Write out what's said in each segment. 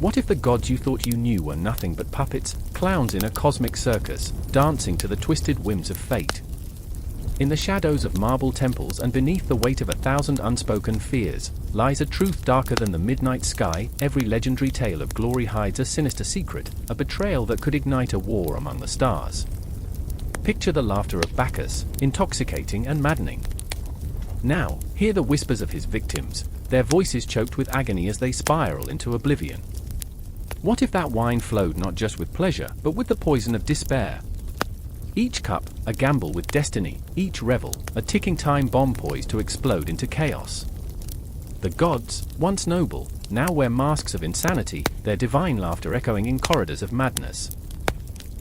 What if the gods you thought you knew were nothing but puppets, clowns in a cosmic circus, dancing to the twisted whims of fate? In the shadows of marble temples and beneath the weight of 1,000 unspoken fears, lies a truth darker than the midnight sky. Every legendary tale of glory hides a sinister secret, a betrayal that could ignite a war among the stars. Picture the laughter of Bacchus, intoxicating and maddening. Now, hear the whispers of his victims, their voices choked with agony as they spiral into oblivion. What if that wine flowed not just with pleasure, but with the poison of despair? Each cup, a gamble with destiny, each revel, a ticking time bomb poised to explode into chaos. The gods, once noble, now wear masks of insanity, their divine laughter echoing in corridors of madness.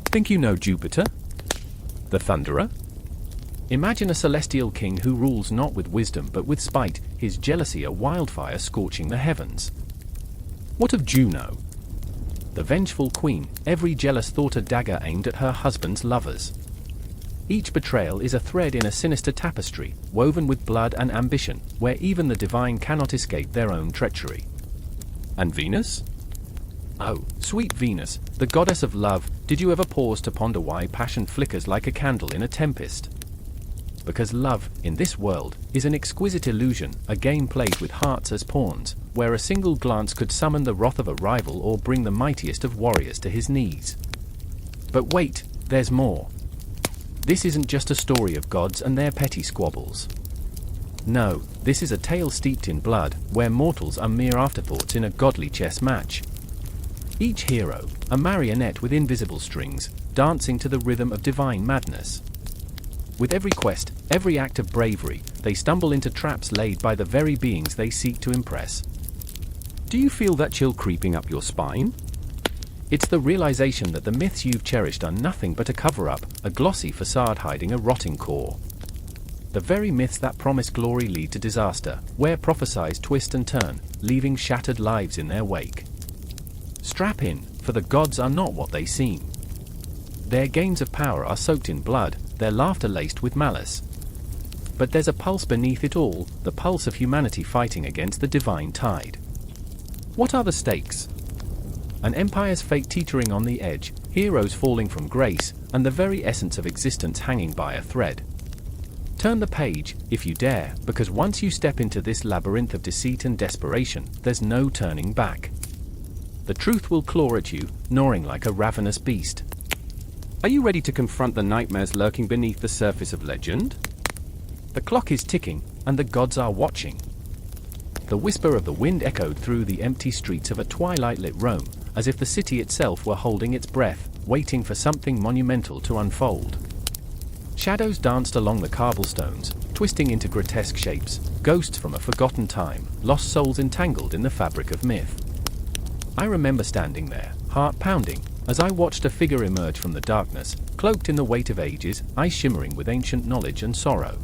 Think you know Jupiter? The Thunderer? Imagine a celestial king who rules not with wisdom but with spite, his jealousy a wildfire scorching the heavens. What of Juno? The vengeful queen, every jealous thought a dagger aimed at her husband's lovers. Each betrayal is a thread in a sinister tapestry, woven with blood and ambition, where even the divine cannot escape their own treachery. And Venus? Oh, sweet Venus, the goddess of love, did you ever pause to ponder why passion flickers like a candle in a tempest? Because love, in this world, is an exquisite illusion, a game played with hearts as pawns, where a single glance could summon the wrath of a rival or bring the mightiest of warriors to his knees. But wait, there's more. This isn't just a story of gods and their petty squabbles. No, this is a tale steeped in blood, where mortals are mere afterthoughts in a godly chess match. Each hero, a marionette with invisible strings, dancing to the rhythm of divine madness. With every quest, every act of bravery, they stumble into traps laid by the very beings they seek to impress. Do you feel that chill creeping up your spine? It's the realization that the myths you've cherished are nothing but a cover-up, a glossy facade hiding a rotting core. The very myths that promise glory lead to disaster, where prophecies twist and turn, leaving shattered lives in their wake. Strap in, for the gods are not what they seem. Their gains of power are soaked in blood, their laughter laced with malice. But there's a pulse beneath it all, the pulse of humanity fighting against the divine tide. What are the stakes? An empire's fate teetering on the edge, heroes falling from grace, and the very essence of existence hanging by a thread. Turn the page, if you dare, because once you step into this labyrinth of deceit and desperation, there's no turning back. The truth will claw at you, gnawing like a ravenous beast. Are you ready to confront the nightmares lurking beneath the surface of legend? The clock is ticking, and the gods are watching. The whisper of the wind echoed through the empty streets of a twilight-lit Rome, as if the city itself were holding its breath, waiting for something monumental to unfold. Shadows danced along the cobblestones, twisting into grotesque shapes, ghosts from a forgotten time, lost souls entangled in the fabric of myth. I remember standing there, heart pounding, as I watched a figure emerge from the darkness, cloaked in the weight of ages, eyes shimmering with ancient knowledge and sorrow.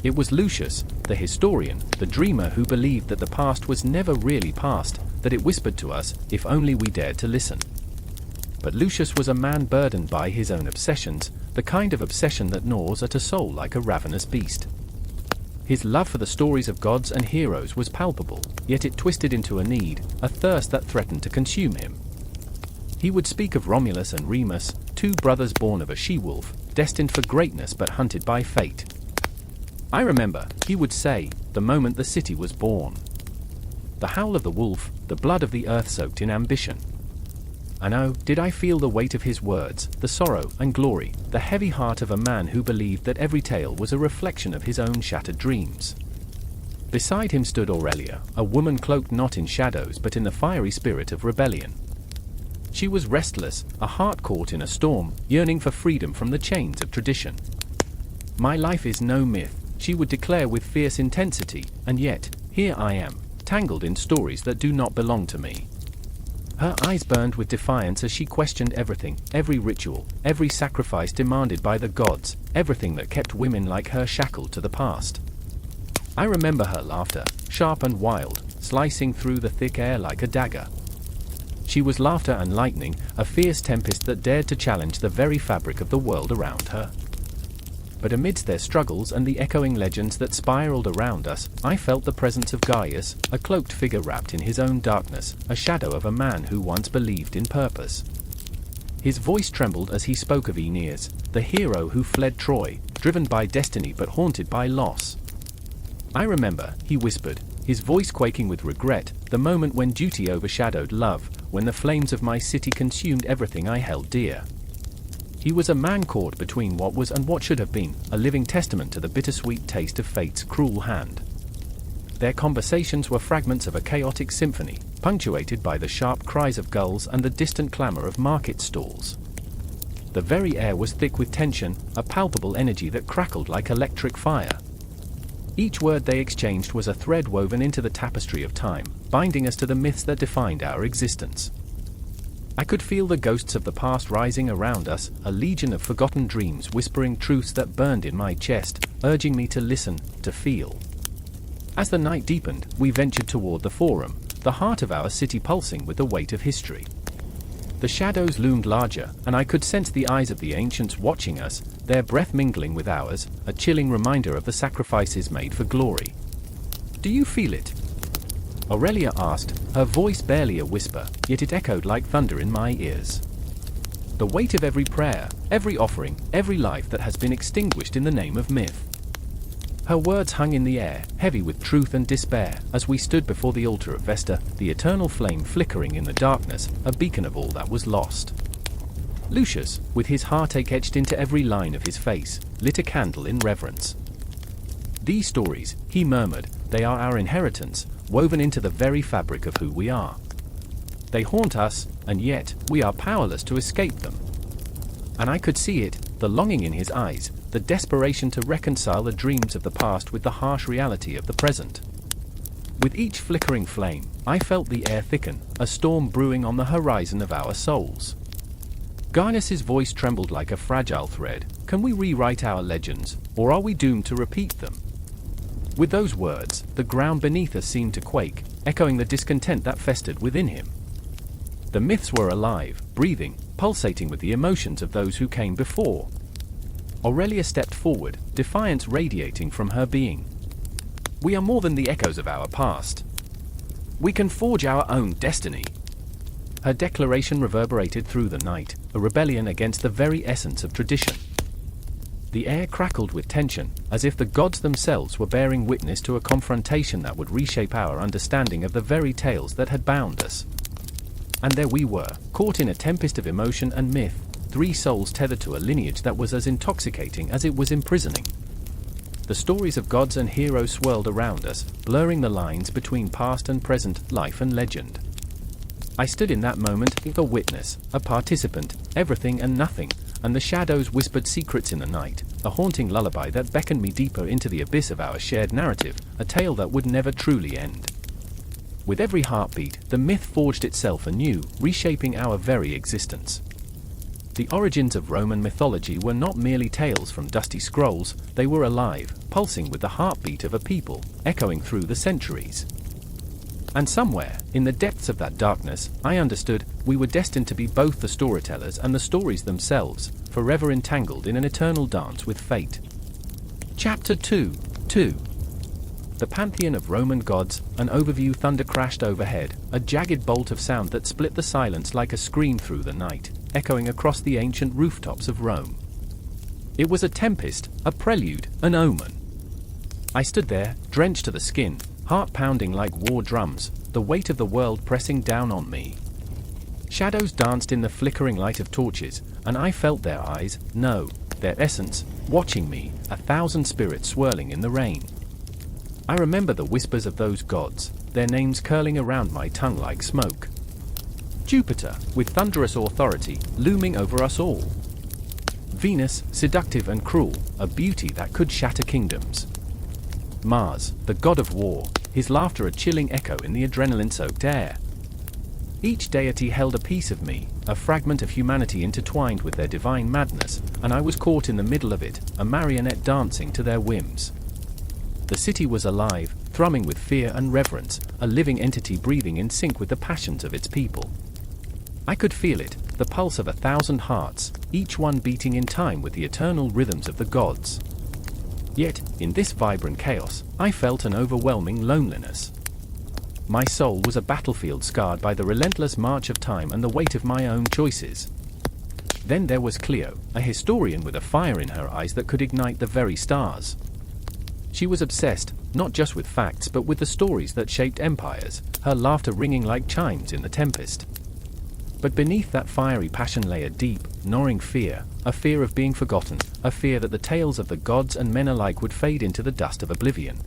It was Lucius, the historian, the dreamer who believed that the past was never really past, that it whispered to us, if only we dared to listen. But Lucius was a man burdened by his own obsessions, the kind of obsession that gnaws at a soul like a ravenous beast. His love for the stories of gods and heroes was palpable, yet it twisted into a need, a thirst that threatened to consume him. He would speak of Romulus and Remus, two brothers born of a she-wolf, destined for greatness but hunted by fate. I remember, he would say, the moment the city was born. The howl of the wolf, the blood of the earth soaked in ambition. And oh, did I feel the weight of his words, the sorrow and glory, the heavy heart of a man who believed that every tale was a reflection of his own shattered dreams. Beside him stood Aurelia, a woman cloaked not in shadows but in the fiery spirit of rebellion. She was restless, a heart caught in a storm, yearning for freedom from the chains of tradition. My life is no myth, she would declare with fierce intensity, and yet, here I am, tangled in stories that do not belong to me. Her eyes burned with defiance as she questioned everything, every ritual, every sacrifice demanded by the gods, everything that kept women like her shackled to the past. I remember her laughter, sharp and wild, slicing through the thick air like a dagger. She was laughter and lightning, a fierce tempest that dared to challenge the very fabric of the world around her. But amidst their struggles and the echoing legends that spiraled around us, I felt the presence of Gaius, a cloaked figure wrapped in his own darkness, a shadow of a man who once believed in purpose. His voice trembled as he spoke of Aeneas, the hero who fled Troy, driven by destiny but haunted by loss. I remember, he whispered, his voice quaking with regret, the moment when duty overshadowed love, when the flames of my city consumed everything I held dear. He was a man caught between what was and what should have been, a living testament to the bittersweet taste of fate's cruel hand. Their conversations were fragments of a chaotic symphony, punctuated by the sharp cries of gulls and the distant clamor of market stalls. The very air was thick with tension, a palpable energy that crackled like electric fire. Each word they exchanged was a thread woven into the tapestry of time, binding us to the myths that defined our existence. I could feel the ghosts of the past rising around us, a legion of forgotten dreams whispering truths that burned in my chest, urging me to listen, to feel. As the night deepened, we ventured toward the Forum, the heart of our city pulsing with the weight of history. The shadows loomed larger, and I could sense the eyes of the ancients watching us, their breath mingling with ours, a chilling reminder of the sacrifices made for glory. "Do you feel it?" Aurelia asked, her voice barely a whisper, yet it echoed like thunder in my ears. The weight of every prayer, every offering, every life that has been extinguished in the name of myth. Her words hung in the air, heavy with truth and despair, as we stood before the altar of Vesta, the eternal flame flickering in the darkness, a beacon of all that was lost. Lucius, with his heartache etched into every line of his face, lit a candle in reverence. "These stories," he murmured, "they are our inheritance, woven into the very fabric of who we are. They haunt us, and yet, we are powerless to escape them." And I could see it, the longing in his eyes, the desperation to reconcile the dreams of the past with the harsh reality of the present. With each flickering flame, I felt the air thicken, a storm brewing on the horizon of our souls. Gaius's voice trembled like a fragile thread. "Can we rewrite our legends, or are we doomed to repeat them?" With those words, the ground beneath us seemed to quake, echoing the discontent that festered within him. The myths were alive, breathing, pulsating with the emotions of those who came before. Aurelia stepped forward, defiance radiating from her being. "We are more than the echoes of our past. We can forge our own destiny." Her declaration reverberated through the night, a rebellion against the very essence of tradition. The air crackled with tension, as if the gods themselves were bearing witness to a confrontation that would reshape our understanding of the very tales that had bound us. And there we were, caught in a tempest of emotion and myth, three souls tethered to a lineage that was as intoxicating as it was imprisoning. The stories of gods and heroes swirled around us, blurring the lines between past and present, life and legend. I stood in that moment, a witness, a participant, everything and nothing, and the shadows whispered secrets in the night, a haunting lullaby that beckoned me deeper into the abyss of our shared narrative, a tale that would never truly end. With every heartbeat, the myth forged itself anew, reshaping our very existence. The origins of Roman mythology were not merely tales from dusty scrolls, they were alive, pulsing with the heartbeat of a people, echoing through the centuries. And somewhere, in the depths of that darkness, I understood, we were destined to be both the storytellers and the stories themselves, forever entangled in an eternal dance with fate. Chapter 2. The Pantheon of Roman Gods, an overview. Thunder crashed overhead, a jagged bolt of sound that split the silence like a scream through the night, echoing across the ancient rooftops of Rome. It was a tempest, a prelude, an omen. I stood there, drenched to the skin, heart pounding like war drums, the weight of the world pressing down on me. Shadows danced in the flickering light of torches, and I felt their eyes, no, their essence, watching me, 1,000 spirits swirling in the rain. I remember the whispers of those gods, their names curling around my tongue like smoke. Jupiter, with thunderous authority, looming over us all. Venus, seductive and cruel, a beauty that could shatter kingdoms. Mars, the god of war, his laughter a chilling echo in the adrenaline-soaked air. Each deity held a piece of me, a fragment of humanity intertwined with their divine madness, and I was caught in the middle of it, a marionette dancing to their whims. The city was alive, thrumming with fear and reverence, a living entity breathing in sync with the passions of its people. I could feel it, the pulse of 1,000 hearts, each one beating in time with the eternal rhythms of the gods. Yet, in this vibrant chaos, I felt an overwhelming loneliness. My soul was a battlefield scarred by the relentless march of time and the weight of my own choices. Then there was Clio, a historian with a fire in her eyes that could ignite the very stars. She was obsessed, not just with facts but with the stories that shaped empires, her laughter ringing like chimes in the tempest. But beneath that fiery passion lay a deep, gnawing fear, a fear of being forgotten, a fear that the tales of the gods and men alike would fade into the dust of oblivion.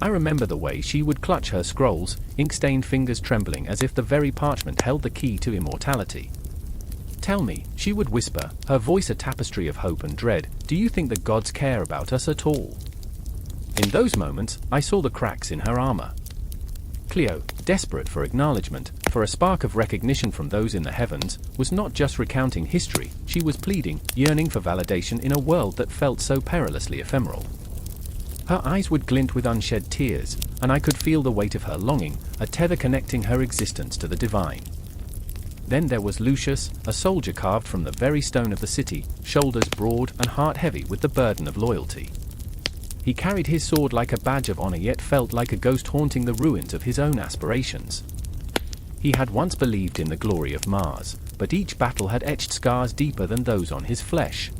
I remember the way she would clutch her scrolls, ink-stained fingers trembling as if the very parchment held the key to immortality. "Tell me," she would whisper, her voice a tapestry of hope and dread, "do you think the gods care about us at all?" In those moments, I saw the cracks in her armor. Clio, desperate for acknowledgement, for a spark of recognition from those in the heavens, was not just recounting history, she was pleading, yearning for validation in a world that felt so perilously ephemeral. Her eyes would glint with unshed tears, and I could feel the weight of her longing, a tether connecting her existence to the divine. Then there was Lucius, a soldier carved from the very stone of the city, shoulders broad and heart heavy with the burden of loyalty. He carried his sword like a badge of honor yet felt like a ghost haunting the ruins of his own aspirations. He had once believed in the glory of Mars, but each battle had etched scars deeper than those on his flesh.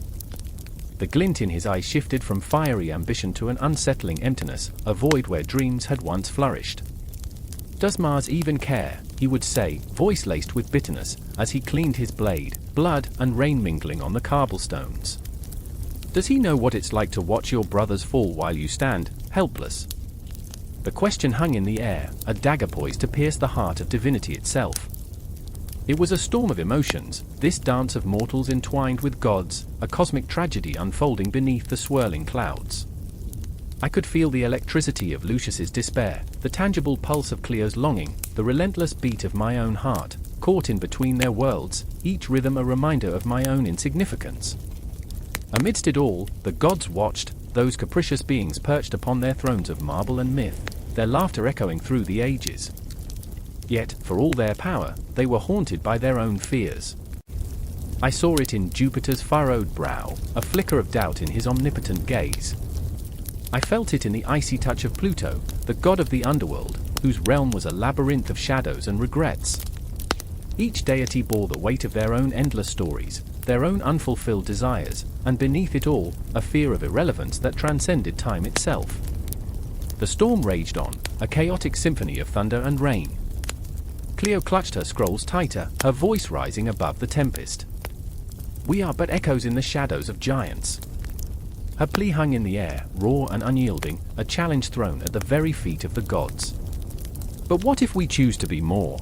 The glint in his eyes shifted from fiery ambition to an unsettling emptiness, a void where dreams had once flourished. "Does Mars even care?" he would say, voice laced with bitterness, as he cleaned his blade, blood and rain mingling on the cobblestones. "Does he know what it's like to watch your brothers fall while you stand, helpless?" The question hung in the air, a dagger poised to pierce the heart of divinity itself. It was a storm of emotions, this dance of mortals entwined with gods, a cosmic tragedy unfolding beneath the swirling clouds. I could feel the electricity of Lucius's despair, the tangible pulse of Clio's longing, the relentless beat of my own heart, caught in between their worlds, each rhythm a reminder of my own insignificance. Amidst it all, the gods watched, those capricious beings perched upon their thrones of marble and myth, their laughter echoing through the ages. Yet, for all their power, they were haunted by their own fears. I saw it in Jupiter's furrowed brow, a flicker of doubt in his omnipotent gaze. I felt it in the icy touch of Pluto, the god of the underworld, whose realm was a labyrinth of shadows and regrets. Each deity bore the weight of their own endless stories, their own unfulfilled desires, and beneath it all, a fear of irrelevance that transcended time itself. The storm raged on, a chaotic symphony of thunder and rain. Clio clutched her scrolls tighter, her voice rising above the tempest. "We are but echoes in the shadows of giants." Her plea hung in the air, raw and unyielding, a challenge thrown at the very feet of the gods. But what if we choose to be more?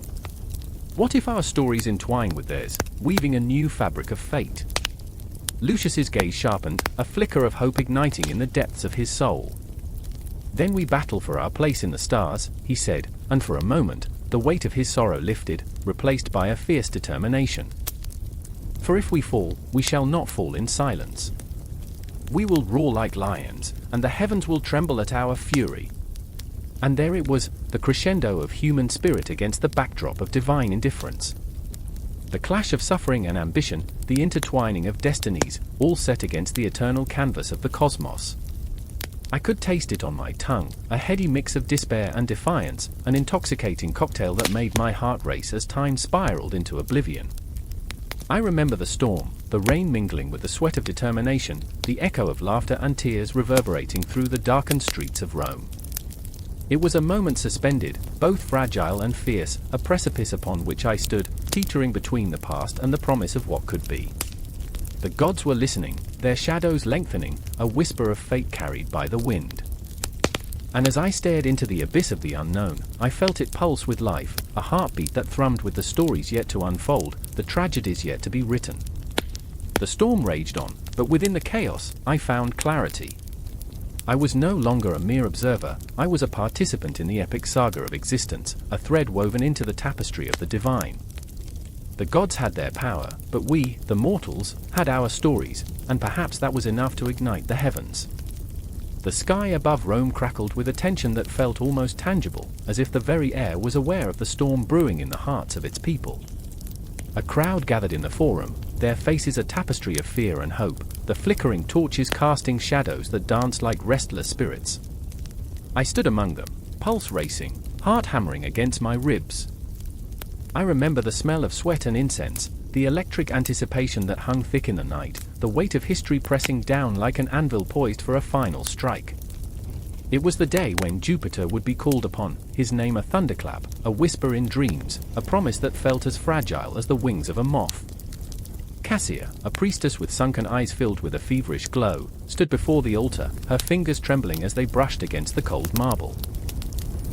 What if our stories entwine with theirs, weaving a new fabric of fate? Lucius's gaze sharpened, a flicker of hope igniting in the depths of his soul. "Then we battle for our place in the stars," he said, and for a moment, the weight of his sorrow lifted, replaced by a fierce determination. "For if we fall, we shall not fall in silence. We will roar like lions, and the heavens will tremble at our fury." And there it was, the crescendo of human spirit against the backdrop of divine indifference. The clash of suffering and ambition, the intertwining of destinies, all set against the eternal canvas of the cosmos. I could taste it on my tongue, a heady mix of despair and defiance, an intoxicating cocktail that made my heart race as time spiraled into oblivion. I remember the storm, the rain mingling with the sweat of determination, the echo of laughter and tears reverberating through the darkened streets of Rome. It was a moment suspended, both fragile and fierce, a precipice upon which I stood, teetering between the past and the promise of what could be. The gods were listening, their shadows lengthening, a whisper of fate carried by the wind. And as I stared into the abyss of the unknown, I felt it pulse with life, a heartbeat that thrummed with the stories yet to unfold, the tragedies yet to be written. The storm raged on, but within the chaos, I found clarity. I was no longer a mere observer, I was a participant in the epic saga of existence, a thread woven into the tapestry of the divine. The gods had their power, but we, the mortals, had our stories, and perhaps that was enough to ignite the heavens. The sky above Rome crackled with a tension that felt almost tangible, as if the very air was aware of the storm brewing in the hearts of its people. A crowd gathered in the forum, their faces a tapestry of fear and hope, the flickering torches casting shadows that danced like restless spirits. I stood among them, pulse racing, heart hammering against my ribs. I remember the smell of sweat and incense, the electric anticipation that hung thick in the night, the weight of history pressing down like an anvil poised for a final strike. It was the day when Jupiter would be called upon, his name a thunderclap, a whisper in dreams, a promise that felt as fragile as the wings of a moth. Cassia, a priestess with sunken eyes filled with a feverish glow, stood before the altar, her fingers trembling as they brushed against the cold marble.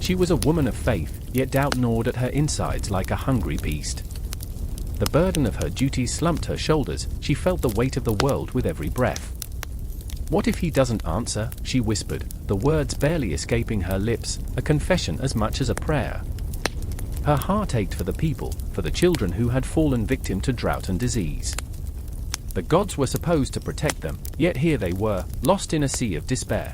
She was a woman of faith, yet doubt gnawed at her insides like a hungry beast. The burden of her duties slumped her shoulders, she felt the weight of the world with every breath. "What if he doesn't answer?" she whispered, the words barely escaping her lips, a confession as much as a prayer. Her heart ached for the people, for the children who had fallen victim to drought and disease. The gods were supposed to protect them, yet here they were, lost in a sea of despair.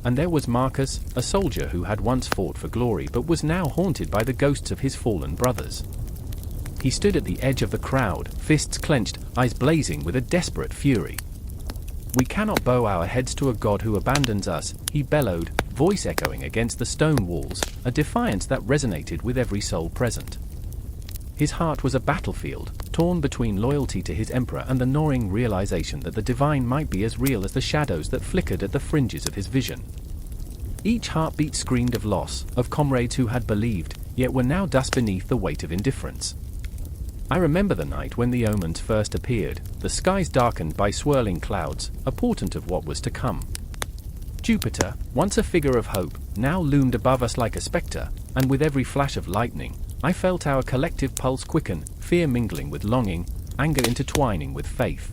And there was Marcus, a soldier who had once fought for glory but was now haunted by the ghosts of his fallen brothers. He stood at the edge of the crowd, fists clenched, eyes blazing with a desperate fury. "We cannot bow our heads to a god who abandons us," he bellowed, voice echoing against the stone walls, a defiance that resonated with every soul present. His heart was a battlefield, torn between loyalty to his emperor and the gnawing realization that the divine might be as real as the shadows that flickered at the fringes of his vision. Each heartbeat screamed of loss, of comrades who had believed, yet were now dust beneath the weight of indifference. I remember the night when the omens first appeared, the skies darkened by swirling clouds, a portent of what was to come. Jupiter, once a figure of hope, now loomed above us like a spectre, and with every flash of lightning, I felt our collective pulse quicken, fear mingling with longing, anger intertwining with faith.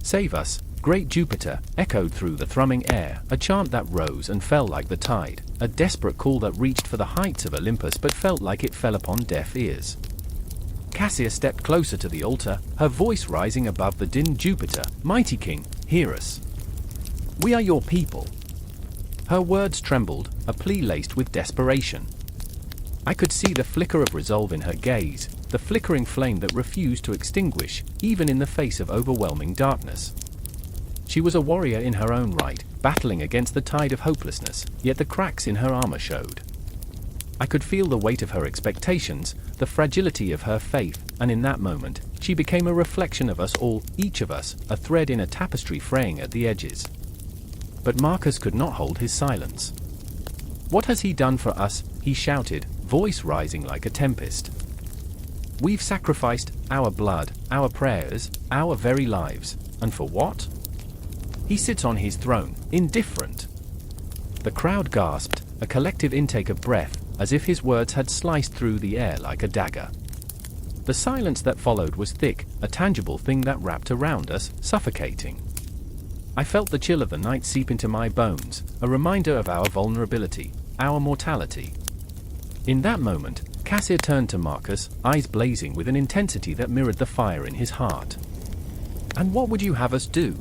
"Save us, great Jupiter," echoed through the thrumming air, a chant that rose and fell like the tide, a desperate call that reached for the heights of Olympus but felt like it fell upon deaf ears. Cassia stepped closer to the altar, her voice rising above the din. "Jupiter, mighty king, hear us. We are your people." Her words trembled, a plea laced with desperation. I could see the flicker of resolve in her gaze, the flickering flame that refused to extinguish, even in the face of overwhelming darkness. She was a warrior in her own right, battling against the tide of hopelessness, yet the cracks in her armor showed. I could feel the weight of her expectations, the fragility of her faith, and in that moment, she became a reflection of us all, each of us, a thread in a tapestry fraying at the edges. But Marcus could not hold his silence. "What has he done for us?" he shouted, voice rising like a tempest. "We've sacrificed our blood, our prayers, our very lives, and for what? He sits on his throne, indifferent." The crowd gasped, a collective intake of breath, as if his words had sliced through the air like a dagger. The silence that followed was thick, a tangible thing that wrapped around us, suffocating. I felt the chill of the night seep into my bones, a reminder of our vulnerability, our mortality. In that moment, Cassia turned to Marcus, eyes blazing with an intensity that mirrored the fire in his heart. "And what would you have us do?"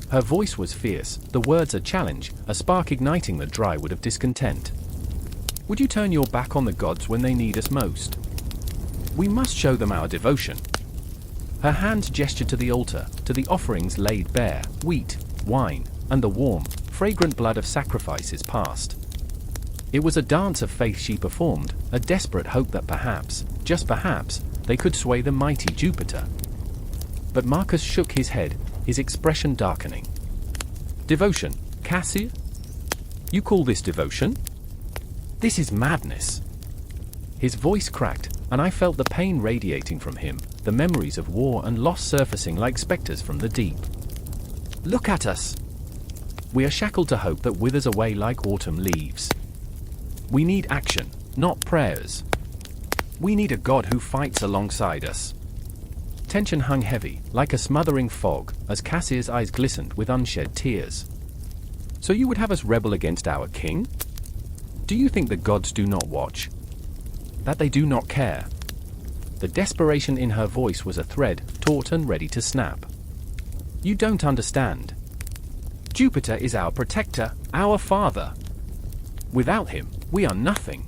Her voice was fierce, the words a challenge, a spark igniting the dry wood of discontent. "Would you turn your back on the gods when they need us most? We must show them our devotion." Her hand gestured to the altar, to the offerings laid bare, wheat, wine, and the warm, fragrant blood of sacrifices past. It was a dance of faith she performed, a desperate hope that perhaps, just perhaps, they could sway the mighty Jupiter. But Marcus shook his head, his expression darkening. "Devotion, Cassia? You call this devotion? This is madness." His voice cracked, and I felt the pain radiating from him, the memories of war and loss surfacing like specters from the deep. "Look at us. We are shackled to hope that withers away like autumn leaves. We need action, not prayers. We need a god who fights alongside us." Tension hung heavy, like a smothering fog, as Cassia's eyes glistened with unshed tears. "So you would have us rebel against our king? Do you think the gods do not watch? That they do not care?" The desperation in her voice was a thread, taut and ready to snap. "You don't understand. Jupiter is our protector, our father. Without him, we are nothing."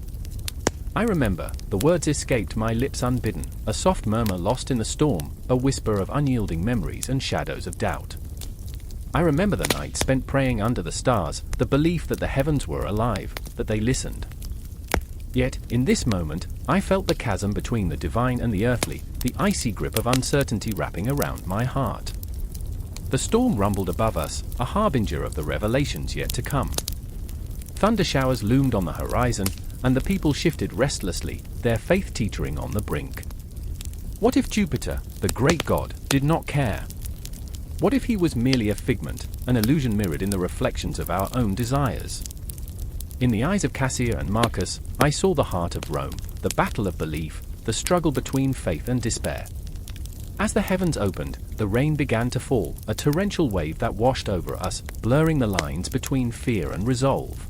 I remember, the words escaped my lips unbidden, a soft murmur lost in the storm, a whisper of unyielding memories and shadows of doubt. I remember the night spent praying under the stars, the belief that the heavens were alive, that they listened. Yet, in this moment, I felt the chasm between the divine and the earthly, the icy grip of uncertainty wrapping around my heart. The storm rumbled above us, a harbinger of the revelations yet to come. Thunder showers loomed on the horizon, and the people shifted restlessly, their faith teetering on the brink. What if Jupiter, the great god, did not care? What if he was merely a figment, an illusion mirrored in the reflections of our own desires? In the eyes of Cassia and Marcus, I saw the heart of Rome, the battle of belief, the struggle between faith and despair. As the heavens opened, the rain began to fall, a torrential wave that washed over us, blurring the lines between fear and resolve.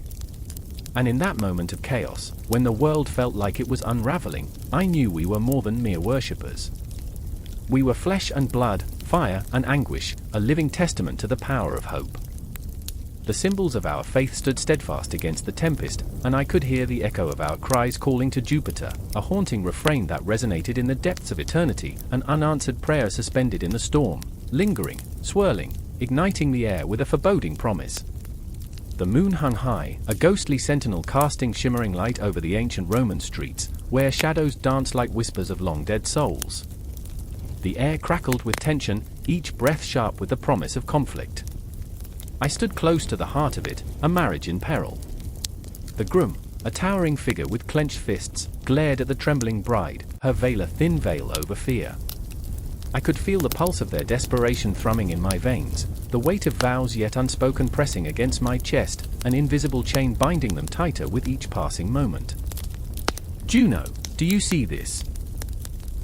And in that moment of chaos, when the world felt like it was unraveling, I knew we were more than mere worshippers. We were flesh and blood, fire and anguish, a living testament to the power of hope. The symbols of our faith stood steadfast against the tempest, and I could hear the echo of our cries calling to Jupiter, a haunting refrain that resonated in the depths of eternity, an unanswered prayer suspended in the storm, lingering, swirling, igniting the air with a foreboding promise. The moon hung high, a ghostly sentinel casting shimmering light over the ancient Roman streets, where shadows danced like whispers of long-dead souls. The air crackled with tension, each breath sharp with the promise of conflict. I stood close to the heart of it, a marriage in peril. The groom, a towering figure with clenched fists, glared at the trembling bride, her veil a thin veil over fear. I could feel the pulse of their desperation thrumming in my veins, the weight of vows yet unspoken pressing against my chest, an invisible chain binding them tighter with each passing moment. "Juno, do you see this?"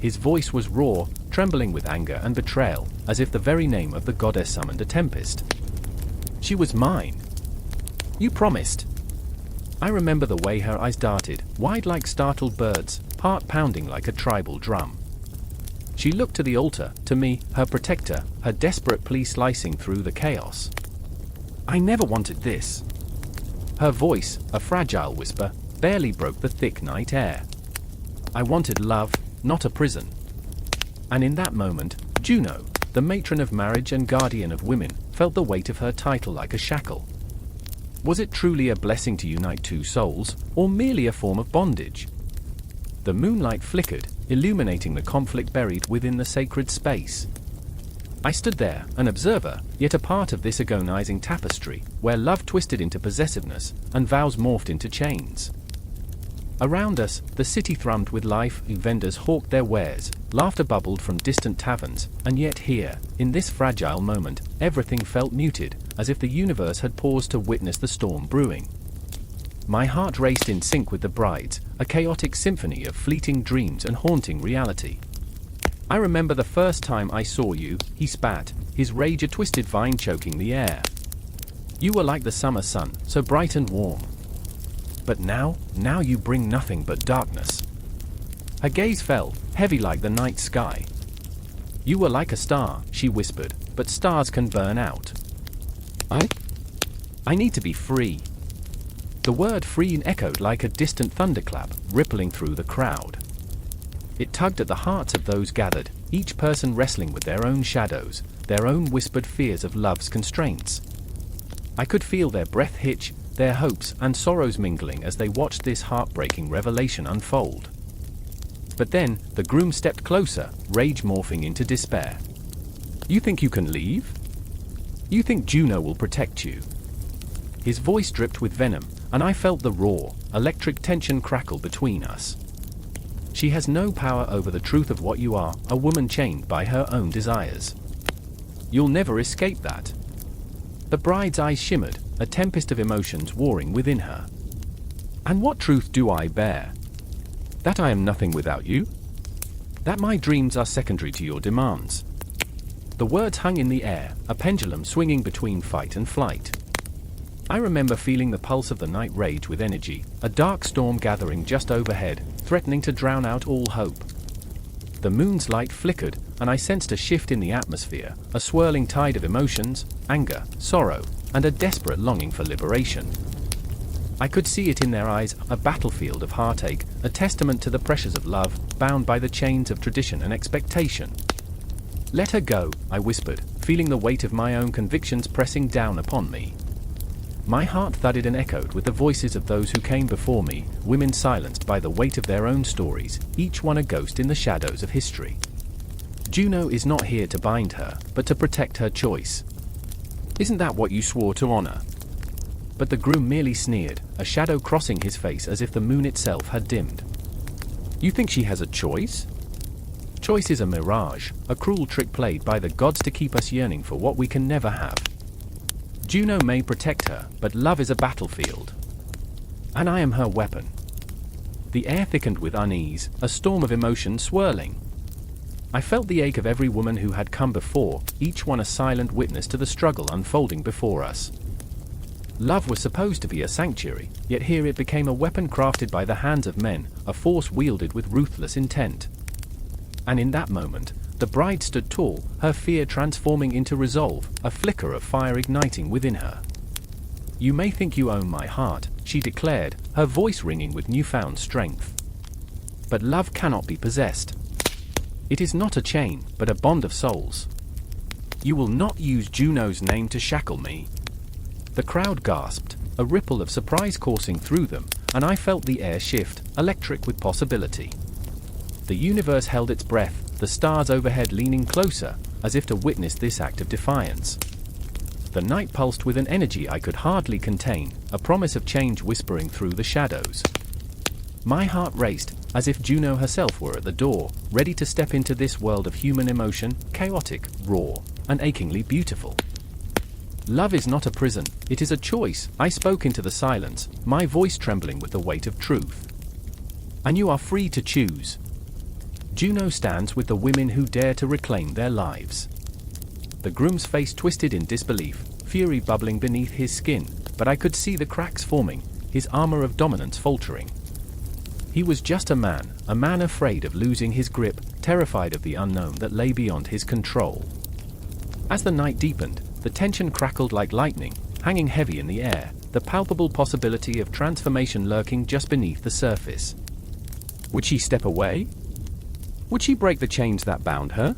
His voice was raw, trembling with anger and betrayal, as if the very name of the goddess summoned a tempest. She was mine. You promised. I remember the way her eyes darted, wide like startled birds, heart pounding like a tribal drum. She looked to the altar, to me, her protector, her desperate plea slicing through the chaos. I never wanted this. Her voice, a fragile whisper, barely broke the thick night air. I wanted love, not a prison. And in that moment, Juno, the matron of marriage and guardian of women, felt the weight of her title like a shackle. Was it truly a blessing to unite two souls, or merely a form of bondage? The moonlight flickered, illuminating the conflict buried within the sacred space. I stood there, an observer, yet a part of this agonizing tapestry, where love twisted into possessiveness, and vows morphed into chains. Around us, the city thrummed with life, vendors hawked their wares, laughter bubbled from distant taverns, and yet here, in this fragile moment, everything felt muted, as if the universe had paused to witness the storm brewing. My heart raced in sync with the bride's, a chaotic symphony of fleeting dreams and haunting reality. I remember the first time I saw you, he spat, his rage a twisted vine choking the air. You were like the summer sun, so bright and warm. But now you bring nothing but darkness. Her gaze fell, heavy like the night sky. You were like a star, she whispered, but stars can burn out. I need to be free. The word free echoed like a distant thunderclap, rippling through the crowd. It tugged at the hearts of those gathered, each person wrestling with their own shadows, their own whispered fears of love's constraints. I could feel their breath hitch, their hopes and sorrows mingling as they watched this heartbreaking revelation unfold. But then, the groom stepped closer, rage morphing into despair. You think you can leave? You think Juno will protect you? His voice dripped with venom, and I felt the raw, electric tension crackle between us. She has no power over the truth of what you are, a woman chained by her own desires. You'll never escape that. The bride's eyes shimmered, a tempest of emotions warring within her. And what truth do I bear? That I am nothing without you? That my dreams are secondary to your demands? The words hung in the air, a pendulum swinging between fight and flight. I remember feeling the pulse of the night rage with energy, a dark storm gathering just overhead, threatening to drown out all hope. The moon's light flickered, and I sensed a shift in the atmosphere, a swirling tide of emotions, anger, sorrow, and a desperate longing for liberation. I could see it in their eyes, a battlefield of heartache, a testament to the pressures of love, bound by the chains of tradition and expectation. "Let her go," I whispered, feeling the weight of my own convictions pressing down upon me. My heart thudded and echoed with the voices of those who came before me, women silenced by the weight of their own stories, each one a ghost in the shadows of history. Juno is not here to bind her, but to protect her choice. "Isn't that what you swore to honor?" But the groom merely sneered, a shadow crossing his face as if the moon itself had dimmed. "You think she has a choice?" Choice is a mirage, a cruel trick played by the gods to keep us yearning for what we can never have. Juno may protect her, but love is a battlefield. And I am her weapon. The air thickened with unease, a storm of emotion swirling. I felt the ache of every woman who had come before, each one a silent witness to the struggle unfolding before us. Love was supposed to be a sanctuary, yet here it became a weapon crafted by the hands of men, a force wielded with ruthless intent. And in that moment, the bride stood tall, her fear transforming into resolve, a flicker of fire igniting within her. "You may think you own my heart," she declared, her voice ringing with newfound strength. "But love cannot be possessed. It is not a chain, but a bond of souls. You will not use Juno's name to shackle me." The crowd gasped, a ripple of surprise coursing through them, and I felt the air shift, electric with possibility. The universe held its breath, the stars overhead leaning closer, as if to witness this act of defiance. The night pulsed with an energy I could hardly contain, a promise of change whispering through the shadows. My heart raced, as if Juno herself were at the door, ready to step into this world of human emotion, chaotic, raw, and achingly beautiful. "Love is not a prison, it is a choice," I spoke into the silence, my voice trembling with the weight of truth. "And you are free to choose." Juno stands with the women who dare to reclaim their lives. The groom's face twisted in disbelief, fury bubbling beneath his skin, but I could see the cracks forming, his armor of dominance faltering. He was just a man afraid of losing his grip, terrified of the unknown that lay beyond his control. As the night deepened, the tension crackled like lightning, hanging heavy in the air, the palpable possibility of transformation lurking just beneath the surface. Would she step away? Would she break the chains that bound her?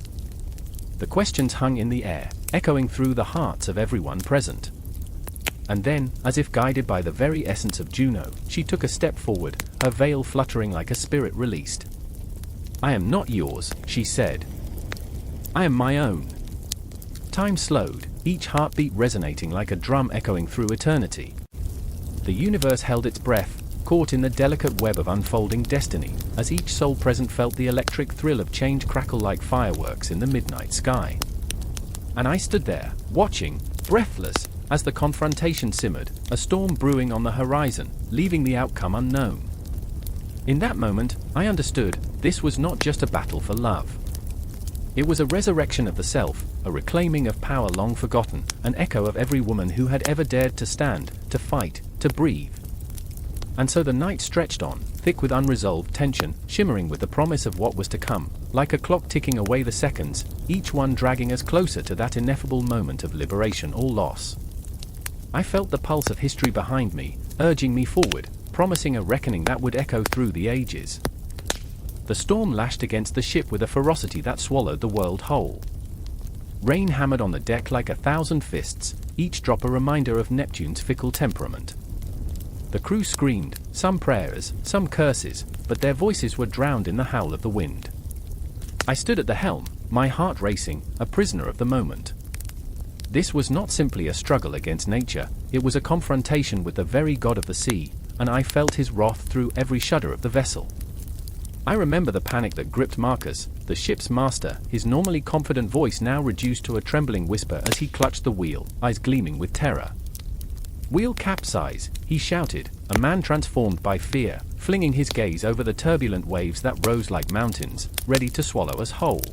The questions hung in the air, echoing through the hearts of everyone present. And then, as if guided by the very essence of Juno, she took a step forward, her veil fluttering like a spirit released. "I am not yours," she said. "I am my own." Time slowed, each heartbeat resonating like a drum echoing through eternity. The universe held its breath, caught in the delicate web of unfolding destiny, as each soul present felt the electric thrill of change crackle like fireworks in the midnight sky. And I stood there, watching, breathless, as the confrontation simmered, a storm brewing on the horizon, leaving the outcome unknown. In that moment, I understood, this was not just a battle for love. It was a resurrection of the self, a reclaiming of power long forgotten, an echo of every woman who had ever dared to stand, to fight, to breathe. And so the night stretched on, thick with unresolved tension, shimmering with the promise of what was to come, like a clock ticking away the seconds, each one dragging us closer to that ineffable moment of liberation or loss. I felt the pulse of history behind me, urging me forward, promising a reckoning that would echo through the ages. The storm lashed against the ship with a ferocity that swallowed the world whole. Rain hammered on the deck like 1,000 fists, each drop a reminder of Neptune's fickle temperament. The crew screamed, some prayers, some curses, but their voices were drowned in the howl of the wind. I stood at the helm, my heart racing, a prisoner of the moment. This was not simply a struggle against nature, it was a confrontation with the very god of the sea, and I felt his wrath through every shudder of the vessel. I remember the panic that gripped Marcus, the ship's master, his normally confident voice now reduced to a trembling whisper as he clutched the wheel, eyes gleaming with terror. "Wheel capsize," he shouted, a man transformed by fear, flinging his gaze over the turbulent waves that rose like mountains, ready to swallow us whole.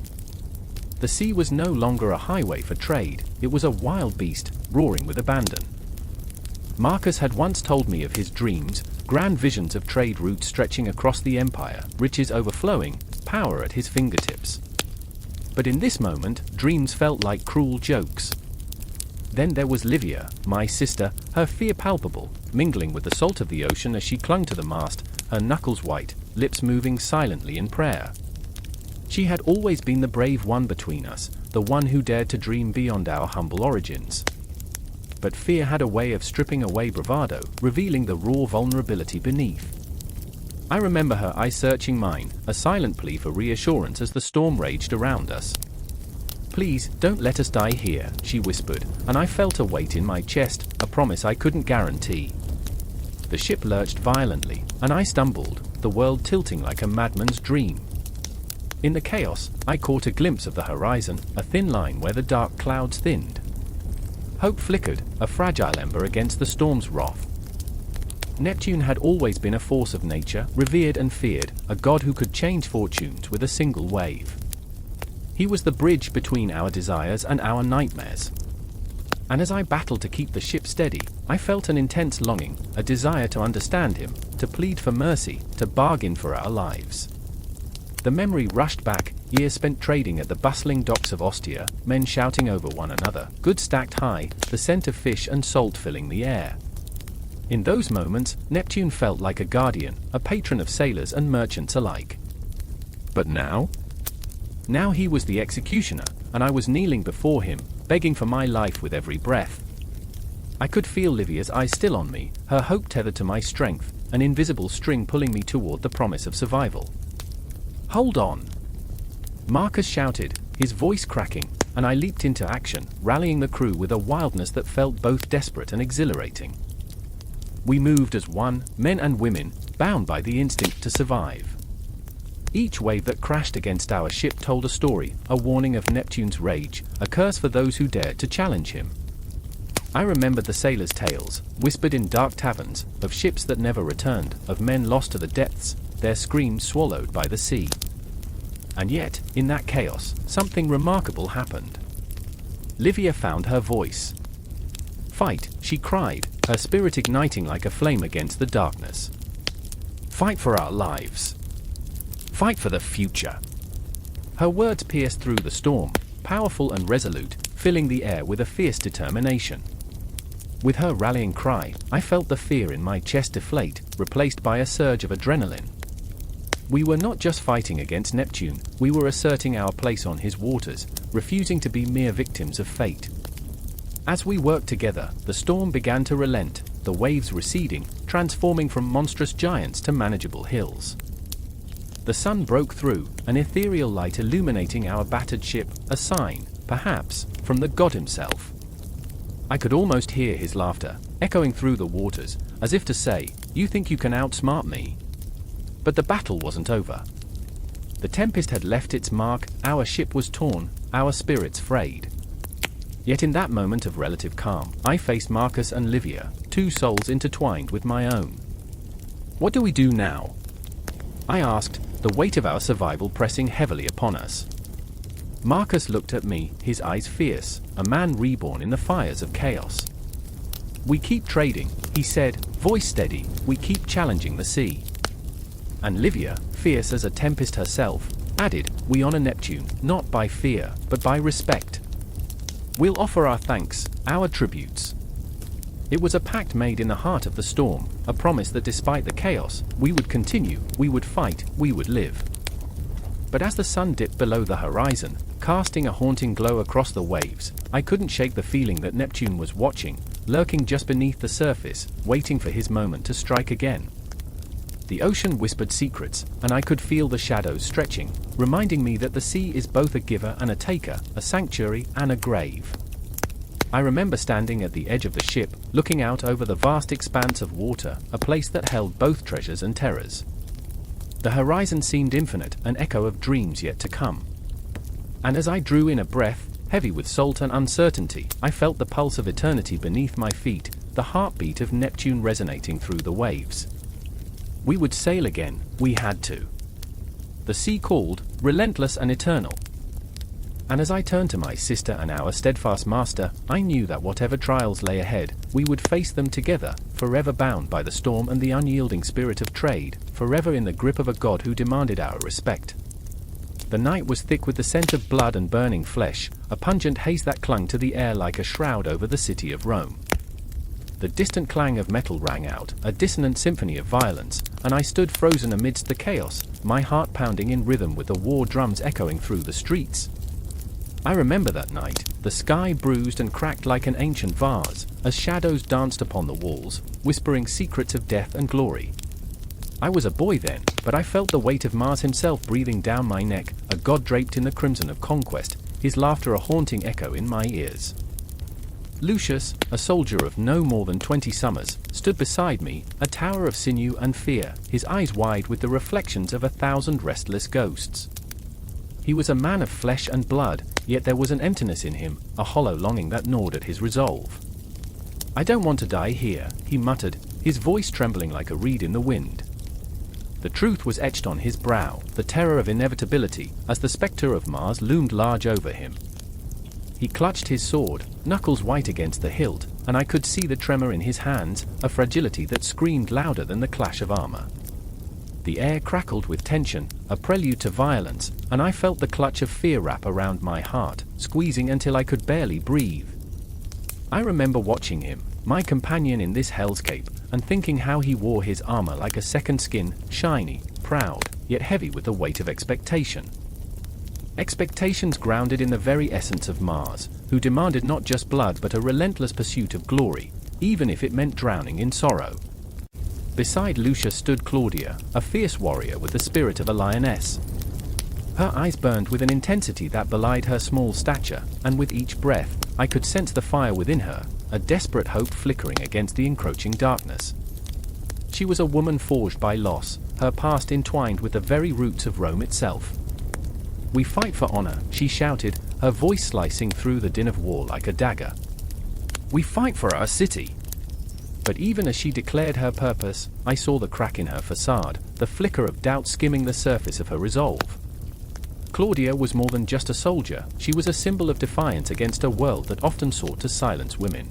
The sea was no longer a highway for trade, it was a wild beast, roaring with abandon. Marcus had once told me of his dreams, grand visions of trade routes stretching across the empire, riches overflowing, power at his fingertips. But in this moment, dreams felt like cruel jokes. Then there was Livia, my sister, her fear palpable, mingling with the salt of the ocean as she clung to the mast, her knuckles white, lips moving silently in prayer. She had always been the brave one between us, the one who dared to dream beyond our humble origins. But fear had a way of stripping away bravado, revealing the raw vulnerability beneath. I remember her eyes searching mine, a silent plea for reassurance as the storm raged around us. "Please, don't let us die here," she whispered, and I felt a weight in my chest, a promise I couldn't guarantee. The ship lurched violently, and I stumbled, the world tilting like a madman's dream. In the chaos, I caught a glimpse of the horizon, a thin line where the dark clouds thinned. Hope flickered, a fragile ember against the storm's wrath. Neptune had always been a force of nature, revered and feared, a god who could change fortunes with a single wave. He was the bridge between our desires and our nightmares. And as I battled to keep the ship steady, I felt an intense longing, a desire to understand him, to plead for mercy, to bargain for our lives. The memory rushed back, years spent trading at the bustling docks of Ostia, men shouting over one another, goods stacked high, the scent of fish and salt filling the air. In those moments, Neptune felt like a guardian, a patron of sailors and merchants alike. But now? Now he was the executioner, and I was kneeling before him, begging for my life with every breath. I could feel Livia's eyes still on me, her hope tethered to my strength, an invisible string pulling me toward the promise of survival. "Hold on!" Marcus shouted, his voice cracking, and I leaped into action, rallying the crew with a wildness that felt both desperate and exhilarating. We moved as one, men and women, bound by the instinct to survive. Each wave that crashed against our ship told a story, a warning of Neptune's rage, a curse for those who dared to challenge him. I remembered the sailors' tales, whispered in dark taverns, of ships that never returned, of men lost to the depths, their screams swallowed by the sea. And yet, in that chaos, something remarkable happened. Livia found her voice. "Fight," she cried, her spirit igniting like a flame against the darkness. "Fight for our lives. Fight for the future." Her words pierced through the storm, powerful and resolute, filling the air with a fierce determination. With her rallying cry, I felt the fear in my chest deflate, replaced by a surge of adrenaline. We were not just fighting against Neptune, we were asserting our place on his waters, refusing to be mere victims of fate. As we worked together, the storm began to relent, the waves receding, transforming from monstrous giants to manageable hills. The sun broke through, an ethereal light illuminating our battered ship, a sign, perhaps, from the god himself. I could almost hear his laughter, echoing through the waters, as if to say, "You think you can outsmart me?" But the battle wasn't over. The tempest had left its mark, our ship was torn, our spirits frayed. Yet in that moment of relative calm, I faced Marcus and Livia, two souls intertwined with my own. "What do we do now?" I asked, the weight of our survival pressing heavily upon us. Marcus looked at me, his eyes fierce, a man reborn in the fires of chaos. "We keep trading," he said, voice steady, "we keep challenging the sea." And Livia, fierce as a tempest herself, added, "We honor Neptune, not by fear, but by respect. We'll offer our thanks, our tributes." It was a pact made in the heart of the storm, a promise that despite the chaos, we would continue, we would fight, we would live. But as the sun dipped below the horizon, casting a haunting glow across the waves, I couldn't shake the feeling that Neptune was watching, lurking just beneath the surface, waiting for his moment to strike again. The ocean whispered secrets, and I could feel the shadows stretching, reminding me that the sea is both a giver and a taker, a sanctuary and a grave. I remember standing at the edge of the ship, looking out over the vast expanse of water, a place that held both treasures and terrors. The horizon seemed infinite, an echo of dreams yet to come. And as I drew in a breath, heavy with salt and uncertainty, I felt the pulse of eternity beneath my feet, the heartbeat of Neptune resonating through the waves. We would sail again, we had to. The sea called, relentless and eternal. And as I turned to my sister and our steadfast master, I knew that whatever trials lay ahead, we would face them together, forever bound by the storm and the unyielding spirit of trade, forever in the grip of a god who demanded our respect. The night was thick with the scent of blood and burning flesh, a pungent haze that clung to the air like a shroud over the city of Rome. The distant clang of metal rang out, a dissonant symphony of violence, and I stood frozen amidst the chaos, my heart pounding in rhythm with the war drums echoing through the streets. I remember that night, the sky bruised and cracked like an ancient vase, as shadows danced upon the walls, whispering secrets of death and glory. I was a boy then, but I felt the weight of Mars himself breathing down my neck, a god draped in the crimson of conquest, his laughter a haunting echo in my ears. Lucius, a soldier of no more than 20 summers, stood beside me, a tower of sinew and fear, his eyes wide with the reflections of 1,000 restless ghosts. He was a man of flesh and blood, yet there was an emptiness in him, a hollow longing that gnawed at his resolve. "I don't want to die here," he muttered, his voice trembling like a reed in the wind. The truth was etched on his brow, the terror of inevitability, as the spectre of Mars loomed large over him. He clutched his sword, knuckles white against the hilt, and I could see the tremor in his hands, a fragility that screamed louder than the clash of armor. The air crackled with tension, a prelude to violence, and I felt the clutch of fear wrap around my heart, squeezing until I could barely breathe. I remember watching him, my companion in this hellscape, and thinking how he wore his armor like a second skin, shiny, proud, yet heavy with the weight of expectation. Expectations grounded in the very essence of Mars, who demanded not just blood but a relentless pursuit of glory, even if it meant drowning in sorrow. Beside Lucius stood Claudia, a fierce warrior with the spirit of a lioness. Her eyes burned with an intensity that belied her small stature, and with each breath, I could sense the fire within her, a desperate hope flickering against the encroaching darkness. She was a woman forged by loss, her past entwined with the very roots of Rome itself. "We fight for honor," she shouted, her voice slicing through the din of war like a dagger. "We fight for our city." But even as she declared her purpose, I saw the crack in her facade, the flicker of doubt skimming the surface of her resolve. Claudia was more than just a soldier, she was a symbol of defiance against a world that often sought to silence women.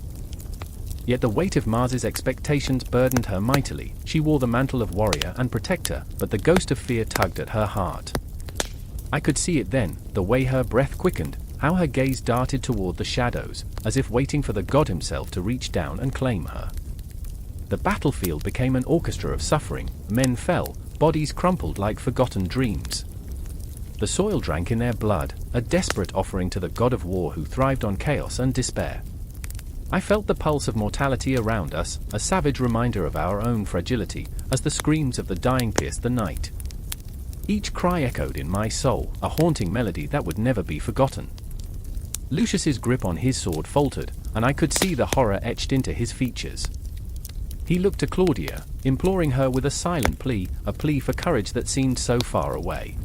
Yet the weight of Mars's expectations burdened her mightily. She wore the mantle of warrior and protector, but the ghost of fear tugged at her heart. I could see it then, the way her breath quickened, how her gaze darted toward the shadows, as if waiting for the god himself to reach down and claim her. The battlefield became an orchestra of suffering, men fell, bodies crumpled like forgotten dreams. The soil drank in their blood, a desperate offering to the god of war who thrived on chaos and despair. I felt the pulse of mortality around us, a savage reminder of our own fragility, as the screams of the dying pierced the night. Each cry echoed in my soul, a haunting melody that would never be forgotten. Lucius's grip on his sword faltered, and I could see the horror etched into his features. He looked to Claudia, imploring her with a silent plea, a plea for courage that seemed so far away.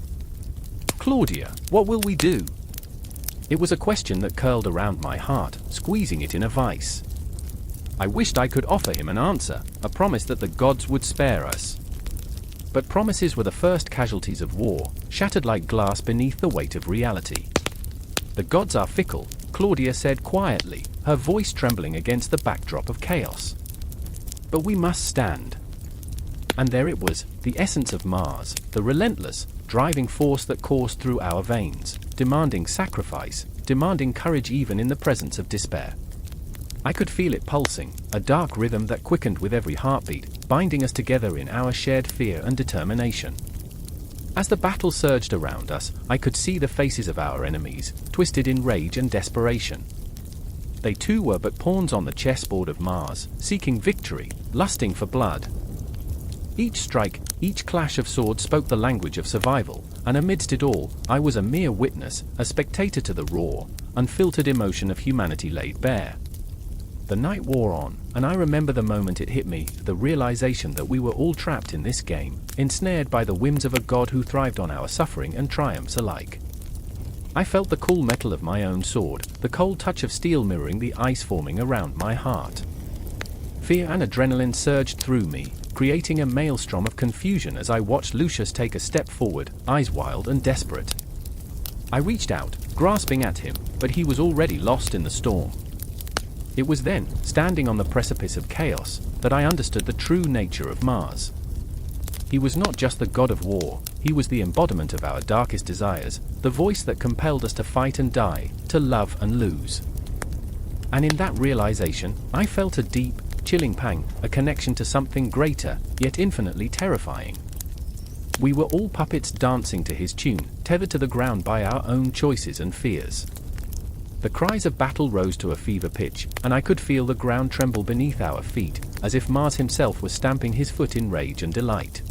"Claudia, what will we do?" It was a question that curled around my heart, squeezing it in a vice. I wished I could offer him an answer, a promise that the gods would spare us. But promises were the first casualties of war, shattered like glass beneath the weight of reality. "The gods are fickle," Claudia said quietly, her voice trembling against the backdrop of chaos. "But we must stand." And there it was, the essence of Mars, the relentless, driving force that coursed through our veins, demanding sacrifice, demanding courage even in the presence of despair. I could feel it pulsing, a dark rhythm that quickened with every heartbeat, binding us together in our shared fear and determination. As the battle surged around us, I could see the faces of our enemies, twisted in rage and desperation. They too were but pawns on the chessboard of Mars, seeking victory, lusting for blood. Each strike, each clash of swords spoke the language of survival, and amidst it all, I was a mere witness, a spectator to the raw, unfiltered emotion of humanity laid bare. The night wore on, and I remember the moment it hit me, the realization that we were all trapped in this game, ensnared by the whims of a god who thrived on our suffering and triumphs alike. I felt the cool metal of my own sword, the cold touch of steel mirroring the ice forming around my heart. Fear and adrenaline surged through me, creating a maelstrom of confusion as I watched Lucius take a step forward, eyes wild and desperate. I reached out, grasping at him, but he was already lost in the storm. It was then, standing on the precipice of chaos, that I understood the true nature of Mars. He was not just the god of war, he was the embodiment of our darkest desires, the voice that compelled us to fight and die, to love and lose. And in that realization, I felt a deep, chilling pang, a connection to something greater, yet infinitely terrifying. We were all puppets dancing to his tune, tethered to the ground by our own choices and fears. The cries of battle rose to a fever pitch, and I could feel the ground tremble beneath our feet, as if Mars himself was stamping his foot in rage and delight.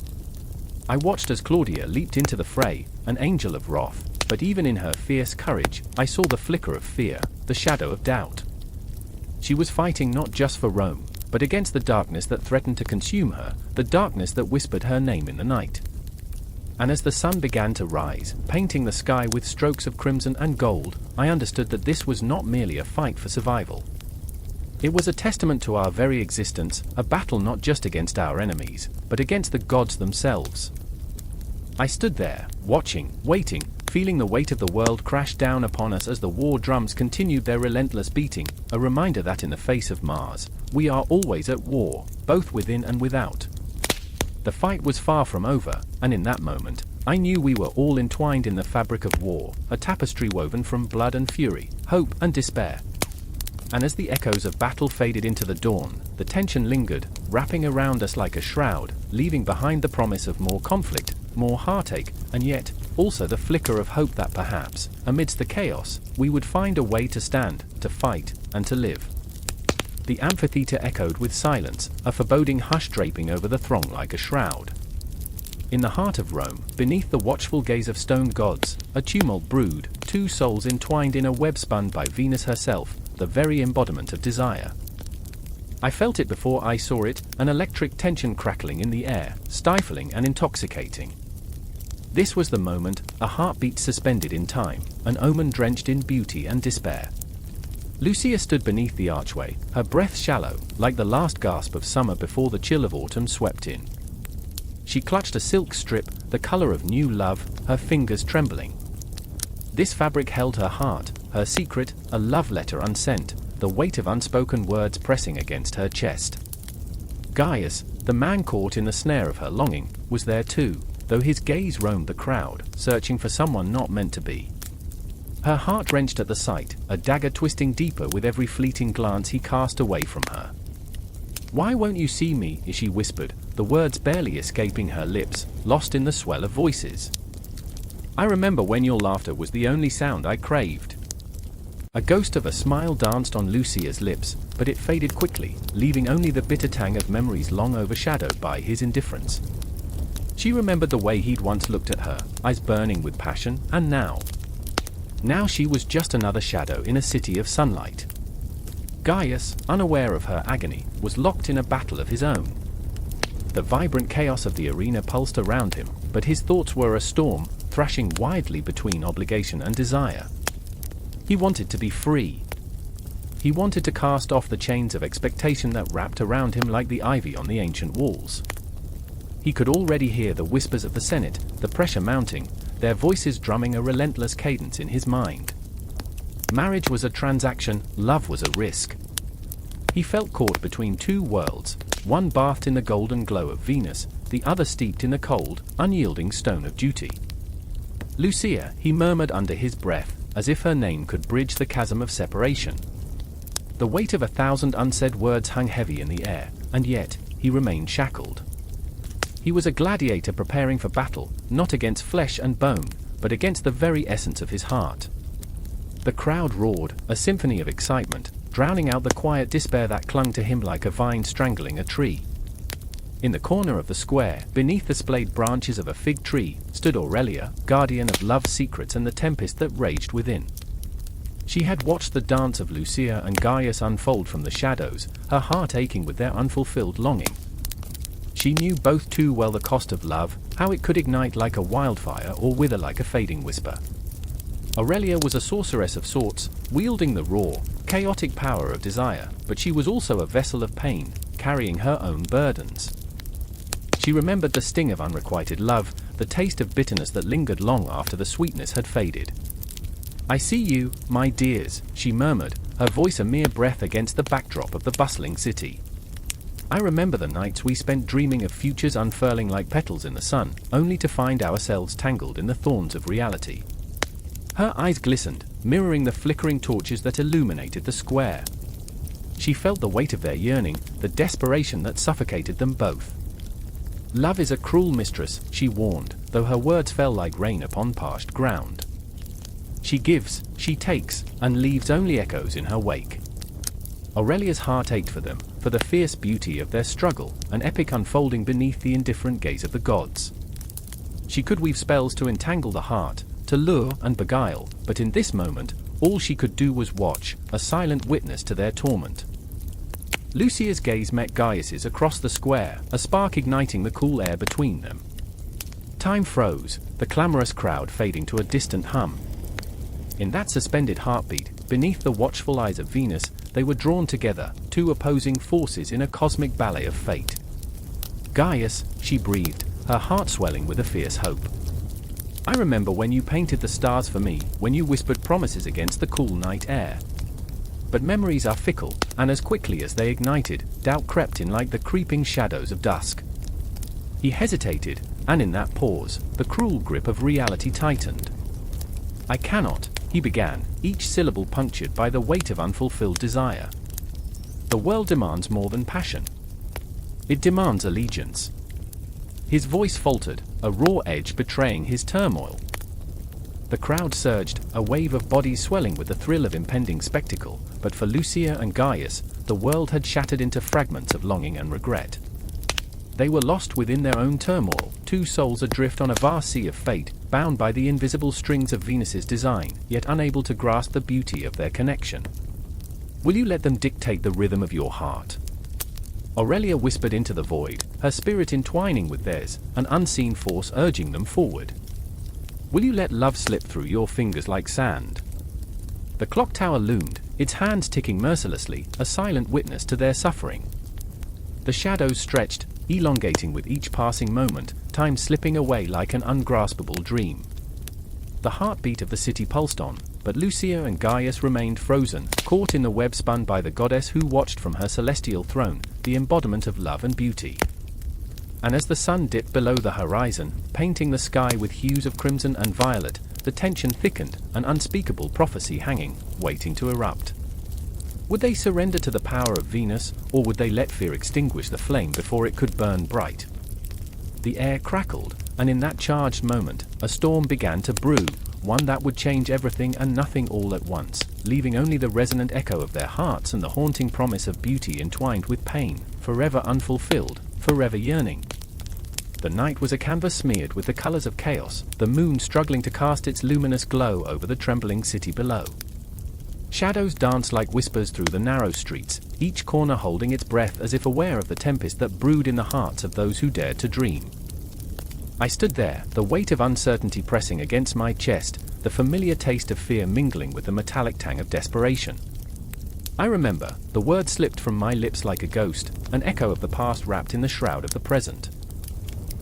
I watched as Claudia leaped into the fray, an angel of wrath, but even in her fierce courage, I saw the flicker of fear, the shadow of doubt. She was fighting not just for Rome, but against the darkness that threatened to consume her, the darkness that whispered her name in the night. And as the sun began to rise, painting the sky with strokes of crimson and gold, I understood that this was not merely a fight for survival. It was a testament to our very existence, a battle not just against our enemies, but against the gods themselves. I stood there, watching, waiting, feeling the weight of the world crash down upon us as the war drums continued their relentless beating, a reminder that in the face of Mars, we are always at war, both within and without. The fight was far from over, and in that moment, I knew we were all entwined in the fabric of war, a tapestry woven from blood and fury, hope and despair. And as the echoes of battle faded into the dawn, the tension lingered, wrapping around us like a shroud, leaving behind the promise of more conflict, more heartache, and yet, also the flicker of hope that perhaps, amidst the chaos, we would find a way to stand, to fight, and to live. The amphitheater echoed with silence, a foreboding hush draping over the throng like a shroud. In the heart of Rome, beneath the watchful gaze of stone gods, a tumult brewed, two souls entwined in a web spun by Venus herself, the very embodiment of desire. I felt it before I saw it, an electric tension crackling in the air, stifling and intoxicating. This was the moment, a heartbeat suspended in time, an omen drenched in beauty and despair. Lucia stood beneath the archway, her breath shallow, like the last gasp of summer before the chill of autumn swept in. She clutched a silk strip, the color of new love, her fingers trembling. This fabric held her heart, her secret, a love letter unsent, the weight of unspoken words pressing against her chest. Gaius, the man caught in the snare of her longing, was there too, though his gaze roamed the crowd, searching for someone not meant to be. Her heart wrenched at the sight, a dagger twisting deeper with every fleeting glance he cast away from her. "Why won't you see me?" she whispered, the words barely escaping her lips, lost in the swell of voices. "I remember when your laughter was the only sound I craved." A ghost of a smile danced on Lucia's lips, but it faded quickly, leaving only the bitter tang of memories long overshadowed by his indifference. She remembered the way he'd once looked at her, eyes burning with passion, and now she was just another shadow in a city of sunlight. Gaius, unaware of her agony, was locked in a battle of his own. The vibrant chaos of the arena pulsed around him, but his thoughts were a storm, thrashing wildly between obligation and desire. He wanted to be free. He wanted to cast off the chains of expectation that wrapped around him like the ivy on the ancient walls. He could already hear the whispers of the Senate, the pressure mounting, their voices drumming a relentless cadence in his mind. Marriage was a transaction, love was a risk. He felt caught between two worlds, one bathed in the golden glow of Venus, the other steeped in the cold, unyielding stone of duty. "Lucia," he murmured under his breath, as if her name could bridge the chasm of separation. The weight of 1,000 unsaid words hung heavy in the air, and yet, he remained shackled. He was a gladiator preparing for battle, not against flesh and bone, but against the very essence of his heart. The crowd roared, a symphony of excitement, drowning out the quiet despair that clung to him like a vine strangling a tree. In the corner of the square, beneath the splayed branches of a fig tree, stood Aurelia, guardian of love's secrets and the tempest that raged within. She had watched the dance of Lucia and Gaius unfold from the shadows, her heart aching with their unfulfilled longing. She knew both too well the cost of love, how it could ignite like a wildfire or wither like a fading whisper. Aurelia was a sorceress of sorts, wielding the raw, chaotic power of desire, but she was also a vessel of pain, carrying her own burdens. She remembered the sting of unrequited love, the taste of bitterness that lingered long after the sweetness had faded. "I see you, my dears," she murmured, her voice a mere breath against the backdrop of the bustling city. I remember the nights we spent dreaming of futures unfurling like petals in the sun, only to find ourselves tangled in the thorns of reality. Her eyes glistened, mirroring the flickering torches that illuminated the square. She felt the weight of their yearning, the desperation that suffocated them both. Love is a cruel mistress, she warned, though her words fell like rain upon parched ground. She gives, she takes, and leaves only echoes in her wake. Aurelia's heart ached for them, for the fierce beauty of their struggle, an epic unfolding beneath the indifferent gaze of the gods. She could weave spells to entangle the heart, to lure and beguile, but in this moment, all she could do was watch, a silent witness to their torment. Lucia's gaze met Gaius's across the square, a spark igniting the cool air between them. Time froze, the clamorous crowd fading to a distant hum. In that suspended heartbeat, beneath the watchful eyes of Venus, they were drawn together, two opposing forces in a cosmic ballet of fate. Gaius, she breathed, her heart swelling with a fierce hope. I remember when you painted the stars for me, when you whispered promises against the cool night air. But memories are fickle, and as quickly as they ignited, doubt crept in like the creeping shadows of dusk. He hesitated, and in that pause, the cruel grip of reality tightened. I cannot, he began, each syllable punctured by the weight of unfulfilled desire. The world demands more than passion. It demands allegiance. His voice faltered, a raw edge betraying his turmoil. The crowd surged, a wave of bodies swelling with the thrill of impending spectacle, but for Lucia and Gaius, the world had shattered into fragments of longing and regret. They were lost within their own turmoil, two souls adrift on a vast sea of fate, bound by the invisible strings of Venus's design, yet unable to grasp the beauty of their connection. Will you let them dictate the rhythm of your heart? Aurelia whispered into the void, her spirit entwining with theirs, an unseen force urging them forward. Will you let love slip through your fingers like sand? The clock tower loomed, its hands ticking mercilessly, a silent witness to their suffering. The shadows stretched, elongating with each passing moment, time slipping away like an ungraspable dream. The heartbeat of the city pulsed on, but Lucia and Gaius remained frozen, caught in the web spun by the goddess who watched from her celestial throne, the embodiment of love and beauty. And as the sun dipped below the horizon, painting the sky with hues of crimson and violet, the tension thickened, an unspeakable prophecy hanging, waiting to erupt. Would they surrender to the power of Venus, or would they let fear extinguish the flame before it could burn bright? The air crackled, and in that charged moment, a storm began to brew, one that would change everything and nothing all at once, leaving only the resonant echo of their hearts and the haunting promise of beauty entwined with pain, forever unfulfilled, forever yearning. The night was a canvas smeared with the colors of chaos, the moon struggling to cast its luminous glow over the trembling city below. Shadows danced like whispers through the narrow streets, each corner holding its breath as if aware of the tempest that brewed in the hearts of those who dared to dream. I stood there, the weight of uncertainty pressing against my chest, the familiar taste of fear mingling with the metallic tang of desperation. I remember, the word slipped from my lips like a ghost, an echo of the past wrapped in the shroud of the present.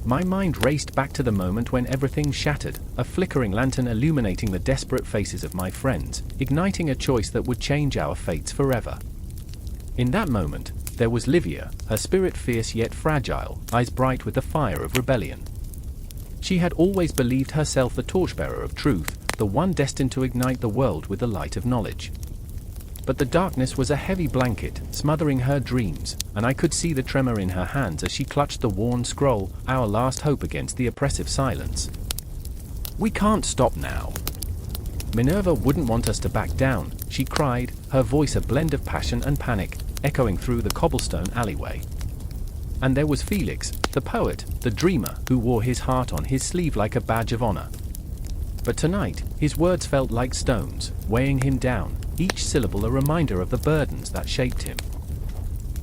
My mind raced back to the moment when everything shattered, a flickering lantern illuminating the desperate faces of my friends, igniting a choice that would change our fates forever. In that moment, there was Livia, her spirit fierce yet fragile, eyes bright with the fire of rebellion. She had always believed herself the torchbearer of truth, the one destined to ignite the world with the light of knowledge. But the darkness was a heavy blanket, smothering her dreams, and I could see the tremor in her hands as she clutched the worn scroll, our last hope against the oppressive silence. We can't stop now. Minerva wouldn't want us to back down, she cried, her voice a blend of passion and panic, echoing through the cobblestone alleyway. And there was Felix, the poet, the dreamer, who wore his heart on his sleeve like a badge of honor. But tonight, his words felt like stones, weighing him down, each syllable a reminder of the burdens that shaped him.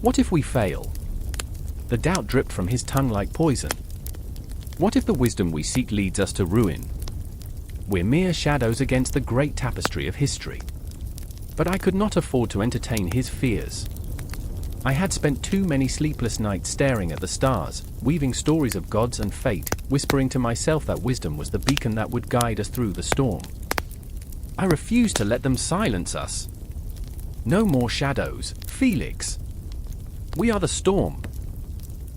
What if we fail? The doubt dripped from his tongue like poison. What if the wisdom we seek leads us to ruin? We're mere shadows against the great tapestry of history. But I could not afford to entertain his fears. I had spent too many sleepless nights staring at the stars, weaving stories of gods and fate, whispering to myself that wisdom was the beacon that would guide us through the storm. I refused to let them silence us. No more shadows, Felix. We are the storm,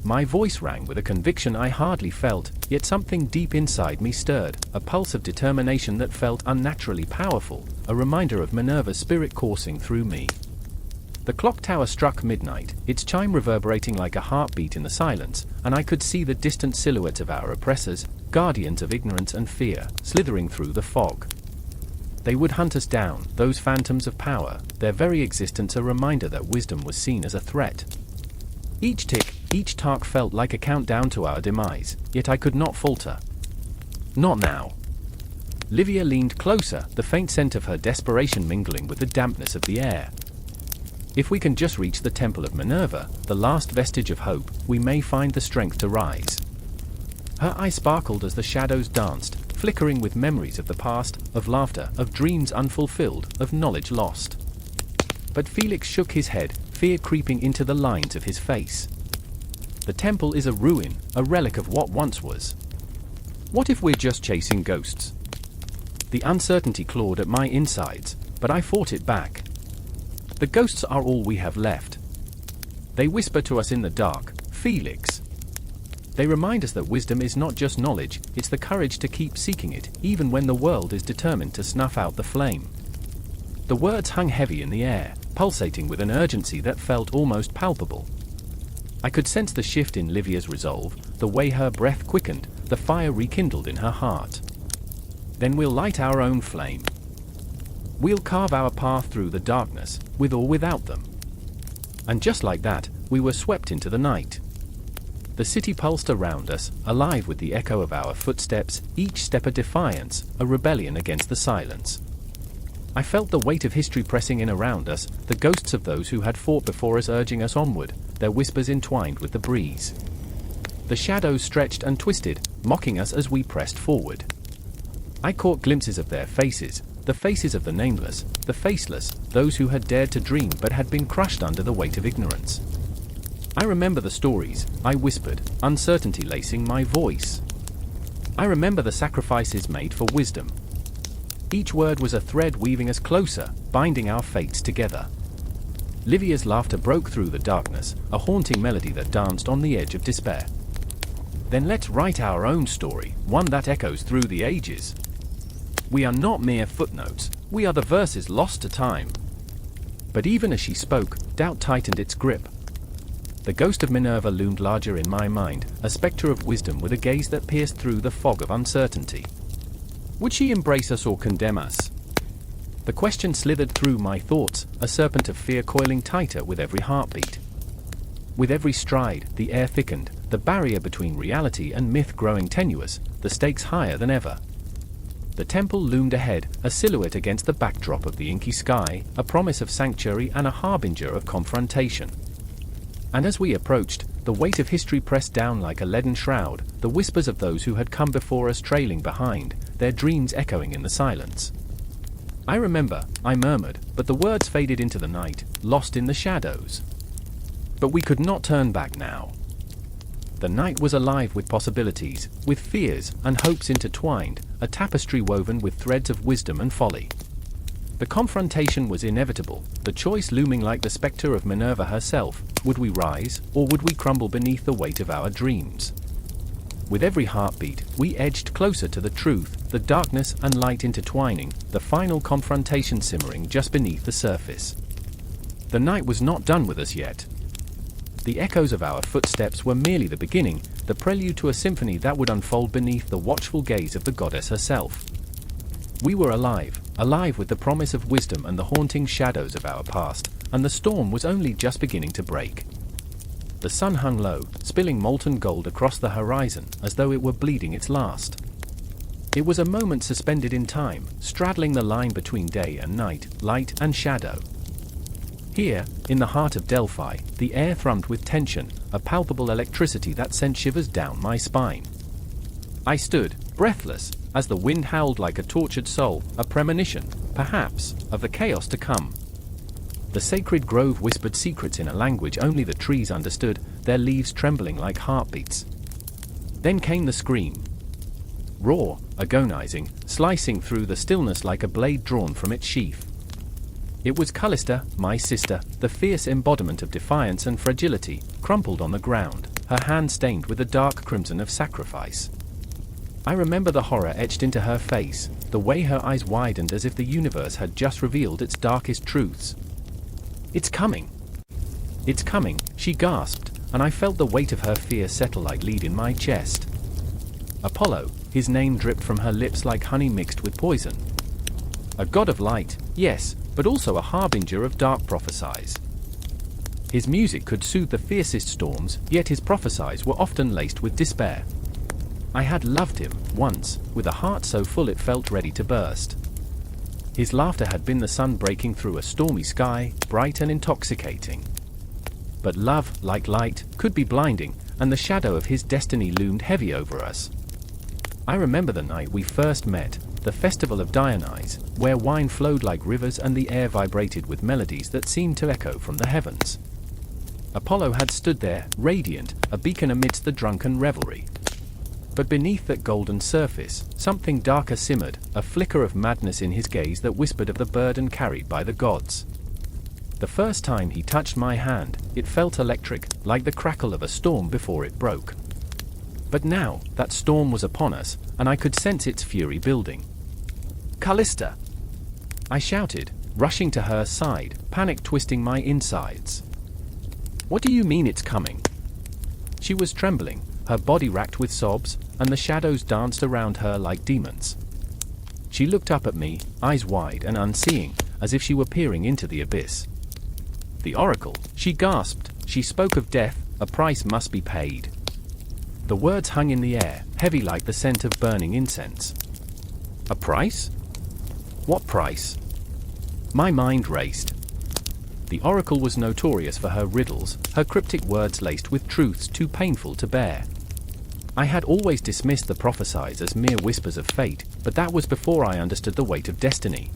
My voice rang with a conviction I hardly felt, yet something deep inside me stirred, a pulse of determination that felt unnaturally powerful, a reminder of Minerva's spirit coursing through me. The clock tower struck midnight, its chime reverberating like a heartbeat in the silence, and I could see the distant silhouettes of our oppressors, guardians of ignorance and fear, slithering through the fog. They would hunt us down, those phantoms of power, their very existence a reminder that wisdom was seen as a threat. Each tick, each talk felt like a countdown to our demise, yet I could not falter. Not now. Livia leaned closer, the faint scent of her desperation mingling with the dampness of the air. If we can just reach the Temple of Minerva, the last vestige of hope, we may find the strength to rise. Her eye sparkled as the shadows danced, flickering with memories of the past, of laughter, of dreams unfulfilled, of knowledge lost. But Felix shook his head, fear creeping into the lines of his face. The temple is a ruin, a relic of what once was. What if we're just chasing ghosts? The uncertainty clawed at my insides, but I fought it back. The ghosts are all we have left. They whisper to us in the dark, Felix. They remind us that wisdom is not just knowledge, it's the courage to keep seeking it, even when the world is determined to snuff out the flame. The words hung heavy in the air, pulsating with an urgency that felt almost palpable. I could sense the shift in Livia's resolve, the way her breath quickened, the fire rekindled in her heart. Then we'll light our own flame. We'll carve our path through the darkness, with or without them. And just like that, we were swept into the night. The city pulsed around us, alive with the echo of our footsteps, each step a defiance, a rebellion against the silence. I felt the weight of history pressing in around us, the ghosts of those who had fought before us urging us onward, their whispers entwined with the breeze. The shadows stretched and twisted, mocking us as we pressed forward. I caught glimpses of their faces, the faces of the nameless, the faceless, those who had dared to dream but had been crushed under the weight of ignorance. I remember the stories, I whispered, uncertainty lacing my voice. I remember the sacrifices made for wisdom. Each word was a thread weaving us closer, binding our fates together. Livia's laughter broke through the darkness, a haunting melody that danced on the edge of despair. Then let's write our own story, one that echoes through the ages. We are not mere footnotes, we are the verses lost to time. But even as she spoke, doubt tightened its grip. The ghost of Minerva loomed larger in my mind, a spectre of wisdom with a gaze that pierced through the fog of uncertainty. Would she embrace us or condemn us? The question slithered through my thoughts, a serpent of fear coiling tighter with every heartbeat. With every stride, the air thickened, the barrier between reality and myth growing tenuous, the stakes higher than ever. The temple loomed ahead, a silhouette against the backdrop of the inky sky, a promise of sanctuary and a harbinger of confrontation. And as we approached, the weight of history pressed down like a leaden shroud, the whispers of those who had come before us trailing behind, their dreams echoing in the silence. I remember, I murmured, but the words faded into the night, lost in the shadows. But we could not turn back now. The night was alive with possibilities, with fears and hopes intertwined, a tapestry woven with threads of wisdom and folly. The confrontation was inevitable, the choice looming like the spectre of Minerva herself. Would we rise, or would we crumble beneath the weight of our dreams? With every heartbeat, we edged closer to the truth, the darkness and light intertwining, the final confrontation simmering just beneath the surface. The night was not done with us yet. The echoes of our footsteps were merely the beginning, the prelude to a symphony that would unfold beneath the watchful gaze of the goddess herself. We were alive, alive with the promise of wisdom and the haunting shadows of our past, and the storm was only just beginning to break. The sun hung low, spilling molten gold across the horizon, as though it were bleeding its last. It was a moment suspended in time, straddling the line between day and night, light and shadow. Here, in the heart of Delphi, the air thrummed with tension, a palpable electricity that sent shivers down my spine. I stood, breathless, as the wind howled like a tortured soul, a premonition, perhaps, of the chaos to come. The sacred grove whispered secrets in a language only the trees understood, their leaves trembling like heartbeats. Then came the scream. Raw, agonizing, slicing through the stillness like a blade drawn from its sheath. It was Callista, my sister, the fierce embodiment of defiance and fragility, crumpled on the ground. her hand stained with the dark crimson of sacrifice. I remember the horror etched into her face, the way her eyes widened as if the universe had just revealed its darkest truths. "It's coming! It's coming," she gasped, and I felt the weight of her fear settle like lead in my chest. Apollo, his name dripped from her lips like honey mixed with poison. A god of light, yes, but also a harbinger of dark prophecies. His music could soothe the fiercest storms, yet his prophecies were often laced with despair. I had loved him, once, with a heart so full it felt ready to burst. His laughter had been the sun breaking through a stormy sky, bright and intoxicating. But love, like light, could be blinding, and the shadow of his destiny loomed heavy over us. I remember the night we first met, the festival of Dionysus, where wine flowed like rivers and the air vibrated with melodies that seemed to echo from the heavens. Apollo had stood there, radiant, a beacon amidst the drunken revelry. But beneath that golden surface, something darker simmered, a flicker of madness in his gaze that whispered of the burden carried by the gods. The first time he touched my hand, it felt electric, like the crackle of a storm before it broke. But now, that storm was upon us, and I could sense its fury building. "Callista!" I shouted, rushing to her side, panic twisting my insides. "What do you mean it's coming?" She was trembling, her body racked with sobs, and the shadows danced around her like demons. She looked up at me, eyes wide and unseeing, as if she were peering into the abyss. "The oracle," she gasped. She spoke of death, a price must be paid. The words hung in the air, heavy like the scent of burning incense. A price? What price? My mind raced. The oracle was notorious for her riddles, her cryptic words laced with truths too painful to bear. I had always dismissed the prophecies as mere whispers of fate, but that was before I understood the weight of destiny.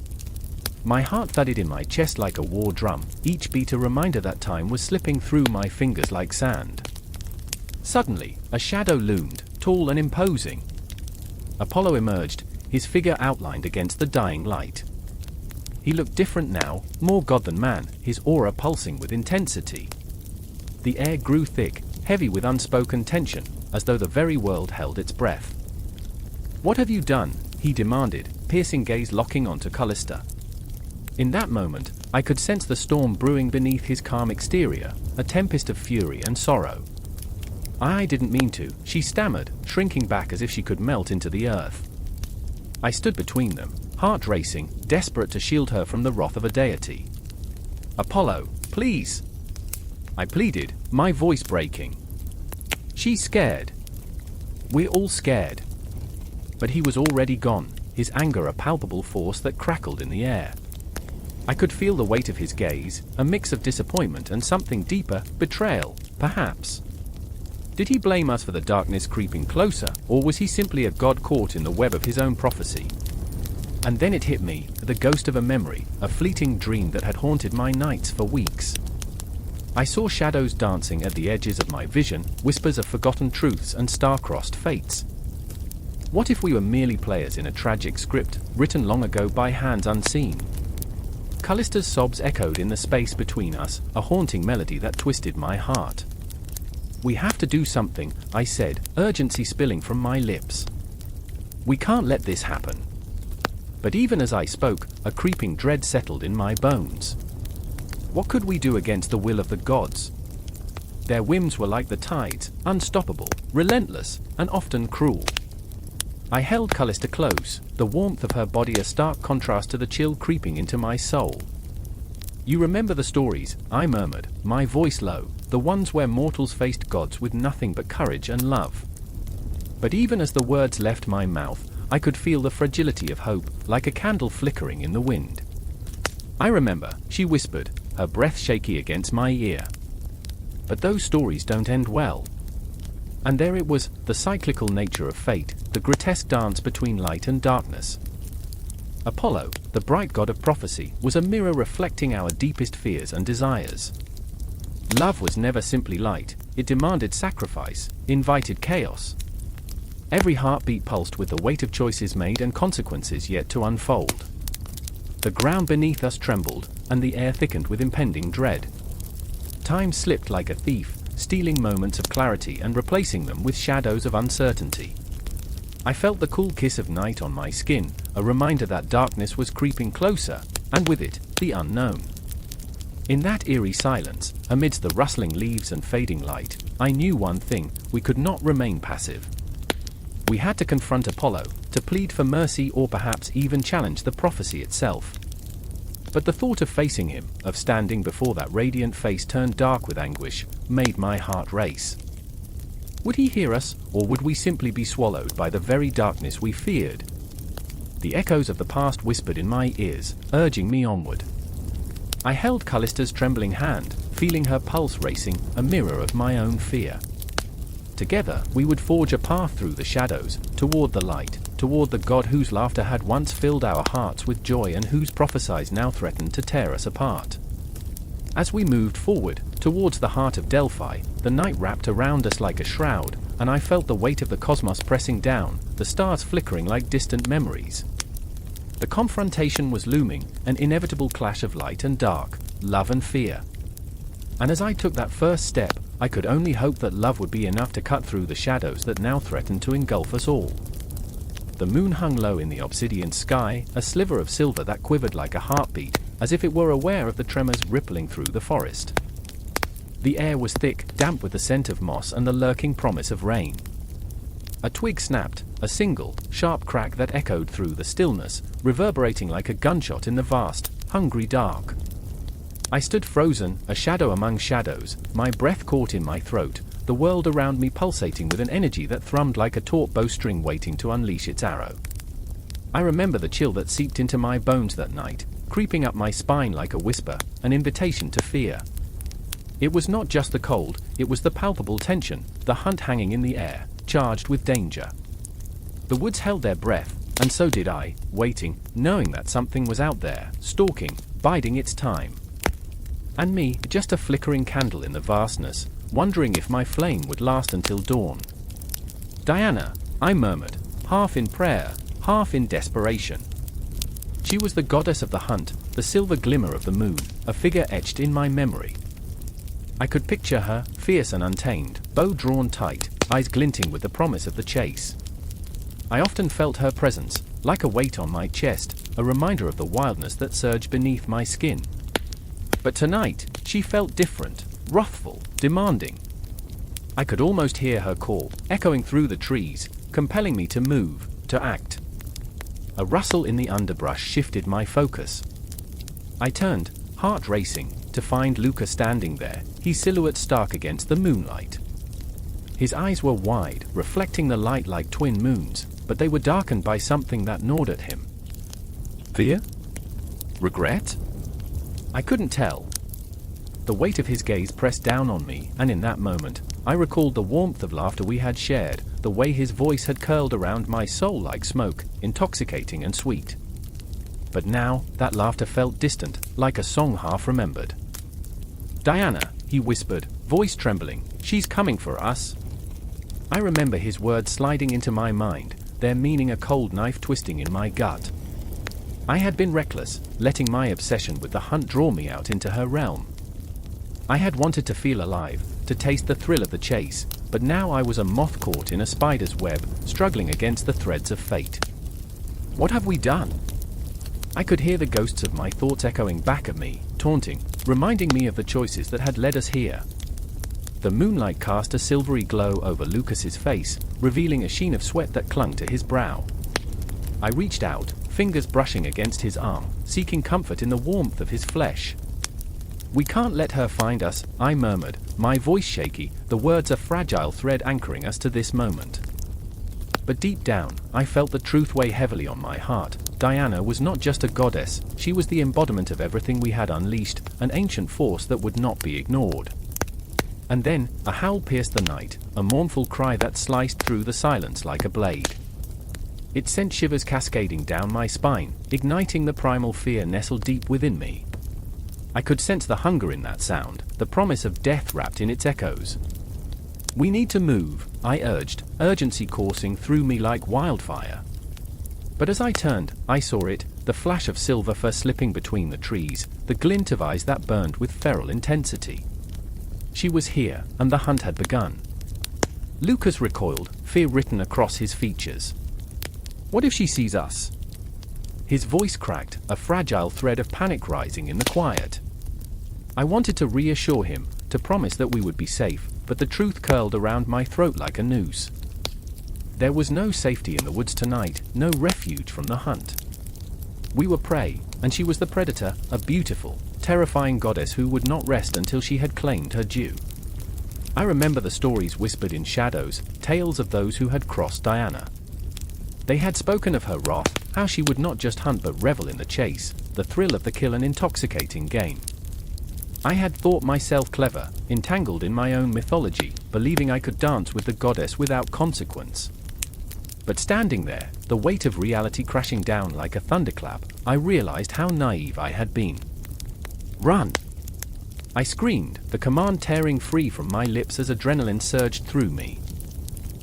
My heart thudded in my chest like a war drum, each beat a reminder that time was slipping through my fingers like sand. Suddenly, a shadow loomed, tall and imposing. Apollo emerged, his figure outlined against the dying light. He looked different now, more god than man, his aura pulsing with intensity. The air grew thick, heavy with unspoken tension, as though the very world held its breath. "What have you done?" he demanded, piercing gaze locking onto Callista. In that moment, I could sense the storm brewing beneath his calm exterior, a tempest of fury and sorrow. "I didn't mean to," she stammered, shrinking back as if she could melt into the earth. I stood between them, heart racing, desperate to shield her from the wrath of a deity. "Apollo, please!" I pleaded, my voice breaking. "She's scared. We're all scared." But he was already gone, his anger a palpable force that crackled in the air. I could feel the weight of his gaze, a mix of disappointment and something deeper, betrayal, perhaps. Did he blame us for the darkness creeping closer, or was he simply a god caught in the web of his own prophecy? And then it hit me, the ghost of a memory, a fleeting dream that had haunted my nights for weeks. I saw shadows dancing at the edges of my vision, whispers of forgotten truths and star-crossed fates. What if we were merely players in a tragic script, written long ago by hands unseen? Callista's sobs echoed in the space between us, a haunting melody that twisted my heart. "We have to do something," I said, urgency spilling from my lips. "We can't let this happen." But even as I spoke, a creeping dread settled in my bones. What could we do against the will of the gods? Their whims were like the tides, unstoppable, relentless, and often cruel. I held Callista close, the warmth of her body a stark contrast to the chill creeping into my soul. "You remember the stories," I murmured, my voice low, "the ones where mortals faced gods with nothing but courage and love." But even as the words left my mouth, I could feel the fragility of hope, like a candle flickering in the wind. "I remember," she whispered, her breath shaky against my ear. "But those stories don't end well." And there it was, the cyclical nature of fate, the grotesque dance between light and darkness. Apollo, the bright god of prophecy, was a mirror reflecting our deepest fears and desires. Love was never simply light, it demanded sacrifice, invited chaos. Every heartbeat pulsed with the weight of choices made and consequences yet to unfold. The ground beneath us trembled, and the air thickened with impending dread. Time slipped like a thief, stealing moments of clarity and replacing them with shadows of uncertainty. I felt the cool kiss of night on my skin, a reminder that darkness was creeping closer, and with it, the unknown. In that eerie silence, amidst the rustling leaves and fading light, I knew one thing: we could not remain passive. We had to confront Apollo, to plead for mercy, or perhaps even challenge the prophecy itself. But the thought of facing him, of standing before that radiant face turned dark with anguish, made my heart race. Would he hear us, or would we simply be swallowed by the very darkness we feared? The echoes of the past whispered in my ears, urging me onward. I held Callista's trembling hand, feeling her pulse racing, a mirror of my own fear. Together, we would forge a path through the shadows, toward the light, toward the god whose laughter had once filled our hearts with joy and whose prophecies now threatened to tear us apart. As we moved forward, towards the heart of Delphi, the night wrapped around us like a shroud, and I felt the weight of the cosmos pressing down, the stars flickering like distant memories. The confrontation was looming, an inevitable clash of light and dark, love and fear. And as I took that first step, I could only hope that love would be enough to cut through the shadows that now threatened to engulf us all. The moon hung low in the obsidian sky, a sliver of silver that quivered like a heartbeat, as if it were aware of the tremors rippling through the forest. The air was thick, damp with the scent of moss and the lurking promise of rain. A twig snapped, a single, sharp crack that echoed through the stillness, reverberating like a gunshot in the vast, hungry dark. I stood frozen, a shadow among shadows, my breath caught in my throat, the world around me pulsating with an energy that thrummed like a taut bowstring waiting to unleash its arrow. I remember the chill that seeped into my bones that night, creeping up my spine like a whisper, an invitation to fear. It was not just the cold, it was the palpable tension, the hunt hanging in the air, charged with danger. The woods held their breath, and so did I, waiting, knowing that something was out there, stalking, biding its time. And me, just a flickering candle in the vastness, wondering if my flame would last until dawn. "Diana," I murmured, half in prayer, half in desperation. She was the goddess of the hunt, the silver glimmer of the moon, a figure etched in my memory. I could picture her, fierce and untamed, bow drawn tight, eyes glinting with the promise of the chase. I often felt her presence, like a weight on my chest, a reminder of the wildness that surged beneath my skin. But tonight, she felt different, wrathful, demanding. I could almost hear her call, echoing through the trees, compelling me to move, to act. A rustle in the underbrush shifted my focus. I turned, heart racing, to find Luca standing there, his silhouette stark against the moonlight. His eyes were wide, reflecting the light like twin moons, but they were darkened by something that gnawed at him. Fear? Regret? I couldn't tell. The weight of his gaze pressed down on me, and in that moment, I recalled the warmth of laughter we had shared, the way his voice had curled around my soul like smoke, intoxicating and sweet. But now, that laughter felt distant, like a song half remembered. "Diana," he whispered, voice trembling, "she's coming for us." I remember his words sliding into my mind, their meaning a cold knife twisting in my gut. I had been reckless, letting my obsession with the hunt draw me out into her realm. I had wanted to feel alive, to taste the thrill of the chase, but now I was a moth caught in a spider's web, struggling against the threads of fate. What have we done? I could hear the ghosts of my thoughts echoing back at me, taunting, reminding me of the choices that had led us here. The moonlight cast a silvery glow over Lucas's face, revealing a sheen of sweat that clung to his brow. I reached out, fingers brushing against his arm, seeking comfort in the warmth of his flesh. "We can't let her find us," I murmured, my voice shaky, the words a fragile thread anchoring us to this moment. But deep down, I felt the truth weigh heavily on my heart. Diana was not just a goddess, she was the embodiment of everything we had unleashed, an ancient force that would not be ignored. And then, a howl pierced the night, a mournful cry that sliced through the silence like a blade. It sent shivers cascading down my spine, igniting the primal fear nestled deep within me. I could sense the hunger in that sound, the promise of death wrapped in its echoes. "We need to move," I urged, urgency coursing through me like wildfire. But as I turned, I saw it, the flash of silver fur slipping between the trees, the glint of eyes that burned with feral intensity. She was here, and the hunt had begun. Lucas recoiled, fear written across his features. What if she sees us? His voice cracked, a fragile thread of panic rising in the quiet. I wanted to reassure him, to promise that we would be safe, but the truth curled around my throat like a noose. There was no safety in the woods tonight, no refuge from the hunt. We were prey, and she was the predator, a beautiful, terrifying goddess who would not rest until she had claimed her due. I remember the stories whispered in shadows, tales of those who had crossed Diana. They had spoken of her wrath, how she would not just hunt but revel in the chase, the thrill of the kill, an intoxicating game. I had thought myself clever, entangled in my own mythology, believing I could dance with the goddess without consequence. But standing there, the weight of reality crashing down like a thunderclap, I realized how naive I had been. Run! I screamed, the command tearing free from my lips as adrenaline surged through me.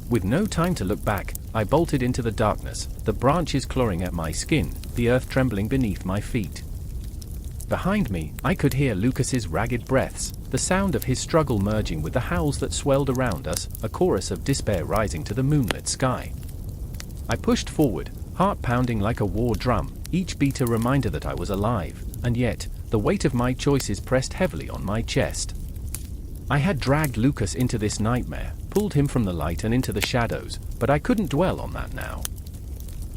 With no time to look back, I bolted into the darkness, the branches clawing at my skin, the earth trembling beneath my feet. Behind me, I could hear Lucas's ragged breaths, the sound of his struggle merging with the howls that swelled around us, a chorus of despair rising to the moonlit sky. I pushed forward, heart pounding like a war drum, each beat a reminder that I was alive, and yet, the weight of my choices pressed heavily on my chest. I had dragged Lucas into this nightmare, pulled him from the light and into the shadows, but I couldn't dwell on that now.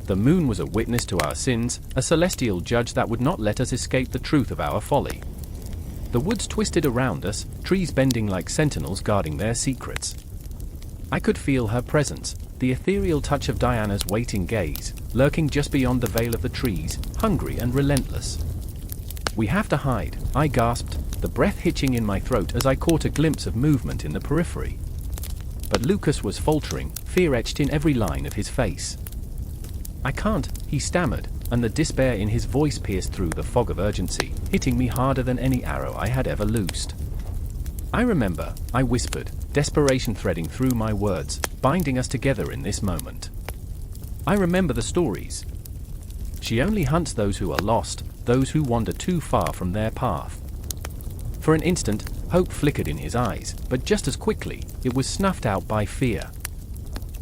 The moon was a witness to our sins, a celestial judge that would not let us escape the truth of our folly. The woods twisted around us, trees bending like sentinels guarding their secrets. I could feel her presence, the ethereal touch of Diana's waiting gaze, lurking just beyond the veil of the trees, hungry and relentless. We have to hide, I gasped, the breath hitching in my throat as I caught a glimpse of movement in the periphery. But Lucas was faltering, fear etched in every line of his face. I can't, he stammered, and the despair in his voice pierced through the fog of urgency, hitting me harder than any arrow I had ever loosed. I remember, I whispered, desperation threading through my words, binding us together in this moment. I remember the stories. She only hunts those who are lost, those who wander too far from their path. For an instant, hope flickered in his eyes, but just as quickly, it was snuffed out by fear.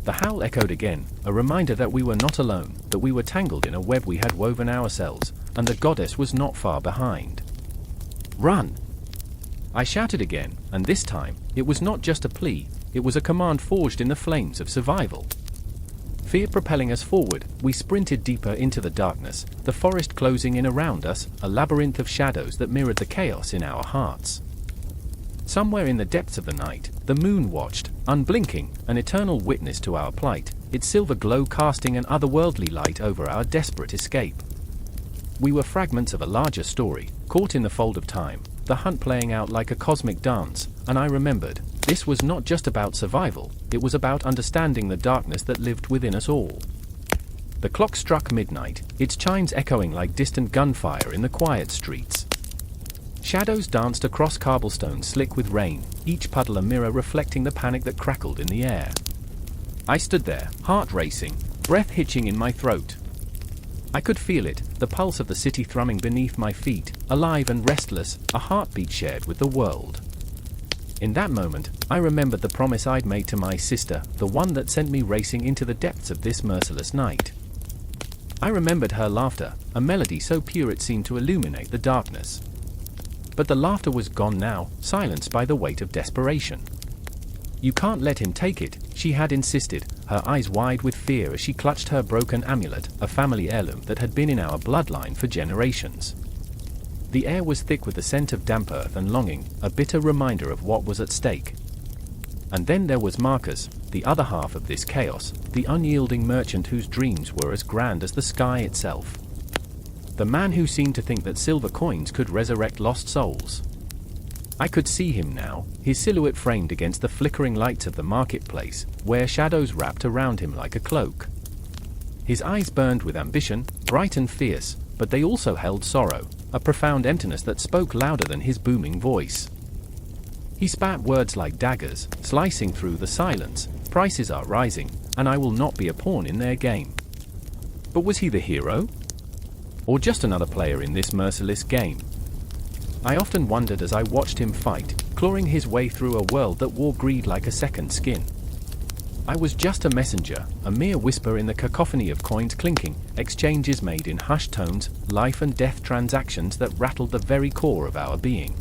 The howl echoed again, a reminder that we were not alone, that we were tangled in a web we had woven ourselves, and the goddess was not far behind. Run! I shouted again, and this time, it was not just a plea, it was a command forged in the flames of survival. Fear propelling us forward, we sprinted deeper into the darkness, the forest closing in around us, a labyrinth of shadows that mirrored the chaos in our hearts. Somewhere in the depths of the night, the moon watched, unblinking, an eternal witness to our plight, its silver glow casting an otherworldly light over our desperate escape. We were fragments of a larger story, caught in the fold of time, the hunt playing out like a cosmic dance, and I remembered, this was not just about survival, it was about understanding the darkness that lived within us all. The clock struck midnight, its chimes echoing like distant gunfire in the quiet streets. Shadows danced across cobblestones slick with rain, each puddle a mirror reflecting the panic that crackled in the air. I stood there, heart racing, breath hitching in my throat. I could feel it, the pulse of the city thrumming beneath my feet, alive and restless, a heartbeat shared with the world. In that moment, I remembered the promise I'd made to my sister, the one that sent me racing into the depths of this merciless night. I remembered her laughter, a melody so pure it seemed to illuminate the darkness. But the laughter was gone now, silenced by the weight of desperation. You can't let him take it, she had insisted, her eyes wide with fear as she clutched her broken amulet, a family heirloom that had been in our bloodline for generations. The air was thick with the scent of damp earth and longing, a bitter reminder of what was at stake. And then there was Marcus, the other half of this chaos, the unyielding merchant whose dreams were as grand as the sky itself. The man who seemed to think that silver coins could resurrect lost souls. I could see him now, his silhouette framed against the flickering lights of the marketplace, where shadows wrapped around him like a cloak. His eyes burned with ambition, bright and fierce, but they also held sorrow, a profound emptiness that spoke louder than his booming voice. He spat words like daggers, slicing through the silence, prices are rising, and I will not be a pawn in their game. But was he the hero? Or just another player in this merciless game? I often wondered as I watched him fight, clawing his way through a world that wore greed like a second skin. I was just a messenger, a mere whisper in the cacophony of coins clinking, exchanges made in hushed tones, life and death transactions that rattled the very core of our being.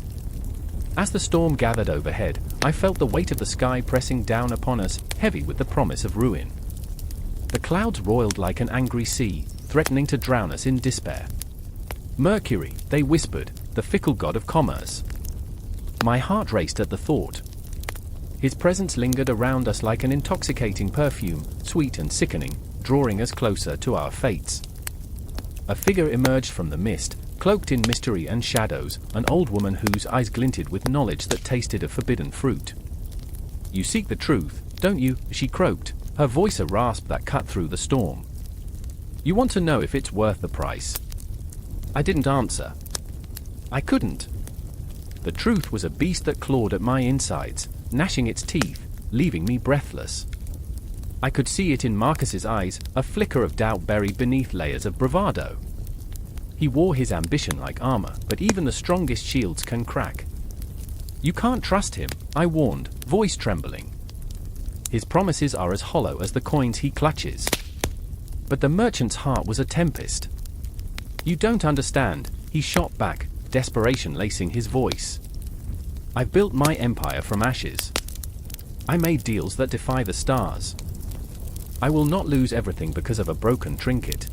As the storm gathered overhead, I felt the weight of the sky pressing down upon us, heavy with the promise of ruin. The clouds roiled like an angry sea, threatening to drown us in despair. Mercury, they whispered, the fickle god of commerce. My heart raced at the thought. His presence lingered around us like an intoxicating perfume, sweet and sickening, drawing us closer to our fates. A figure emerged from the mist, cloaked in mystery and shadows, an old woman whose eyes glinted with knowledge that tasted of forbidden fruit. "You seek the truth, don't you?" she croaked, her voice a rasp that cut through the storm. "You want to know if it's worth the price?" I didn't answer. I couldn't. The truth was a beast that clawed at my insides, gnashing its teeth, leaving me breathless. I could see it in Marcus's eyes, a flicker of doubt buried beneath layers of bravado. He wore his ambition like armor, but even the strongest shields can crack. "You can't trust him," I warned, voice trembling. "His promises are as hollow as the coins he clutches." But the merchant's heart was a tempest. "You don't understand," he shot back, desperation lacing his voice. "I've built my empire from ashes. I made deals that defy the stars. I will not lose everything because of a broken trinket."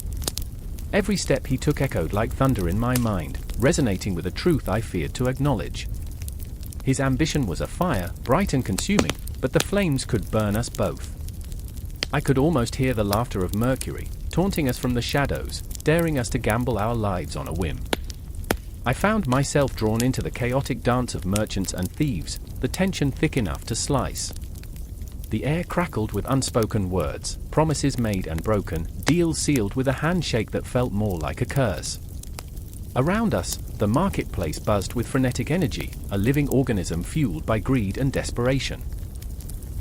Every step he took echoed like thunder in my mind, resonating with a truth I feared to acknowledge. His ambition was a fire, bright and consuming, but the flames could burn us both. I could almost hear the laughter of Mercury, taunting us from the shadows, daring us to gamble our lives on a whim. I found myself drawn into the chaotic dance of merchants and thieves, the tension thick enough to slice. The air crackled with unspoken words, promises made and broken, deals sealed with a handshake that felt more like a curse. Around us, the marketplace buzzed with frenetic energy, a living organism fueled by greed and desperation.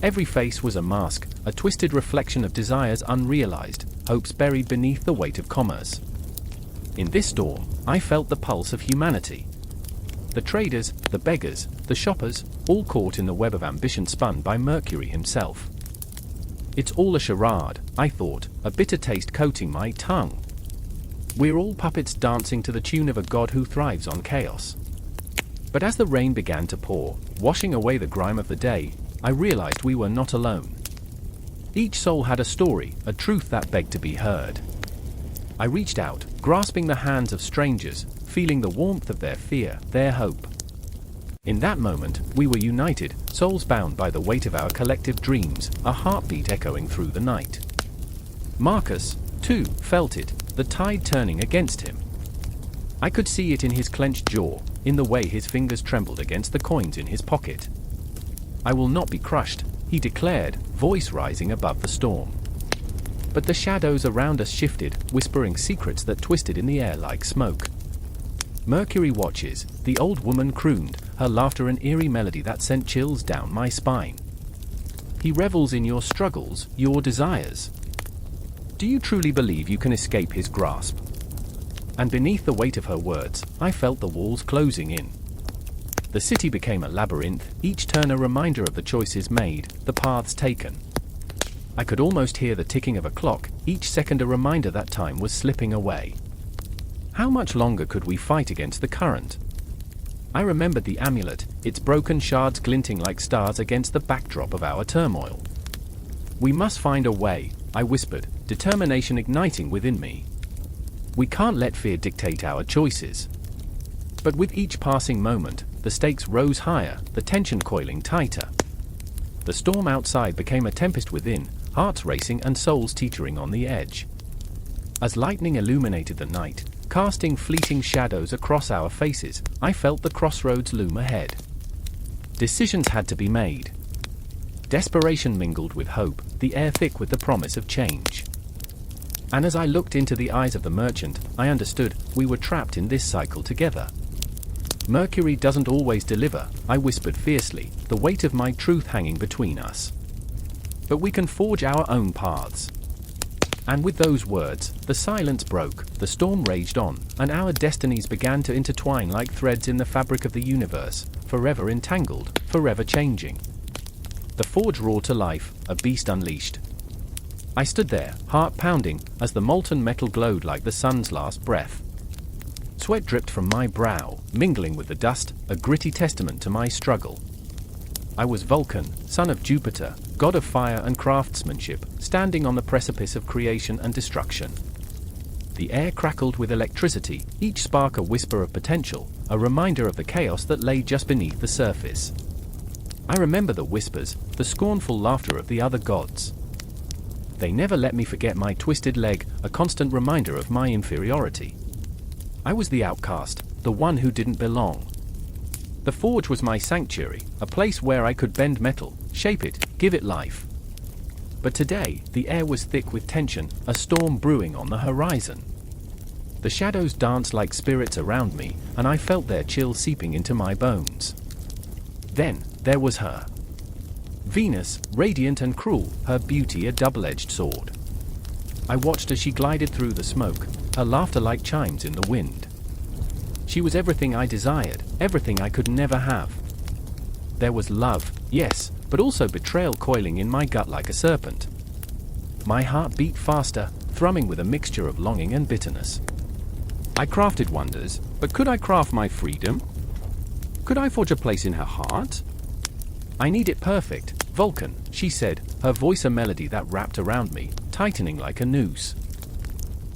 Every face was a mask, a twisted reflection of desires unrealized, hopes buried beneath the weight of commerce. In this storm, I felt the pulse of humanity. The traders, the beggars, the shoppers, all caught in the web of ambition spun by Mercury himself. It's all a charade, I thought, a bitter taste coating my tongue. We're all puppets dancing to the tune of a god who thrives on chaos. But as the rain began to pour, washing away the grime of the day, I realized we were not alone. Each soul had a story, a truth that begged to be heard. I reached out, grasping the hands of strangers, feeling the warmth of their fear, their hope. In that moment, we were united, souls bound by the weight of our collective dreams, a heartbeat echoing through the night. Marcus, too, felt it, the tide turning against him. I could see it in his clenched jaw, in the way his fingers trembled against the coins in his pocket. "I will not be crushed," he declared, voice rising above the storm. But the shadows around us shifted, whispering secrets that twisted in the air like smoke. "Mercury watches," the old woman crooned, her laughter an eerie melody that sent chills down my spine. "He revels in your struggles, your desires. Do you truly believe you can escape his grasp?" And beneath the weight of her words, I felt the walls closing in. The city became a labyrinth, each turn a reminder of the choices made, the paths taken. I could almost hear the ticking of a clock, each second a reminder that time was slipping away. How much longer could we fight against the current? I remembered the amulet, its broken shards glinting like stars against the backdrop of our turmoil. "We must find a way," I whispered, determination igniting within me. "We can't let fear dictate our choices." But with each passing moment, the stakes rose higher, the tension coiling tighter. The storm outside became a tempest within, hearts racing and souls teetering on the edge. As lightning illuminated the night, casting fleeting shadows across our faces, I felt the crossroads loom ahead. Decisions had to be made. Desperation mingled with hope, the air thick with the promise of change. And as I looked into the eyes of the merchant, I understood we were trapped in this cycle together. "Mercury doesn't always deliver," I whispered fiercely, the weight of my truth hanging between us. "But we can forge our own paths." And with those words, the silence broke, the storm raged on, and our destinies began to intertwine like threads in the fabric of the universe, forever entangled, forever changing. The forge roared to life, a beast unleashed. I stood there, heart pounding, as the molten metal glowed like the sun's last breath. Sweat dripped from my brow, mingling with the dust, a gritty testament to my struggle. I was Vulcan, son of Jupiter, god of fire and craftsmanship, standing on the precipice of creation and destruction. The air crackled with electricity, each spark a whisper of potential, a reminder of the chaos that lay just beneath the surface. I remember the whispers, the scornful laughter of the other gods. They never let me forget my twisted leg, a constant reminder of my inferiority. I was the outcast, the one who didn't belong. The forge was my sanctuary, a place where I could bend metal, shape it, give it life. But today, the air was thick with tension, a storm brewing on the horizon. The shadows danced like spirits around me, and I felt their chill seeping into my bones. Then, there was her. Venus, radiant and cruel, her beauty a double-edged sword. I watched as she glided through the smoke, her laughter like chimes in the wind. She was everything I desired, everything I could never have. There was love, yes, but also betrayal coiling in my gut like a serpent. My heart beat faster, thrumming with a mixture of longing and bitterness. I crafted wonders, but could I craft my freedom? Could I forge a place in her heart? I need it perfect, Vulcan, she said, her voice a melody that wrapped around me, tightening like a noose.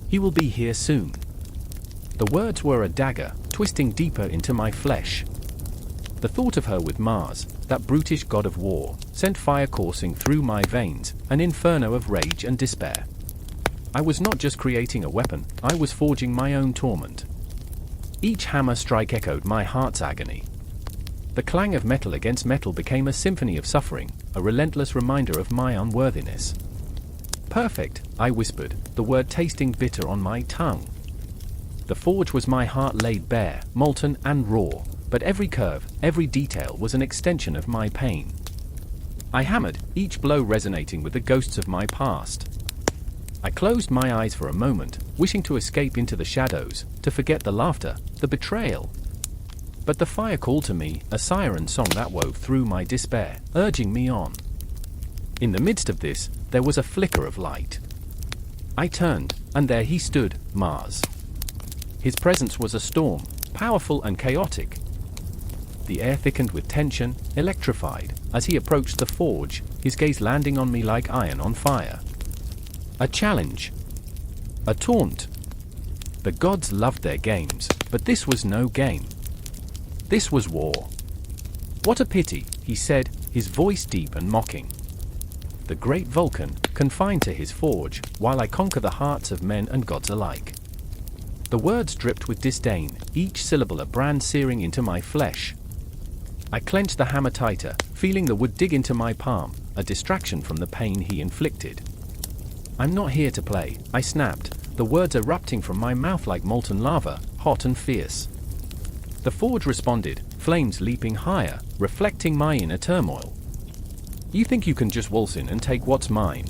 He will be here soon. The words were a dagger, twisting deeper into my flesh. The thought of her with Mars, that brutish god of war, sent fire coursing through my veins, an inferno of rage and despair. I was not just creating a weapon, I was forging my own torment. Each hammer strike echoed my heart's agony. The clang of metal against metal became a symphony of suffering, a relentless reminder of my unworthiness. Perfect, I whispered, the word tasting bitter on my tongue. The forge was my heart laid bare, molten and raw, but every curve, every detail was an extension of my pain. I hammered, each blow resonating with the ghosts of my past. I closed my eyes for a moment, wishing to escape into the shadows, to forget the laughter, the betrayal. But the fire called to me, a siren song that wove through my despair, urging me on. In the midst of this, there was a flicker of light. I turned, and there he stood, Mars. His presence was a storm, powerful and chaotic. The air thickened with tension, electrified, as he approached the forge, his gaze landing on me like iron on fire. A challenge. A taunt. The gods loved their games, but this was no game. This was war. What a pity, he said, his voice deep and mocking. The great Vulcan, confined to his forge, while I conquer the hearts of men and gods alike. The words dripped with disdain, each syllable a brand searing into my flesh. I clenched the hammer tighter, feeling the wood dig into my palm, a distraction from the pain he inflicted. I'm not here to play, I snapped, the words erupting from my mouth like molten lava, hot and fierce. The forge responded, flames leaping higher, reflecting my inner turmoil. You think you can just waltz in and take what's mine?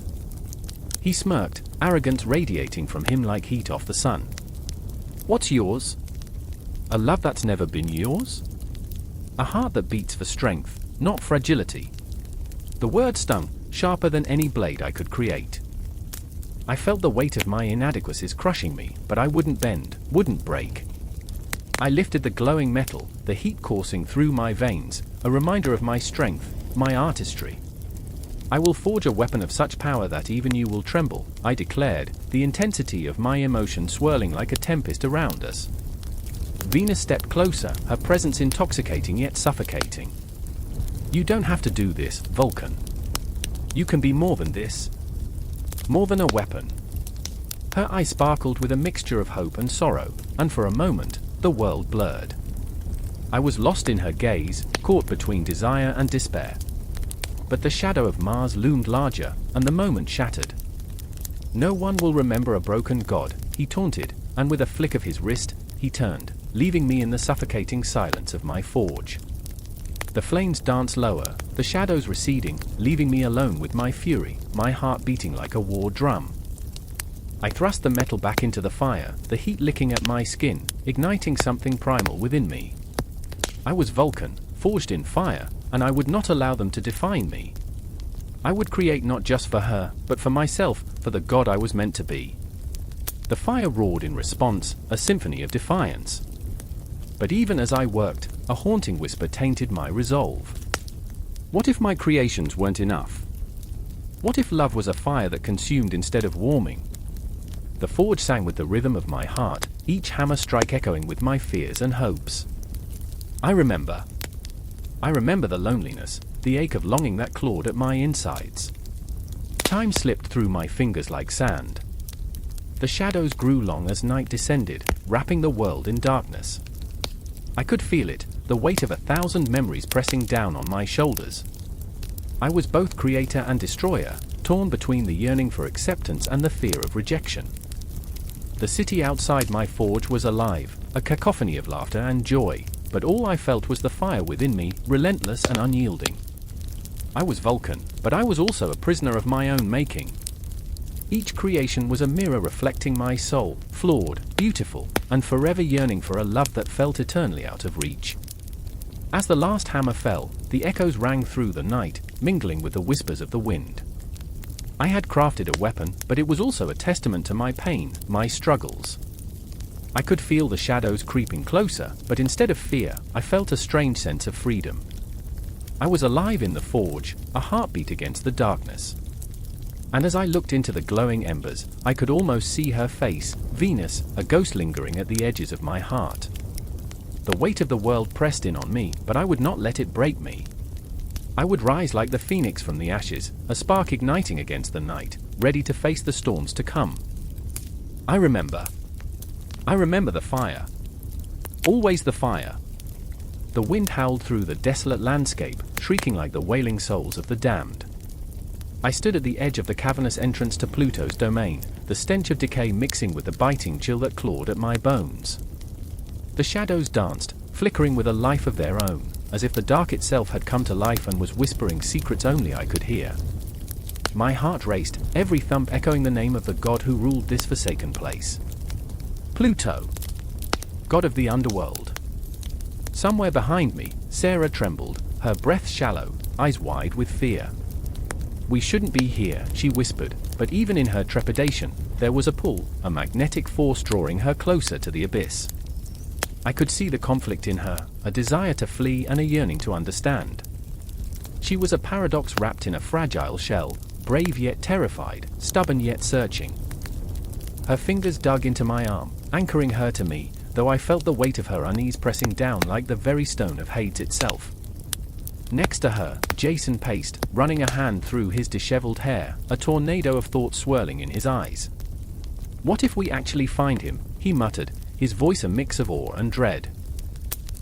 He smirked, arrogance radiating from him like heat off the sun. What's yours? A love that's never been yours? A heart that beats for strength, not fragility. The word stung, sharper than any blade I could create. I felt the weight of my inadequacies crushing me, but I wouldn't bend, wouldn't break. I lifted the glowing metal, the heat coursing through my veins, a reminder of my strength, my artistry. I will forge a weapon of such power that even you will tremble, I declared, the intensity of my emotion swirling like a tempest around us. Venus stepped closer, her presence intoxicating yet suffocating. You don't have to do this, Vulcan. You can be more than this. More than a weapon. Her eyes sparkled with a mixture of hope and sorrow, and for a moment, the world blurred. I was lost in her gaze, caught between desire and despair. But the shadow of Mars loomed larger, and the moment shattered. No one will remember a broken god, he taunted, and with a flick of his wrist, he turned, leaving me in the suffocating silence of my forge. The flames danced lower, the shadows receding, leaving me alone with my fury, my heart beating like a war drum. I thrust the metal back into the fire, the heat licking at my skin, igniting something primal within me. I was Vulcan, forged in fire, and I would not allow them to define me. I would create not just for her, but for myself, for the god I was meant to be. The fire roared in response, a symphony of defiance. But even as I worked, a haunting whisper tainted my resolve. What if my creations weren't enough? What if love was a fire that consumed instead of warming? The forge sang with the rhythm of my heart, each hammer strike echoing with my fears and hopes. I remember the loneliness, the ache of longing that clawed at my insides. Time slipped through my fingers like sand. The shadows grew long as night descended, wrapping the world in darkness. I could feel it, the weight of 1,000 memories pressing down on my shoulders. I was both creator and destroyer, torn between the yearning for acceptance and the fear of rejection. The city outside my forge was alive, a cacophony of laughter and joy, but all I felt was the fire within me, relentless and unyielding. I was Vulcan, but I was also a prisoner of my own making. Each creation was a mirror reflecting my soul, flawed, beautiful, and forever yearning for a love that felt eternally out of reach. As the last hammer fell, the echoes rang through the night, mingling with the whispers of the wind. I had crafted a weapon, but it was also a testament to my pain, my struggles. I could feel the shadows creeping closer, but instead of fear, I felt a strange sense of freedom. I was alive in the forge, a heartbeat against the darkness. And as I looked into the glowing embers, I could almost see her face, Venus, a ghost lingering at the edges of my heart. The weight of the world pressed in on me, but I would not let it break me. I would rise like the phoenix from the ashes, a spark igniting against the night, ready to face the storms to come. I remember the fire. Always the fire. The wind howled through the desolate landscape, shrieking like the wailing souls of the damned. I stood at the edge of the cavernous entrance to Pluto's domain, the stench of decay mixing with the biting chill that clawed at my bones. The shadows danced, flickering with a life of their own, as if the dark itself had come to life and was whispering secrets only I could hear. My heart raced, every thump echoing the name of the god who ruled this forsaken place. Pluto, god of the underworld. Somewhere behind me, Sarah trembled, her breath shallow, eyes wide with fear. "We shouldn't be here," she whispered, but even in her trepidation, there was a pull, a magnetic force drawing her closer to the abyss. I could see the conflict in her, a desire to flee and a yearning to understand. She was a paradox wrapped in a fragile shell, brave yet terrified, stubborn yet searching. Her fingers dug into my arm, anchoring her to me, though I felt the weight of her unease pressing down like the very stone of Hades itself. Next to her, Jason paced, running a hand through his disheveled hair, a tornado of thoughts swirling in his eyes. "What if we actually find him?" he muttered, his voice a mix of awe and dread.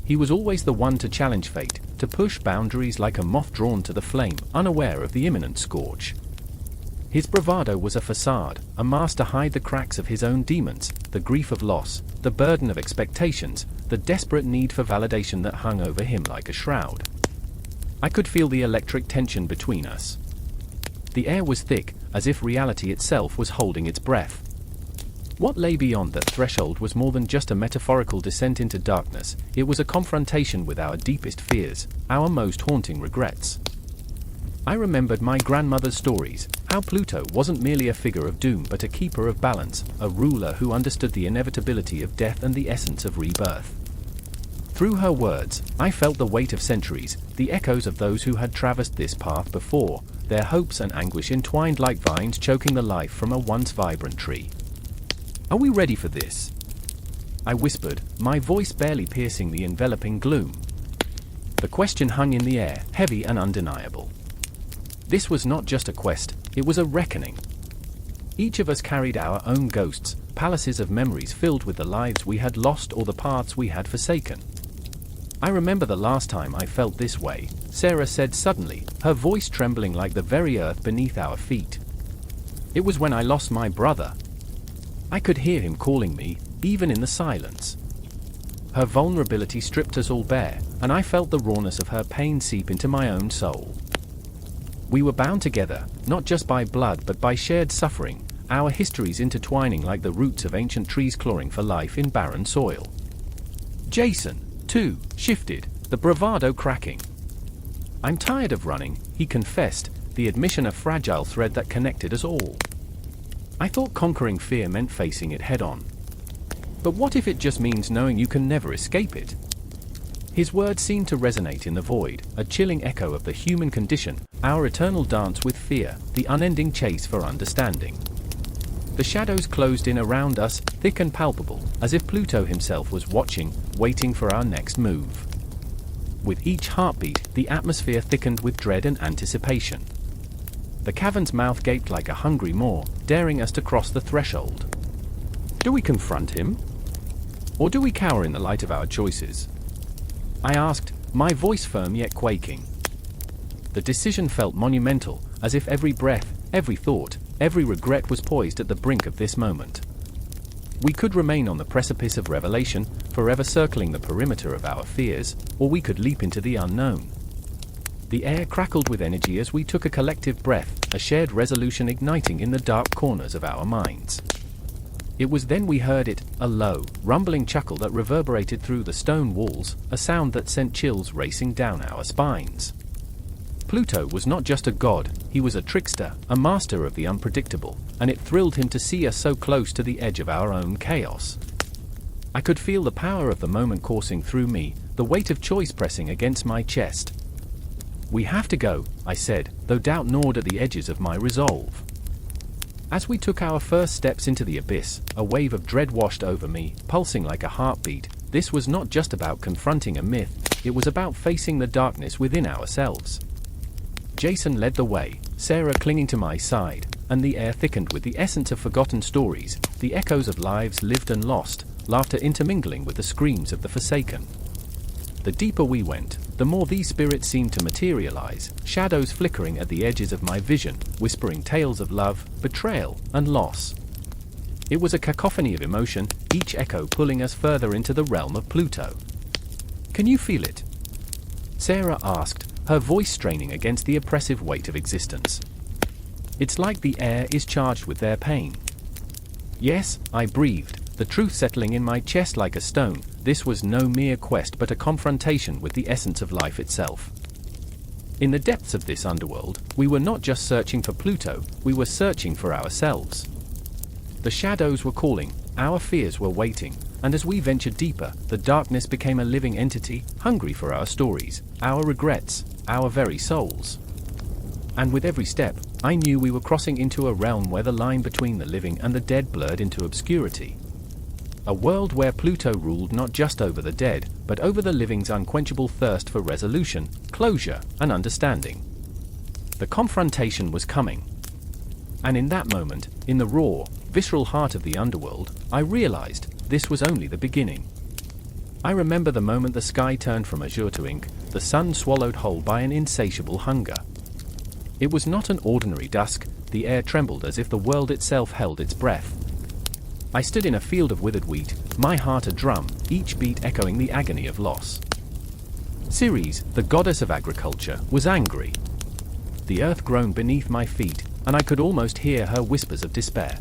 He was always the one to challenge fate, to push boundaries like a moth drawn to the flame, unaware of the imminent scorch. His bravado was a facade, a mask to hide the cracks of his own demons, the grief of loss, the burden of expectations, the desperate need for validation that hung over him like a shroud. I could feel the electric tension between us. The air was thick, as if reality itself was holding its breath. What lay beyond that threshold was more than just a metaphorical descent into darkness, it was a confrontation with our deepest fears, our most haunting regrets. I remembered my grandmother's stories, how Pluto wasn't merely a figure of doom but a keeper of balance, a ruler who understood the inevitability of death and the essence of rebirth. Through her words, I felt the weight of centuries, the echoes of those who had traversed this path before, their hopes and anguish entwined like vines choking the life from a once vibrant tree. "Are we ready for this?" I whispered, my voice barely piercing the enveloping gloom. The question hung in the air, heavy and undeniable. This was not just a quest, it was a reckoning. Each of us carried our own ghosts, palaces of memories filled with the lives we had lost or the paths we had forsaken. "I remember the last time I felt this way," Sarah said suddenly, her voice trembling like the very earth beneath our feet. "It was when I lost my brother. I could hear him calling me, even in the silence." Her vulnerability stripped us all bare, and I felt the rawness of her pain seep into my own soul. We were bound together, not just by blood but by shared suffering, our histories intertwining like the roots of ancient trees clawing for life in barren soil. Jason, too, shifted, the bravado cracking. "I'm tired of running," he confessed, the admission a fragile thread that connected us all. I thought conquering fear meant facing it head-on. But what if it just means knowing you can never escape it? His words seemed to resonate in the void, a chilling echo of the human condition, our eternal dance with fear, the unending chase for understanding. The shadows closed in around us, thick and palpable, as if Pluto himself was watching, waiting for our next move. With each heartbeat, the atmosphere thickened with dread and anticipation. The cavern's mouth gaped like a hungry maw, daring us to cross the threshold. Do we confront him? Or do we cower in the light of our choices? I asked, my voice firm yet quaking. The decision felt monumental, as if every breath, every thought, every regret was poised at the brink of this moment. We could remain on the precipice of revelation, forever circling the perimeter of our fears, or we could leap into the unknown. The air crackled with energy as we took a collective breath, a shared resolution igniting in the dark corners of our minds. It was then we heard it, a low, rumbling chuckle that reverberated through the stone walls, a sound that sent chills racing down our spines. Pluto was not just a god, he was a trickster, a master of the unpredictable, and it thrilled him to see us so close to the edge of our own chaos. I could feel the power of the moment coursing through me, the weight of choice pressing against my chest. We have to go, I said, though doubt gnawed at the edges of my resolve. As we took our first steps into the abyss, a wave of dread washed over me, pulsing like a heartbeat. This was not just about confronting a myth, it was about facing the darkness within ourselves. Jason led the way, Sarah clinging to my side, and the air thickened with the essence of forgotten stories, the echoes of lives lived and lost, laughter intermingling with the screams of the forsaken. The deeper we went, the more these spirits seemed to materialize, shadows flickering at the edges of my vision, whispering tales of love, betrayal, and loss. It was a cacophony of emotion, each echo pulling us further into the realm of Pluto. "Can you feel it?" Sarah asked, her voice straining against the oppressive weight of existence. "It's like the air is charged with their pain." "Yes," I breathed, the truth settling in my chest like a stone. This was no mere quest but a confrontation with the essence of life itself. In the depths of this underworld, we were not just searching for Pluto, we were searching for ourselves. The shadows were calling, our fears were waiting, and as we ventured deeper, the darkness became a living entity, hungry for our stories, our regrets, our very souls. And with every step, I knew we were crossing into a realm where the line between the living and the dead blurred into obscurity. A world where Pluto ruled not just over the dead, but over the living's unquenchable thirst for resolution, closure, and understanding. The confrontation was coming. And in that moment, in the raw, visceral heart of the underworld, I realized this was only the beginning. I remember the moment the sky turned from azure to ink, the sun swallowed whole by an insatiable hunger. It was not an ordinary dusk, the air trembled as if the world itself held its breath. I stood in a field of withered wheat, my heart a drum, each beat echoing the agony of loss. Ceres, the goddess of agriculture, was angry. The earth groaned beneath my feet, and I could almost hear her whispers of despair.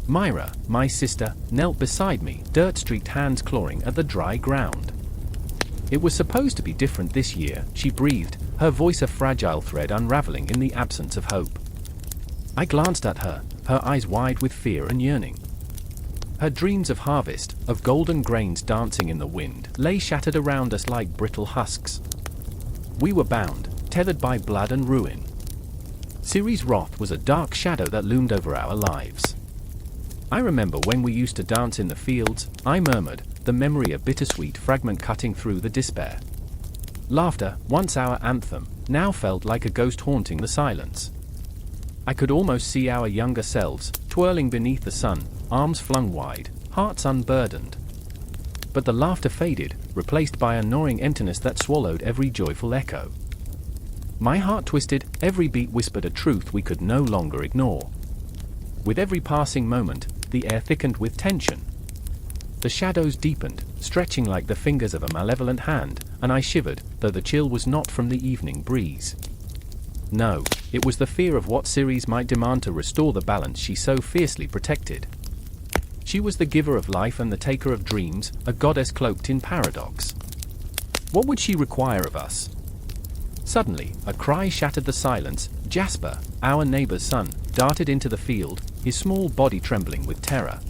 Myra, my sister, knelt beside me, dirt-streaked hands clawing at the dry ground. "It was supposed to be different this year," she breathed, her voice a fragile thread unraveling in the absence of hope. I glanced at her, her eyes wide with fear and yearning. Her dreams of harvest, of golden grains dancing in the wind, lay shattered around us like brittle husks. We were bound, tethered by blood and ruin. Ceres' wrath was a dark shadow that loomed over our lives. I remember when we used to dance in the fields, I murmured, the memory a bittersweet fragment cutting through the despair. Laughter, once our anthem, now felt like a ghost haunting the silence. I could almost see our younger selves, twirling beneath the sun, arms flung wide, hearts unburdened. But the laughter faded, replaced by a gnawing emptiness that swallowed every joyful echo. My heart twisted, every beat whispered a truth we could no longer ignore. With every passing moment, the air thickened with tension. The shadows deepened, stretching like the fingers of a malevolent hand, and I shivered, though the chill was not from the evening breeze. No, it was the fear of what Ceres might demand to restore the balance she so fiercely protected. She was the giver of life and the taker of dreams, a goddess cloaked in paradox. What would she require of us? Suddenly, a cry shattered the silence. Jasper, our neighbor's son, darted into the field, his small body trembling with terror.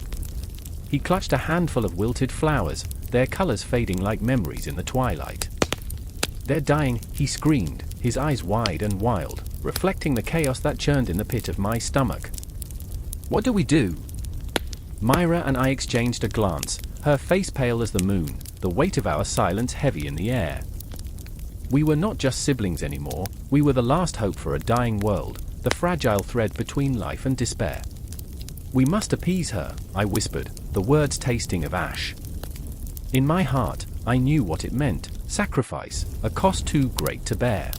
He clutched a handful of wilted flowers, their colors fading like memories in the twilight. "They're dying," he screamed, his eyes wide and wild, reflecting the chaos that churned in the pit of my stomach. "What do we do?" Myra and I exchanged a glance, her face pale as the moon, the weight of our silence heavy in the air. We were not just siblings anymore, we were the last hope for a dying world, the fragile thread between life and despair. "We must appease her," I whispered, the words tasting of ash. In my heart, I knew what it meant: sacrifice, a cost too great to bear.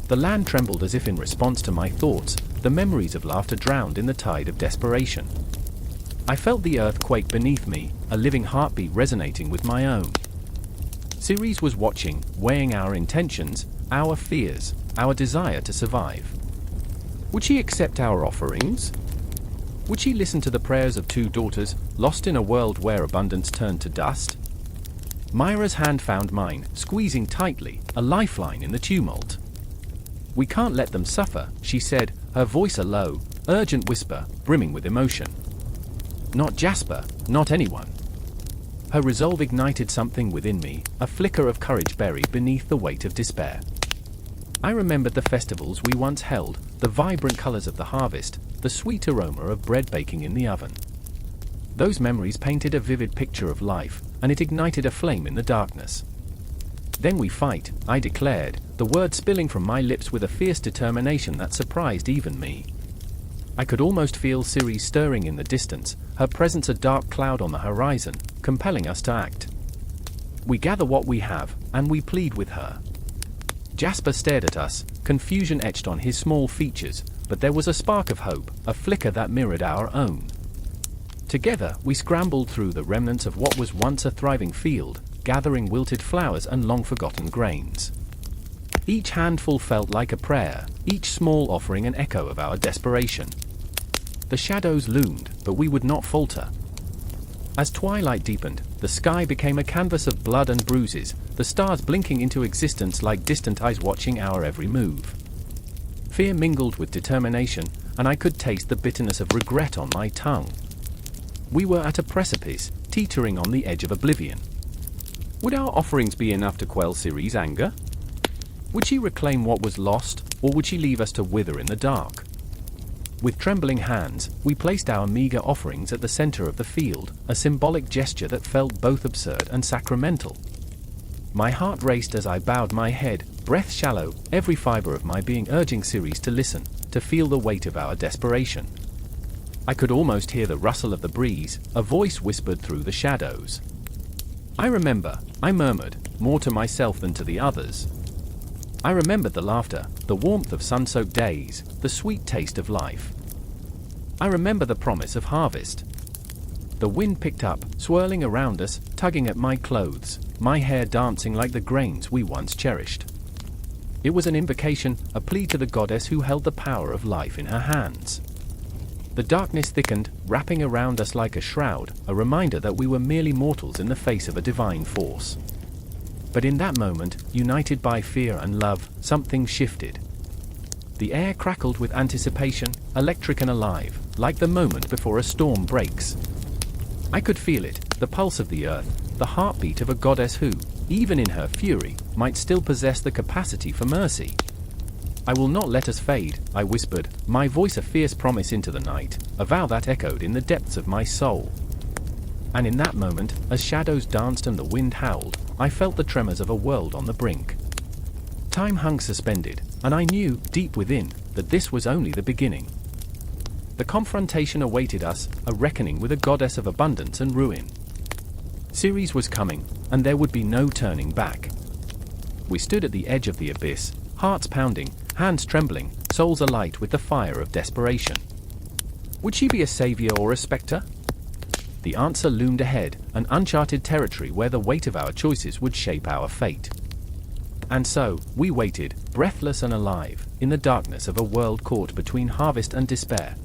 The land trembled as if in response to my thoughts, the memories of laughter drowned in the tide of desperation. I felt the earth quake beneath me, a living heartbeat resonating with my own. Ceres was watching, weighing our intentions, our fears, our desire to survive. Would she accept our offerings? Would she listen to the prayers of two daughters, lost in a world where abundance turned to dust? Myra's hand found mine, squeezing tightly, a lifeline in the tumult. "We can't let them suffer," she said, her voice a low, urgent whisper, brimming with emotion. "Not Jasper, not anyone." Her resolve ignited something within me, a flicker of courage buried beneath the weight of despair. I remembered the festivals we once held, the vibrant colors of the harvest, the sweet aroma of bread baking in the oven. Those memories painted a vivid picture of life, and it ignited a flame in the darkness. "Then we fight," I declared, the words spilling from my lips with a fierce determination that surprised even me. I could almost feel Ceres stirring in the distance, her presence a dark cloud on the horizon, compelling us to act. We gather what we have, and we plead with her. Jasper stared at us, confusion etched on his small features, but there was a spark of hope, a flicker that mirrored our own. Together, we scrambled through the remnants of what was once a thriving field, gathering wilted flowers and long-forgotten grains. Each handful felt like a prayer, each small offering an echo of our desperation. The shadows loomed, but we would not falter. As twilight deepened, the sky became a canvas of blood and bruises, the stars blinking into existence like distant eyes watching our every move. Fear mingled with determination, and I could taste the bitterness of regret on my tongue. We were at a precipice, teetering on the edge of oblivion. Would our offerings be enough to quell Ceres' anger? Would she reclaim what was lost, or would she leave us to wither in the dark? With trembling hands, we placed our meager offerings at the center of the field, a symbolic gesture that felt both absurd and sacramental. My heart raced as I bowed my head, breath shallow, every fiber of my being urging Ceres to listen, to feel the weight of our desperation. I could almost hear the rustle of the breeze, a voice whispered through the shadows. "I remember," I murmured, more to myself than to the others. I remembered the laughter, the warmth of sun-soaked days, the sweet taste of life. I remember the promise of harvest. The wind picked up, swirling around us, tugging at my clothes, my hair dancing like the grains we once cherished. It was an invocation, a plea to the goddess who held the power of life in her hands. The darkness thickened, wrapping around us like a shroud, a reminder that we were merely mortals in the face of a divine force. But in that moment, united by fear and love, something shifted. The air crackled with anticipation, electric and alive, like the moment before a storm breaks. I could feel it, the pulse of the earth, the heartbeat of a goddess who, even in her fury, might still possess the capacity for mercy. "I will not let us fade," I whispered, my voice a fierce promise into the night, a vow that echoed in the depths of my soul. And in that moment, as shadows danced and the wind howled, I felt the tremors of a world on the brink. Time hung suspended, and I knew, deep within, that this was only the beginning. The confrontation awaited us, a reckoning with a goddess of abundance and ruin. Ceres was coming, and there would be no turning back. We stood at the edge of the abyss, hearts pounding, hands trembling, souls alight with the fire of desperation. Would she be a savior or a specter? The answer loomed ahead, an uncharted territory where the weight of our choices would shape our fate. And so, we waited, breathless and alive, in the darkness of a world caught between harvest and despair.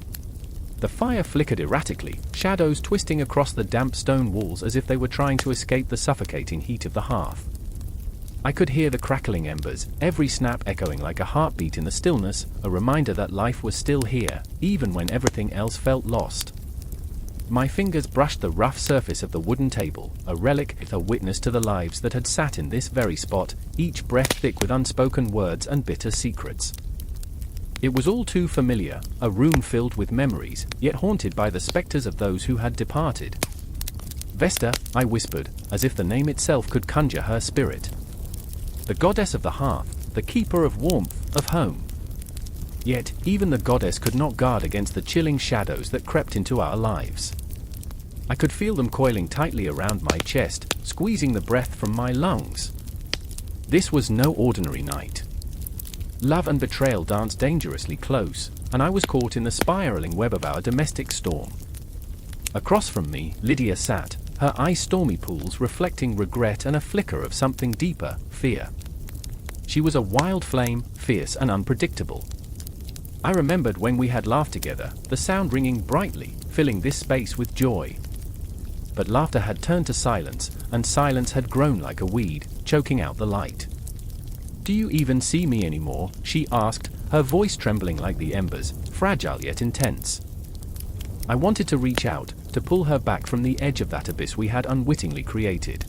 The fire flickered erratically, shadows twisting across the damp stone walls as if they were trying to escape the suffocating heat of the hearth. I could hear the crackling embers, every snap echoing like a heartbeat in the stillness, a reminder that life was still here, even when everything else felt lost. My fingers brushed the rough surface of the wooden table, a relic, a witness to the lives that had sat in this very spot, each breath thick with unspoken words and bitter secrets. It was all too familiar, a room filled with memories, yet haunted by the specters of those who had departed. Vesta, I whispered, as if the name itself could conjure her spirit. The goddess of the hearth, the keeper of warmth, of home. Yet, even the goddess could not guard against the chilling shadows that crept into our lives. I could feel them coiling tightly around my chest, squeezing the breath from my lungs. This was no ordinary night. Love and betrayal danced dangerously close, and I was caught in the spiraling web of our domestic storm. Across from me, Lydia sat, her eyes stormy pools reflecting regret and a flicker of something deeper, fear. She was a wild flame, fierce and unpredictable. I remembered when we had laughed together, the sound ringing brightly, filling this space with joy. But laughter had turned to silence, and silence had grown like a weed, choking out the light. "Do you even see me anymore?" she asked, her voice trembling like the embers, fragile yet intense. I wanted to reach out, to pull her back from the edge of that abyss we had unwittingly created.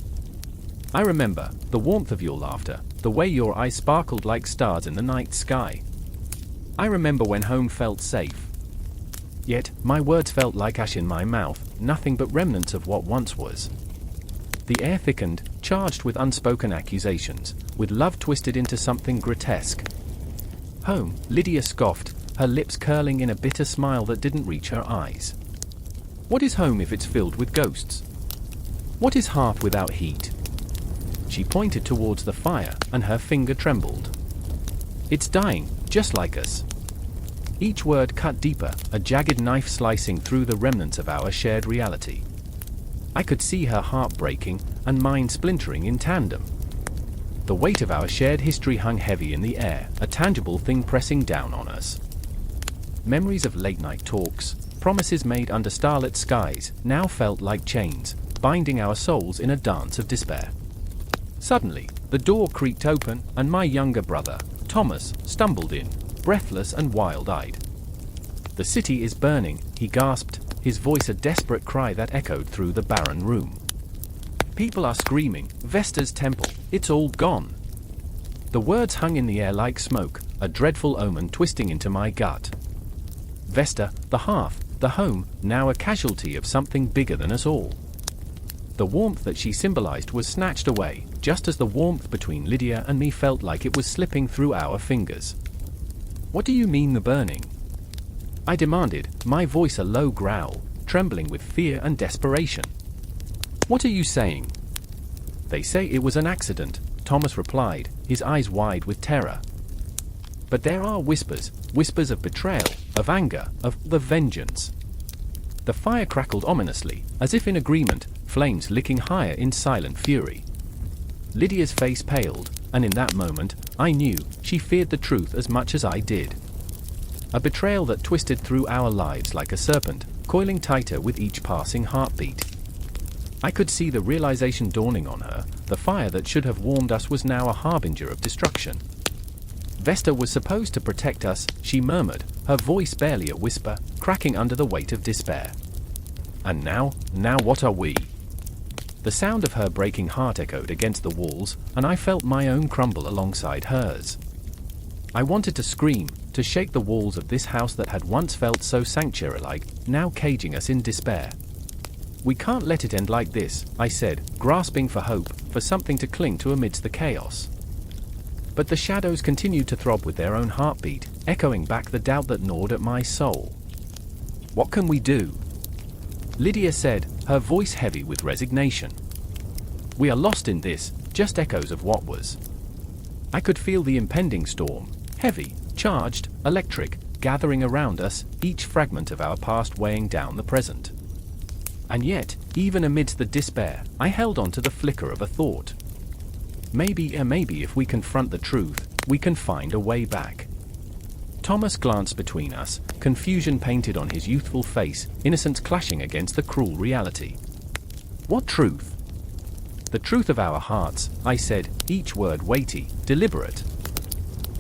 I remember the warmth of your laughter, the way your eyes sparkled like stars in the night sky. I remember when home felt safe. Yet, my words felt like ash in my mouth, nothing but remnants of what once was. The air thickened, charged with unspoken accusations, with love twisted into something grotesque. "Home," Lydia scoffed, her lips curling in a bitter smile that didn't reach her eyes. "What is home if it's filled with ghosts? What is hearth without heat?" She pointed towards the fire, and her finger trembled. "It's dying, just like us." Each word cut deeper, a jagged knife slicing through the remnants of our shared reality. I could see her heart breaking, and mine splintering in tandem. The weight of our shared history hung heavy in the air, a tangible thing pressing down on us. Memories of late-night talks, promises made under starlit skies, now felt like chains, binding our souls in a dance of despair. Suddenly, the door creaked open, and my younger brother, Thomas, stumbled in, breathless and wild-eyed. "The city is burning," he gasped, his voice a desperate cry that echoed through the barren room. "People are screaming, Vesta's temple, it's all gone." The words hung in the air like smoke, a dreadful omen twisting into my gut. Vesta, the hearth, the home, now a casualty of something bigger than us all. The warmth that she symbolized was snatched away, just as the warmth between Lydia and me felt like it was slipping through our fingers. "What do you mean the burning?" I demanded, my voice a low growl, trembling with fear and desperation. "What are you saying?" "They say it was an accident," Thomas replied, his eyes wide with terror. "But there are whispers, whispers of betrayal, of anger, of the vengeance." The fire crackled ominously, as if in agreement, flames licking higher in silent fury. Lydia's face paled, and in that moment, I knew she feared the truth as much as I did. A betrayal that twisted through our lives like a serpent, coiling tighter with each passing heartbeat. I could see the realization dawning on her, the fire that should have warmed us was now a harbinger of destruction. "Vesta was supposed to protect us," she murmured, her voice barely a whisper, cracking under the weight of despair. "And now what are we?" The sound of her breaking heart echoed against the walls, and I felt my own crumble alongside hers. I wanted to scream, to shake the walls of this house that had once felt so sanctuary-like, now caging us in despair. "We can't let it end like this," I said, grasping for hope, for something to cling to amidst the chaos. But the shadows continued to throb with their own heartbeat, echoing back the doubt that gnawed at my soul. "What can we do?" Lydia said, her voice heavy with resignation. "We are lost in this, just echoes of what was." I could feel the impending storm, heavy, charged, electric, gathering around us, each fragment of our past weighing down the present. And yet, even amidst the despair, I held on to the flicker of a thought. Maybe if we confront the truth, we can find a way back. Thomas glanced between us, confusion painted on his youthful face, innocence clashing against the cruel reality. "What truth?" The truth of our hearts, I said, each word weighty, deliberate.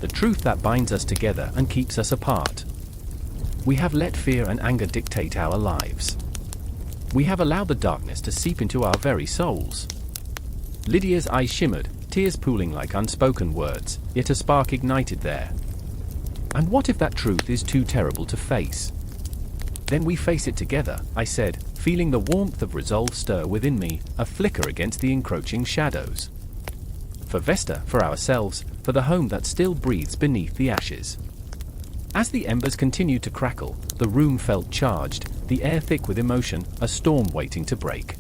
The truth that binds us together and keeps us apart. We have let fear and anger dictate our lives. We have allowed the darkness to seep into our very souls. Lydia's eyes shimmered, tears pooling like unspoken words, yet a spark ignited there. And what if that truth is too terrible to face? Then we face it together, I said, feeling the warmth of resolve stir within me, a flicker against the encroaching shadows. For Vesta, for ourselves, for the home that still breathes beneath the ashes. As the embers continued to crackle, the room felt charged, the air thick with emotion, a storm waiting to break.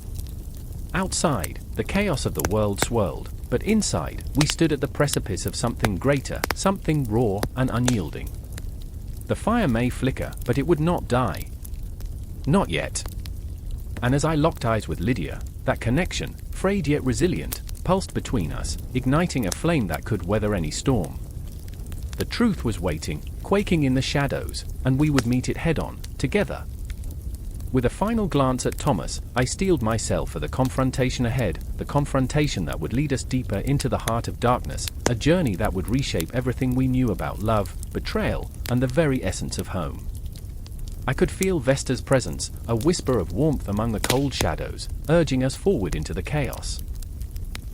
Outside, the chaos of the world swirled, but inside, we stood at the precipice of something greater, something raw and unyielding. The fire may flicker, but it would not die. Not yet. And as I locked eyes with Lydia, that connection, frayed yet resilient, pulsed between us, igniting a flame that could weather any storm. The truth was waiting, quaking in the shadows, and we would meet it head-on, together. With a final glance at Thomas, I steeled myself for the confrontation ahead, the confrontation that would lead us deeper into the heart of darkness, a journey that would reshape everything we knew about love, betrayal, and the very essence of home. I could feel Vesta's presence, a whisper of warmth among the cold shadows, urging us forward into the chaos.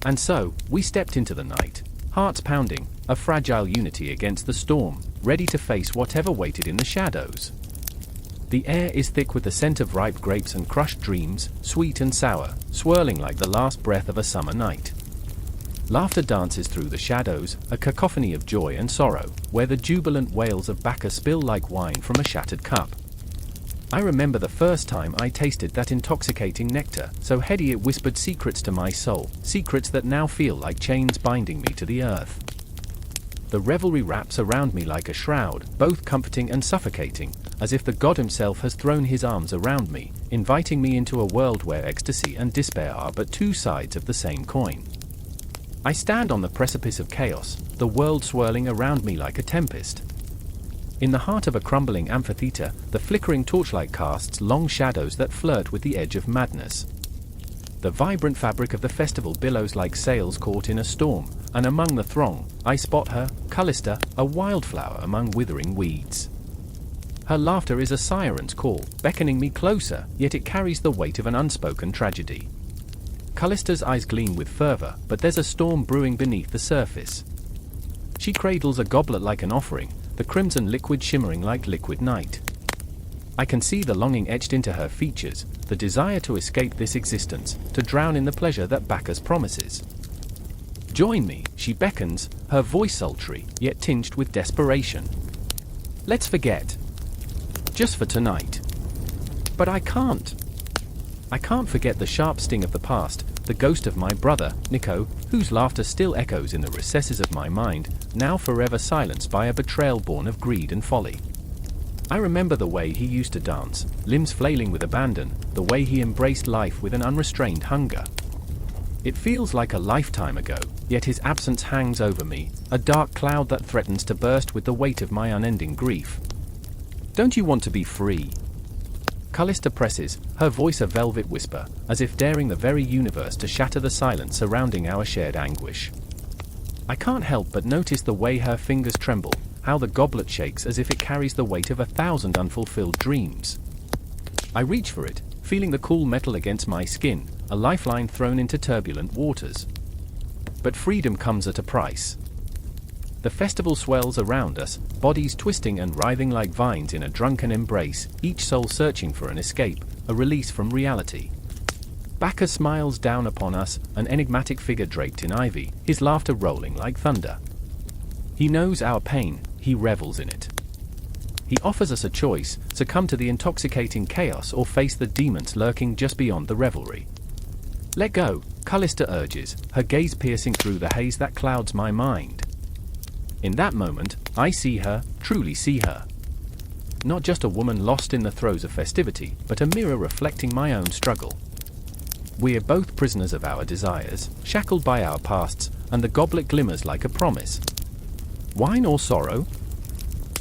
And so, we stepped into the night, hearts pounding, a fragile unity against the storm, ready to face whatever waited in the shadows. The air is thick with the scent of ripe grapes and crushed dreams, sweet and sour, swirling like the last breath of a summer night. Laughter dances through the shadows, a cacophony of joy and sorrow, where the jubilant wails of Bacchus spill like wine from a shattered cup. I remember the first time I tasted that intoxicating nectar, so heady it whispered secrets to my soul, secrets that now feel like chains binding me to the earth. The revelry wraps around me like a shroud, both comforting and suffocating, as if the god himself has thrown his arms around me, inviting me into a world where ecstasy and despair are but two sides of the same coin. I stand on the precipice of chaos, the world swirling around me like a tempest. In the heart of a crumbling amphitheater, the flickering torchlight casts long shadows that flirt with the edge of madness. The vibrant fabric of the festival billows like sails caught in a storm, and among the throng, I spot her, Callista, a wildflower among withering weeds. Her laughter is a siren's call, beckoning me closer, yet it carries the weight of an unspoken tragedy. Callista's eyes gleam with fervor, but there's a storm brewing beneath the surface. She cradles a goblet like an offering, the crimson liquid shimmering like liquid night. I can see the longing etched into her features, the desire to escape this existence, to drown in the pleasure that Bacchus promises. Join me, she beckons, her voice sultry, yet tinged with desperation. Let's forget. Just for tonight. But I can't. I can't forget the sharp sting of the past, the ghost of my brother, Nico, whose laughter still echoes in the recesses of my mind, now forever silenced by a betrayal born of greed and folly. I remember the way he used to dance, limbs flailing with abandon, the way he embraced life with an unrestrained hunger. It feels like a lifetime ago, yet his absence hangs over me, a dark cloud that threatens to burst with the weight of my unending grief. Don't you want to be free? Callista presses, her voice a velvet whisper, as if daring the very universe to shatter the silence surrounding our shared anguish. I can't help but notice the way her fingers tremble, how the goblet shakes as if it carries the weight of 1,000 unfulfilled dreams. I reach for it, feeling the cool metal against my skin, a lifeline thrown into turbulent waters. But freedom comes at a price. The festival swells around us, bodies twisting and writhing like vines in a drunken embrace, each soul searching for an escape, a release from reality. Bacchus smiles down upon us, an enigmatic figure draped in ivy, his laughter rolling like thunder. He knows our pain, he revels in it. He offers us a choice, succumb to the intoxicating chaos or face the demons lurking just beyond the revelry. Let go, Callista urges, her gaze piercing through the haze that clouds my mind. In that moment, I see her, truly see her. Not just a woman lost in the throes of festivity, but a mirror reflecting my own struggle. We are both prisoners of our desires, shackled by our pasts, and the goblet glimmers like a promise. Wine or sorrow?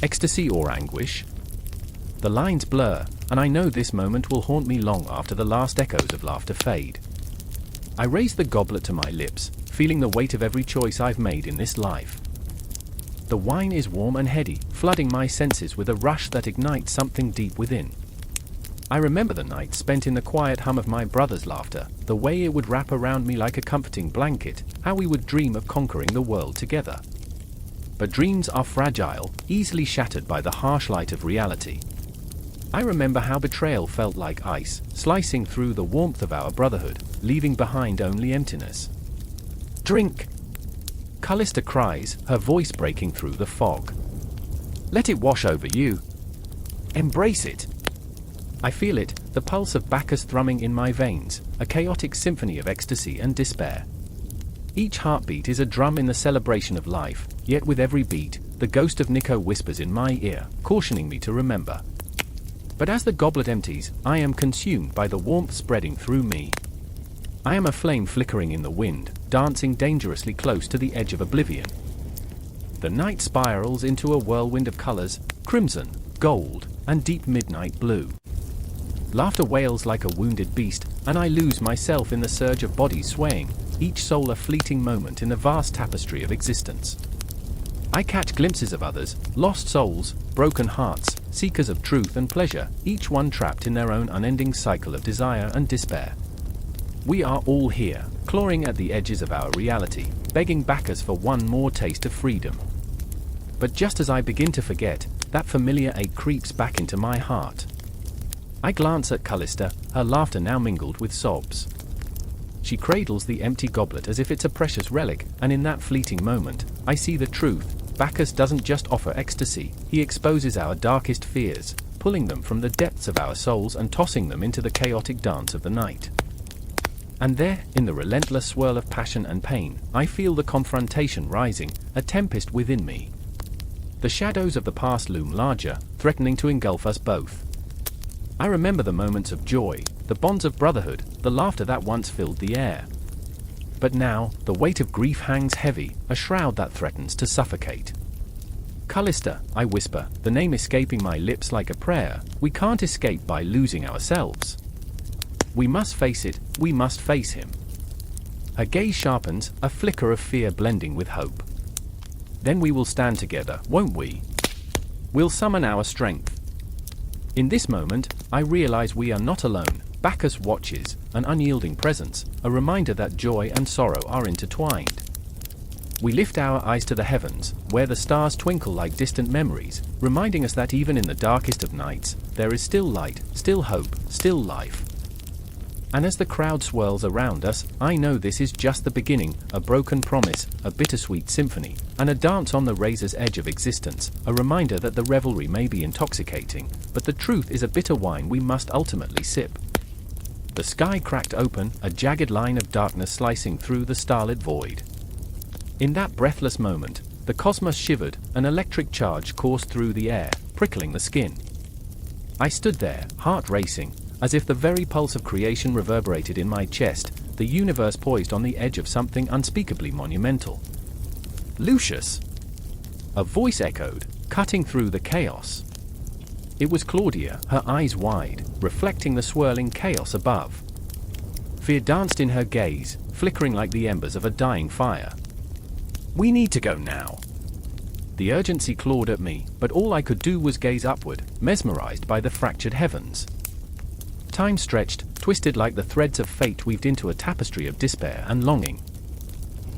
Ecstasy or anguish? The lines blur, and I know this moment will haunt me long after the last echoes of laughter fade. I raise the goblet to my lips, feeling the weight of every choice I've made in this life. The wine is warm and heady, flooding my senses with a rush that ignites something deep within. I remember the night spent in the quiet hum of my brother's laughter, the way it would wrap around me like a comforting blanket, how we would dream of conquering the world together. But dreams are fragile, easily shattered by the harsh light of reality. I remember how betrayal felt like ice, slicing through the warmth of our brotherhood, leaving behind only emptiness. "Drink!" Callista cries, her voice breaking through the fog. "Let it wash over you. Embrace it." I feel it, the pulse of Bacchus thrumming in my veins, a chaotic symphony of ecstasy and despair. Each heartbeat is a drum in the celebration of life, yet with every beat, the ghost of Nico whispers in my ear, cautioning me to remember. But as the goblet empties, I am consumed by the warmth spreading through me. I am a flame flickering in the wind, dancing dangerously close to the edge of oblivion. The night spirals into a whirlwind of colors, crimson, gold, and deep midnight blue. Laughter wails like a wounded beast, and I lose myself in the surge of bodies swaying, each soul a fleeting moment in the vast tapestry of existence. I catch glimpses of others, lost souls, broken hearts, seekers of truth and pleasure, each one trapped in their own unending cycle of desire and despair. We are all here, clawing at the edges of our reality, begging Bacchus for one more taste of freedom. But just as I begin to forget, that familiar ache creeps back into my heart. I glance at Callista, her laughter now mingled with sobs. She cradles the empty goblet as if it's a precious relic, and in that fleeting moment, I see the truth. Bacchus doesn't just offer ecstasy, he exposes our darkest fears, pulling them from the depths of our souls and tossing them into the chaotic dance of the night. And there, in the relentless swirl of passion and pain, I feel the confrontation rising, a tempest within me. The shadows of the past loom larger, threatening to engulf us both. I remember the moments of joy, the bonds of brotherhood, the laughter that once filled the air. But now, the weight of grief hangs heavy, a shroud that threatens to suffocate. "Callista," I whisper, the name escaping my lips like a prayer, "we can't escape by losing ourselves. We must face it, we must face him." Her gaze sharpens, a flicker of fear blending with hope. "Then we will stand together, won't we? We'll summon our strength." In this moment, I realize we are not alone. Bacchus watches, an unyielding presence, a reminder that joy and sorrow are intertwined. We lift our eyes to the heavens, where the stars twinkle like distant memories, reminding us that even in the darkest of nights, there is still light, still hope, still life. And as the crowd swirls around us, I know this is just the beginning, a broken promise, a bittersweet symphony, and a dance on the razor's edge of existence, a reminder that the revelry may be intoxicating, but the truth is a bitter wine we must ultimately sip. The sky cracked open, a jagged line of darkness slicing through the starlit void. In that breathless moment, the cosmos shivered, an electric charge coursed through the air, prickling the skin. I stood there, heart racing, as if the very pulse of creation reverberated in my chest, the universe poised on the edge of something unspeakably monumental. "Lucius!" A voice echoed, cutting through the chaos. It was Claudia, her eyes wide, reflecting the swirling chaos above. Fear danced in her gaze, flickering like the embers of a dying fire. "We need to go now." The urgency clawed at me, but all I could do was gaze upward, mesmerized by the fractured heavens. Time stretched, twisted like the threads of fate weaved into a tapestry of despair and longing.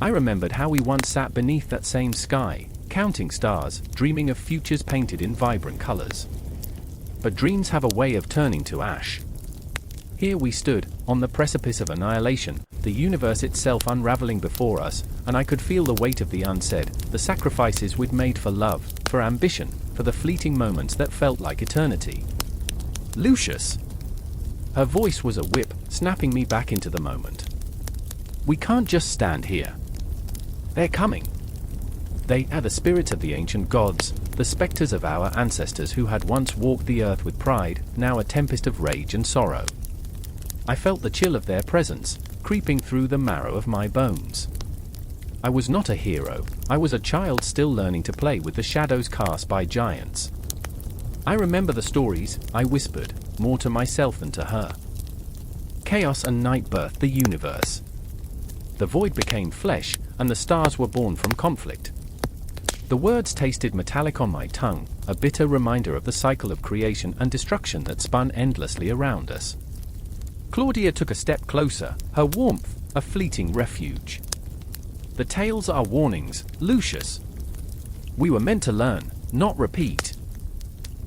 I remembered how we once sat beneath that same sky, counting stars, dreaming of futures painted in vibrant colors. But dreams have a way of turning to ash. Here we stood, on the precipice of annihilation, the universe itself unraveling before us, and I could feel the weight of the unsaid, the sacrifices we'd made for love, for ambition, for the fleeting moments that felt like eternity. "Lucius!" Her voice was a whip, snapping me back into the moment. "We can't just stand here. They're coming. They are the spirits of the ancient gods, the specters of our ancestors who had once walked the earth with pride, now a tempest of rage and sorrow." I felt the chill of their presence, creeping through the marrow of my bones. I was not a hero, I was a child still learning to play with the shadows cast by giants. I remember the stories, I whispered, more to myself than to her. Chaos and night birthed the universe. The void became flesh, and the stars were born from conflict. The words tasted metallic on my tongue, a bitter reminder of the cycle of creation and destruction that spun endlessly around us. Claudia took a step closer, her warmth a fleeting refuge. The tales are warnings, Lucius. We were meant to learn, not repeat.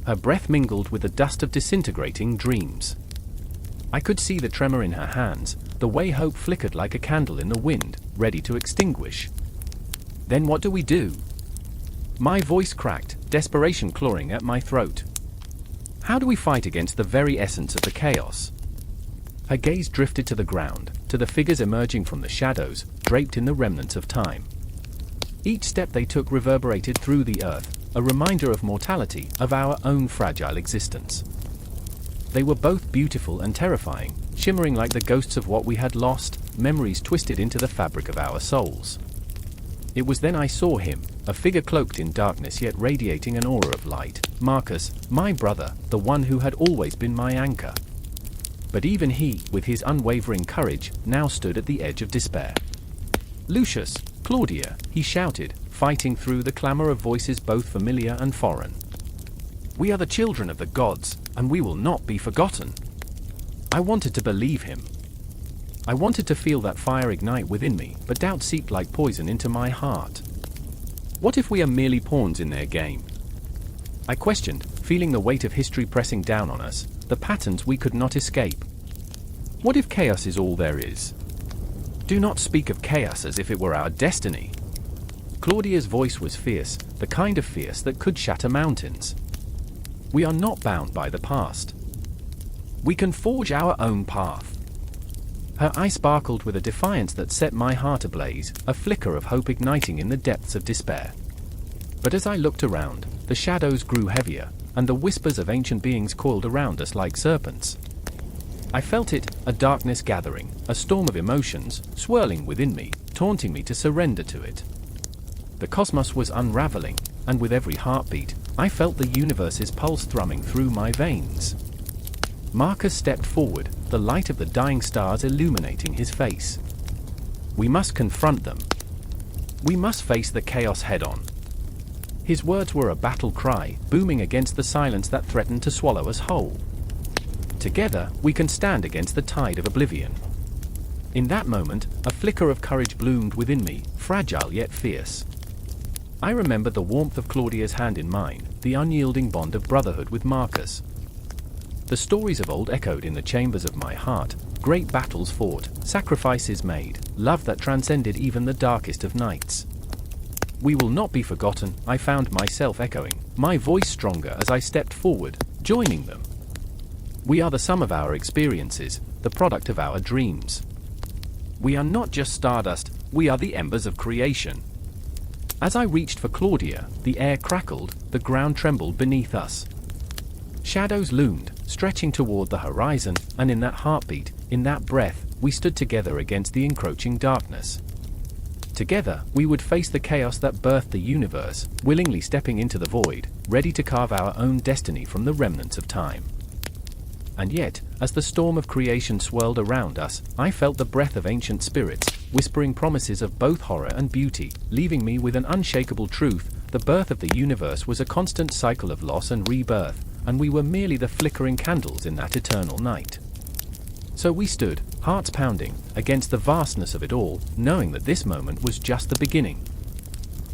Her breath mingled with the dust of disintegrating dreams. I could see the tremor in her hands, the way hope flickered like a candle in the wind, ready to extinguish. Then what do we do? My voice cracked, desperation clawing at my throat. How do we fight against the very essence of the chaos? Her gaze drifted to the ground, to the figures emerging from the shadows, draped in the remnants of time. Each step they took reverberated through the earth, a reminder of mortality, of our own fragile existence. They were both beautiful and terrifying, shimmering like the ghosts of what we had lost, memories twisted into the fabric of our souls. It was then I saw him, a figure cloaked in darkness yet radiating an aura of light, Marcus, my brother, the one who had always been my anchor. But even he, with his unwavering courage, now stood at the edge of despair. Lucius, Claudia, he shouted, fighting through the clamor of voices both familiar and foreign. We are the children of the gods, and we will not be forgotten. I wanted to believe him. I wanted to feel that fire ignite within me, but doubt seeped like poison into my heart. What if we are merely pawns in their game? I questioned, feeling the weight of history pressing down on us, the patterns we could not escape. What if chaos is all there is? Do not speak of chaos as if it were our destiny. Claudia's voice was fierce, the kind of fierce that could shatter mountains. We are not bound by the past. We can forge our own path. Her eye sparkled with a defiance that set my heart ablaze, a flicker of hope igniting in the depths of despair. But as I looked around, the shadows grew heavier, and the whispers of ancient beings coiled around us like serpents. I felt it, a darkness gathering, a storm of emotions, swirling within me, taunting me to surrender to it. The cosmos was unraveling, and with every heartbeat, I felt the universe's pulse thrumming through my veins. Marcus stepped forward, the light of the dying stars illuminating his face. We must confront them. We must face the chaos head-on. His words were a battle cry, booming against the silence that threatened to swallow us whole. Together, we can stand against the tide of oblivion. In that moment, a flicker of courage bloomed within me, fragile yet fierce. I remember the warmth of Claudia's hand in mine, the unyielding bond of brotherhood with Marcus. The stories of old echoed in the chambers of my heart, great battles fought, sacrifices made, love that transcended even the darkest of nights. We will not be forgotten, I found myself echoing, my voice stronger as I stepped forward, joining them. We are the sum of our experiences, the product of our dreams. We are not just stardust, we are the embers of creation. As I reached for Claudia, the air crackled, the ground trembled beneath us. Shadows loomed, stretching toward the horizon, and in that heartbeat, in that breath, we stood together against the encroaching darkness. Together, we would face the chaos that birthed the universe, willingly stepping into the void, ready to carve our own destiny from the remnants of time. And yet, as the storm of creation swirled around us, I felt the breath of ancient spirits, whispering promises of both horror and beauty, leaving me with an unshakable truth: the birth of the universe was a constant cycle of loss and rebirth, and we were merely the flickering candles in that eternal night. So we stood, hearts pounding, against the vastness of it all, knowing that this moment was just the beginning.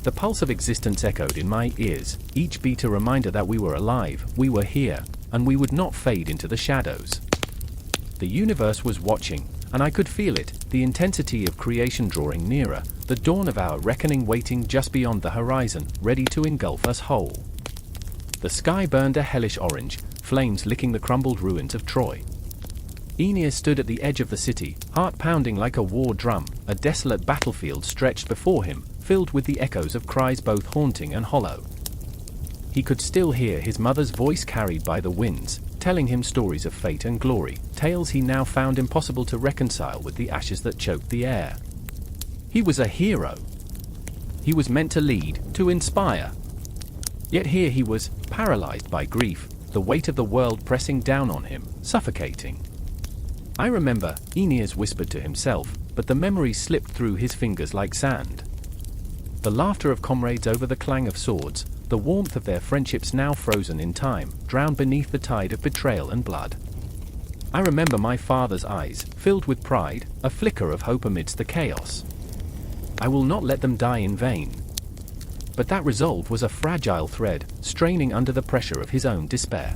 The pulse of existence echoed in my ears, each beat a reminder that we were alive, we were here, and we would not fade into the shadows. The universe was watching, and I could feel it, the intensity of creation drawing nearer, the dawn of our reckoning waiting just beyond the horizon, ready to engulf us whole. The sky burned a hellish orange, flames licking the crumbled ruins of Troy. Aeneas stood at the edge of the city, heart pounding like a war drum, a desolate battlefield stretched before him, filled with the echoes of cries both haunting and hollow. He could still hear his mother's voice carried by the winds, telling him stories of fate and glory, tales he now found impossible to reconcile with the ashes that choked the air. He was a hero. He was meant to lead, to inspire. Yet here he was, paralyzed by grief, the weight of the world pressing down on him, suffocating. I remember, Aeneas whispered to himself, but the memories slipped through his fingers like sand. The laughter of comrades over the clang of swords, the warmth of their friendships now frozen in time, drowned beneath the tide of betrayal and blood. I remember my father's eyes, filled with pride, a flicker of hope amidst the chaos. I will not let them die in vain. But that resolve was a fragile thread, straining under the pressure of his own despair.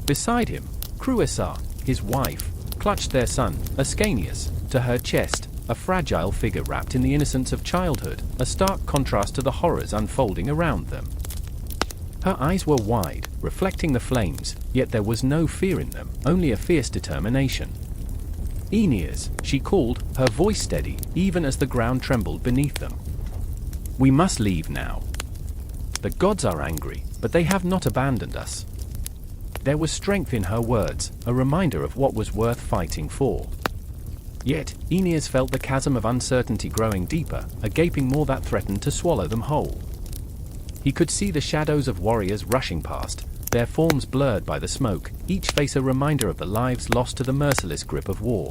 Beside him, Creusa, his wife, clutched their son, Aeneas, to her chest, a fragile figure wrapped in the innocence of childhood, a stark contrast to the horrors unfolding around them. Her eyes were wide, reflecting the flames, yet there was no fear in them, only a fierce determination. Aeneas, she called, her voice steady, even as the ground trembled beneath them. We must leave now. The gods are angry, but they have not abandoned us. There was strength in her words, a reminder of what was worth fighting for. Yet, Aeneas felt the chasm of uncertainty growing deeper, a gaping maw that threatened to swallow them whole. He could see the shadows of warriors rushing past, their forms blurred by the smoke, each face a reminder of the lives lost to the merciless grip of war.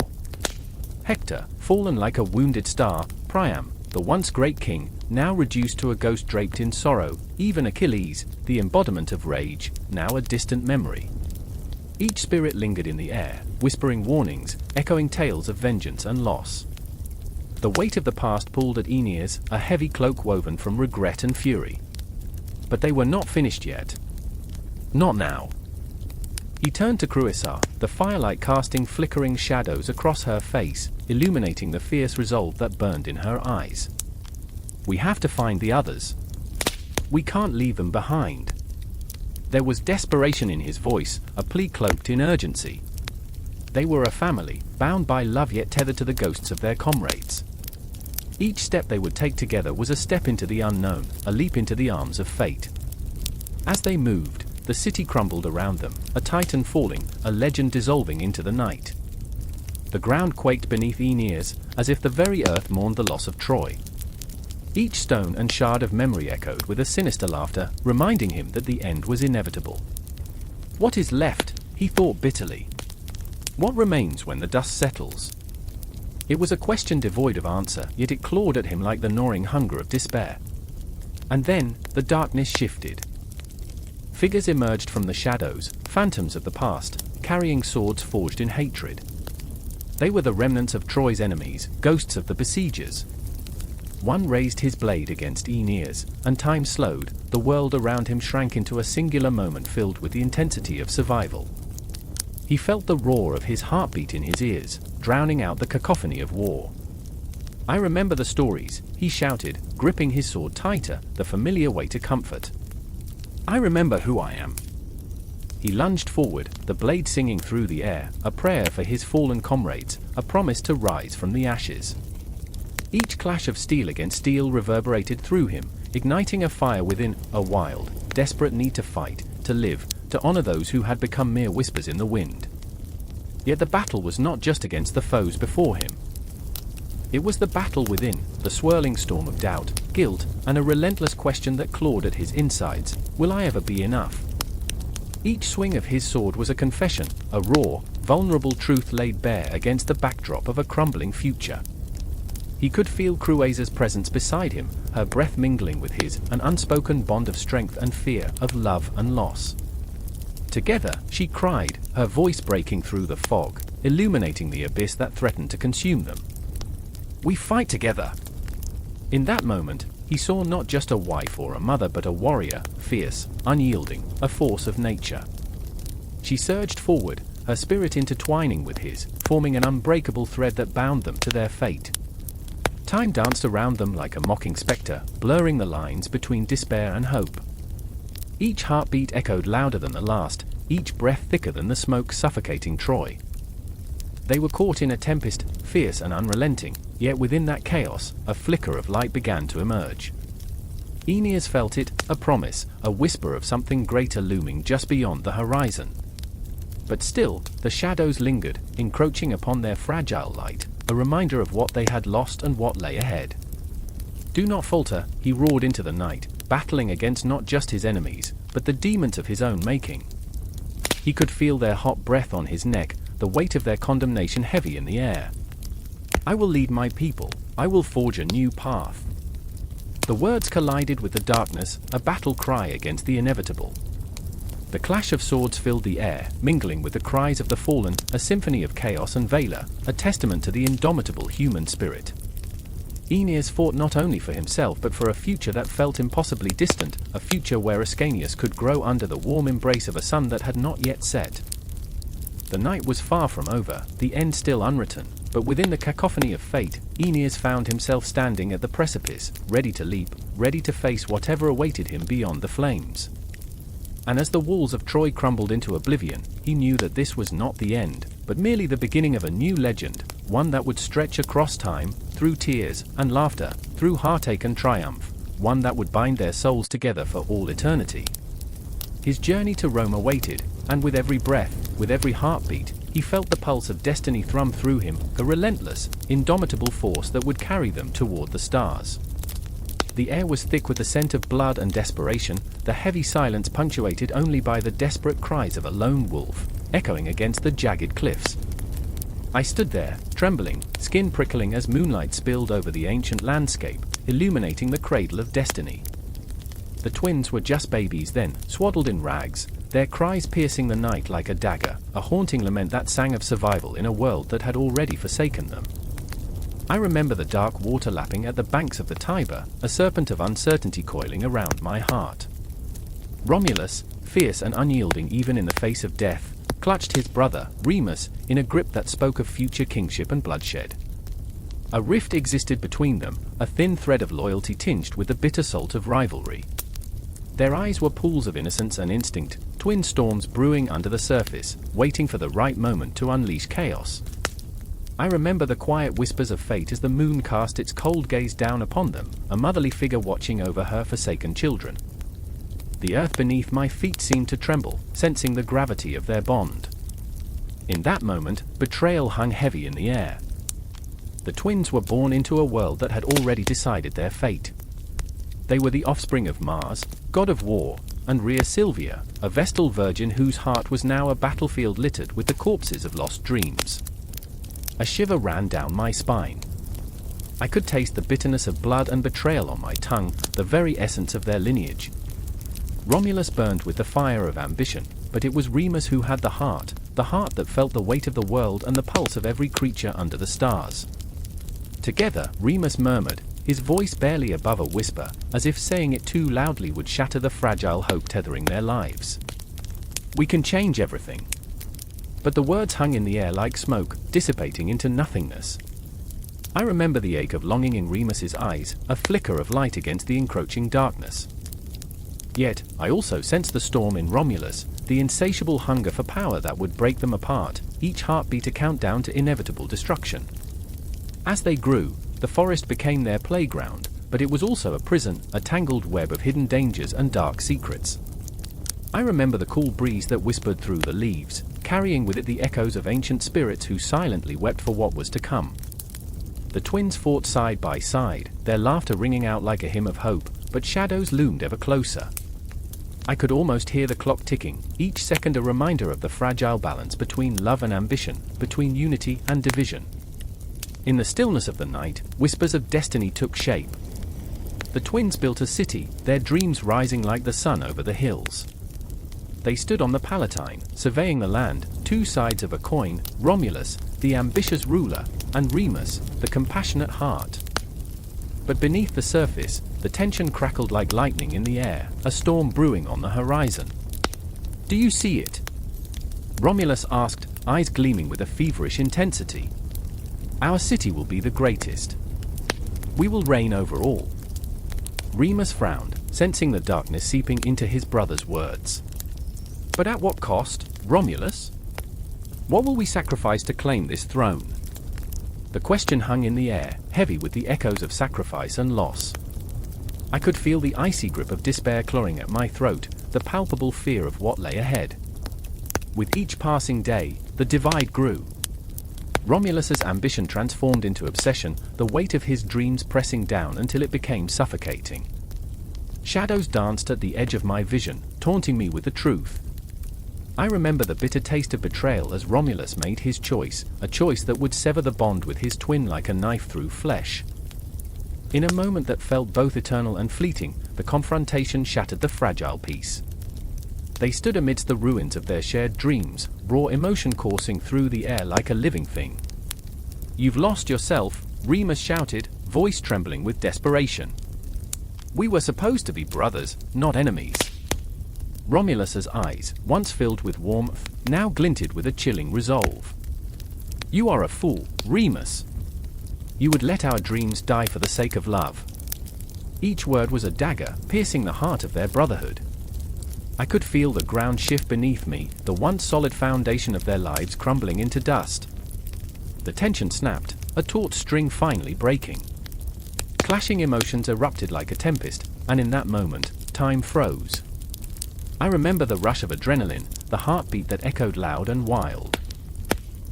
Hector, fallen like a wounded star, Priam, the once great king, now reduced to a ghost draped in sorrow, even Achilles, the embodiment of rage, now a distant memory. Each spirit lingered in the air, whispering warnings, echoing tales of vengeance and loss. The weight of the past pulled at Aeneas, a heavy cloak woven from regret and fury. But they were not finished yet. Not now. He turned to Creusa, the firelight casting flickering shadows across her face, illuminating the fierce resolve that burned in her eyes. We have to find the others. We can't leave them behind. There was desperation in his voice, a plea cloaked in urgency. They were a family, bound by love yet tethered to the ghosts of their comrades. Each step they would take together was a step into the unknown, a leap into the arms of fate. As they moved, the city crumbled around them, a titan falling, a legend dissolving into the night. The ground quaked beneath Aeneas, as if the very earth mourned the loss of Troy. Each stone and shard of memory echoed with a sinister laughter, reminding him that the end was inevitable. What is left? He thought bitterly. What remains when the dust settles? It was a question devoid of answer, yet it clawed at him like the gnawing hunger of despair. And then, the darkness shifted. Figures emerged from the shadows, phantoms of the past, carrying swords forged in hatred. They were the remnants of Troy's enemies, ghosts of the besiegers. One raised his blade against Aeneas, and time slowed, the world around him shrank into a singular moment filled with the intensity of survival. He felt the roar of his heartbeat in his ears, drowning out the cacophony of war. I remember the stories, he shouted, gripping his sword tighter, the familiar way to comfort. I remember who I am. He lunged forward, the blade singing through the air, a prayer for his fallen comrades, a promise to rise from the ashes. Each clash of steel against steel reverberated through him, igniting a fire within, a wild, desperate need to fight, to live, to honor those who had become mere whispers in the wind. Yet the battle was not just against the foes before him. It was the battle within, the swirling storm of doubt, guilt, and a relentless question that clawed at his insides. Will I ever be enough? Each swing of his sword was a confession, a raw, vulnerable truth laid bare against the backdrop of a crumbling future. He could feel Creusa's presence beside him, her breath mingling with his, an unspoken bond of strength and fear, of love and loss. Together, she cried, her voice breaking through the fog, illuminating the abyss that threatened to consume them. We fight together! In that moment, he saw not just a wife or a mother but a warrior, fierce, unyielding, a force of nature. She surged forward, her spirit intertwining with his, forming an unbreakable thread that bound them to their fate. Time danced around them like a mocking spectre, blurring the lines between despair and hope. Each heartbeat echoed louder than the last, each breath thicker than the smoke suffocating Troy. They were caught in a tempest, fierce and unrelenting, yet within that chaos, a flicker of light began to emerge. Aeneas felt it, a promise, a whisper of something greater looming just beyond the horizon. But still, the shadows lingered, encroaching upon their fragile light, a reminder of what they had lost and what lay ahead. Do not falter, he roared into the night, battling against not just his enemies, but the demons of his own making. He could feel their hot breath on his neck, the weight of their condemnation heavy in the air. I will lead my people, I will forge a new path. The words collided with the darkness, a battle cry against the inevitable. The clash of swords filled the air, mingling with the cries of the fallen, a symphony of chaos and valor, a testament to the indomitable human spirit. Aeneas fought not only for himself but for a future that felt impossibly distant, a future where Aeneas could grow under the warm embrace of a sun that had not yet set. The night was far from over, the end still unwritten, but within the cacophony of fate, Aeneas found himself standing at the precipice, ready to leap, ready to face whatever awaited him beyond the flames. And as the walls of Troy crumbled into oblivion, he knew that this was not the end, but merely the beginning of a new legend, one that would stretch across time, through tears and laughter, through heartache and triumph, one that would bind their souls together for all eternity. His journey to Rome awaited, and with every breath, with every heartbeat, he felt the pulse of destiny thrum through him, a relentless, indomitable force that would carry them toward the stars. The air was thick with the scent of blood and desperation, the heavy silence punctuated only by the desperate cries of a lone wolf, echoing against the jagged cliffs. I stood there, trembling, skin prickling as moonlight spilled over the ancient landscape, illuminating the cradle of destiny. The twins were just babies then, swaddled in rags, their cries piercing the night like a dagger, a haunting lament that sang of survival in a world that had already forsaken them. I remember the dark water lapping at the banks of the Tiber, a serpent of uncertainty coiling around my heart. Romulus, fierce and unyielding even in the face of death, clutched his brother, Remus, in a grip that spoke of future kingship and bloodshed. A rift existed between them, a thin thread of loyalty tinged with the bitter salt of rivalry. Their eyes were pools of innocence and instinct, twin storms brewing under the surface, waiting for the right moment to unleash chaos. I remember the quiet whispers of fate as the moon cast its cold gaze down upon them, a motherly figure watching over her forsaken children. The earth beneath my feet seemed to tremble, sensing the gravity of their bond. In that moment, betrayal hung heavy in the air. The twins were born into a world that had already decided their fate. They were the offspring of Mars, god of war, and Rhea Silvia, a Vestal virgin whose heart was now a battlefield littered with the corpses of lost dreams. A shiver ran down my spine. I could taste the bitterness of blood and betrayal on my tongue, the very essence of their lineage. Romulus burned with the fire of ambition, but it was Remus who had the heart that felt the weight of the world and the pulse of every creature under the stars. Together, Remus murmured, his voice barely above a whisper, as if saying it too loudly would shatter the fragile hope tethering their lives. "We can change everything." But the words hung in the air like smoke, dissipating into nothingness. I remember the ache of longing in Remus's eyes, a flicker of light against the encroaching darkness. Yet, I also sensed the storm in Romulus, the insatiable hunger for power that would break them apart, each heartbeat a countdown to inevitable destruction. As they grew, the forest became their playground, but it was also a prison, a tangled web of hidden dangers and dark secrets. I remember the cool breeze that whispered through the leaves, carrying with it the echoes of ancient spirits who silently wept for what was to come. The twins fought side by side, their laughter ringing out like a hymn of hope, but shadows loomed ever closer. I could almost hear the clock ticking, each second a reminder of the fragile balance between love and ambition, between unity and division. In the stillness of the night, whispers of destiny took shape. The twins built a city, their dreams rising like the sun over the hills. They stood on the Palatine, surveying the land, two sides of a coin, Romulus, the ambitious ruler, and Remus, the compassionate heart. But beneath the surface, the tension crackled like lightning in the air, a storm brewing on the horizon. "Do you see it?" Romulus asked, eyes gleaming with a feverish intensity. "Our city will be the greatest. We will reign over all." Remus frowned, sensing the darkness seeping into his brother's words. "But at what cost, Romulus? What will we sacrifice to claim this throne?" The question hung in the air, heavy with the echoes of sacrifice and loss. I could feel the icy grip of despair clawing at my throat, the palpable fear of what lay ahead. With each passing day, the divide grew. Romulus's ambition transformed into obsession, the weight of his dreams pressing down until it became suffocating. Shadows danced at the edge of my vision, taunting me with the truth. I remember the bitter taste of betrayal as Romulus made his choice, a choice that would sever the bond with his twin like a knife through flesh. In a moment that felt both eternal and fleeting, the confrontation shattered the fragile peace. They stood amidst the ruins of their shared dreams, raw emotion coursing through the air like a living thing. "You've lost yourself," Remus shouted, voice trembling with desperation. "We were supposed to be brothers, not enemies." Romulus's eyes, once filled with warmth, now glinted with a chilling resolve. "You are a fool, Remus. You would let our dreams die for the sake of love." Each word was a dagger, piercing the heart of their brotherhood. I could feel the ground shift beneath me, the once solid foundation of their lives crumbling into dust. The tension snapped, a taut string finally breaking. Clashing emotions erupted like a tempest, and in that moment, time froze. I remember the rush of adrenaline, the heartbeat that echoed loud and wild.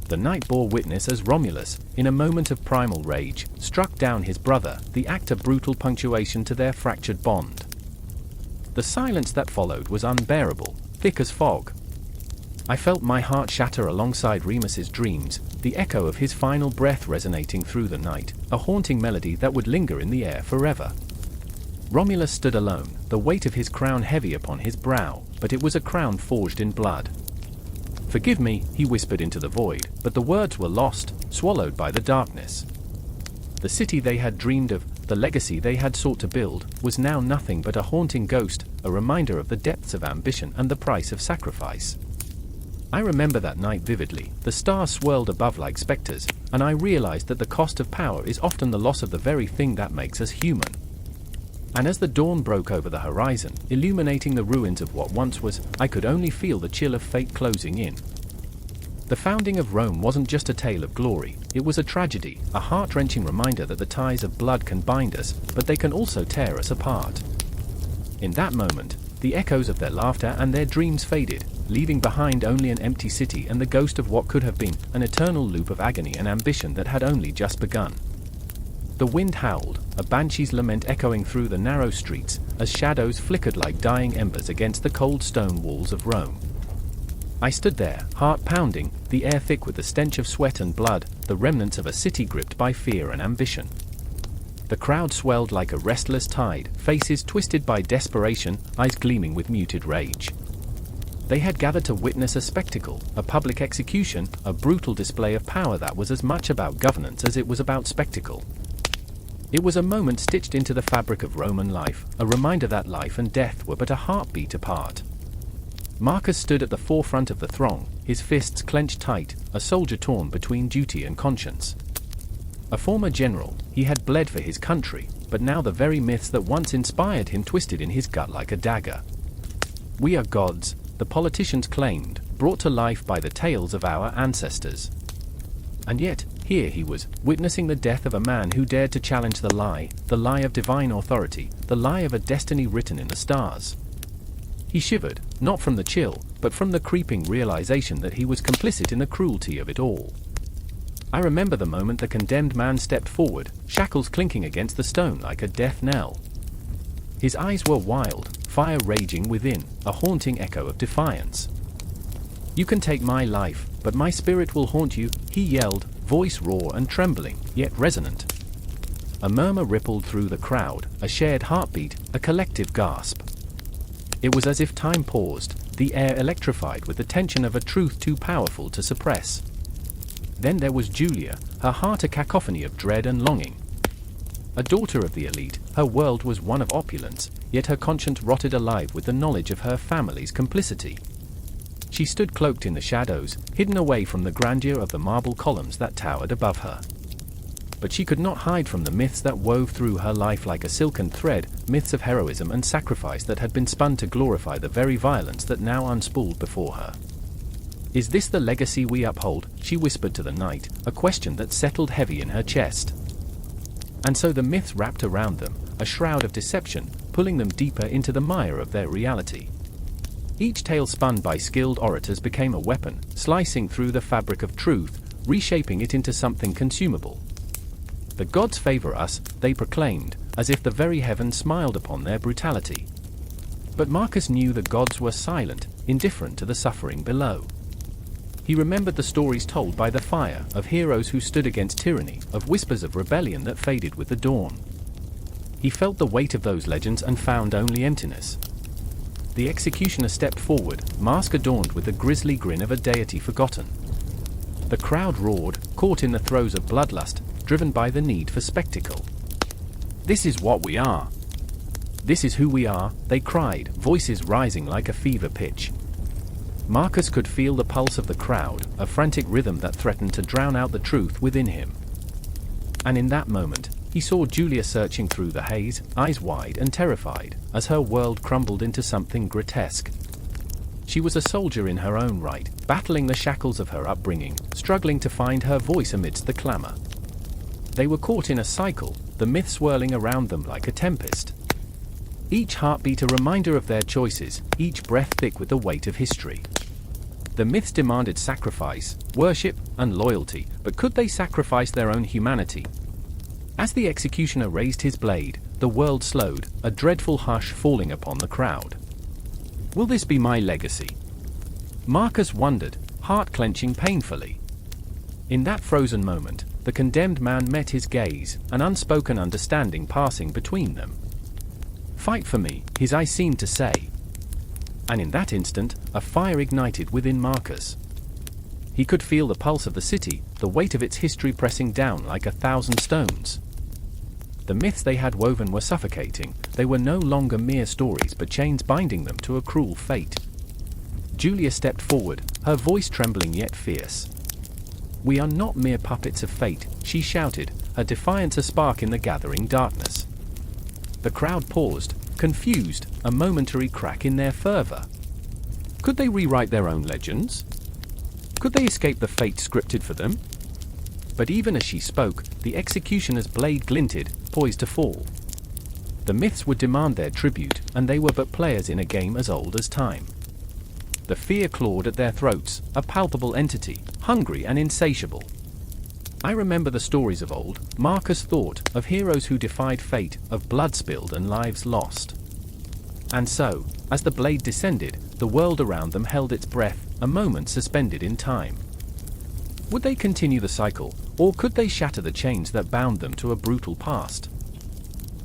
The night bore witness as Romulus, in a moment of primal rage, struck down his brother, the act of brutal punctuation to their fractured bond. The silence that followed was unbearable, thick as fog. I felt my heart shatter alongside Remus's dreams, the echo of his final breath resonating through the night, a haunting melody that would linger in the air forever. Romulus stood alone, the weight of his crown heavy upon his brow, but it was a crown forged in blood. "Forgive me," he whispered into the void, but the words were lost, swallowed by the darkness. The city they had dreamed of, the legacy they had sought to build, was now nothing but a haunting ghost, a reminder of the depths of ambition and the price of sacrifice. I remember that night vividly. The stars swirled above like specters, and I realized that the cost of power is often the loss of the very thing that makes us human. And as the dawn broke over the horizon, illuminating the ruins of what once was, I could only feel the chill of fate closing in. The founding of Rome wasn't just a tale of glory, it was a tragedy, a heart-wrenching reminder that the ties of blood can bind us, but they can also tear us apart. In that moment, the echoes of their laughter and their dreams faded, leaving behind only an empty city and the ghost of what could have been an eternal loop of agony and ambition that had only just begun. The wind howled, a banshee's lament echoing through the narrow streets, as shadows flickered like dying embers against the cold stone walls of Rome. I stood there, heart pounding, the air thick with the stench of sweat and blood, the remnants of a city gripped by fear and ambition. The crowd swelled like a restless tide, faces twisted by desperation, eyes gleaming with muted rage. They had gathered to witness a spectacle, a public execution, a brutal display of power that was as much about governance as it was about spectacle. It was a moment stitched into the fabric of Roman life, a reminder that life and death were but a heartbeat apart. Marcus stood at the forefront of the throng, his fists clenched tight, a soldier torn between duty and conscience. A former general, he had bled for his country, but now the very myths that once inspired him twisted in his gut like a dagger. "We are gods," the politicians claimed, brought to life by the tales of our ancestors. And yet, here he was, witnessing the death of a man who dared to challenge the lie of divine authority, the lie of a destiny written in the stars. He shivered, not from the chill, but from the creeping realization that he was complicit in the cruelty of it all. I remember the moment the condemned man stepped forward, shackles clinking against the stone like a death knell. His eyes were wild, fire raging within, a haunting echo of defiance. "You can take my life, but my spirit will haunt you," he yelled, voice raw and trembling, yet resonant. A murmur rippled through the crowd, a shared heartbeat, a collective gasp. It was as if time paused, the air electrified with the tension of a truth too powerful to suppress. Then there was Julia, her heart a cacophony of dread and longing. A daughter of the elite, her world was one of opulence, yet her conscience rotted alive with the knowledge of her family's complicity. She stood cloaked in the shadows, hidden away from the grandeur of the marble columns that towered above her. But she could not hide from the myths that wove through her life like a silken thread, myths of heroism and sacrifice that had been spun to glorify the very violence that now unspooled before her. "Is this the legacy we uphold?" she whispered to the night, a question that settled heavy in her chest. And so the myths wrapped around them, a shroud of deception, pulling them deeper into the mire of their reality. Each tale spun by skilled orators became a weapon, slicing through the fabric of truth, reshaping it into something consumable. "The gods favor us," they proclaimed, as if the very heavens smiled upon their brutality. But Marcus knew the gods were silent, indifferent to the suffering below. He remembered the stories told by the fire, of heroes who stood against tyranny, of whispers of rebellion that faded with the dawn. He felt the weight of those legends and found only emptiness. The executioner stepped forward, mask adorned with the grisly grin of a deity forgotten. The crowd roared, caught in the throes of bloodlust, driven by the need for spectacle. "This is what we are. This is who we are," they cried, voices rising like a fever pitch. Marcus could feel the pulse of the crowd, a frantic rhythm that threatened to drown out the truth within him. And in that moment, he saw Julia searching through the haze, eyes wide and terrified, as her world crumbled into something grotesque. She was a soldier in her own right, battling the shackles of her upbringing, struggling to find her voice amidst the clamor. They were caught in a cycle, the myth swirling around them like a tempest. Each heartbeat a reminder of their choices, each breath thick with the weight of history. The myths demanded sacrifice, worship, and loyalty, but could they sacrifice their own humanity? As the executioner raised his blade, the world slowed, a dreadful hush falling upon the crowd. Will this be my legacy? Marcus wondered, heart clenching painfully. In that frozen moment, the condemned man met his gaze, an unspoken understanding passing between them. "Fight for me," his eyes seemed to say. And in that instant, a fire ignited within Marcus. He could feel the pulse of the city, the weight of its history pressing down like 1,000 stones. The myths they had woven were suffocating, they were no longer mere stories but chains binding them to a cruel fate. Julia stepped forward, her voice trembling yet fierce. "We are not mere puppets of fate," she shouted, her defiance a spark in the gathering darkness. The crowd paused, confused, a momentary crack in their fervor. Could they rewrite their own legends? Could they escape the fate scripted for them? But even as she spoke, the executioner's blade glinted, poised to fall. The myths would demand their tribute, and they were but players in a game as old as time. The fear clawed at their throats, a palpable entity, hungry and insatiable. I remember the stories of old, Marcus thought, of heroes who defied fate, of blood spilled and lives lost. And so, as the blade descended, the world around them held its breath, a moment suspended in time. Would they continue the cycle, or could they shatter the chains that bound them to a brutal past?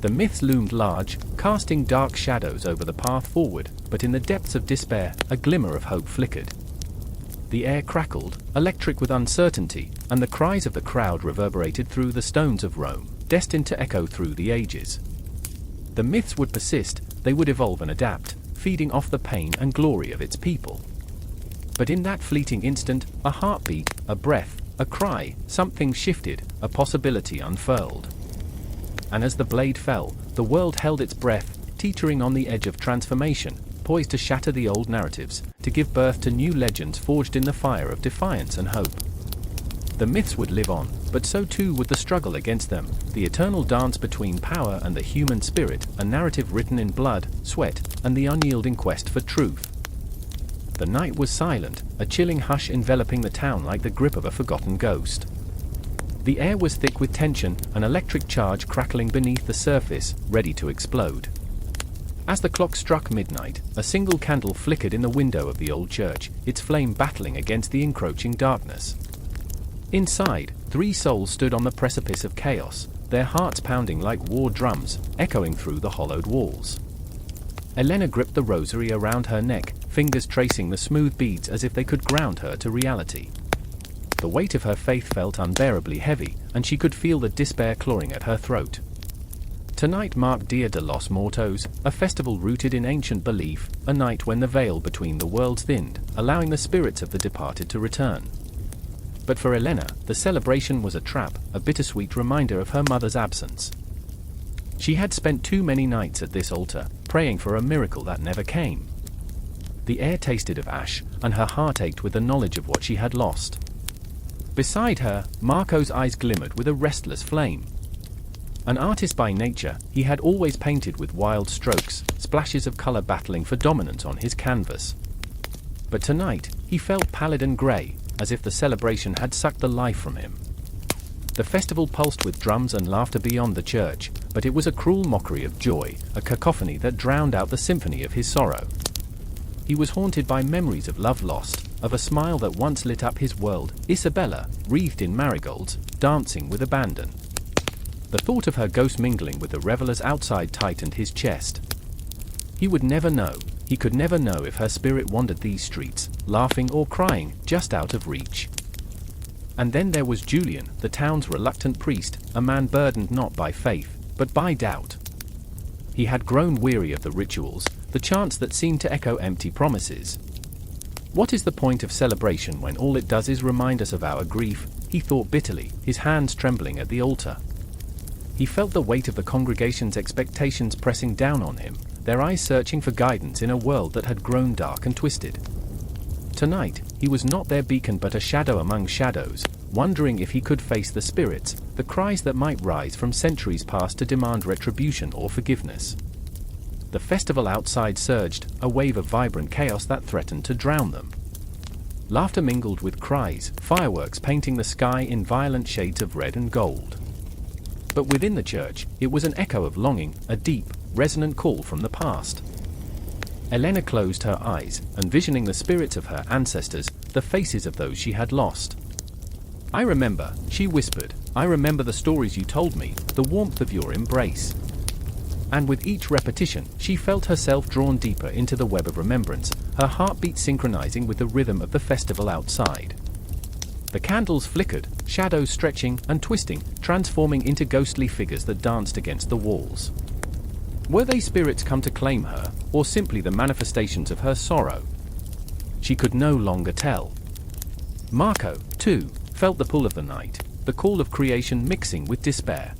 The myths loomed large, casting dark shadows over the path forward, but in the depths of despair, a glimmer of hope flickered. The air crackled, electric with uncertainty, and the cries of the crowd reverberated through the stones of Rome, destined to echo through the ages. The myths would persist, they would evolve and adapt, feeding off the pain and glory of its people. But in that fleeting instant, a heartbeat, a breath, a cry, something shifted, a possibility unfurled. And as the blade fell, the world held its breath, teetering on the edge of transformation, poised to shatter the old narratives, to give birth to new legends forged in the fire of defiance and hope. The myths would live on, but so too would the struggle against them, the eternal dance between power and the human spirit, a narrative written in blood, sweat, and the unyielding quest for truth. The night was silent, a chilling hush enveloping the town like the grip of a forgotten ghost. The air was thick with tension, an electric charge crackling beneath the surface, ready to explode. As the clock struck midnight, a single candle flickered in the window of the old church, its flame battling against the encroaching darkness. Inside, 3 souls stood on the precipice of chaos, their hearts pounding like war drums, echoing through the hollowed walls. Elena gripped the rosary around her neck, fingers tracing the smooth beads as if they could ground her to reality. The weight of her faith felt unbearably heavy, and she could feel the despair clawing at her throat. Tonight marked Dia de los Muertos, a festival rooted in ancient belief, a night when the veil between the worlds thinned, allowing the spirits of the departed to return. But for Elena, the celebration was a trap, a bittersweet reminder of her mother's absence. She had spent too many nights at this altar, praying for a miracle that never came. The air tasted of ash, and her heart ached with the knowledge of what she had lost. Beside her, Marco's eyes glimmered with a restless flame. An artist by nature, he had always painted with wild strokes, splashes of color battling for dominance on his canvas. But tonight, he felt pallid and gray, as if the celebration had sucked the life from him. The festival pulsed with drums and laughter beyond the church, but it was a cruel mockery of joy, a cacophony that drowned out the symphony of his sorrow. He was haunted by memories of love lost, of a smile that once lit up his world, Isabella, wreathed in marigolds, dancing with abandon. The thought of her ghost mingling with the revelers outside tightened his chest. He would never know, he could never know if her spirit wandered these streets, laughing or crying, just out of reach. And then there was Julian, the town's reluctant priest, a man burdened not by faith, but by doubt. He had grown weary of the rituals, the chants that seemed to echo empty promises. What is the point of celebration when all it does is remind us of our grief? He thought bitterly, his hands trembling at the altar. He felt the weight of the congregation's expectations pressing down on him, their eyes searching for guidance in a world that had grown dark and twisted. Tonight, he was not their beacon but a shadow among shadows, wondering if he could face the spirits, the cries that might rise from centuries past to demand retribution or forgiveness. The festival outside surged, a wave of vibrant chaos that threatened to drown them. Laughter mingled with cries, fireworks painting the sky in violent shades of red and gold. But within the church, it was an echo of longing, a deep, resonant call from the past. Elena closed her eyes, envisioning the spirits of her ancestors, the faces of those she had lost. "I remember," she whispered, "I remember the stories you told me, the warmth of your embrace." And with each repetition, she felt herself drawn deeper into the web of remembrance, her heartbeat synchronizing with the rhythm of the festival outside. The candles flickered, shadows stretching and twisting, transforming into ghostly figures that danced against the walls. Were they spirits come to claim her, or simply the manifestations of her sorrow? She could no longer tell. Marco, too, felt the pull of the night, the call of creation mixing with despair.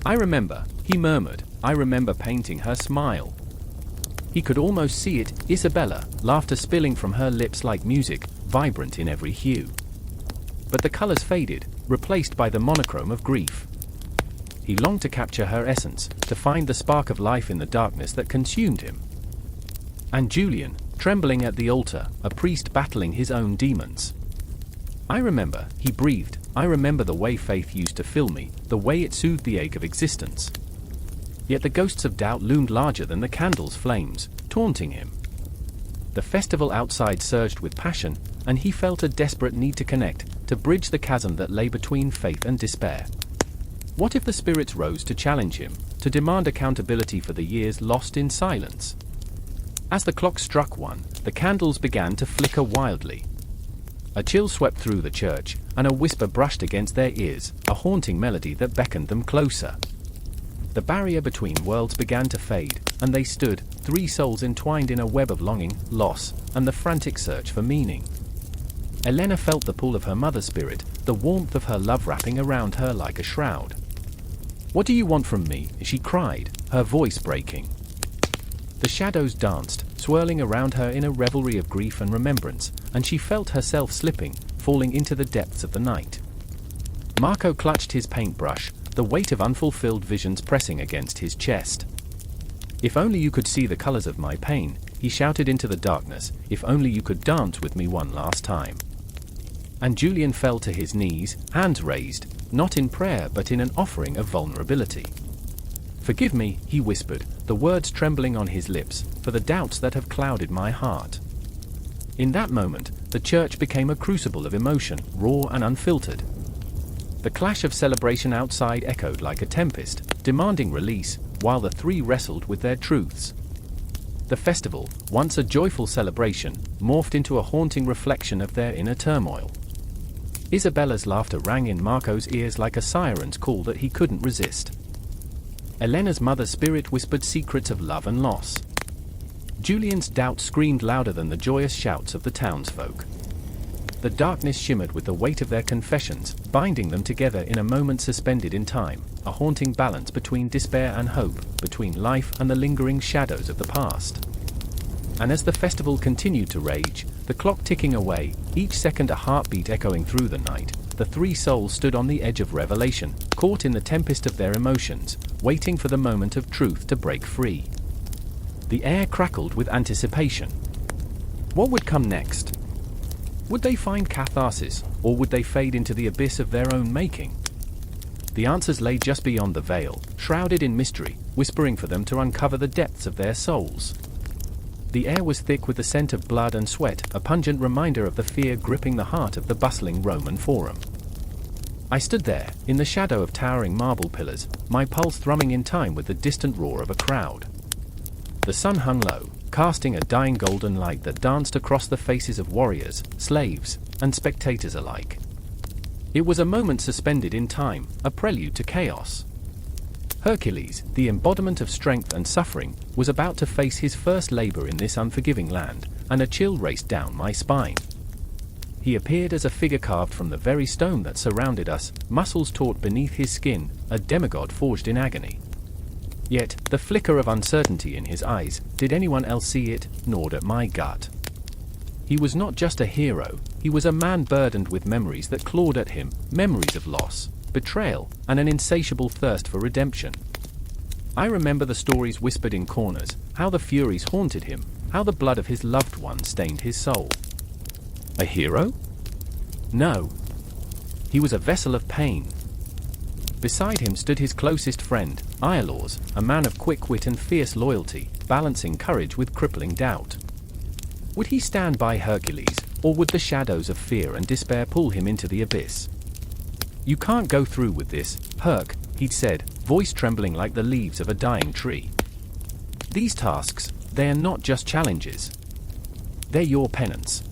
"I remember," he murmured, "I remember painting her smile." He could almost see it, Isabella, laughter spilling from her lips like music, vibrant in every hue. But the colors faded, replaced by the monochrome of grief. He longed to capture her essence, to find the spark of life in the darkness that consumed him. And Julian, trembling at the altar, a priest battling his own demons. "I remember," he breathed, "I remember the way faith used to fill me, the way it soothed the ache of existence." Yet the ghosts of doubt loomed larger than the candle's flames, taunting him. The festival outside surged with passion, and he felt a desperate need to connect, to bridge the chasm that lay between faith and despair. What if the spirits rose to challenge him, to demand accountability for the years lost in silence? As the clock struck 1, the candles began to flicker wildly. A chill swept through the church, and a whisper brushed against their ears, a haunting melody that beckoned them closer. The barrier between worlds began to fade, and they stood, 3 souls entwined in a web of longing, loss, and the frantic search for meaning. Elena felt the pull of her mother's spirit, the warmth of her love wrapping around her like a shroud. "What do you want from me?" she cried, her voice breaking. The shadows danced, swirling around her in a revelry of grief and remembrance, and she felt herself slipping, falling into the depths of the night. Marco clutched his paintbrush, the weight of unfulfilled visions pressing against his chest. "If only you could see the colors of my pain," he shouted into the darkness, "if only you could dance with me one last time." And Julian fell to his knees, hands raised, not in prayer but in an offering of vulnerability. "Forgive me," he whispered, the words trembling on his lips, "for the doubts that have clouded my heart." In that moment, the church became a crucible of emotion, raw and unfiltered. The clash of celebration outside echoed like a tempest, demanding release, while the 3 wrestled with their truths. The festival, once a joyful celebration, morphed into a haunting reflection of their inner turmoil. Isabella's laughter rang in Marco's ears like a siren's call that he couldn't resist. Elena's mother's spirit whispered secrets of love and loss. Julian's doubt screamed louder than the joyous shouts of the townsfolk. The darkness shimmered with the weight of their confessions, binding them together in a moment suspended in time, a haunting balance between despair and hope, between life and the lingering shadows of the past. And as the festival continued to rage, the clock ticking away, each second a heartbeat echoing through the night, the 3 souls stood on the edge of revelation, caught in the tempest of their emotions, waiting for the moment of truth to break free. The air crackled with anticipation. What would come next? Would they find catharsis, or would they fade into the abyss of their own making? The answers lay just beyond the veil, shrouded in mystery, whispering for them to uncover the depths of their souls. The air was thick with the scent of blood and sweat, a pungent reminder of the fear gripping the heart of the bustling Roman Forum. I stood there, in the shadow of towering marble pillars, my pulse thrumming in time with the distant roar of a crowd. The sun hung low, casting a dying golden light that danced across the faces of warriors, slaves, and spectators alike. It was a moment suspended in time, a prelude to chaos. Hercules, the embodiment of strength and suffering, was about to face his first labor in this unforgiving land, and a chill raced down my spine. He appeared as a figure carved from the very stone that surrounded us, muscles taut beneath his skin, a demigod forged in agony. Yet, the flicker of uncertainty in his eyes, did anyone else see it, gnawed at my gut. He was not just a hero, he was a man burdened with memories that clawed at him, memories of loss, betrayal, and an insatiable thirst for redemption. I remember the stories whispered in corners, how the Furies haunted him, how the blood of his loved one stained his soul. A hero? No. He was a vessel of pain. Beside him stood his closest friend, Aeneas, a man of quick wit and fierce loyalty, balancing courage with crippling doubt. Would he stand by Hercules, or would the shadows of fear and despair pull him into the abyss? "You can't go through with this, Herc," he'd said, voice trembling like the leaves of a dying tree. "These tasks, they are not just challenges. They're your penance.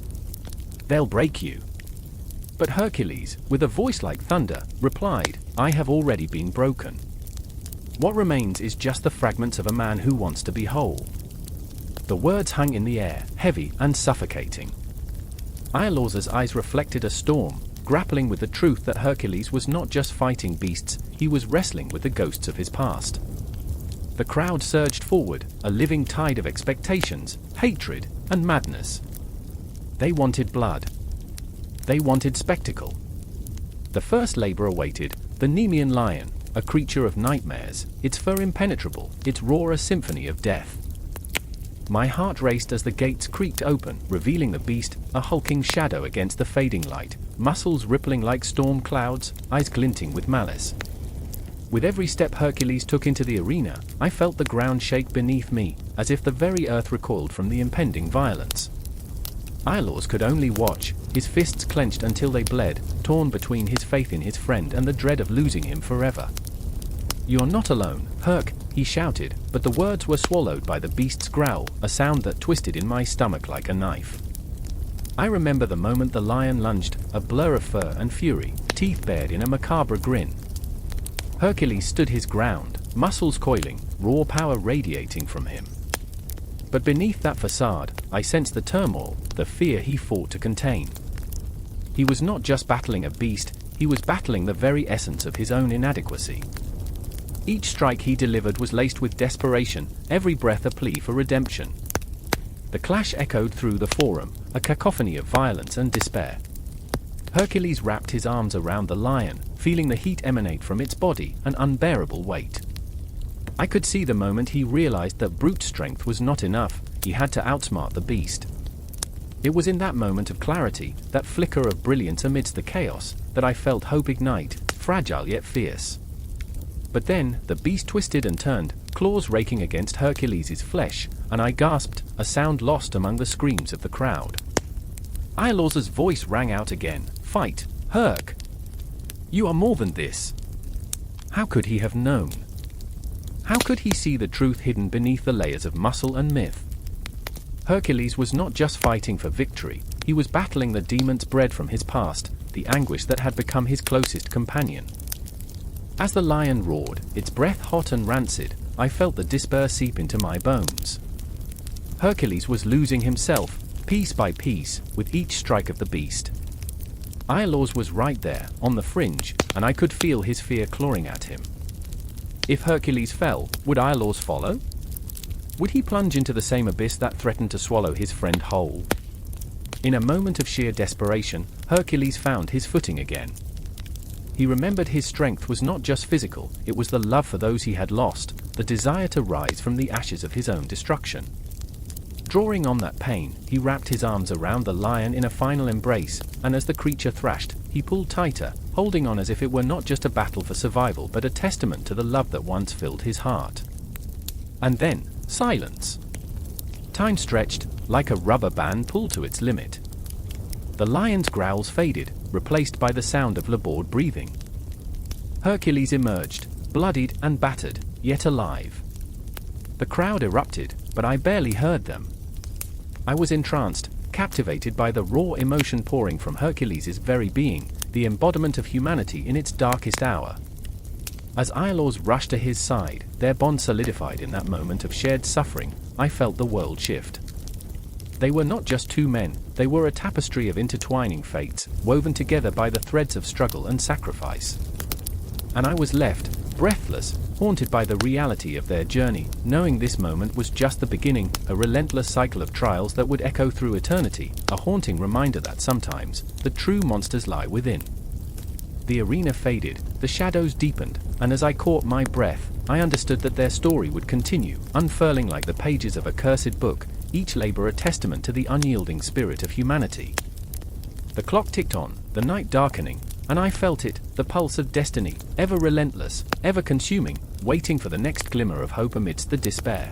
They'll break you." But Hercules, with a voice like thunder, replied, "I have already been broken. What remains is just the fragments of a man who wants to be whole." The words hung in the air, heavy and suffocating. Aeneas's eyes reflected a storm, grappling with the truth that Hercules was not just fighting beasts, he was wrestling with the ghosts of his past. The crowd surged forward, a living tide of expectations, hatred, and madness. They wanted blood. They wanted spectacle. The first labor awaited, the Nemean lion, a creature of nightmares, its fur impenetrable, its roar a symphony of death. My heart raced as the gates creaked open, revealing the beast, a hulking shadow against the fading light, muscles rippling like storm clouds, eyes glinting with malice. With every step Hercules took into the arena, I felt the ground shake beneath me, as if the very earth recoiled from the impending violence. Aeneas could only watch, his fists clenched until they bled, torn between his faith in his friend and the dread of losing him forever. "You're not alone, Herc," he shouted, but the words were swallowed by the beast's growl, a sound that twisted in my stomach like a knife. I remember the moment the lion lunged, a blur of fur and fury, teeth bared in a macabre grin. Hercules stood his ground, muscles coiling, raw power radiating from him. But beneath that facade, I sensed the turmoil, the fear he fought to contain. He was not just battling a beast, he was battling the very essence of his own inadequacy. Each strike he delivered was laced with desperation, every breath a plea for redemption. The clash echoed through the forum, a cacophony of violence and despair. Hercules wrapped his arms around the lion, feeling the heat emanate from its body, an unbearable weight. I could see the moment he realized that brute strength was not enough, he had to outsmart the beast. It was in that moment of clarity, that flicker of brilliance amidst the chaos, that I felt hope ignite, fragile yet fierce. But then, the beast twisted and turned, claws raking against Hercules' flesh, and I gasped, a sound lost among the screams of the crowd. Aeneas' voice rang out again, "Fight, Herc! You are more than this." How could he have known? How could he see the truth hidden beneath the layers of muscle and myth? Hercules was not just fighting for victory, he was battling the demons bred from his past, the anguish that had become his closest companion. As the lion roared, its breath hot and rancid, I felt the despair seep into my bones. Hercules was losing himself, piece by piece, with each strike of the beast. Aeneas was right there, on the fringe, and I could feel his fear clawing at him. If Hercules fell, would Aeneas follow? Would he plunge into the same abyss that threatened to swallow his friend whole? In a moment of sheer desperation, Hercules found his footing again. He remembered his strength was not just physical, it was the love for those he had lost, the desire to rise from the ashes of his own destruction. Drawing on that pain, he wrapped his arms around the lion in a final embrace, and as the creature thrashed, he pulled tighter, holding on as if it were not just a battle for survival but a testament to the love that once filled his heart. And then, silence. Time stretched, like a rubber band pulled to its limit. The lion's growls faded, replaced by the sound of labored breathing. Hercules emerged, bloodied and battered, yet alive. The crowd erupted, but I barely heard them. I was entranced, captivated by the raw emotion pouring from Hercules' very being, the embodiment of humanity in its darkest hour. As Aeneas rushed to his side, their bond solidified in that moment of shared suffering. I felt the world shift. They were not just two men, they were a tapestry of intertwining fates, woven together by the threads of struggle and sacrifice. And I was left, breathless, haunted by the reality of their journey, knowing this moment was just the beginning, a relentless cycle of trials that would echo through eternity, a haunting reminder that sometimes, the true monsters lie within. The arena faded, the shadows deepened, and as I caught my breath, I understood that their story would continue, unfurling like the pages of a cursed book, each labor a testament to the unyielding spirit of humanity. The clock ticked on, the night darkening, and I felt it, the pulse of destiny, ever relentless, ever consuming, waiting for the next glimmer of hope amidst the despair.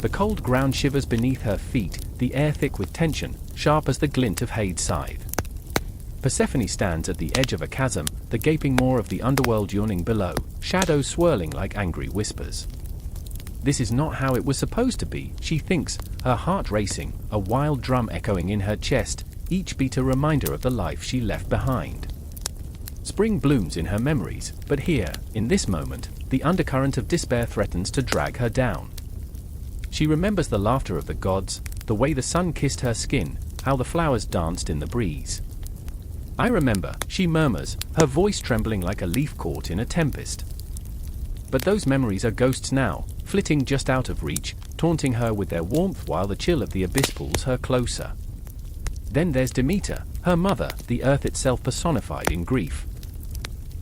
The cold ground shivers beneath her feet, the air thick with tension, sharp as the glint of Hade's scythe. Persephone stands at the edge of a chasm, the gaping maw of the underworld yawning below, shadows swirling like angry whispers. This is not how it was supposed to be, she thinks, her heart racing, a wild drum echoing in her chest, each beat a reminder of the life she left behind. Spring blooms in her memories, but here, in this moment, the undercurrent of despair threatens to drag her down. She remembers the laughter of the gods, the way the sun kissed her skin, how the flowers danced in the breeze. I remember, she murmurs, her voice trembling like a leaf caught in a tempest. But those memories are ghosts now, flitting just out of reach, taunting her with their warmth while the chill of the abyss pulls her closer. Then there's Demeter, her mother, the earth itself personified in grief.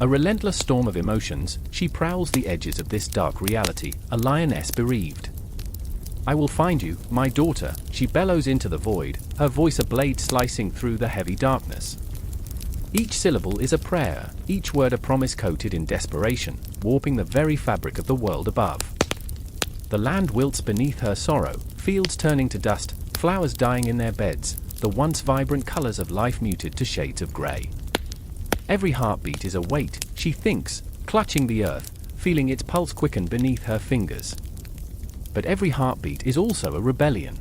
A relentless storm of emotions, she prowls the edges of this dark reality, a lioness bereaved. I will find you, my daughter, she bellows into the void, her voice a blade slicing through the heavy darkness. Each syllable is a prayer, each word a promise coated in desperation, warping the very fabric of the world above. The land wilts beneath her sorrow, fields turning to dust, flowers dying in their beds, the once vibrant colors of life muted to shades of gray. Every heartbeat is a weight, she thinks, clutching the earth, feeling its pulse quicken beneath her fingers. But every heartbeat is also a rebellion.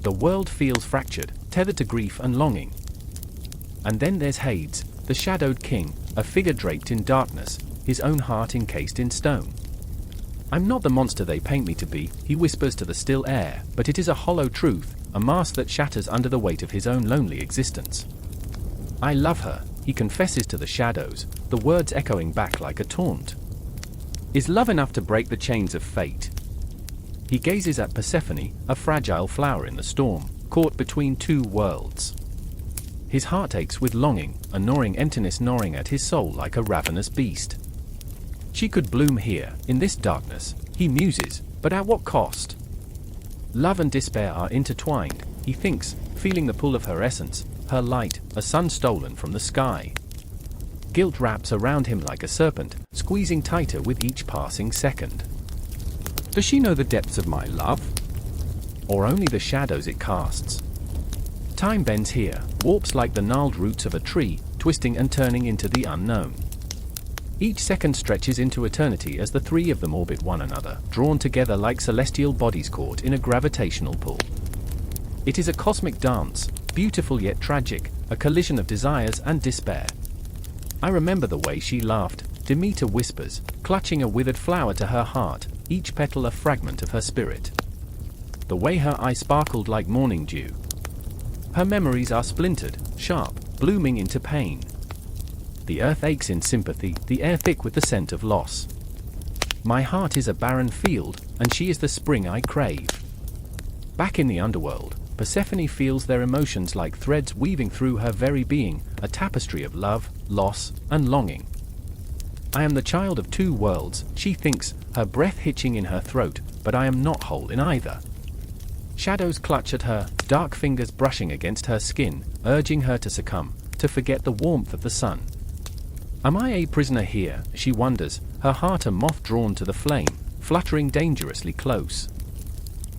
The world feels fractured, tethered to grief and longing. And then there's Hades, the shadowed king, a figure draped in darkness, his own heart encased in stone. I'm not the monster they paint me to be, he whispers to the still air, but it is a hollow truth, a mask that shatters under the weight of his own lonely existence. I love her, he confesses to the shadows, the words echoing back like a taunt. Is love enough to break the chains of fate? He gazes at Persephone, a fragile flower in the storm, caught between two worlds. His heart aches with longing, a gnawing emptiness gnawing at his soul like a ravenous beast. She could bloom here, in this darkness, he muses, but at what cost? Love and despair are intertwined, he thinks, feeling the pull of her essence, her light, a sun stolen from the sky. Guilt wraps around him like a serpent, squeezing tighter with each passing second. Does she know the depths of my love? Or only the shadows it casts? Time bends here, warps like the gnarled roots of a tree, twisting and turning into the unknown. Each second stretches into eternity as the three of them orbit one another, drawn together like celestial bodies caught in a gravitational pull. It is a cosmic dance, beautiful yet tragic, a collision of desires and despair. I remember the way she laughed, Demeter whispers, clutching a withered flower to her heart, each petal a fragment of her spirit. The way her eyes sparkled like morning dew. Her memories are splintered, sharp, blooming into pain. The earth aches in sympathy, the air thick with the scent of loss. My heart is a barren field, and she is the spring I crave. Back in the underworld, Persephone feels their emotions like threads weaving through her very being, a tapestry of love, loss, and longing. I am the child of two worlds, she thinks, her breath hitching in her throat, but I am not whole in either. Shadows clutch at her, dark fingers brushing against her skin, urging her to succumb, to forget the warmth of the sun. Am I a prisoner here, she wonders, her heart a moth drawn to the flame, fluttering dangerously close?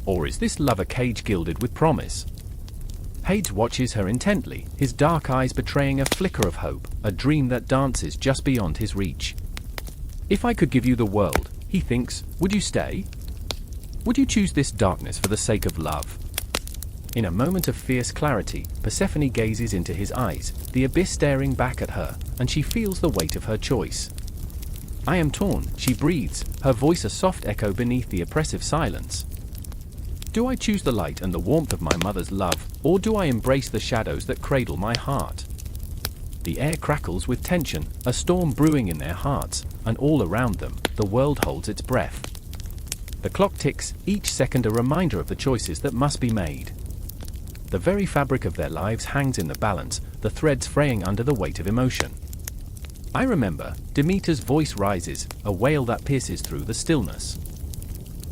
Or is this love a cage gilded with promise? Hades watches her intently, his dark eyes betraying a flicker of hope, a dream that dances just beyond his reach. If I could give you the world, he thinks, would you stay? Would you choose this darkness for the sake of love? In a moment of fierce clarity, Persephone gazes into his eyes, the abyss staring back at her, and she feels the weight of her choice. I am torn, she breathes, her voice a soft echo beneath the oppressive silence. Do I choose the light and the warmth of my mother's love, or do I embrace the shadows that cradle my heart? The air crackles with tension, a storm brewing in their hearts, and all around them, the world holds its breath. The clock ticks, each second a reminder of the choices that must be made. The very fabric of their lives hangs in the balance, the threads fraying under the weight of emotion. I remember, Demeter's voice rises, a wail that pierces through the stillness.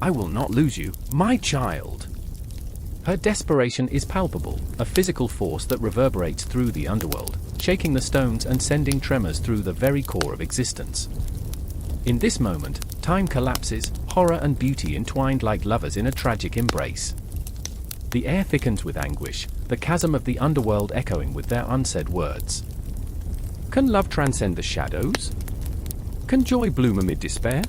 I will not lose you, my child. Her desperation is palpable, a physical force that reverberates through the underworld, shaking the stones and sending tremors through the very core of existence. In this moment, time collapses, horror and beauty entwined like lovers in a tragic embrace. The air thickens with anguish, the chasm of the underworld echoing with their unsaid words. Can love transcend the shadows? Can joy bloom amid despair?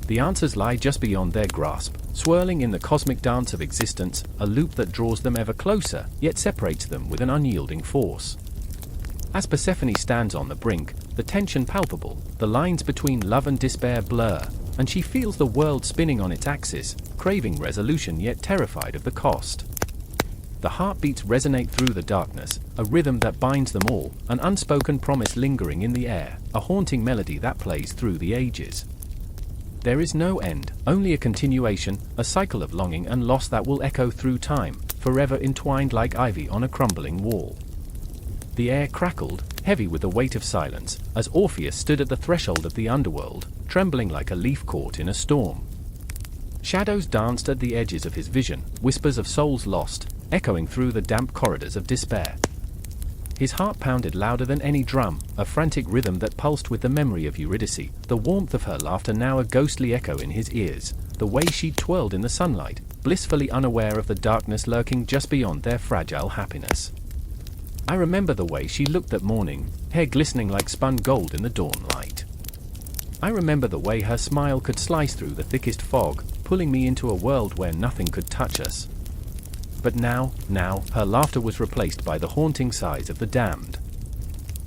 The answers lie just beyond their grasp, swirling in the cosmic dance of existence, a loop that draws them ever closer, yet separates them with an unyielding force. As Persephone stands on the brink, the tension palpable, the lines between love and despair blur, and she feels the world spinning on its axis, craving resolution yet terrified of the cost. The heartbeats resonate through the darkness, a rhythm that binds them all, an unspoken promise lingering in the air, a haunting melody that plays through the ages. There is no end, only a continuation, a cycle of longing and loss that will echo through time, forever entwined like ivy on a crumbling wall. The air crackled, heavy with the weight of silence, as Orpheus stood at the threshold of the underworld, trembling like a leaf caught in a storm. Shadows danced at the edges of his vision, whispers of souls lost, echoing through the damp corridors of despair. His heart pounded louder than any drum, a frantic rhythm that pulsed with the memory of Eurydice, the warmth of her laughter now a ghostly echo in his ears, the way she twirled in the sunlight, blissfully unaware of the darkness lurking just beyond their fragile happiness. I remember the way she looked that morning, hair glistening like spun gold in the dawn light. I remember the way her smile could slice through the thickest fog, pulling me into a world where nothing could touch us. But now, her laughter was replaced by the haunting sighs of the damned.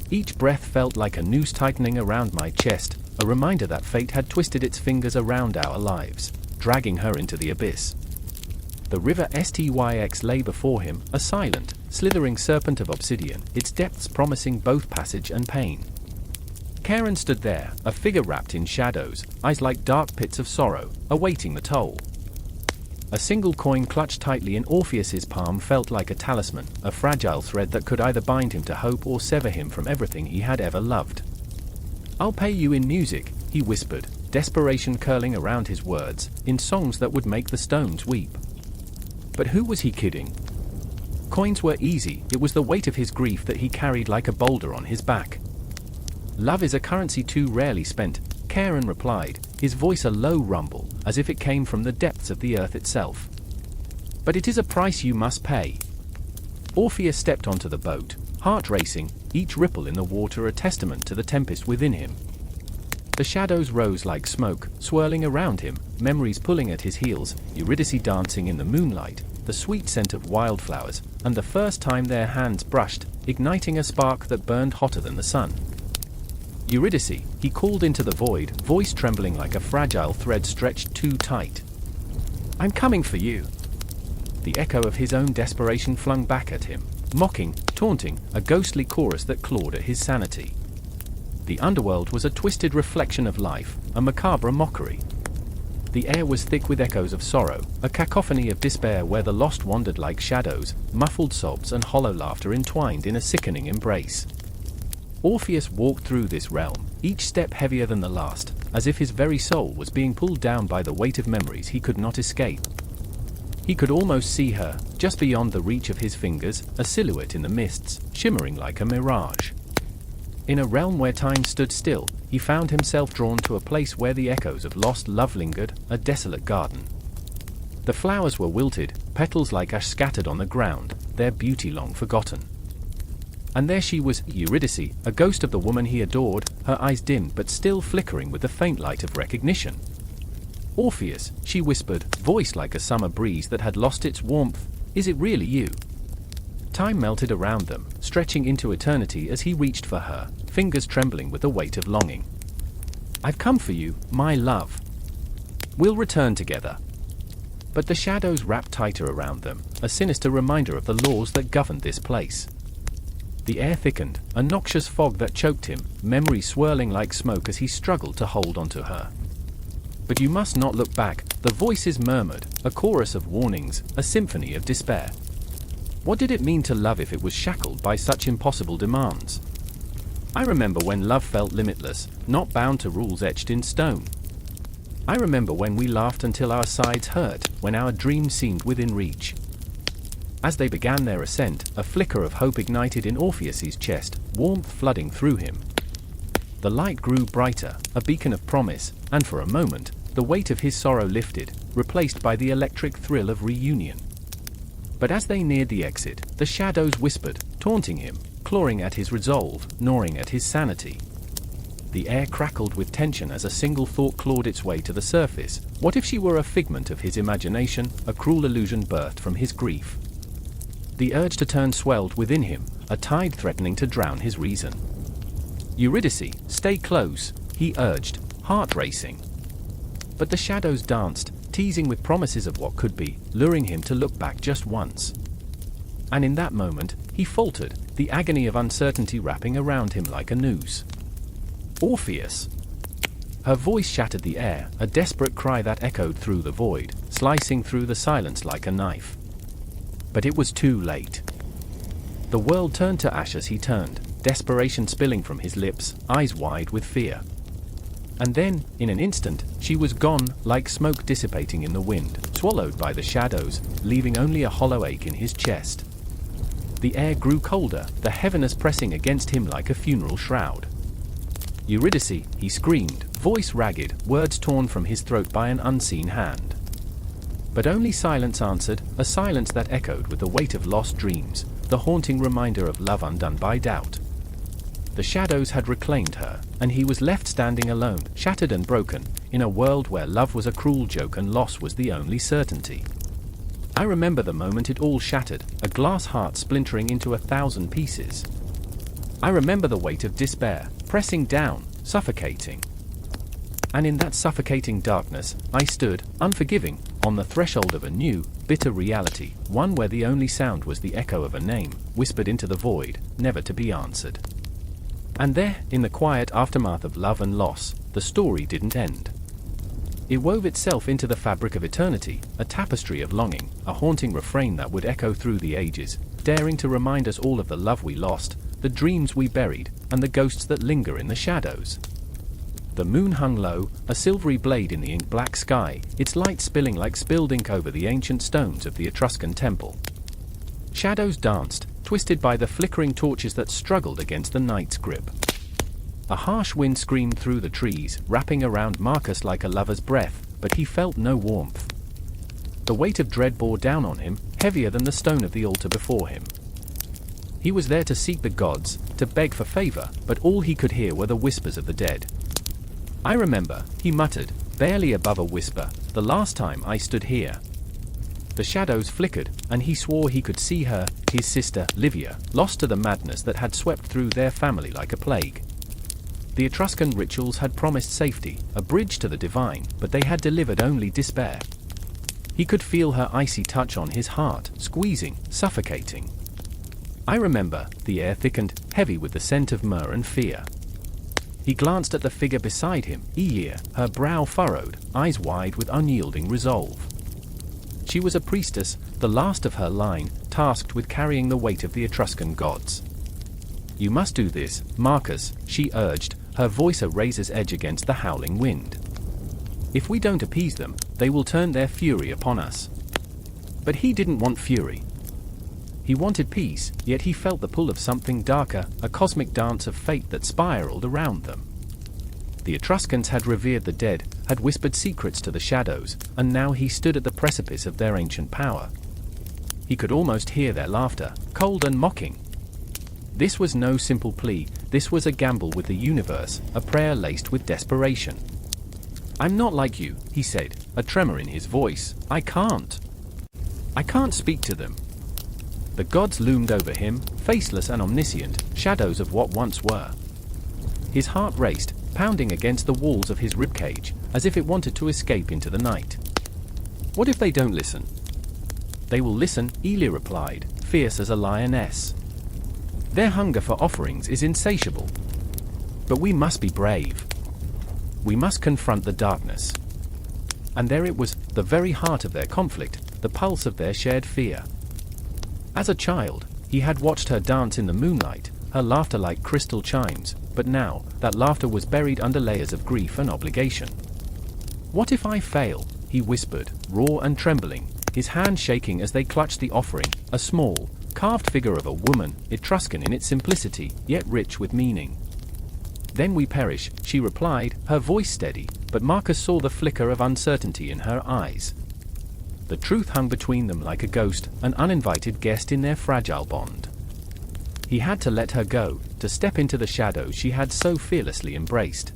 Each breath felt like a noose tightening around my chest, a reminder that fate had twisted its fingers around our lives, dragging her into the abyss. The river Styx lay before him, a silent, slithering serpent of obsidian, its depths promising both passage and pain. Charon stood there, a figure wrapped in shadows, eyes like dark pits of sorrow, awaiting the toll. A single coin clutched tightly in Orpheus's palm felt like a talisman, a fragile thread that could either bind him to hope or sever him from everything he had ever loved. I'll pay you in music, he whispered, desperation curling around his words, in songs that would make the stones weep. But who was he kidding? Coins were easy, it was the weight of his grief that he carried like a boulder on his back. Love is a currency too rarely spent, Charon replied, his voice a low rumble, as if it came from the depths of the earth itself. But it is a price you must pay. Orpheus stepped onto the boat, heart racing, each ripple in the water a testament to the tempest within him. The shadows rose like smoke, swirling around him, memories pulling at his heels, Eurydice dancing in the moonlight, the sweet scent of wildflowers, and the first time their hands brushed, igniting a spark that burned hotter than the sun. Eurydice, he called into the void, voice trembling like a fragile thread stretched too tight. I'm coming for you. The echo of his own desperation flung back at him, mocking, taunting, a ghostly chorus that clawed at his sanity. The underworld was a twisted reflection of life, a macabre mockery. The air was thick with echoes of sorrow, a cacophony of despair where the lost wandered like shadows, muffled sobs and hollow laughter entwined in a sickening embrace. Orpheus walked through this realm, each step heavier than the last, as if his very soul was being pulled down by the weight of memories he could not escape. He could almost see her, just beyond the reach of his fingers, a silhouette in the mists, shimmering like a mirage. In a realm where time stood still, he found himself drawn to a place where the echoes of lost love lingered, a desolate garden. The flowers were wilted, petals like ash scattered on the ground, their beauty long forgotten. And there she was, Eurydice, a ghost of the woman he adored, her eyes dimmed but still flickering with the faint light of recognition. "Orpheus," she whispered, voice like a summer breeze that had lost its warmth, "is it really you?" Time melted around them, stretching into eternity as he reached for her, fingers trembling with the weight of longing. "I've come for you, my love. We'll return together." But the shadows wrapped tighter around them, a sinister reminder of the laws that governed this place. The air thickened, a noxious fog that choked him, memories swirling like smoke as he struggled to hold onto her. "But you must not look back," the voices murmured, a chorus of warnings, a symphony of despair. What did it mean to love if it was shackled by such impossible demands? I remember when love felt limitless, not bound to rules etched in stone. I remember when we laughed until our sides hurt, when our dreams seemed within reach. As they began their ascent, a flicker of hope ignited in Orpheus's chest, warmth flooding through him. The light grew brighter, a beacon of promise, and for a moment, the weight of his sorrow lifted, replaced by the electric thrill of reunion. But as they neared the exit, the shadows whispered, taunting him, clawing at his resolve, gnawing at his sanity. The air crackled with tension as a single thought clawed its way to the surface. What if she were a figment of his imagination, a cruel illusion birthed from his grief? The urge to turn swelled within him, a tide threatening to drown his reason. "Eurydice, stay close," he urged, heart racing. But the shadows danced, teasing with promises of what could be, luring him to look back just once. And in that moment, he faltered, the agony of uncertainty wrapping around him like a noose. "Orpheus!" Her voice shattered the air, a desperate cry that echoed through the void, slicing through the silence like a knife. But it was too late. The world turned to ash as he turned, desperation spilling from his lips, eyes wide with fear. And then, in an instant, she was gone, like smoke dissipating in the wind, swallowed by the shadows, leaving only a hollow ache in his chest. The air grew colder, the heaviness pressing against him like a funeral shroud. "Eurydice," he screamed, voice ragged, words torn from his throat by an unseen hand. But only silence answered, a silence that echoed with the weight of lost dreams, the haunting reminder of love undone by doubt. The shadows had reclaimed her, and he was left standing alone, shattered and broken, in a world where love was a cruel joke and loss was the only certainty. I remember the moment it all shattered, a glass heart splintering into 1,000 pieces. I remember the weight of despair, pressing down, suffocating. And in that suffocating darkness, I stood, unforgiving, on the threshold of a new, bitter reality, one where the only sound was the echo of a name, whispered into the void, never to be answered. And there, in the quiet aftermath of love and loss, the story didn't end. It wove itself into the fabric of eternity, a tapestry of longing, a haunting refrain that would echo through the ages, daring to remind us all of the love we lost, the dreams we buried, and the ghosts that linger in the shadows. The moon hung low, a silvery blade in the ink-black sky, its light spilling like spilled ink over the ancient stones of the Etruscan temple. Shadows danced, twisted by the flickering torches that struggled against the night's grip. A harsh wind screamed through the trees, wrapping around Marcus like a lover's breath, but he felt no warmth. The weight of dread bore down on him, heavier than the stone of the altar before him. He was there to seek the gods, to beg for favor, but all he could hear were the whispers of the dead. "I remember," he muttered, barely above a whisper, "the last time I stood here." The shadows flickered, and he swore he could see her, his sister, Livia, lost to the madness that had swept through their family like a plague. The Etruscan rituals had promised safety, a bridge to the divine, but they had delivered only despair. He could feel her icy touch on his heart, squeezing, suffocating. I remember, the air thickened, heavy with the scent of myrrh and fear. He glanced at the figure beside him, Aeneas, her brow furrowed, eyes wide with unyielding resolve. She was a priestess, the last of her line, tasked with carrying the weight of the Etruscan gods. "You must do this, Marcus," she urged, her voice a razor's edge against the howling wind. "If we don't appease them, they will turn their fury upon us." But he didn't want fury. He wanted peace, yet he felt the pull of something darker, a cosmic dance of fate that spiraled around them. The Etruscans had revered the dead, had whispered secrets to the shadows, and now he stood at the precipice of their ancient power. He could almost hear their laughter, cold and mocking. This was no simple plea, this was a gamble with the universe, a prayer laced with desperation. "I'm not like you," he said, a tremor in his voice. I can't speak to them." The gods loomed over him, faceless and omniscient, shadows of what once were. His heart raced, pounding against the walls of his ribcage, as if it wanted to escape into the night. "What if they don't listen?" "They will listen," Aeneas replied, fierce as a lioness. "Their hunger for offerings is insatiable. But we must be brave. We must confront the darkness." And there it was, the very heart of their conflict, the pulse of their shared fear. As a child, he had watched her dance in the moonlight, her laughter like crystal chimes, but now, that laughter was buried under layers of grief and obligation. "What if I fail?" he whispered, raw and trembling, his hands shaking as they clutched the offering, a small, carved figure of a woman, Etruscan in its simplicity, yet rich with meaning. "Then we perish," she replied, her voice steady, but Marcus saw the flicker of uncertainty in her eyes. The truth hung between them like a ghost, an uninvited guest in their fragile bond. He had to let her go, to step into the shadows she had so fearlessly embraced.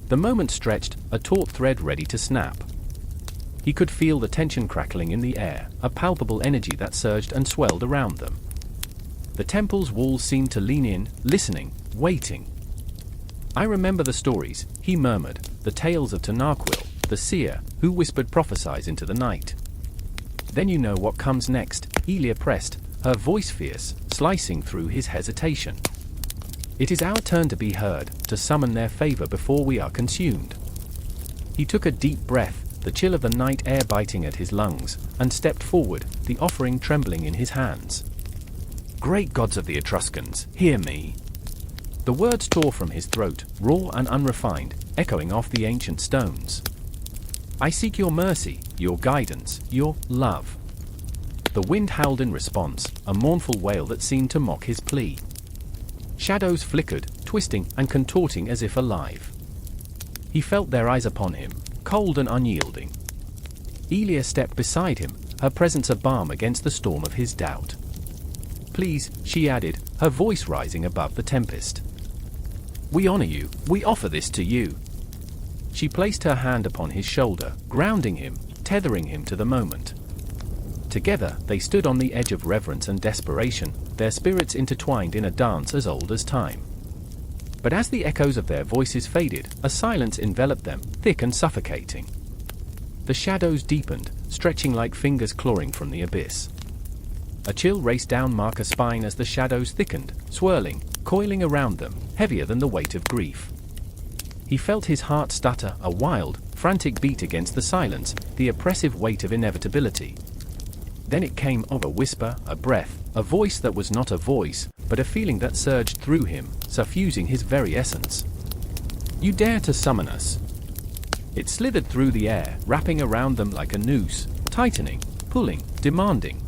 The moment stretched, a taut thread ready to snap. He could feel the tension crackling in the air, a palpable energy that surged and swelled around them. The temple's walls seemed to lean in, listening, waiting. "I remember the stories," he murmured, "the tales of Tanaquil, the seer, who whispered prophecies into the night." "Then you know what comes next," Aeneas pressed, her voice fierce, slicing through his hesitation. "It is our turn to be heard, to summon their favor before we are consumed." He took a deep breath, the chill of the night air biting at his lungs, and stepped forward, the offering trembling in his hands. "Great gods of the Etruscans, hear me." The words tore from his throat, raw and unrefined, echoing off the ancient stones. "I seek your mercy, your guidance, your love." The wind howled in response, a mournful wail that seemed to mock his plea. Shadows flickered, twisting and contorting as if alive. He felt their eyes upon him, cold and unyielding. Aeneas stepped beside him, her presence a balm against the storm of his doubt. "Please," she added, her voice rising above the tempest. "We honor you, we offer this to you." She placed her hand upon his shoulder, grounding him, tethering him to the moment. Together, they stood on the edge of reverence and desperation, their spirits intertwined in a dance as old as time. But as the echoes of their voices faded, a silence enveloped them, thick and suffocating. The shadows deepened, stretching like fingers clawing from the abyss. A chill raced down Marcus' spine as the shadows thickened, swirling, coiling around them, heavier than the weight of grief. He felt his heart stutter, a wild, frantic beat against the silence, the oppressive weight of inevitability. Then it came, of a whisper, a breath, a voice that was not a voice, but a feeling that surged through him, suffusing his very essence. "You dare to summon us?" It slithered through the air, wrapping around them like a noose, tightening, pulling, demanding.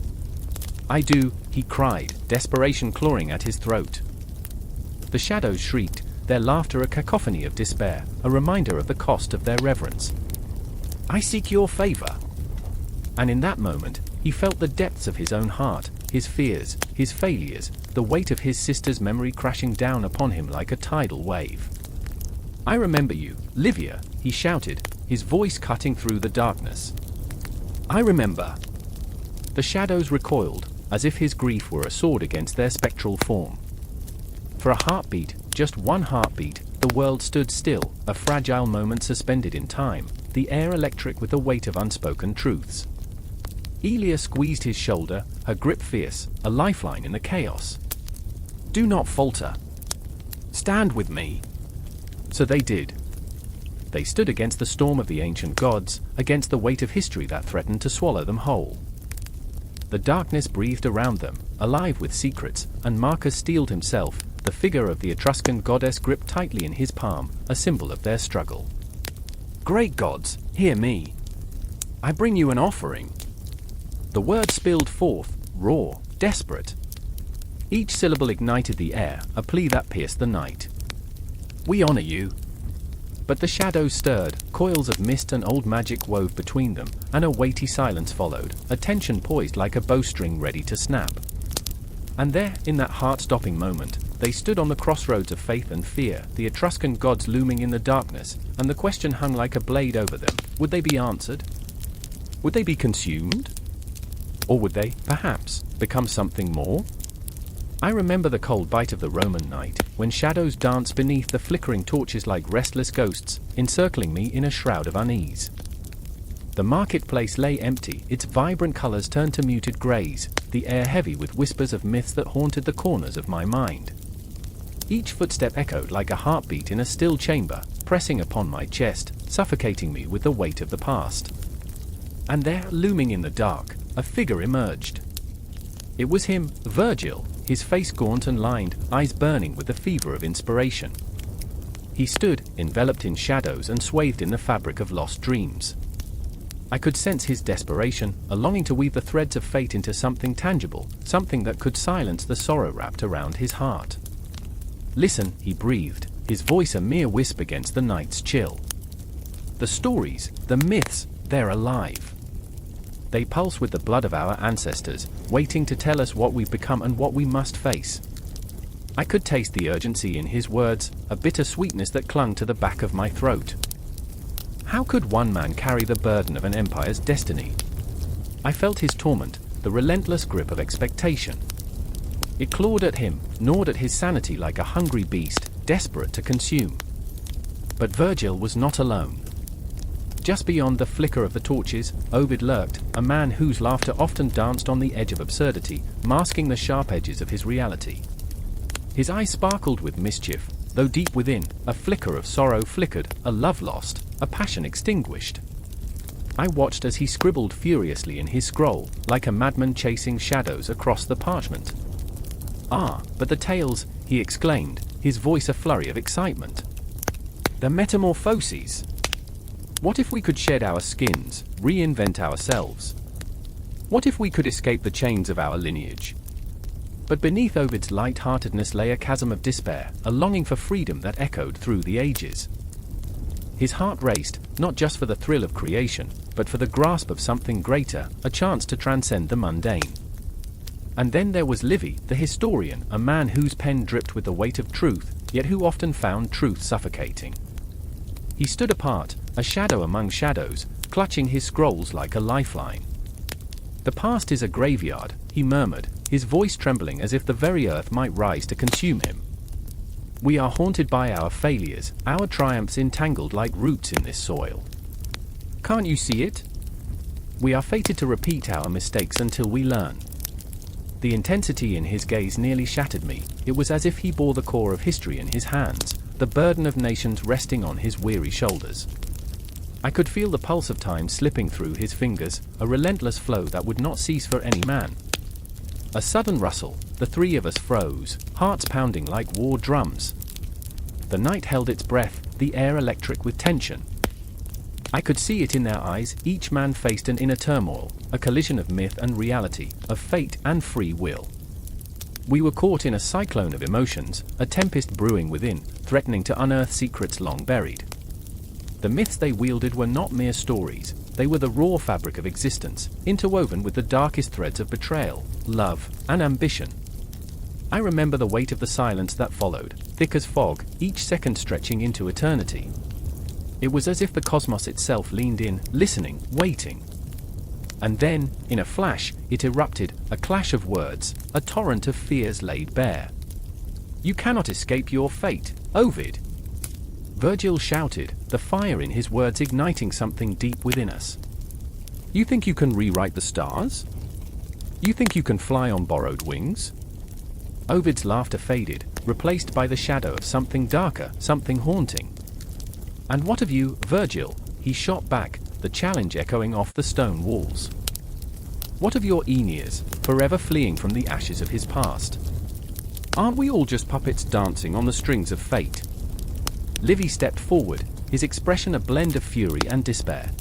"I do," he cried, desperation clawing at his throat. The shadows shrieked, their laughter a cacophony of despair, a reminder of the cost of their reverence. "I seek your favor." And in that moment, he felt the depths of his own heart, his fears, his failures, the weight of his sister's memory crashing down upon him like a tidal wave. "I remember you, Livia," he shouted, his voice cutting through the darkness. "I remember." The shadows recoiled, as if his grief were a sword against their spectral form. For a heartbeat, just one heartbeat, the world stood still, a fragile moment suspended in time, the air electric with the weight of unspoken truths. Aeneas squeezed his shoulder, her grip fierce, a lifeline in the chaos. "Do not falter. Stand with me." So they did. They stood against the storm of the ancient gods, against the weight of history that threatened to swallow them whole. The darkness breathed around them, alive with secrets, and Marcus steeled himself, the figure of the Etruscan goddess gripped tightly in his palm, a symbol of their struggle. "Great gods, hear me. I bring you an offering." The word spilled forth, raw, desperate. Each syllable ignited the air, a plea that pierced the night. "We honor you." But the shadows stirred, coils of mist and old magic wove between them, and a weighty silence followed, a tension poised like a bowstring ready to snap. And there, in that heart-stopping moment, they stood on the crossroads of faith and fear, the Etruscan gods looming in the darkness, and the question hung like a blade over them: would they be answered? Would they be consumed? Or would they, perhaps, become something more? I remember the cold bite of the Roman night, when shadows danced beneath the flickering torches like restless ghosts, encircling me in a shroud of unease. The marketplace lay empty, its vibrant colors turned to muted grays, the air heavy with whispers of myths that haunted the corners of my mind. Each footstep echoed like a heartbeat in a still chamber, pressing upon my chest, suffocating me with the weight of the past. And there, looming in the dark, a figure emerged. It was him, Virgil, his face gaunt and lined, eyes burning with the fever of inspiration. He stood, enveloped in shadows and swathed in the fabric of lost dreams. I could sense his desperation, a longing to weave the threads of fate into something tangible, something that could silence the sorrow wrapped around his heart. "Listen," he breathed, his voice a mere wisp against the night's chill. "The stories, the myths, they're alive. They pulse with the blood of our ancestors, waiting to tell us what we've become and what we must face." I could taste the urgency in his words, a bitter sweetness that clung to the back of my throat. How could one man carry the burden of an empire's destiny? I felt his torment, the relentless grip of expectation. It clawed at him, gnawed at his sanity like a hungry beast, desperate to consume. But Virgil was not alone. Just beyond the flicker of the torches, Ovid lurked, a man whose laughter often danced on the edge of absurdity, masking the sharp edges of his reality. His eyes sparkled with mischief, though deep within, a flicker of sorrow flickered, a love lost, a passion extinguished. I watched as he scribbled furiously in his scroll, like a madman chasing shadows across the parchment. "Ah, but the tales," he exclaimed, his voice a flurry of excitement. "The metamorphoses! What if we could shed our skins, reinvent ourselves? What if we could escape the chains of our lineage?" But beneath Ovid's light-heartedness lay a chasm of despair, a longing for freedom that echoed through the ages. His heart raced, not just for the thrill of creation, but for the grasp of something greater, a chance to transcend the mundane. And then there was Livy, the historian, a man whose pen dripped with the weight of truth, yet who often found truth suffocating. He stood apart, a shadow among shadows, clutching his scrolls like a lifeline. "The past is a graveyard," he murmured, his voice trembling as if the very earth might rise to consume him. "We are haunted by our failures, our triumphs entangled like roots in this soil. Can't you see it? We are fated to repeat our mistakes until we learn." The intensity in his gaze nearly shattered me. It was as if he bore the core of history in his hands, the burden of nations resting on his weary shoulders. I could feel the pulse of time slipping through his fingers, a relentless flow that would not cease for any man. A sudden rustle, the three of us froze, hearts pounding like war drums. The night held its breath, the air electric with tension. I could see it in their eyes, each man faced an inner turmoil, a collision of myth and reality, of fate and free will. We were caught in a cyclone of emotions, a tempest brewing within, threatening to unearth secrets long buried. The myths they wielded were not mere stories, they were the raw fabric of existence, interwoven with the darkest threads of betrayal, love, and ambition. I remember the weight of the silence that followed, thick as fog, each second stretching into eternity. It was as if the cosmos itself leaned in, listening, waiting. And then, in a flash, it erupted, a clash of words, a torrent of fears laid bare. "You cannot escape your fate, Ovid!" Virgil shouted, the fire in his words igniting something deep within us. "You think you can rewrite the stars? You think you can fly on borrowed wings?" Ovid's laughter faded, replaced by the shadow of something darker, something haunting. "And what of you, Virgil?" he shot back, the challenge echoing off the stone walls. "What of your Aeneas, forever fleeing from the ashes of his past? Aren't we all just puppets dancing on the strings of fate?" Livy stepped forward, his expression a blend of fury and despair.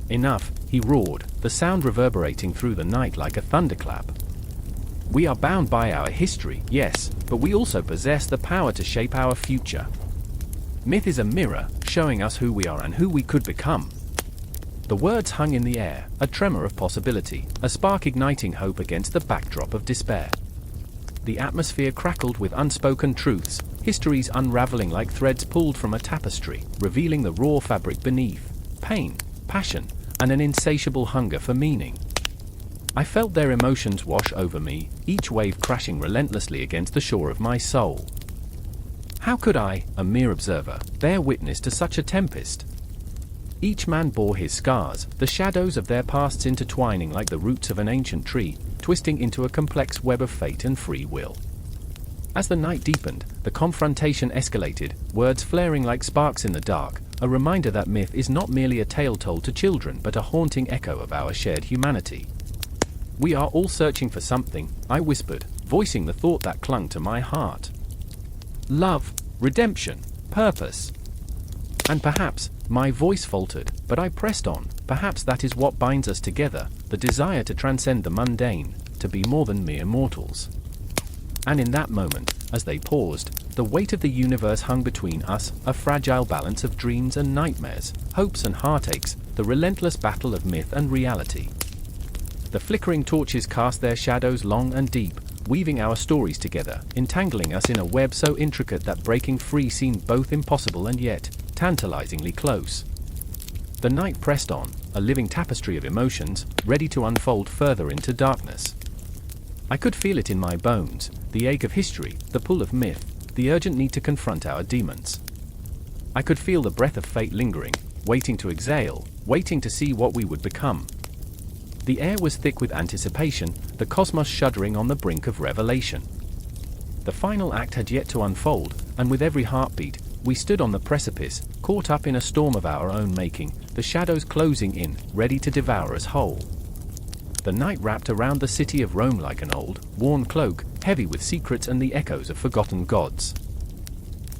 "Enough," he roared, the sound reverberating through the night like a thunderclap. We are bound by our history, yes, but we also possess the power to shape our future. Myth is a mirror, showing us who we are and who we could become. The words hung in the air, a tremor of possibility, a spark igniting hope against the backdrop of despair. The atmosphere crackled with unspoken truths, histories unraveling like threads pulled from a tapestry, revealing the raw fabric beneath: pain, passion, and an insatiable hunger for meaning. I felt their emotions wash over me, each wave crashing relentlessly against the shore of my soul. How could I, a mere observer, bear witness to such a tempest? Each man bore his scars, the shadows of their pasts intertwining like the roots of an ancient tree, twisting into a complex web of fate and free will. As the night deepened, the confrontation escalated, words flaring like sparks in the dark, a reminder that myth is not merely a tale told to children but a haunting echo of our shared humanity. We are all searching for something, I whispered, voicing the thought that clung to my heart. Love, redemption, purpose. And perhaps, my voice faltered, but I pressed on. Perhaps that is what binds us together, the desire to transcend the mundane, to be more than mere mortals. And in that moment, as they paused, the weight of the universe hung between us, a fragile balance of dreams and nightmares, hopes and heartaches, the relentless battle of myth and reality. The flickering torches cast their shadows long and deep, weaving our stories together, entangling us in a web so intricate that breaking free seemed both impossible and yet tantalizingly close. The night pressed on, a living tapestry of emotions, ready to unfold further into darkness. I could feel it in my bones, the ache of history, the pull of myth, the urgent need to confront our demons. I could feel the breath of fate lingering, waiting to exhale, waiting to see what we would become. The air was thick with anticipation, the cosmos shuddering on the brink of revelation. The final act had yet to unfold, and with every heartbeat, we stood on the precipice, caught up in a storm of our own making, the shadows closing in, ready to devour us whole. The night wrapped around the city of Rome like an old, worn cloak, heavy with secrets and the echoes of forgotten gods.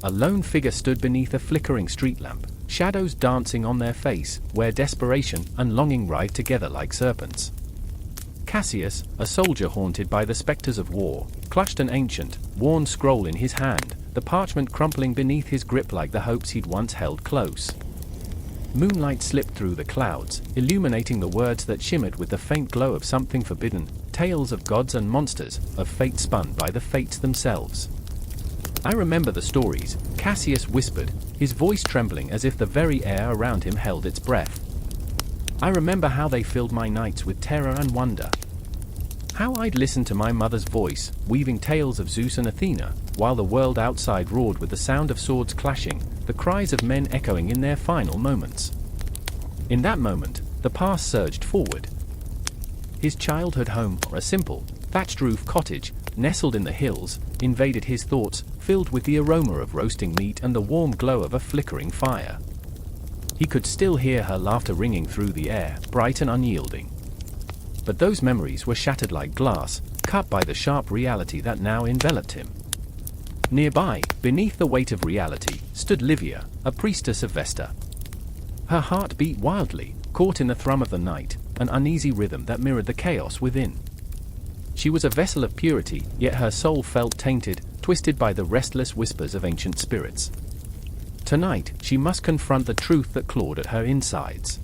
A lone figure stood beneath a flickering street lamp, shadows dancing on their face, where desperation and longing writhed together like serpents. Cassius, a soldier haunted by the specters of war, clutched an ancient, worn scroll in his hand, the parchment crumpling beneath his grip like the hopes he'd once held close. Moonlight slipped through the clouds, illuminating the words that shimmered with the faint glow of something forbidden, tales of gods and monsters, of fate spun by the fates themselves. I remember the stories, Cassius whispered, his voice trembling as if the very air around him held its breath. I remember how they filled my nights with terror and wonder. How I'd listen to my mother's voice, weaving tales of Zeus and Athena, while the world outside roared with the sound of swords clashing, the cries of men echoing in their final moments. In that moment, the past surged forward. His childhood home, a simple, thatched-roof cottage, nestled in the hills, invaded his thoughts, filled with the aroma of roasting meat and the warm glow of a flickering fire. He could still hear her laughter ringing through the air, bright and unyielding. But those memories were shattered like glass, cut by the sharp reality that now enveloped him. Nearby, beneath the weight of reality, stood Livia, a priestess of Vesta. Her heart beat wildly, caught in the thrum of the night, an uneasy rhythm that mirrored the chaos within. She was a vessel of purity, yet her soul felt tainted, twisted by the restless whispers of ancient spirits. Tonight, she must confront the truth that clawed at her insides.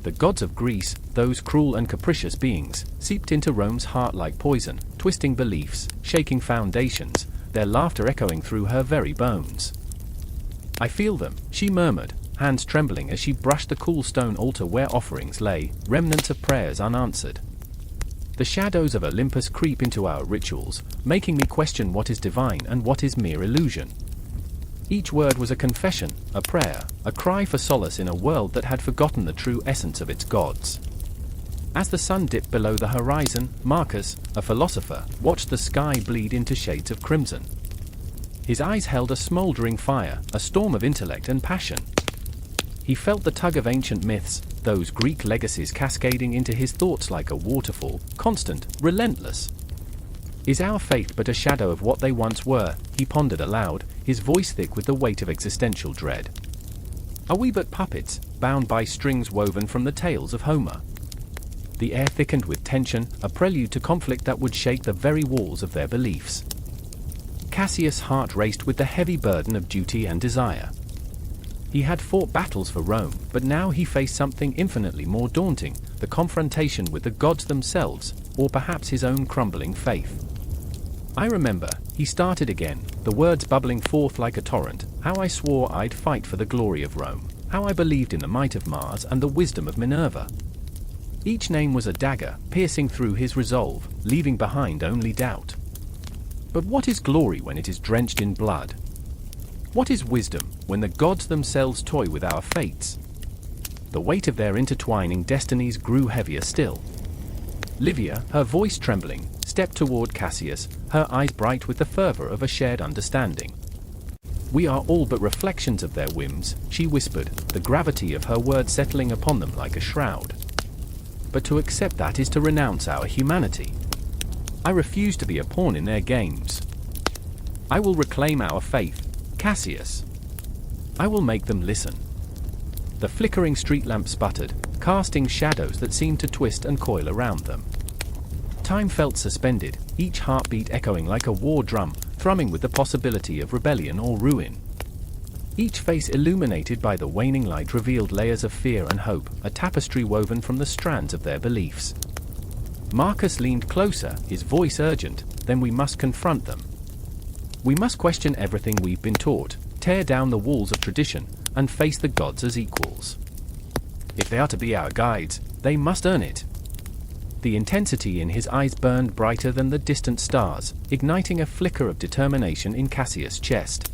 The gods of Greece, those cruel and capricious beings, seeped into Rome's heart like poison, twisting beliefs, shaking foundations, their laughter echoing through her very bones. I feel them, she murmured, hands trembling as she brushed the cool stone altar where offerings lay, remnants of prayers unanswered. The shadows of Olympus creep into our rituals, making me question what is divine and what is mere illusion. Each word was a confession, a prayer, a cry for solace in a world that had forgotten the true essence of its gods. As the sun dipped below the horizon, Marcus, a philosopher, watched the sky bleed into shades of crimson. His eyes held a smoldering fire, a storm of intellect and passion. He felt the tug of ancient myths, those Greek legacies cascading into his thoughts like a waterfall, constant, relentless. Is our faith but a shadow of what they once were? He pondered aloud, his voice thick with the weight of existential dread. Are we but puppets, bound by strings woven from the tales of Homer. The air thickened with tension, a prelude to conflict that would shake the very walls of their beliefs. Cassius' heart raced with the heavy burden of duty and desire. He had fought battles for Rome, but now he faced something infinitely more daunting, the confrontation with the gods themselves, or perhaps his own crumbling faith. I remember, he started again, the words bubbling forth like a torrent, how I swore I'd fight for the glory of Rome, how I believed in the might of Mars and the wisdom of Minerva. Each name was a dagger, piercing through his resolve, leaving behind only doubt. But what is glory when it is drenched in blood? What is wisdom when the gods themselves toy with our fates? The weight of their intertwining destinies grew heavier still. Livia, her voice trembling, stepped toward Cassius, her eyes bright with the fervor of a shared understanding. "We are all but reflections of their whims," she whispered, the gravity of her words settling upon them like a shroud. "But to accept that is to renounce our humanity. I refuse to be a pawn in their games. I will reclaim our faith, Cassius. I will make them listen." The flickering street lamp sputtered, casting shadows that seemed to twist and coil around them. Time felt suspended, each heartbeat echoing like a war drum, thrumming with the possibility of rebellion or ruin. Each face illuminated by the waning light revealed layers of fear and hope, a tapestry woven from the strands of their beliefs. Marcus leaned closer, his voice urgent. "Then we must confront them. We must question everything we've been taught, tear down the walls of tradition, and face the gods as equals. If they are to be our guides, they must earn it." The intensity in his eyes burned brighter than the distant stars, igniting a flicker of determination in Cassius' chest.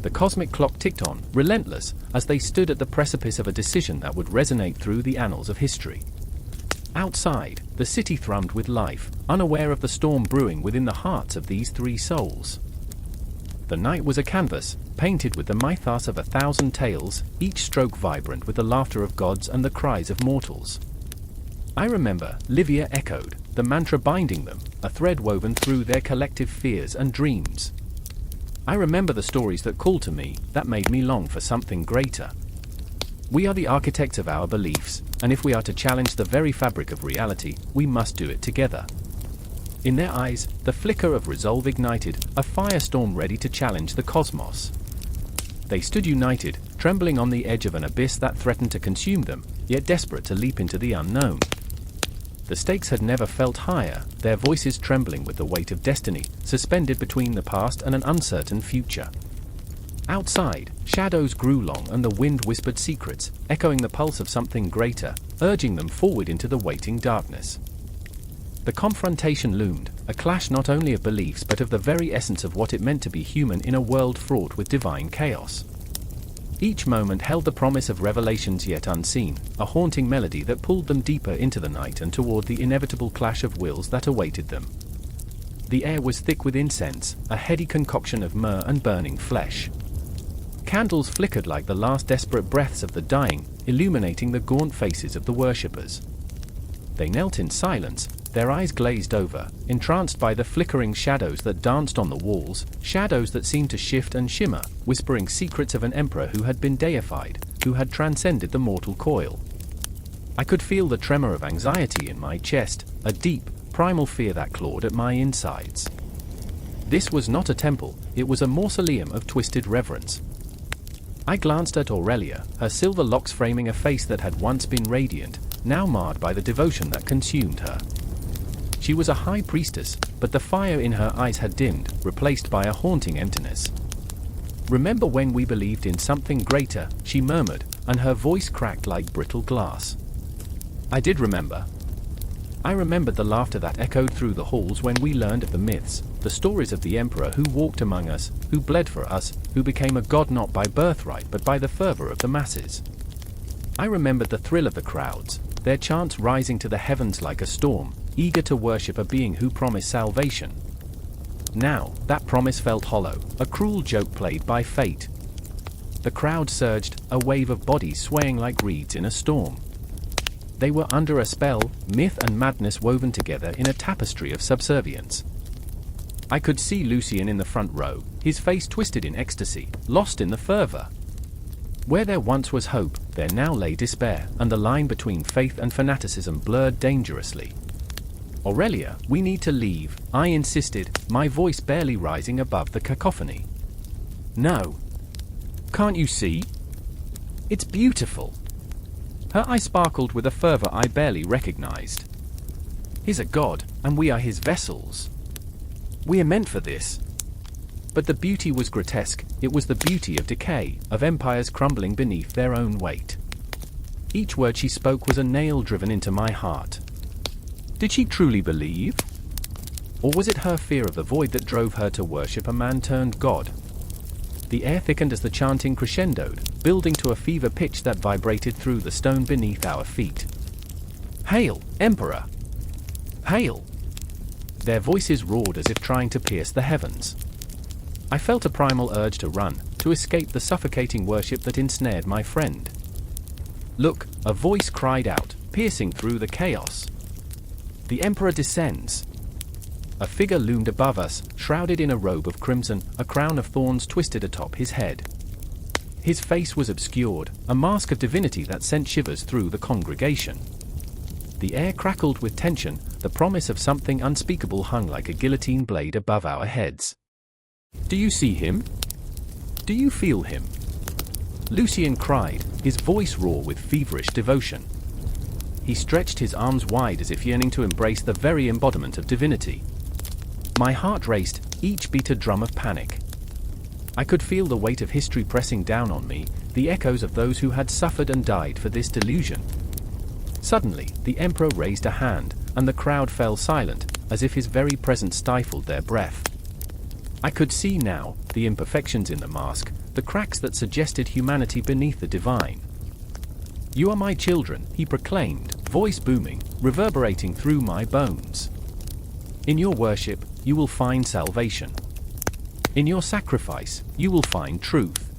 The cosmic clock ticked on, relentless, as they stood at the precipice of a decision that would resonate through the annals of history. Outside, the city thrummed with life, unaware of the storm brewing within the hearts of these three souls. The night was a canvas, painted with the mythos of 1,000 tales, each stroke vibrant with the laughter of gods and the cries of mortals. "I remember," Livia echoed, the mantra binding them, a thread woven through their collective fears and dreams. "I remember the stories that called to me, that made me long for something greater. We are the architects of our beliefs, and if we are to challenge the very fabric of reality, we must do it together." In their eyes, the flicker of resolve ignited, a firestorm ready to challenge the cosmos. They stood united, trembling on the edge of an abyss that threatened to consume them, yet desperate to leap into the unknown. The stakes had never felt higher, their voices trembling with the weight of destiny, suspended between the past and an uncertain future. Outside, shadows grew long and the wind whispered secrets, echoing the pulse of something greater, urging them forward into the waiting darkness. The confrontation loomed, a clash not only of beliefs but of the very essence of what it meant to be human in a world fraught with divine chaos. Each moment held the promise of revelations yet unseen, a haunting melody that pulled them deeper into the night and toward the inevitable clash of wills that awaited them. The air was thick with incense, a heady concoction of myrrh and burning flesh. Candles flickered like the last desperate breaths of the dying, illuminating the gaunt faces of the worshippers. They knelt in silence, their eyes glazed over, entranced by the flickering shadows that danced on the walls, shadows that seemed to shift and shimmer, whispering secrets of an emperor who had been deified, who had transcended the mortal coil. I could feel the tremor of anxiety in my chest, a deep, primal fear that clawed at my insides. This was not a temple, it was a mausoleum of twisted reverence. I glanced at Aurelia, her silver locks framing a face that had once been radiant, now marred by the devotion that consumed her. She was a high priestess, but the fire in her eyes had dimmed, replaced by a haunting emptiness. "Remember when we believed in something greater," she murmured, and her voice cracked like brittle glass. I did remember. I remembered the laughter that echoed through the halls when we learned of the myths, the stories of the emperor who walked among us, who bled for us, who became a god not by birthright but by the fervor of the masses. I remembered the thrill of the crowds, their chants rising to the heavens like a storm, eager to worship a being who promised salvation. Now, that promise felt hollow, a cruel joke played by fate. The crowd surged, a wave of bodies swaying like reeds in a storm. They were under a spell, myth and madness woven together in a tapestry of subservience. I could see Lucian in the front row, his face twisted in ecstasy, lost in the fervor. Where there once was hope, there now lay despair, and the line between faith and fanaticism blurred dangerously. "Aurelia, we need to leave," I insisted, my voice barely rising above the cacophony. "No. Can't you see? It's beautiful." Her eye sparkled with a fervor I barely recognized. "He's a god, and we are his vessels. We are meant for this." But the beauty was grotesque. It was the beauty of decay, of empires crumbling beneath their own weight. Each word she spoke was a nail driven into my heart. Did she truly believe? Or was it her fear of the void that drove her to worship a man-turned-god? The air thickened as the chanting crescendoed, building to a fever pitch that vibrated through the stone beneath our feet. "Hail, Emperor! Hail!" Their voices roared as if trying to pierce the heavens. I felt a primal urge to run, to escape the suffocating worship that ensnared my friend. "Look," a voice cried out, piercing through the chaos. "The Emperor descends." A figure loomed above us, shrouded in a robe of crimson, a crown of thorns twisted atop his head. His face was obscured, a mask of divinity that sent shivers through the congregation. The air crackled with tension, the promise of something unspeakable hung like a guillotine blade above our heads. "Do you see him? Do you feel him?" Lucian cried, his voice raw with feverish devotion. He stretched his arms wide as if yearning to embrace the very embodiment of divinity. My heart raced, each beat a drum of panic. I could feel the weight of history pressing down on me, the echoes of those who had suffered and died for this delusion. Suddenly, the Emperor raised a hand, and the crowd fell silent, as if his very presence stifled their breath. I could see now, the imperfections in the mask, the cracks that suggested humanity beneath the divine. "You are my children," he proclaimed, voice booming, reverberating through my bones. "In your worship, you will find salvation. In your sacrifice, you will find truth."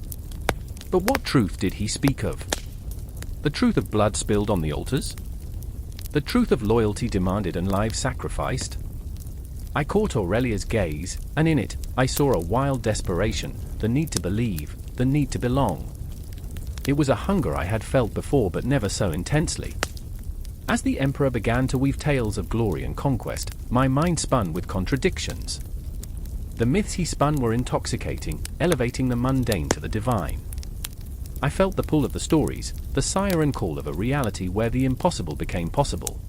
But what truth did he speak of? The truth of blood spilled on the altars? The truth of loyalty demanded and lives sacrificed? I caught Aurelia's gaze, and in it, I saw a wild desperation, the need to believe, the need to belong. It was a hunger I had felt before but never so intensely. As the Emperor began to weave tales of glory and conquest, my mind spun with contradictions. The myths he spun were intoxicating, elevating the mundane to the divine. I felt the pull of the stories, the siren call of a reality where the impossible became possible.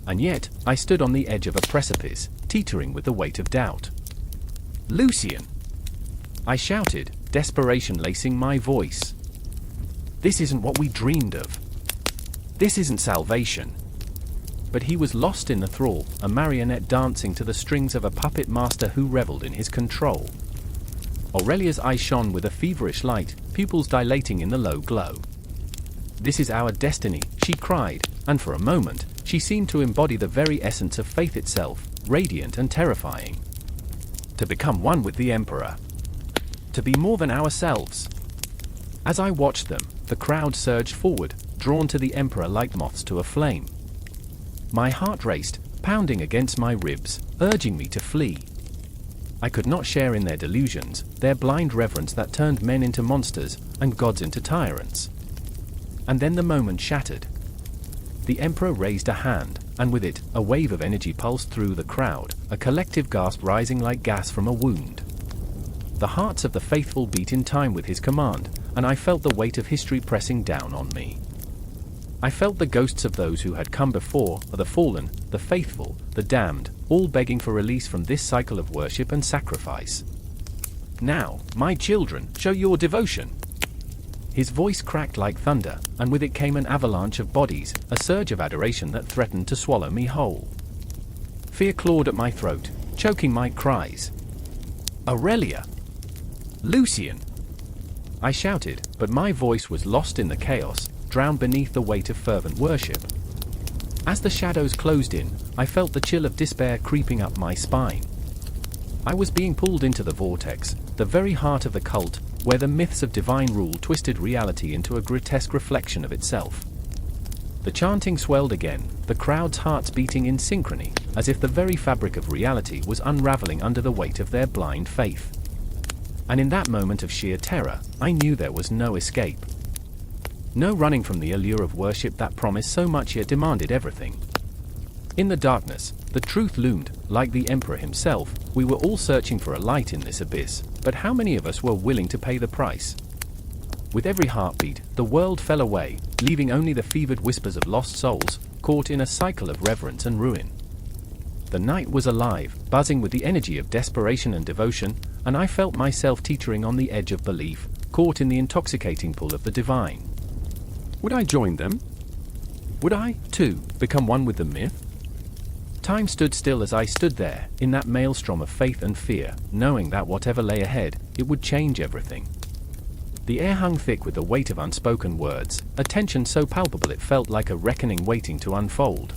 And yet, I stood on the edge of a precipice, teetering with the weight of doubt. "Lucian!" I shouted, desperation lacing my voice. "This isn't what we dreamed of. This isn't salvation." But he was lost in the thrall, a marionette dancing to the strings of a puppet master who reveled in his control. Aurelia's eyes shone with a feverish light, pupils dilating in the low glow. "This is our destiny," she cried, and for a moment, she seemed to embody the very essence of faith itself, radiant and terrifying. To become one with the Emperor. To be more than ourselves. As I watched them, the crowd surged forward, drawn to the Emperor like moths to a flame. My heart raced, pounding against my ribs, urging me to flee. I could not share in their delusions, their blind reverence that turned men into monsters, and gods into tyrants. And then the moment shattered. The Emperor raised a hand, and with it, a wave of energy pulsed through the crowd, a collective gasp rising like gas from a wound. The hearts of the faithful beat in time with his command, and I felt the weight of history pressing down on me. I felt the ghosts of those who had come before, the fallen, the faithful, the damned, all begging for release from this cycle of worship and sacrifice. "Now, my children, show your devotion." His voice cracked like thunder, and with it came an avalanche of bodies, a surge of adoration that threatened to swallow me whole. Fear clawed at my throat, choking my cries. "Aurelia! Lucian!" I shouted, but my voice was lost in the chaos, drowned beneath the weight of fervent worship. As the shadows closed in, I felt the chill of despair creeping up my spine. I was being pulled into the vortex, the very heart of the cult, where the myths of divine rule twisted reality into a grotesque reflection of itself. The chanting swelled again, the crowd's hearts beating in synchrony, as if the very fabric of reality was unraveling under the weight of their blind faith. And in that moment of sheer terror, I knew there was no escape. No running from the allure of worship that promised so much yet demanded everything. In the darkness, the truth loomed, like the Emperor himself. We were all searching for a light in this abyss, but how many of us were willing to pay the price? With every heartbeat, the world fell away, leaving only the fevered whispers of lost souls, caught in a cycle of reverence and ruin. The night was alive, buzzing with the energy of desperation and devotion, and I felt myself teetering on the edge of belief, caught in the intoxicating pull of the divine. Would I join them? Would I, too, become one with the myth? Time stood still as I stood there, in that maelstrom of faith and fear, knowing that whatever lay ahead, it would change everything. The air hung thick with the weight of unspoken words, a tension so palpable it felt like a reckoning waiting to unfold.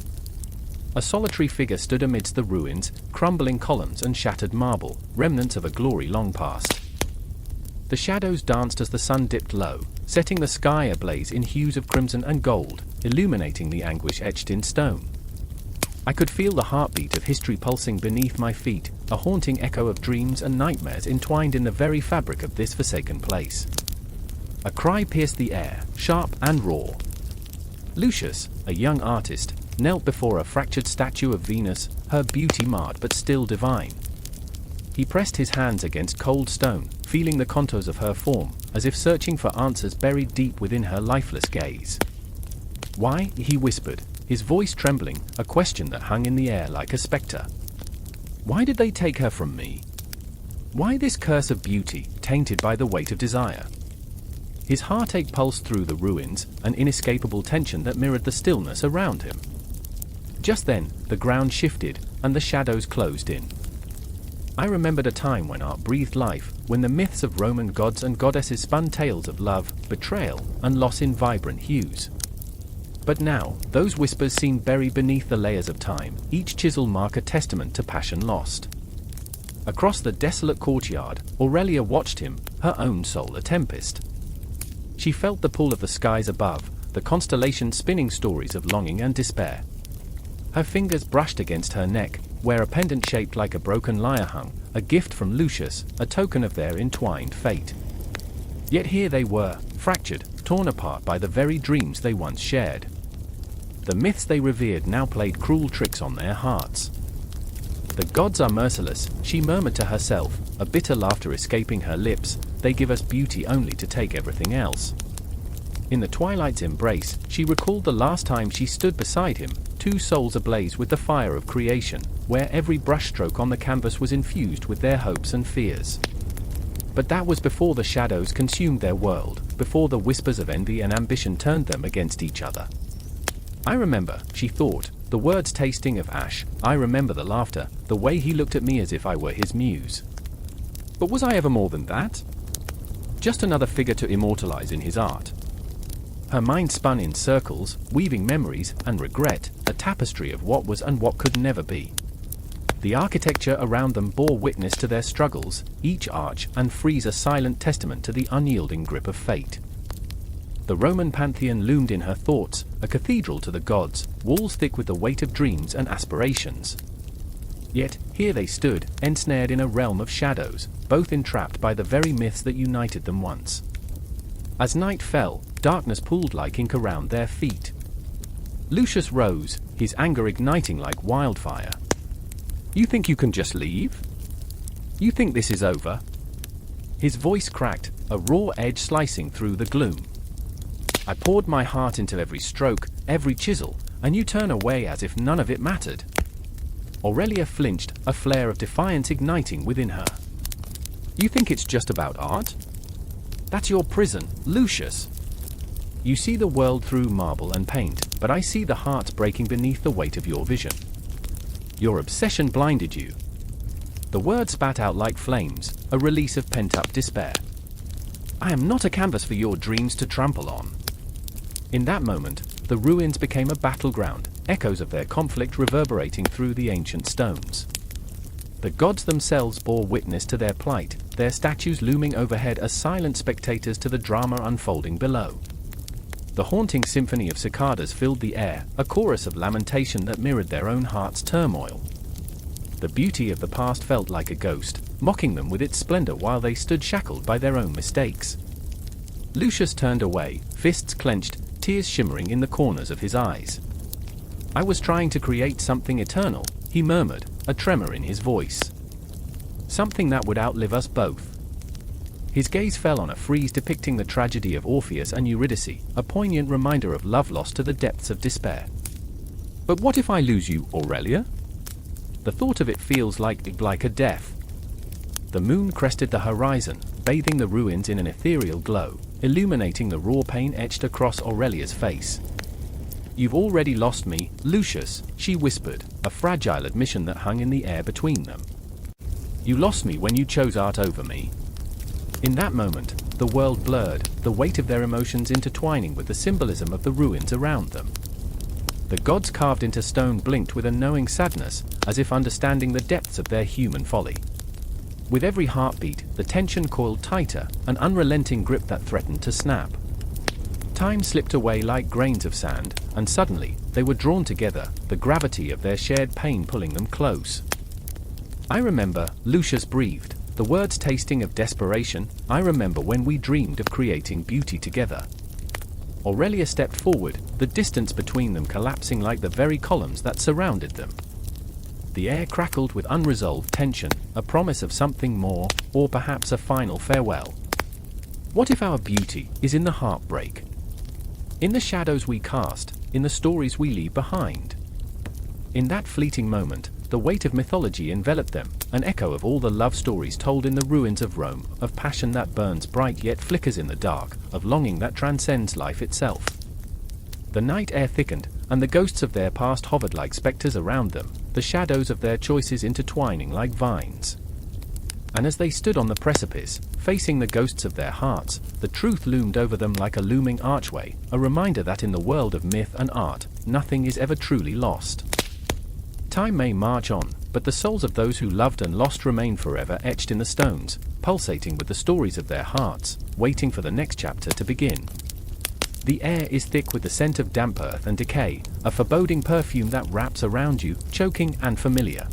A solitary figure stood amidst the ruins, crumbling columns and shattered marble, remnants of a glory long past. The shadows danced as the sun dipped low, setting the sky ablaze in hues of crimson and gold, illuminating the anguish etched in stone. I could feel the heartbeat of history pulsing beneath my feet, a haunting echo of dreams and nightmares entwined in the very fabric of this forsaken place. A cry pierced the air, sharp and raw. Lucius, a young artist, knelt before a fractured statue of Venus, her beauty marred but still divine. He pressed his hands against cold stone, feeling the contours of her form, as if searching for answers buried deep within her lifeless gaze. "Why?" he whispered, his voice trembling, a question that hung in the air like a spectre. "Why did they take her from me? Why this curse of beauty, tainted by the weight of desire?" His heartache pulsed through the ruins, an inescapable tension that mirrored the stillness around him. Just then, the ground shifted, and the shadows closed in. I remembered a time when art breathed life, when the myths of Roman gods and goddesses spun tales of love, betrayal, and loss in vibrant hues. But now, those whispers seemed buried beneath the layers of time, each chisel mark a testament to passion lost. Across the desolate courtyard, Aurelia watched him, her own soul a tempest. She felt the pull of the skies above, the constellations spinning stories of longing and despair. Her fingers brushed against her neck, where a pendant shaped like a broken lyre hung, a gift from Lucius, a token of their entwined fate. Yet here they were, fractured, torn apart by the very dreams they once shared. The myths they revered now played cruel tricks on their hearts. "The gods are merciless," she murmured to herself, a bitter laughter escaping her lips. "They give us beauty only to take everything else." In the twilight's embrace, she recalled the last time she stood beside him, two souls ablaze with the fire of creation, where every brushstroke on the canvas was infused with their hopes and fears. But that was before the shadows consumed their world, before the whispers of envy and ambition turned them against each other. "I remember," she thought, "the words tasting of ash. I remember the laughter, the way he looked at me as if I were his muse. But was I ever more than that? Just another figure to immortalize in his art?" Her mind spun in circles, weaving memories and regret, a tapestry of what was and what could never be. The architecture around them bore witness to their struggles, each arch and frieze a silent testament to the unyielding grip of fate. The Roman Pantheon loomed in her thoughts, a cathedral to the gods, walls thick with the weight of dreams and aspirations. Yet, here they stood, ensnared in a realm of shadows, both entrapped by the very myths that united them once. As night fell, darkness pooled like ink around their feet. Lucius rose, his anger igniting like wildfire. "You think you can just leave? You think this is over?" His voice cracked, a raw edge slicing through the gloom. "I poured my heart into every stroke, every chisel, and you turn away as if none of it mattered." Aurelia flinched, a flare of defiance igniting within her. "You think it's just about art? That's your prison, Lucius. You see the world through marble and paint, but I see the heart breaking beneath the weight of your vision. Your obsession blinded you." The words spat out like flames, a release of pent-up despair. "I am not a canvas for your dreams to trample on." In that moment, the ruins became a battleground, echoes of their conflict reverberating through the ancient stones. The gods themselves bore witness to their plight, their statues looming overhead as silent spectators to the drama unfolding below. The haunting symphony of cicadas filled the air, a chorus of lamentation that mirrored their own hearts' turmoil. The beauty of the past felt like a ghost, mocking them with its splendor while they stood shackled by their own mistakes. Lucius turned away, fists clenched, tears shimmering in the corners of his eyes. "I was trying to create something eternal," he murmured, a tremor in his voice. "Something that would outlive us both." His gaze fell on a frieze depicting the tragedy of Orpheus and Eurydice, a poignant reminder of love lost to the depths of despair. "But what if I lose you, Aurelia? The thought of it feels like a death." The moon crested the horizon, bathing the ruins in an ethereal glow, illuminating the raw pain etched across Aurelia's face. "You've already lost me, Lucius," she whispered, a fragile admission that hung in the air between them. "You lost me when you chose art over me." In that moment, the world blurred, the weight of their emotions intertwining with the symbolism of the ruins around them. The gods carved into stone blinked with a knowing sadness, as if understanding the depths of their human folly. With every heartbeat, the tension coiled tighter, an unrelenting grip that threatened to snap. Time slipped away like grains of sand, and suddenly, they were drawn together, the gravity of their shared pain pulling them close. "I remember," Lucius breathed, the words tasting of desperation. "I remember when we dreamed of creating beauty together." Aurelia stepped forward, the distance between them collapsing like the very columns that surrounded them. The air crackled with unresolved tension, a promise of something more, or perhaps a final farewell. What if our beauty is in the heartbreak? In the shadows we cast, in the stories we leave behind? In that fleeting moment, the weight of mythology enveloped them, an echo of all the love stories told in the ruins of Rome, of passion that burns bright yet flickers in the dark, of longing that transcends life itself. The night air thickened, and the ghosts of their past hovered like specters around them, the shadows of their choices intertwining like vines. And as they stood on the precipice, facing the ghosts of their hearts, the truth loomed over them like a looming archway, a reminder that in the world of myth and art, nothing is ever truly lost. Time may march on, but the souls of those who loved and lost remain forever etched in the stones, pulsating with the stories of their hearts, waiting for the next chapter to begin. The air is thick with the scent of damp earth and decay, a foreboding perfume that wraps around you, choking and familiar.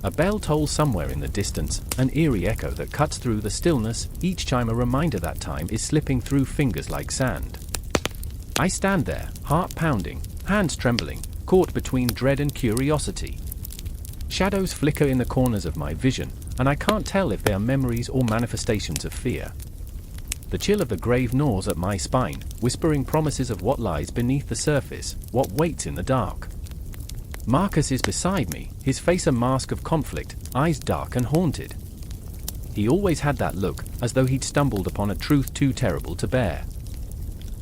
A bell tolls somewhere in the distance, an eerie echo that cuts through the stillness, each chime a reminder that time is slipping through fingers like sand. I stand there, heart pounding, hands trembling, caught between dread and curiosity. Shadows flicker in the corners of my vision, and I can't tell if they are memories or manifestations of fear. The chill of the grave gnaws at my spine, whispering promises of what lies beneath the surface, what waits in the dark. Marcus is beside me, his face a mask of conflict, eyes dark and haunted. He always had that look, as though he'd stumbled upon a truth too terrible to bear.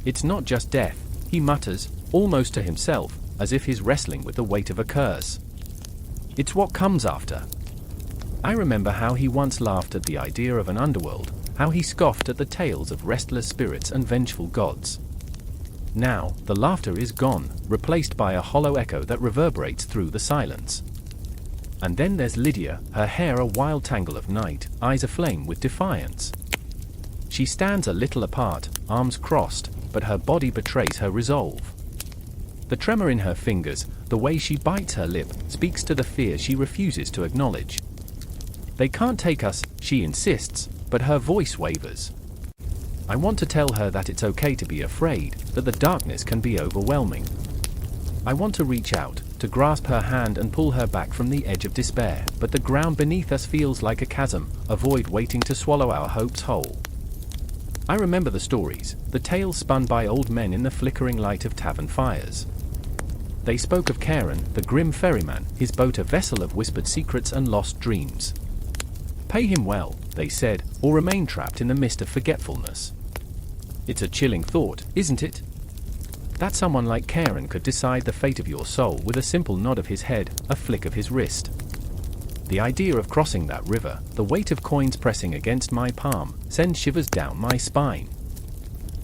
"It's not just death," he mutters, almost to himself, as if he's wrestling with the weight of a curse. "It's what comes after." I remember how he once laughed at the idea of an underworld, how he scoffed at the tales of restless spirits and vengeful gods. Now, the laughter is gone, replaced by a hollow echo that reverberates through the silence. And then there's Lydia, her hair a wild tangle of night, eyes aflame with defiance. She stands a little apart, arms crossed, but her body betrays her resolve. The tremor in her fingers, the way she bites her lip, speaks to the fear she refuses to acknowledge. "They can't take us," she insists, but her voice wavers. I want to tell her that it's okay to be afraid, that the darkness can be overwhelming. I want to reach out, to grasp her hand and pull her back from the edge of despair, but the ground beneath us feels like a chasm, a void waiting to swallow our hopes whole. I remember the stories, the tales spun by old men in the flickering light of tavern fires. They spoke of Charon, the grim ferryman, his boat a vessel of whispered secrets and lost dreams. Pay him well, they said, or remain trapped in the mist of forgetfulness. It's a chilling thought, isn't it? That someone like Charon could decide the fate of your soul with a simple nod of his head, a flick of his wrist. The idea of crossing that river, the weight of coins pressing against my palm, sends shivers down my spine.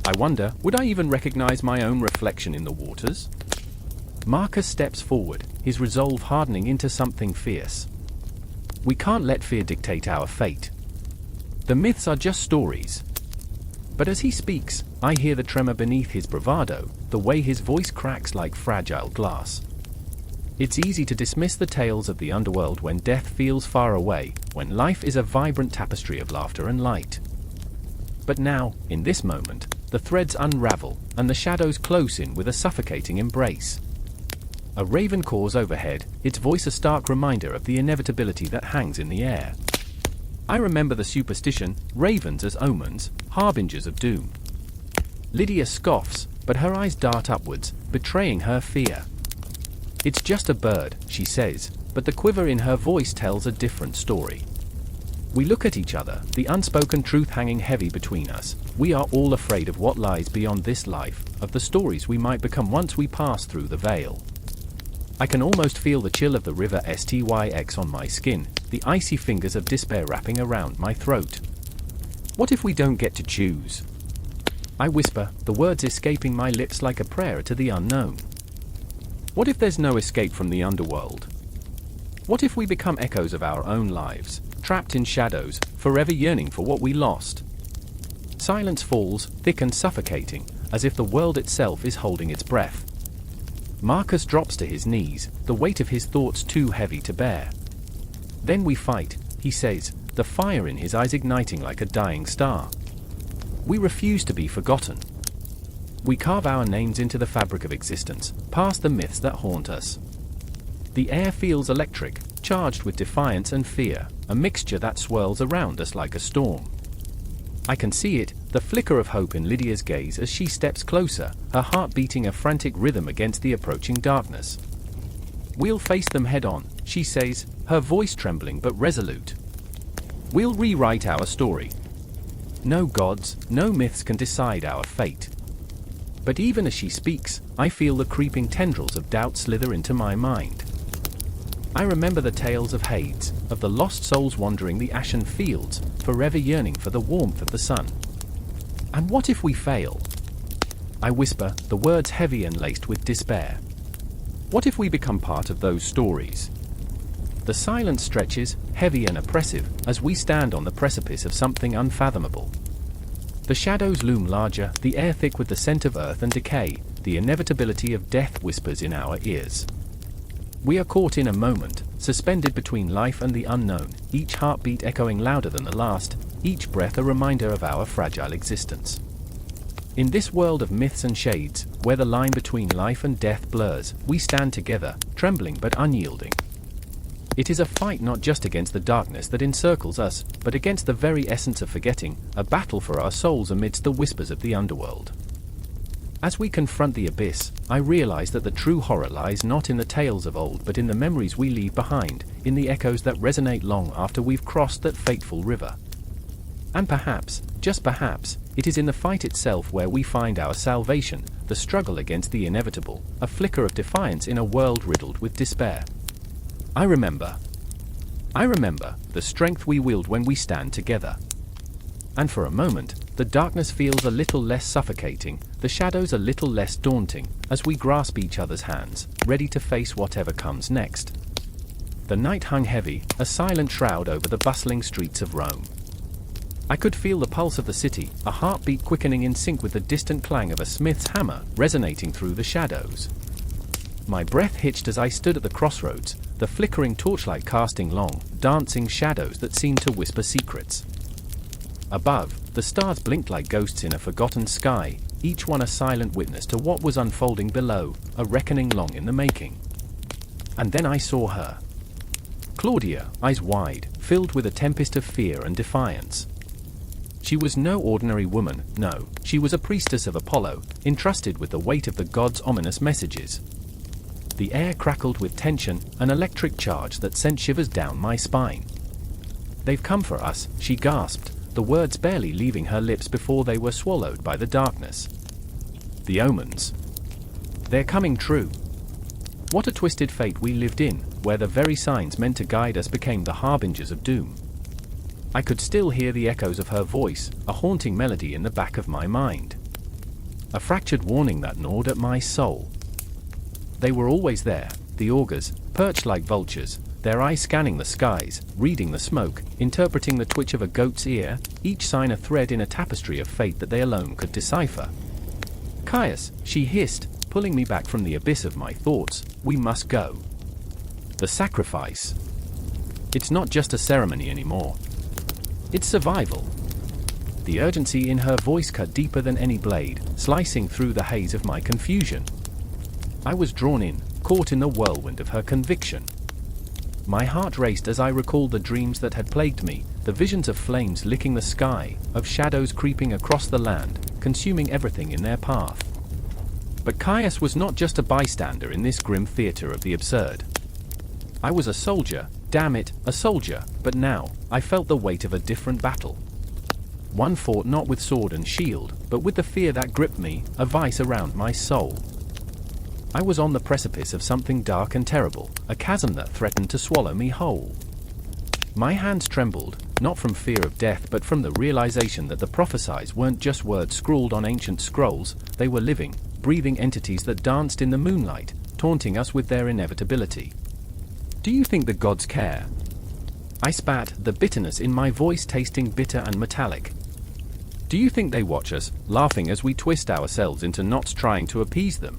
I wonder, would I even recognize my own reflection in the waters? Marcus steps forward, his resolve hardening into something fierce. We can't let fear dictate our fate. The myths are just stories. But as he speaks, I hear the tremor beneath his bravado, the way his voice cracks like fragile glass. It's easy to dismiss the tales of the underworld when death feels far away, when life is a vibrant tapestry of laughter and light. But now, in this moment, the threads unravel, and the shadows close in with a suffocating embrace. A raven caws overhead, its voice a stark reminder of the inevitability that hangs in the air. I remember the superstition, ravens as omens, harbingers of doom. Lydia scoffs, but her eyes dart upwards, betraying her fear. "It's just a bird," she says, but the quiver in her voice tells a different story. We look at each other, the unspoken truth hanging heavy between us. We are all afraid of what lies beyond this life, of the stories we might become once we pass through the veil. I can almost feel the chill of the river Styx on my skin, the icy fingers of despair wrapping around my throat. What if we don't get to choose? I whisper, the words escaping my lips like a prayer to the unknown. What if there's no escape from the underworld? What if we become echoes of our own lives, trapped in shadows, forever yearning for what we lost? Silence falls, thick and suffocating, as if the world itself is holding its breath. Marcus drops to his knees, the weight of his thoughts too heavy to bear. "Then we fight," he says, the fire in his eyes igniting like a dying star. "We refuse to be forgotten. We carve our names into the fabric of existence, past the myths that haunt us." The air feels electric, charged with defiance and fear, a mixture that swirls around us like a storm. I can see it, the flicker of hope in Lydia's gaze as she steps closer, her heart beating a frantic rhythm against the approaching darkness. "We'll face them head on," she says, her voice trembling but resolute. "We'll rewrite our story. No gods, no myths can decide our fate." But even as she speaks, I feel the creeping tendrils of doubt slither into my mind. I remember the tales of Hades, of the lost souls wandering the ashen fields, forever yearning for the warmth of the sun. And what if we fail? I whisper, the words heavy and laced with despair. What if we become part of those stories? The silence stretches, heavy and oppressive, as we stand on the precipice of something unfathomable. The shadows loom larger, the air thick with the scent of earth and decay, the inevitability of death whispers in our ears. We are caught in a moment, suspended between life and the unknown, each heartbeat echoing louder than the last, each breath a reminder of our fragile existence. In this world of myths and shades, where the line between life and death blurs, we stand together, trembling but unyielding. It is a fight not just against the darkness that encircles us, but against the very essence of forgetting, a battle for our souls amidst the whispers of the underworld. As we confront the abyss, I realize that the true horror lies not in the tales of old but in the memories we leave behind, in the echoes that resonate long after we've crossed that fateful river. And perhaps, just perhaps, it is in the fight itself where we find our salvation, the struggle against the inevitable, a flicker of defiance in a world riddled with despair. I remember the strength we wield when we stand together. And for a moment, the darkness feels a little less suffocating, the shadows a little less daunting, as we grasp each other's hands, ready to face whatever comes next. The night hung heavy, a silent shroud over the bustling streets of Rome. I could feel the pulse of the city, a heartbeat quickening in sync with the distant clang of a smith's hammer, resonating through the shadows. My breath hitched as I stood at the crossroads, the flickering torchlight casting long, dancing shadows that seemed to whisper secrets. Above, the stars blinked like ghosts in a forgotten sky, each one a silent witness to what was unfolding below, a reckoning long in the making. And then I saw her. Claudia, eyes wide, filled with a tempest of fear and defiance. She was no ordinary woman, no, she was a priestess of Apollo, entrusted with the weight of the gods' ominous messages. The air crackled with tension, an electric charge that sent shivers down my spine. "They've come for us," she gasped, the words barely leaving her lips before they were swallowed by the darkness. The omens. They're coming true. What a twisted fate we lived in, where the very signs meant to guide us became the harbingers of doom. I could still hear the echoes of her voice, a haunting melody in the back of my mind. A fractured warning that gnawed at my soul. They were always there, the augurs, perched like vultures, their eyes scanning the skies, reading the smoke, interpreting the twitch of a goat's ear, each sign a thread in a tapestry of fate that they alone could decipher. "Caius," she hissed, pulling me back from the abyss of my thoughts, "we must go. The sacrifice. It's not just a ceremony anymore. It's survival. The urgency in her voice cut deeper than any blade, slicing through the haze of my confusion. I was drawn in, caught in the whirlwind of her conviction. My heart raced as I recalled the dreams that had plagued me, the visions of flames licking the sky, of shadows creeping across the land, consuming everything in their path. But Caius was not just a bystander in this grim theater of the absurd. I was a soldier, damn it, a soldier, but now, I felt the weight of a different battle. One fought not with sword and shield, but with the fear that gripped me, a vice around my soul. I was on the precipice of something dark and terrible, a chasm that threatened to swallow me whole. My hands trembled, not from fear of death but from the realization that the prophecies weren't just words scrawled on ancient scrolls, they were living, breathing entities that danced in the moonlight, taunting us with their inevitability. Do you think the gods care? I spat, the bitterness in my voice tasting bitter and metallic. Do you think they watch us, laughing as we twist ourselves into knots trying to appease them?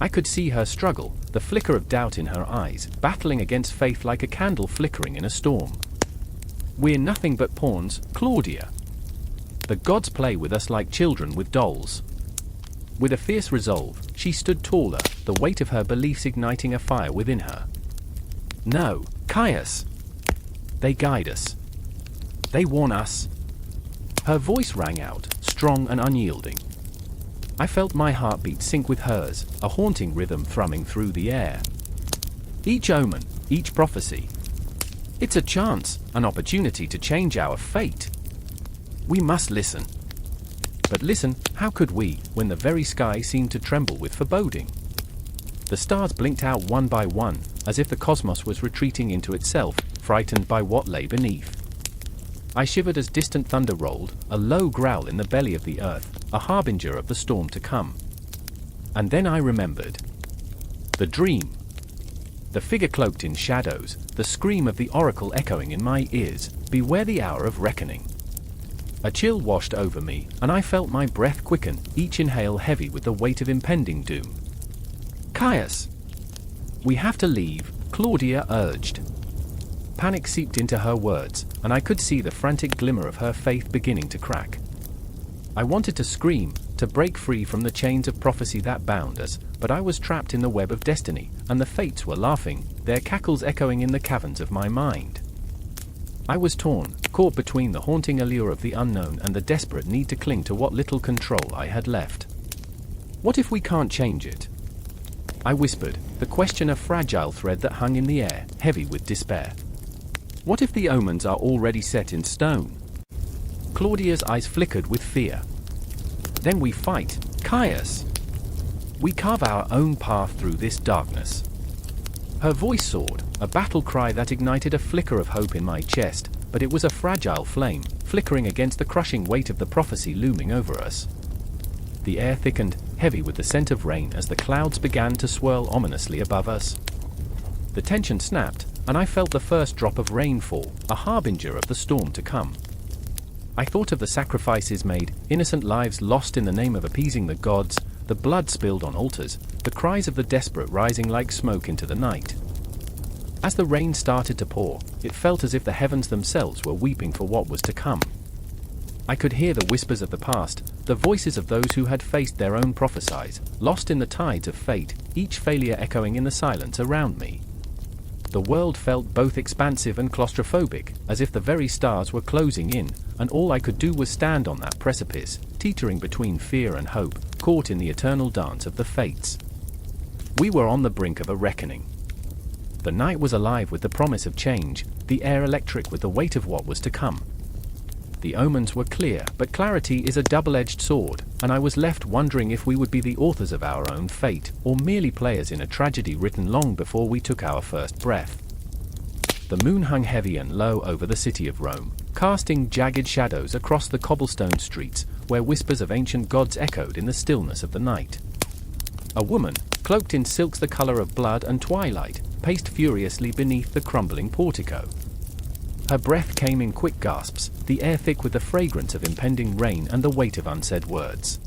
I could see her struggle, the flicker of doubt in her eyes, battling against faith like a candle flickering in a storm. We're nothing but pawns, Claudia. The gods play with us like children with dolls. With a fierce resolve, she stood taller, the weight of her beliefs igniting a fire within her. No, Caius. They guide us. They warn us. Her voice rang out, strong and unyielding. I felt my heartbeat sync with hers, a haunting rhythm thrumming through the air. Each omen, each prophecy. It's a chance, an opportunity to change our fate. We must listen. But listen, how could we, when the very sky seemed to tremble with foreboding? The stars blinked out one by one, as if the cosmos was retreating into itself, frightened by what lay beneath. I shivered as distant thunder rolled, a low growl in the belly of the earth, a harbinger of the storm to come. And then I remembered. The dream. The figure cloaked in shadows, the scream of the oracle echoing in my ears, beware the hour of reckoning. A chill washed over me, and I felt my breath quicken, each inhale heavy with the weight of impending doom. Caius! We have to leave, Claudia urged. Panic seeped into her words, and I could see the frantic glimmer of her faith beginning to crack. I wanted to scream, to break free from the chains of prophecy that bound us, but I was trapped in the web of destiny, and the fates were laughing, their cackles echoing in the caverns of my mind. I was torn, caught between the haunting allure of the unknown and the desperate need to cling to what little control I had left. What if we can't change it? I whispered, the question a fragile thread that hung in the air, heavy with despair. What if the omens are already set in stone? Claudia's eyes flickered with fear. Then we fight, Caius. We carve our own path through this darkness. Her voice soared, a battle cry that ignited a flicker of hope in my chest, but it was a fragile flame, flickering against the crushing weight of the prophecy looming over us. The air thickened, heavy with the scent of rain as the clouds began to swirl ominously above us. The tension snapped, and I felt the first drop of rain fall, a harbinger of the storm to come. I thought of the sacrifices made, innocent lives lost in the name of appeasing the gods, the blood spilled on altars, the cries of the desperate rising like smoke into the night. As the rain started to pour, it felt as if the heavens themselves were weeping for what was to come. I could hear the whispers of the past, the voices of those who had faced their own prophecies, lost in the tides of fate, each failure echoing in the silence around me. The world felt both expansive and claustrophobic, as if the very stars were closing in, and all I could do was stand on that precipice, teetering between fear and hope, caught in the eternal dance of the fates. We were on the brink of a reckoning. The night was alive with the promise of change, the air electric with the weight of what was to come. The omens were clear, but clarity is a double-edged sword, and I was left wondering if we would be the authors of our own fate, or merely players in a tragedy written long before we took our first breath. The moon hung heavy and low over the city of Rome, casting jagged shadows across the cobblestone streets, where whispers of ancient gods echoed in the stillness of the night. A woman, cloaked in silks the color of blood and twilight, paced furiously beneath the crumbling portico. Her breath came in quick gasps, the air thick with the fragrance of impending rain and the weight of unsaid words.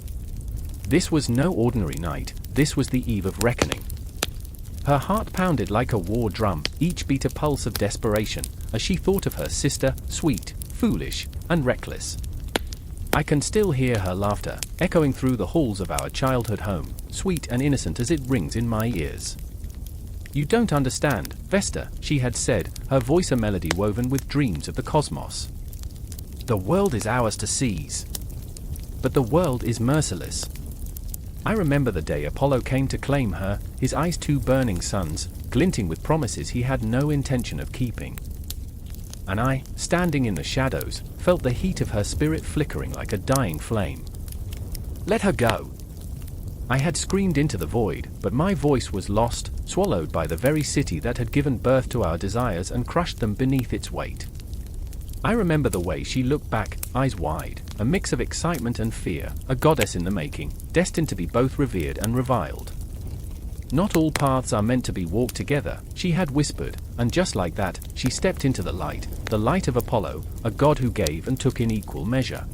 This was no ordinary night, this was the eve of reckoning. Her heart pounded like a war drum, each beat a pulse of desperation, as she thought of her sister, sweet, foolish, and reckless. I can still hear her laughter, echoing through the halls of our childhood home, sweet and innocent as it rings in my ears. "You don't understand, Vesta," she had said, her voice a melody woven with dreams of the cosmos. "The world is ours to seize. But the world is merciless." I remember the day Apollo came to claim her, his eyes two burning suns, glinting with promises he had no intention of keeping. And I, standing in the shadows, felt the heat of her spirit flickering like a dying flame. "Let her go!" I had screamed into the void, but my voice was lost, swallowed by the very city that had given birth to our desires and crushed them beneath its weight. I remember the way she looked back, eyes wide, a mix of excitement and fear, a goddess in the making, destined to be both revered and reviled. "Not all paths are meant to be walked together," she had whispered, and just like that, she stepped into the light of Apollo, a god who gave and took in equal measure.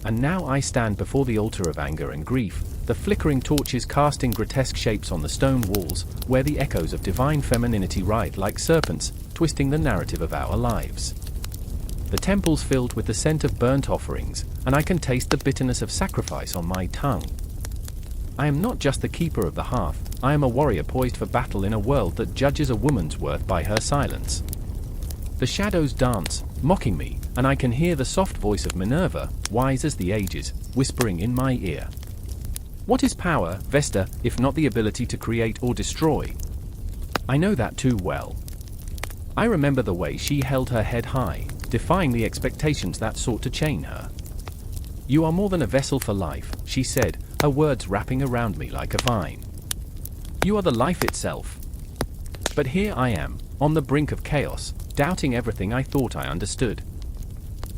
And now I stand before the altar of anger and grief, the flickering torches casting grotesque shapes on the stone walls, where the echoes of divine femininity writhe like serpents, twisting the narrative of our lives. The temple's filled with the scent of burnt offerings, and I can taste the bitterness of sacrifice on my tongue. I am not just the keeper of the hearth, I am a warrior poised for battle in a world that judges a woman's worth by her silence. The shadows dance, mocking me, and I can hear the soft voice of Minerva, wise as the ages, whispering in my ear. "What is power, Vesta, if not the ability to create or destroy?" I know that too well. I remember the way she held her head high, defying the expectations that sought to chain her. "You are more than a vessel for life," she said, her words wrapping around me like a vine. "You are the life itself." But here I am, on the brink of chaos, doubting everything I thought I understood.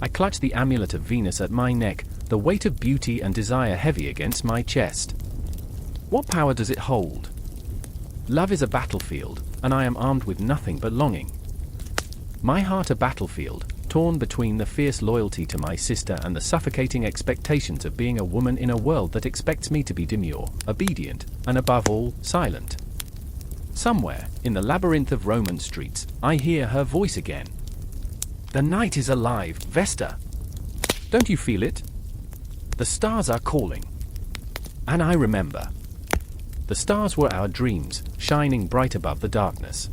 I clutch the amulet of Venus at my neck, the weight of beauty and desire heavy against my chest. What power does it hold? Love is a battlefield, and I am armed with nothing but longing. My heart a battlefield, torn between the fierce loyalty to my sister and the suffocating expectations of being a woman in a world that expects me to be demure, obedient, and above all, silent. Somewhere, in the labyrinth of Roman streets, I hear her voice again. "The night is alive, Vesta. Don't you feel it? The stars are calling." And I remember. The stars were our dreams, shining bright above the darkness.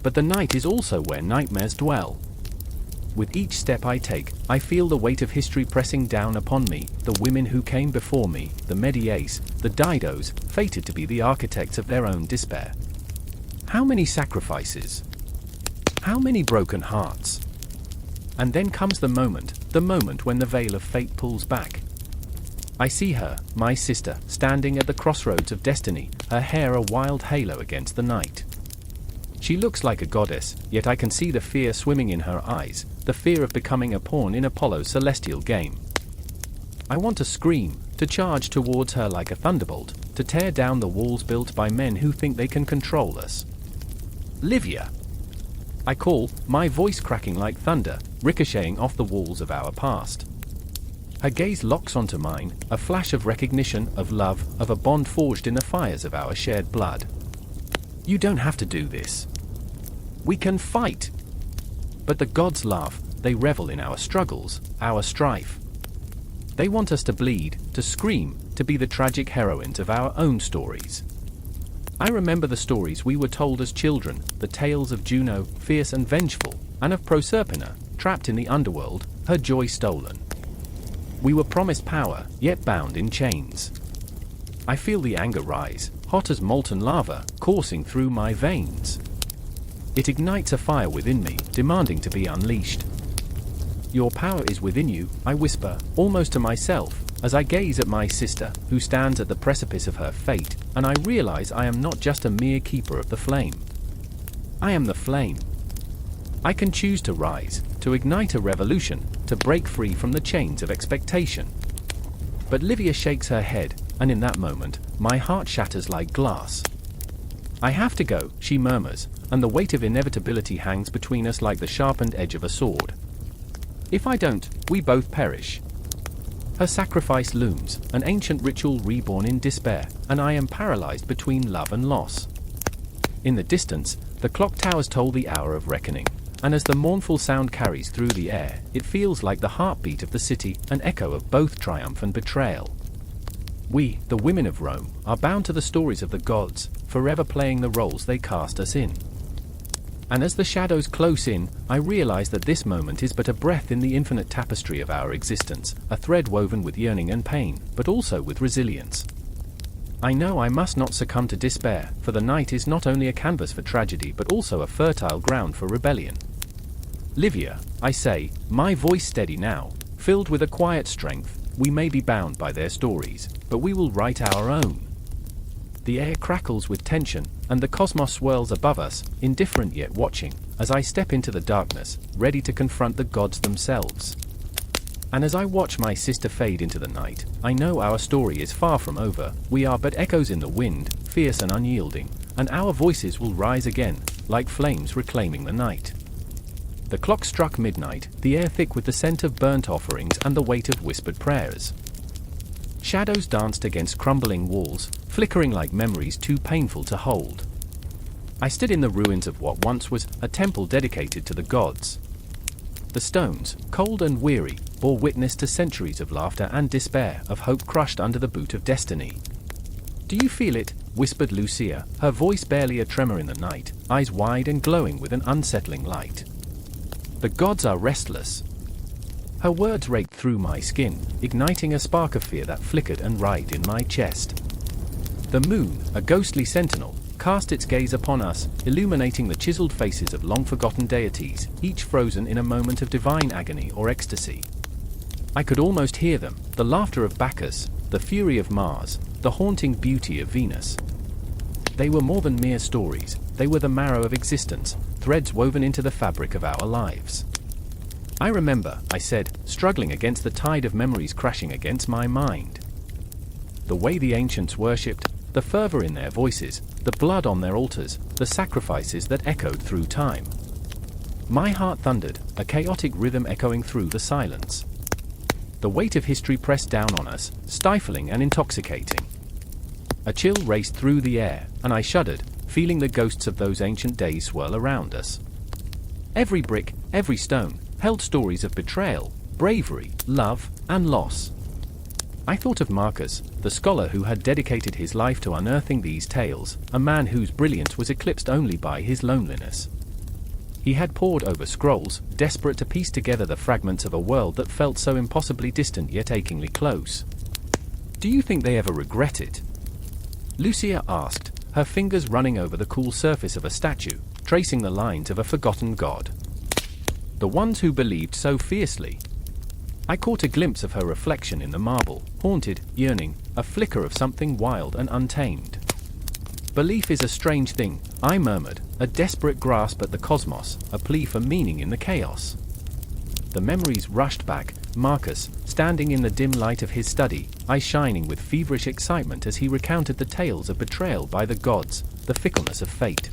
But the night is also where nightmares dwell. With each step I take, I feel the weight of history pressing down upon me, the women who came before me, the Mediaeis, the Didos, fated to be the architects of their own despair. How many sacrifices? How many broken hearts? And then comes the moment when the veil of fate pulls back. I see her, my sister, standing at the crossroads of destiny, her hair a wild halo against the night. She looks like a goddess, yet I can see the fear swimming in her eyes, the fear of becoming a pawn in Apollo's celestial game. I want to scream, to charge towards her like a thunderbolt, to tear down the walls built by men who think they can control us. "Livia!" I call, my voice cracking like thunder, ricocheting off the walls of our past. Her gaze locks onto mine, a flash of recognition, of love, of a bond forged in the fires of our shared blood. "You don't have to do this. We can fight." But the gods laugh, they revel in our struggles, our strife. They want us to bleed, to scream, to be the tragic heroines of our own stories. I remember the stories we were told as children, the tales of Juno, fierce and vengeful, and of Proserpina, trapped in the underworld, her joy stolen. We were promised power, yet bound in chains. I feel the anger rise, hot as molten lava, coursing through my veins. It ignites a fire within me, demanding to be unleashed. "Your power is within you," I whisper, almost to myself, as I gaze at my sister, who stands at the precipice of her fate, and I realize I am not just a mere keeper of the flame. I am the flame. I can choose to rise, to ignite a revolution, to break free from the chains of expectation. But Livia shakes her head, and in that moment, my heart shatters like glass. "I have to go," she murmurs, and the weight of inevitability hangs between us like the sharpened edge of a sword. "If I don't, we both perish." Her sacrifice looms, an ancient ritual reborn in despair, and I am paralyzed between love and loss. In the distance, the clock towers toll the hour of reckoning, and as the mournful sound carries through the air, it feels like the heartbeat of the city, an echo of both triumph and betrayal. We, the women of Rome, are bound to the stories of the gods, forever playing the roles they cast us in. And as the shadows close in, I realize that this moment is but a breath in the infinite tapestry of our existence, a thread woven with yearning and pain, but also with resilience. I know I must not succumb to despair, for the night is not only a canvas for tragedy but also a fertile ground for rebellion. Livia, I say, my voice steady now, filled with a quiet strength. We may be bound by their stories, but we will write our own. The air crackles with tension, and the cosmos swirls above us, indifferent yet watching, as I step into the darkness, ready to confront the gods themselves. And as I watch my sister fade into the night, I know our story is far from over. We are but echoes in the wind, fierce and unyielding, and our voices will rise again, like flames reclaiming the night. The clock struck midnight, the air thick with the scent of burnt offerings and the weight of whispered prayers. Shadows danced against crumbling walls, flickering like memories too painful to hold. I stood in the ruins of what once was a temple dedicated to the gods. The stones, cold and weary, bore witness to centuries of laughter and despair, of hope crushed under the boot of destiny. "Do you feel it?" whispered Lucia, her voice barely a tremor in the night, eyes wide and glowing with an unsettling light. "The gods are restless." Her words raked through my skin, igniting a spark of fear that flickered and writhed in my chest. The moon, a ghostly sentinel, cast its gaze upon us, illuminating the chiseled faces of long-forgotten deities, each frozen in a moment of divine agony or ecstasy. I could almost hear them, the laughter of Bacchus, the fury of Mars, the haunting beauty of Venus. They were more than mere stories, they were the marrow of existence, threads woven into the fabric of our lives. "I remember," I said, struggling against the tide of memories crashing against my mind. "The way the ancients worshipped, the fervor in their voices, the blood on their altars, the sacrifices that echoed through time." My heart thundered, a chaotic rhythm echoing through the silence. The weight of history pressed down on us, stifling and intoxicating. A chill raced through the air, and I shuddered, feeling the ghosts of those ancient days swirl around us. Every brick, every stone, held stories of betrayal, bravery, love, and loss. I thought of Marcus, the scholar who had dedicated his life to unearthing these tales, a man whose brilliance was eclipsed only by his loneliness. He had pored over scrolls, desperate to piece together the fragments of a world that felt so impossibly distant yet achingly close. "Do you think they ever regret it?" Lucia asked, her fingers running over the cool surface of a statue, tracing the lines of a forgotten god. "The ones who believed so fiercely." I caught a glimpse of her reflection in the marble, haunted, yearning, a flicker of something wild and untamed. "Belief is a strange thing," I murmured, a desperate grasp at the cosmos, a plea for meaning in the chaos. The memories rushed back, Marcus, standing in the dim light of his study, eyes shining with feverish excitement as he recounted the tales of betrayal by the gods, the fickleness of fate.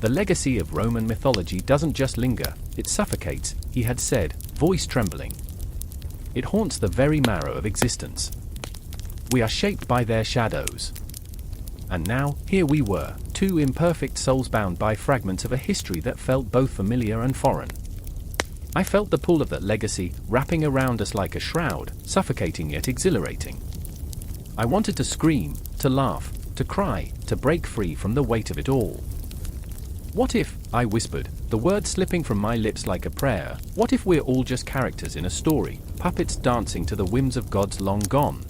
"The legacy of Roman mythology doesn't just linger, it suffocates," he had said, voice trembling. "It haunts the very marrow of existence. We are shaped by their shadows." And now, here we were, two imperfect souls bound by fragments of a history that felt both familiar and foreign. I felt the pull of that legacy, wrapping around us like a shroud, suffocating yet exhilarating. I wanted to scream, to laugh, to cry, to break free from the weight of it all. "What if," I whispered, the words slipping from my lips like a prayer, "what if we're all just characters in a story, puppets dancing to the whims of gods long gone?"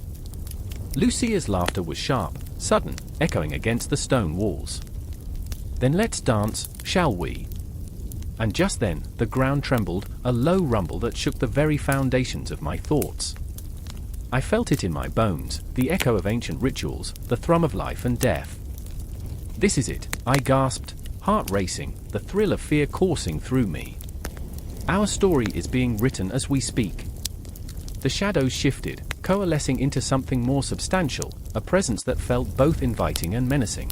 Lucia's laughter was sharp, sudden, echoing against the stone walls. "Then let's dance, shall we?" And just then, the ground trembled, a low rumble that shook the very foundations of my thoughts. I felt it in my bones, the echo of ancient rituals, the thrum of life and death. "This is it," I gasped, heart racing, the thrill of fear coursing through me. "Our story is being written as we speak." The shadows shifted, coalescing into something more substantial, a presence that felt both inviting and menacing.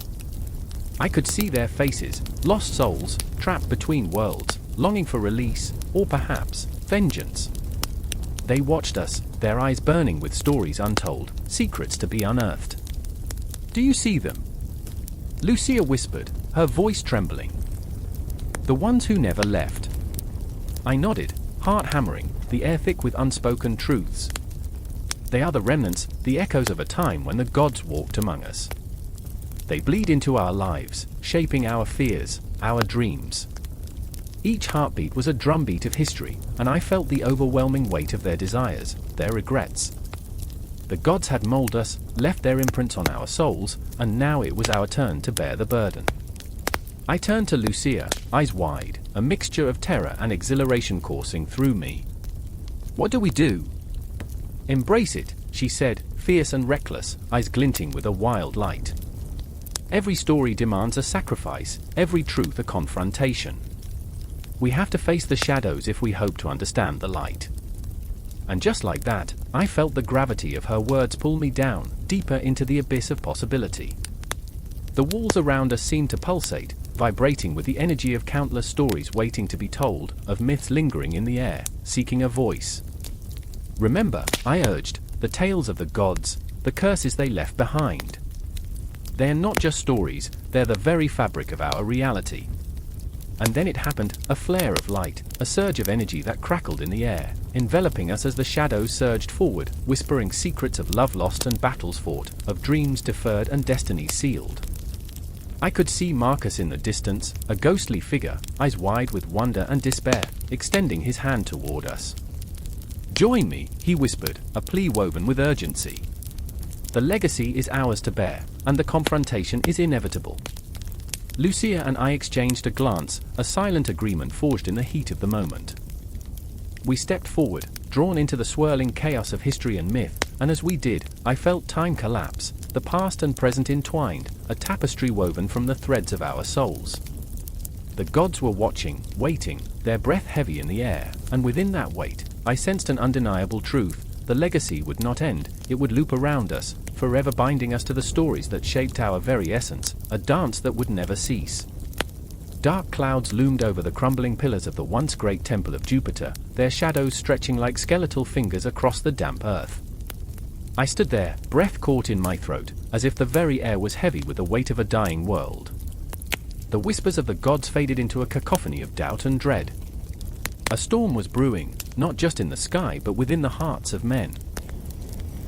I could see their faces, lost souls, trapped between worlds, longing for release, or perhaps, vengeance. They watched us, their eyes burning with stories untold, secrets to be unearthed. "Do you see them?" Lucia whispered, her voice trembling. The ones who never left. I nodded, heart hammering, the air thick with unspoken truths. They are the remnants, the echoes of a time when the gods walked among us. They bleed into our lives, shaping our fears, our dreams. Each heartbeat was a drumbeat of history, and I felt the overwhelming weight of their desires, their regrets. The gods had molded us, left their imprints on our souls, and now it was our turn to bear the burden. I turned to Lucia, eyes wide, a mixture of terror and exhilaration coursing through me. "What do we do?" "Embrace it," she said, fierce and reckless, eyes glinting with a wild light. "Every story demands a sacrifice, every truth a confrontation. We have to face the shadows if we hope to understand the light." And just like that, I felt the gravity of her words pull me down, deeper into the abyss of possibility. The walls around us seemed to pulsate, vibrating with the energy of countless stories waiting to be told, of myths lingering in the air, seeking a voice. "Remember," I urged, "the tales of the gods, the curses they left behind. They're not just stories, they're the very fabric of our reality." And then it happened, a flare of light, a surge of energy that crackled in the air, enveloping us as the shadows surged forward, whispering secrets of love lost and battles fought, of dreams deferred and destinies sealed. I could see Marcus in the distance, a ghostly figure, eyes wide with wonder and despair, extending his hand toward us. "Join me," he whispered, a plea woven with urgency. "The legacy is ours to bear, and the confrontation is inevitable." Lucia and I exchanged a glance, a silent agreement forged in the heat of the moment. We stepped forward, drawn into the swirling chaos of history and myth, and as we did, I felt time collapse, the past and present entwined, a tapestry woven from the threads of our souls. The gods were watching, waiting, their breath heavy in the air, and within that weight, I sensed an undeniable truth: the legacy would not end, it would loop around us, forever binding us to the stories that shaped our very essence, a dance that would never cease. Dark clouds loomed over the crumbling pillars of the once great temple of Jupiter, their shadows stretching like skeletal fingers across the damp earth. I stood there, breath caught in my throat, as if the very air was heavy with the weight of a dying world. The whispers of the gods faded into a cacophony of doubt and dread. A storm was brewing, not just in the sky but within the hearts of men.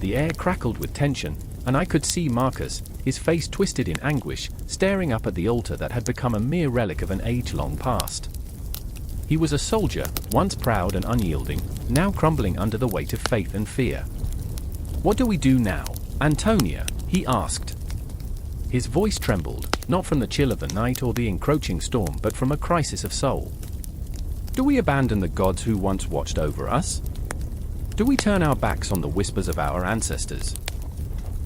The air crackled with tension, and I could see Marcus, his face twisted in anguish, staring up at the altar that had become a mere relic of an age-long past. He was a soldier, once proud and unyielding, now crumbling under the weight of faith and fear. "What do we do now, Antonia?" he asked. His voice trembled, not from the chill of the night or the encroaching storm but from a crisis of soul. "Do we abandon the gods who once watched over us? Do we turn our backs on the whispers of our ancestors?"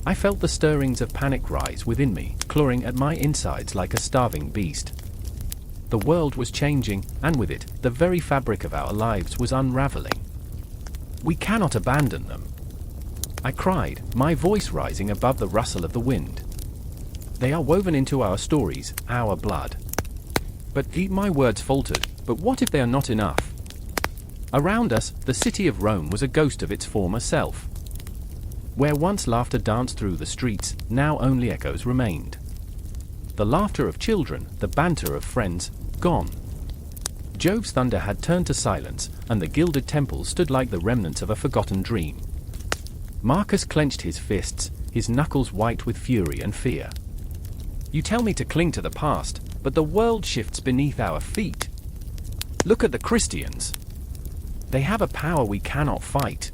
I felt the stirrings of panic rise within me, clawing at my insides like a starving beast. The world was changing, and with it, the very fabric of our lives was unraveling. "We cannot abandon them," I cried, my voice rising above the rustle of the wind. "They are woven into our stories, our blood." But my words faltered. But what if they are not enough? Around us, the city of Rome was a ghost of its former self. Where once laughter danced through the streets, now only echoes remained. The laughter of children, the banter of friends, gone. Jove's thunder had turned to silence, and the gilded temples stood like the remnants of a forgotten dream. Marcus clenched his fists, his knuckles white with fury and fear. "You tell me to cling to the past, but the world shifts beneath our feet. Look at the Christians. They have a power we cannot fight.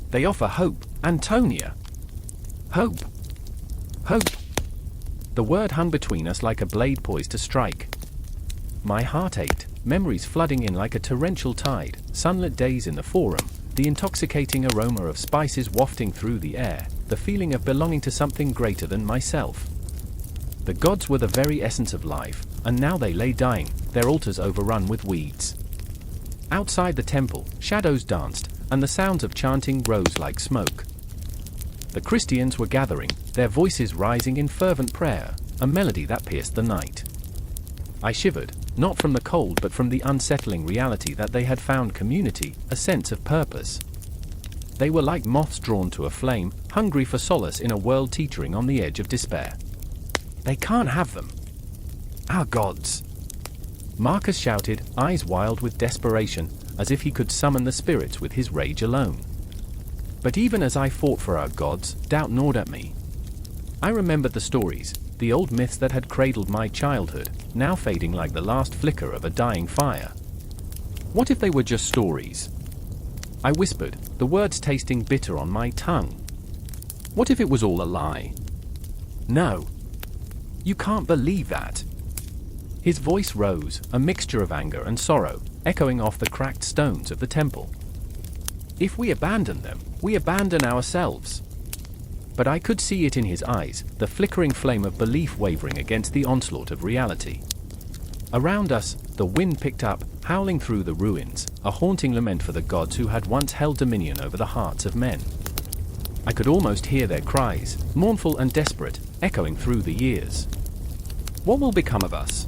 They offer hope, Antonia. Hope. Hope." The word hung between us like a blade poised to strike. My heart ached, memories flooding in like a torrential tide, sunlit days in the Forum, the intoxicating aroma of spices wafting through the air, the feeling of belonging to something greater than myself. The gods were the very essence of life, and now they lay dying, their altars overrun with weeds. Outside the temple, shadows danced, and the sounds of chanting rose like smoke. The Christians were gathering, their voices rising in fervent prayer, a melody that pierced the night. I shivered, not from the cold but from the unsettling reality that they had found community, a sense of purpose. They were like moths drawn to a flame, hungry for solace in a world teetering on the edge of despair. "They can't have them." Our gods! Marcus shouted, eyes wild with desperation, as if he could summon the spirits with his rage alone. But even as I fought for our gods, doubt gnawed at me. I remembered the stories, the old myths that had cradled my childhood, now fading like the last flicker of a dying fire. What if they were just stories? I whispered, the words tasting bitter on my tongue. What if it was all a lie? No. You can't believe that. His voice rose, a mixture of anger and sorrow, echoing off the cracked stones of the temple. If we abandon them, we abandon ourselves. But I could see it in his eyes, the flickering flame of belief wavering against the onslaught of reality. Around us, the wind picked up, howling through the ruins, a haunting lament for the gods who had once held dominion over the hearts of men. I could almost hear their cries, mournful and desperate, echoing through the years. What will become of us?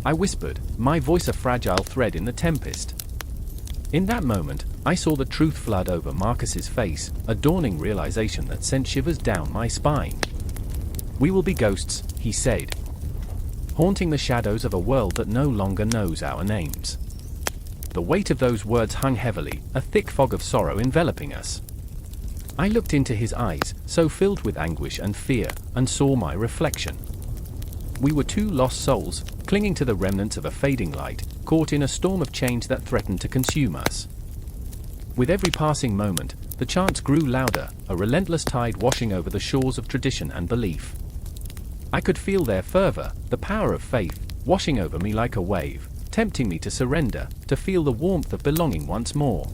I whispered, my voice a fragile thread in the tempest. In that moment, I saw the truth flood over Marcus's face, a dawning realization that sent shivers down my spine. We will be ghosts, he said, haunting the shadows of a world that no longer knows our names. The weight of those words hung heavily, a thick fog of sorrow enveloping us. I looked into his eyes, so filled with anguish and fear, and saw my reflection. We were two lost souls, clinging to the remnants of a fading light, caught in a storm of change that threatened to consume us. With every passing moment, the chants grew louder, a relentless tide washing over the shores of tradition and belief. I could feel their fervor, the power of faith, washing over me like a wave, tempting me to surrender, to feel the warmth of belonging once more.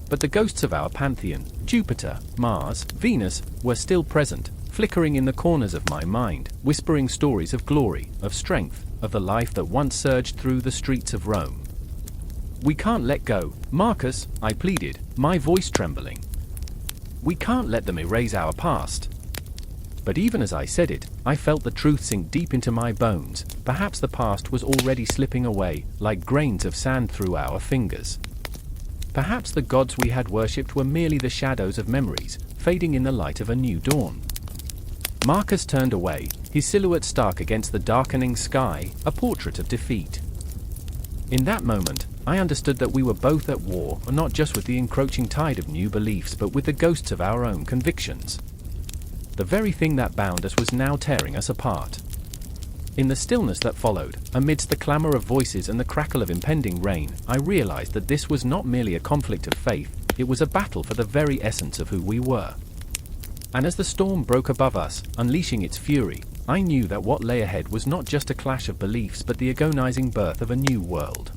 But the ghosts of our Pantheon, Jupiter, Mars, Venus, were still present, flickering in the corners of my mind, whispering stories of glory, of strength, of the life that once surged through the streets of Rome. We can't let go, Marcus, I pleaded, my voice trembling. We can't let them erase our past. But even as I said it, I felt the truth sink deep into my bones. Perhaps the past was already slipping away, like grains of sand through our fingers. Perhaps the gods we had worshipped were merely the shadows of memories, fading in the light of a new dawn. Marcus turned away, his silhouette stark against the darkening sky, a portrait of defeat. In that moment, I understood that we were both at war, not just with the encroaching tide of new beliefs but with the ghosts of our own convictions. The very thing that bound us was now tearing us apart. In the stillness that followed, amidst the clamor of voices and the crackle of impending rain, I realized that this was not merely a conflict of faith, it was a battle for the very essence of who we were. And as the storm broke above us, unleashing its fury, I knew that what lay ahead was not just a clash of beliefs but the agonizing birth of a new world.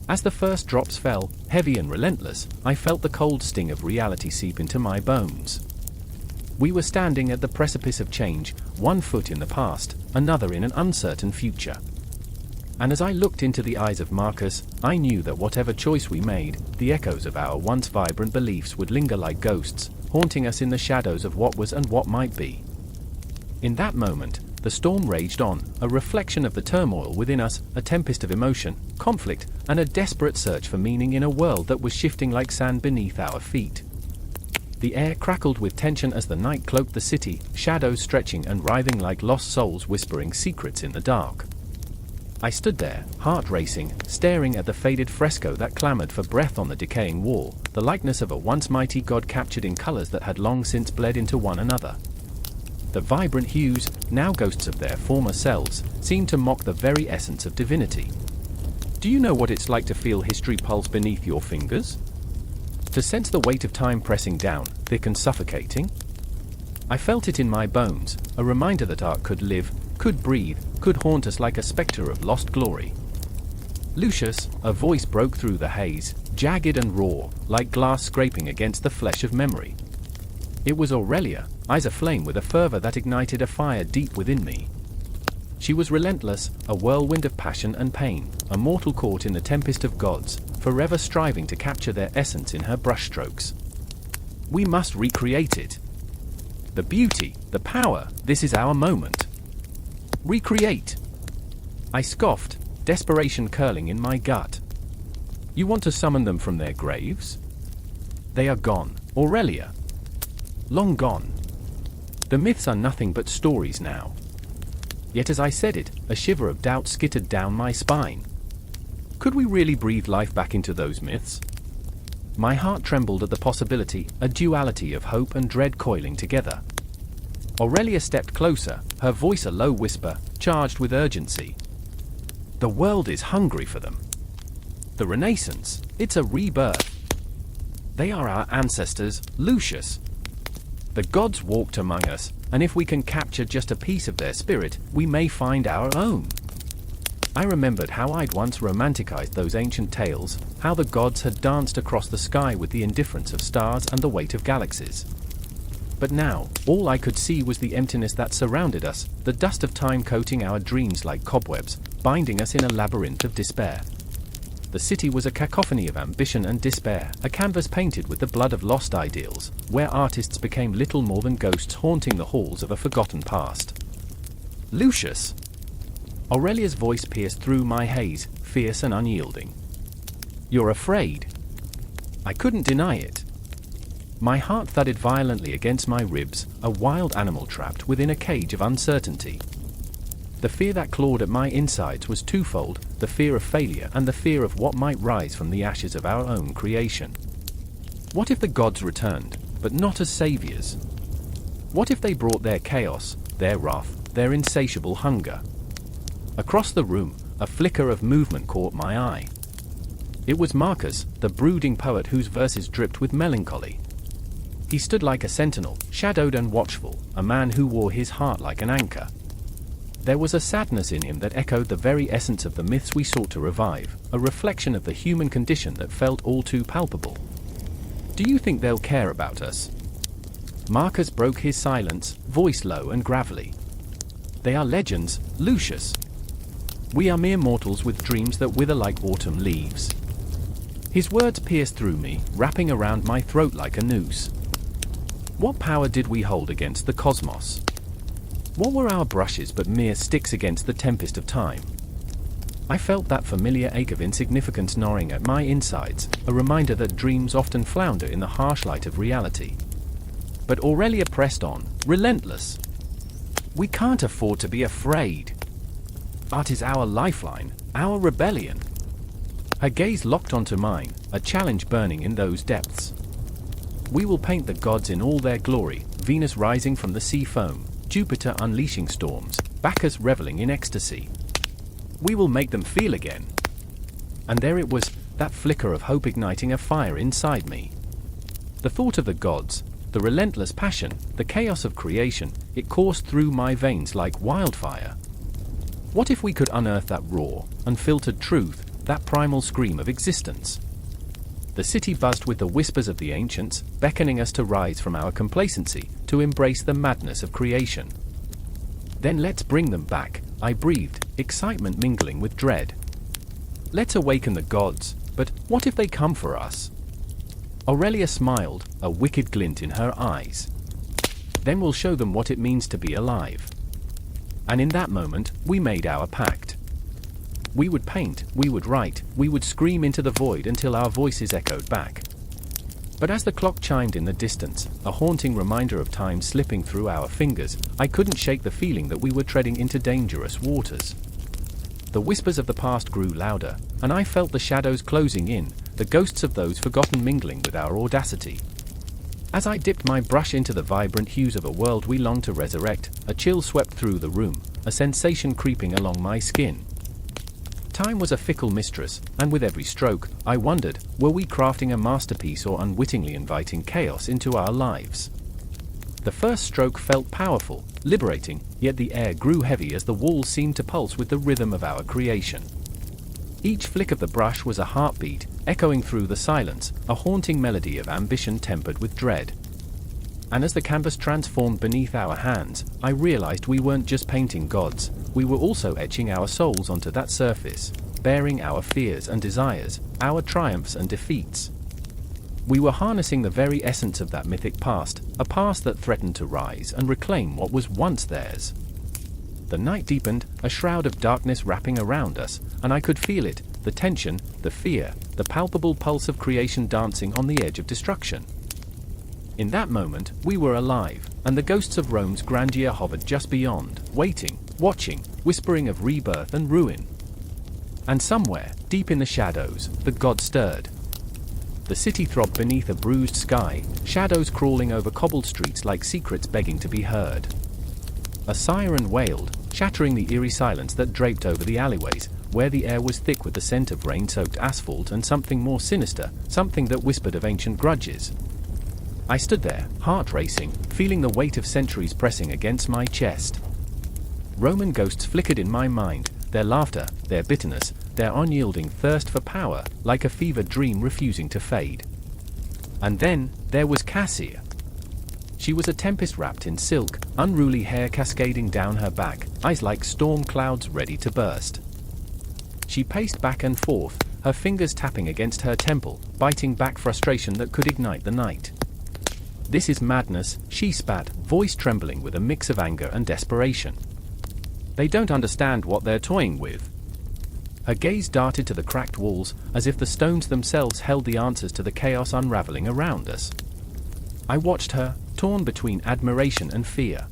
As the first drops fell, heavy and relentless, I felt the cold sting of reality seep into my bones. We were standing at the precipice of change, one foot in the past, another in an uncertain future. And as I looked into the eyes of Marcus, I knew that whatever choice we made, the echoes of our once vibrant beliefs would linger like ghosts, haunting us in the shadows of what was and what might be. In that moment, the storm raged on, a reflection of the turmoil within us, a tempest of emotion, conflict, and a desperate search for meaning in a world that was shifting like sand beneath our feet. The air crackled with tension as the night cloaked the city, shadows stretching and writhing like lost souls whispering secrets in the dark. I stood there, heart racing, staring at the faded fresco that clamored for breath on the decaying wall, the likeness of a once mighty god captured in colors that had long since bled into one another. The vibrant hues, now ghosts of their former selves, seemed to mock the very essence of divinity. Do you know what it's like to feel history pulse beneath your fingers? To sense the weight of time pressing down, thick and suffocating? I felt it in my bones, a reminder that art could live, could breathe, could haunt us like a spectre of lost glory. Lucius, a voice broke through the haze, jagged and raw, like glass scraping against the flesh of memory. It was Aurelia, eyes aflame with a fervor that ignited a fire deep within me. She was relentless, a whirlwind of passion and pain, a mortal caught in the tempest of gods, forever striving to capture their essence in her brushstrokes. We must recreate it. The beauty, the power, this is our moment. Recreate! I scoffed, desperation curling in my gut. You want to summon them from their graves? They are gone, Aurelia. Long gone. The myths are nothing but stories now. Yet as I said it, a shiver of doubt skittered down my spine. Could we really breathe life back into those myths? My heart trembled at the possibility, a duality of hope and dread coiling together. Aurelia stepped closer, her voice a low whisper, charged with urgency. The world is hungry for them. The Renaissance, it's a rebirth. They are our ancestors, Lucius. The gods walked among us, and if we can capture just a piece of their spirit, we may find our own. I remembered how I'd once romanticized those ancient tales, how the gods had danced across the sky with the indifference of stars and the weight of galaxies. But now, all I could see was the emptiness that surrounded us, the dust of time coating our dreams like cobwebs, binding us in a labyrinth of despair. The city was a cacophony of ambition and despair, a canvas painted with the blood of lost ideals, where artists became little more than ghosts haunting the halls of a forgotten past. Lucius! Aurelia's voice pierced through my haze, fierce and unyielding. You're afraid. I couldn't deny it. My heart thudded violently against my ribs, a wild animal trapped within a cage of uncertainty. The fear that clawed at my insides was twofold, the fear of failure and the fear of what might rise from the ashes of our own creation. What if the gods returned, but not as saviors? What if they brought their chaos, their wrath, their insatiable hunger? Across the room, a flicker of movement caught my eye. It was Marcus, the brooding poet whose verses dripped with melancholy. He stood like a sentinel, shadowed and watchful, a man who wore his heart like an anchor. There was a sadness in him that echoed the very essence of the myths we sought to revive, a reflection of the human condition that felt all too palpable. Do you think they'll care about us? Marcus broke his silence, voice low and gravelly. They are legends, Lucius. We are mere mortals with dreams that wither like autumn leaves. His words pierced through me, wrapping around my throat like a noose. What power did we hold against the cosmos? What were our brushes but mere sticks against the tempest of time? I felt that familiar ache of insignificance gnawing at my insides, a reminder that dreams often flounder in the harsh light of reality. But Aurelia pressed on, relentless. We can't afford to be afraid. Art is our lifeline, our rebellion. Her gaze locked onto mine, a challenge burning in those depths. We will paint the gods in all their glory, Venus rising from the sea foam, Jupiter unleashing storms, Bacchus reveling in ecstasy. We will make them feel again. And there it was, that flicker of hope igniting a fire inside me. The thought of the gods, the relentless passion, the chaos of creation, it coursed through my veins like wildfire. What if we could unearth that raw, unfiltered truth, that primal scream of existence? The city buzzed with the whispers of the ancients, beckoning us to rise from our complacency, to embrace the madness of creation. Then let's bring them back, I breathed, excitement mingling with dread. Let's awaken the gods, but what if they come for us? Aurelia smiled, a wicked glint in her eyes. Then we'll show them what it means to be alive. And in that moment, we made our pact. We would paint, we would write, we would scream into the void until our voices echoed back. But as the clock chimed in the distance, a haunting reminder of time slipping through our fingers, I couldn't shake the feeling that we were treading into dangerous waters. The whispers of the past grew louder, and I felt the shadows closing in, the ghosts of those forgotten mingling with our audacity. As I dipped my brush into the vibrant hues of a world we longed to resurrect, a chill swept through the room, a sensation creeping along my skin. Time was a fickle mistress, and with every stroke, I wondered, were we crafting a masterpiece or unwittingly inviting chaos into our lives? The first stroke felt powerful, liberating, yet the air grew heavy as the walls seemed to pulse with the rhythm of our creation. Each flick of the brush was a heartbeat, echoing through the silence, a haunting melody of ambition tempered with dread. And as the canvas transformed beneath our hands, I realized we weren't just painting gods, we were also etching our souls onto that surface, bearing our fears and desires, our triumphs and defeats. We were harnessing the very essence of that mythic past, a past that threatened to rise and reclaim what was once theirs. The night deepened, a shroud of darkness wrapping around us, and I could feel it, the tension, the fear, the palpable pulse of creation dancing on the edge of destruction. In that moment, we were alive, and the ghosts of Rome's grandeur hovered just beyond, waiting, watching, whispering of rebirth and ruin. And somewhere, deep in the shadows, the gods stirred. The city throbbed beneath a bruised sky, shadows crawling over cobbled streets like secrets begging to be heard. A siren wailed, shattering the eerie silence that draped over the alleyways, where the air was thick with the scent of rain-soaked asphalt and something more sinister, something that whispered of ancient grudges. I stood there, heart racing, feeling the weight of centuries pressing against my chest. Roman ghosts flickered in my mind, their laughter, their bitterness, their unyielding thirst for power, like a fevered dream refusing to fade. And then, there was Cassia. She was a tempest wrapped in silk, unruly hair cascading down her back, eyes like storm clouds ready to burst. She paced back and forth, her fingers tapping against her temple, biting back frustration that could ignite the night. "This is madness," she spat, voice trembling with a mix of anger and desperation. "They don't understand what they're toying with." Her gaze darted to the cracked walls, as if the stones themselves held the answers to the chaos unraveling around us. I watched her, torn between admiration and fear.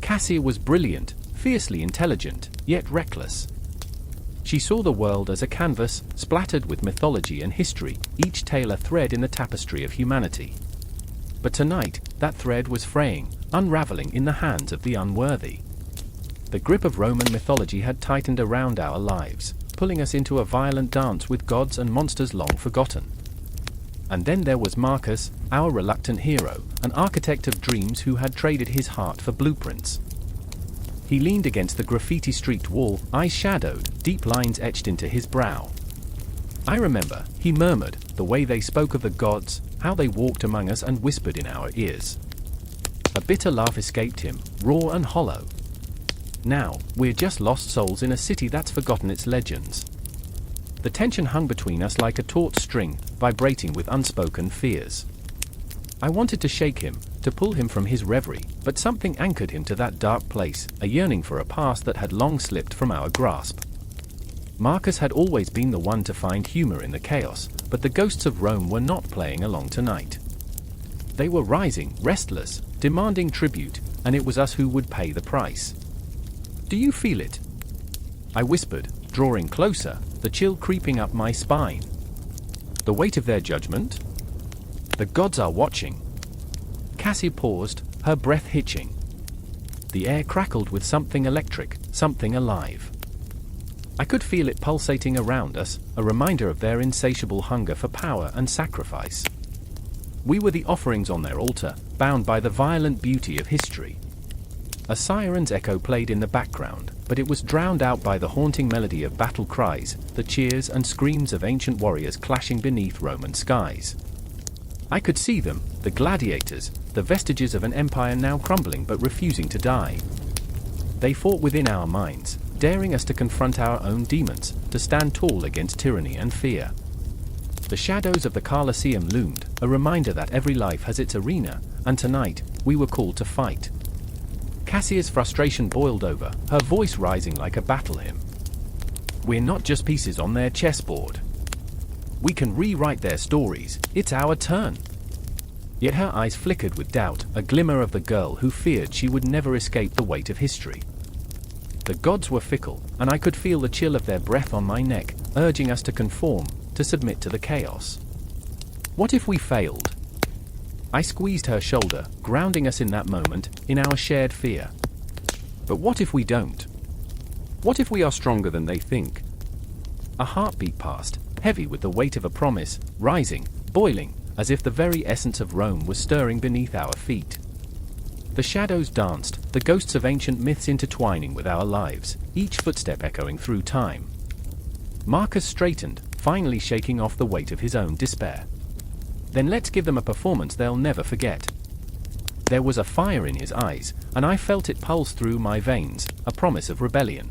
Cassia was brilliant, fiercely intelligent, yet reckless. She saw the world as a canvas, splattered with mythology and history, each tale a thread in the tapestry of humanity. But tonight, that thread was fraying, unraveling in the hands of the unworthy. The grip of Roman mythology had tightened around our lives, pulling us into a violent dance with gods and monsters long forgotten. And then there was Marcus, our reluctant hero, an architect of dreams who had traded his heart for blueprints. He leaned against the graffiti-streaked wall, eyes shadowed, deep lines etched into his brow. I remember, he murmured, the way they spoke of the gods, how they walked among us and whispered in our ears. A bitter laugh escaped him, raw and hollow. Now, we're just lost souls in a city that's forgotten its legends. The tension hung between us like a taut string, vibrating with unspoken fears. I wanted to shake him, to pull him from his reverie, but something anchored him to that dark place, a yearning for a past that had long slipped from our grasp. Marcus had always been the one to find humor in the chaos, but the ghosts of Rome were not playing along tonight. They were rising, restless, demanding tribute, and it was us who would pay the price. "Do you feel it?" I whispered, drawing closer, the chill creeping up my spine. "The weight of their judgment? The gods are watching." Cassie paused, her breath hitching. The air crackled with something electric, something alive. I could feel it pulsating around us, a reminder of their insatiable hunger for power and sacrifice. We were the offerings on their altar, bound by the violent beauty of history. A siren's echo played in the background, but it was drowned out by the haunting melody of battle cries, the cheers and screams of ancient warriors clashing beneath Roman skies. I could see them, the gladiators, the vestiges of an empire now crumbling but refusing to die. They fought within our minds, daring us to confront our own demons, to stand tall against tyranny and fear. The shadows of the Colosseum loomed, a reminder that every life has its arena, and tonight, we were called to fight. Cassia's frustration boiled over, her voice rising like a battle hymn. "We're not just pieces on their chessboard. We can rewrite their stories, it's our turn." Yet her eyes flickered with doubt, a glimmer of the girl who feared she would never escape the weight of history. The gods were fickle, and I could feel the chill of their breath on my neck, urging us to conform, to submit to the chaos. What if we failed? I squeezed her shoulder, grounding us in that moment, in our shared fear. But what if we don't? What if we are stronger than they think? A heartbeat passed, heavy with the weight of a promise, rising, boiling, as if the very essence of Rome was stirring beneath our feet. The shadows danced, the ghosts of ancient myths intertwining with our lives, each footstep echoing through time. Marcus straightened, finally shaking off the weight of his own despair. "Then let's give them a performance they'll never forget." There was a fire in his eyes, and I felt it pulse through my veins, a promise of rebellion.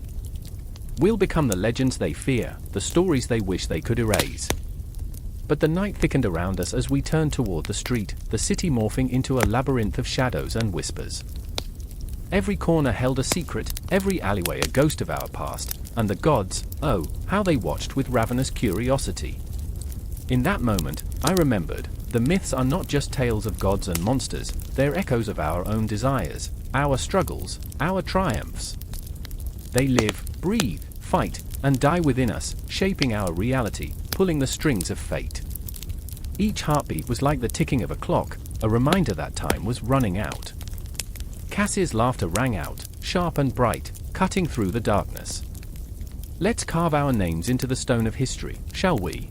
"We'll become the legends they fear, the stories they wish they could erase." But the night thickened around us as we turned toward the street, the city morphing into a labyrinth of shadows and whispers. Every corner held a secret, every alleyway a ghost of our past, and the gods, oh, how they watched with ravenous curiosity. In that moment, I remembered, the myths are not just tales of gods and monsters, they're echoes of our own desires, our struggles, our triumphs. They live, breathe, fight, and die within us, shaping our reality, pulling the strings of fate. Each heartbeat was like the ticking of a clock, a reminder that time was running out. Cassie's laughter rang out, sharp and bright, cutting through the darkness. Let's carve our names into the stone of history, shall we?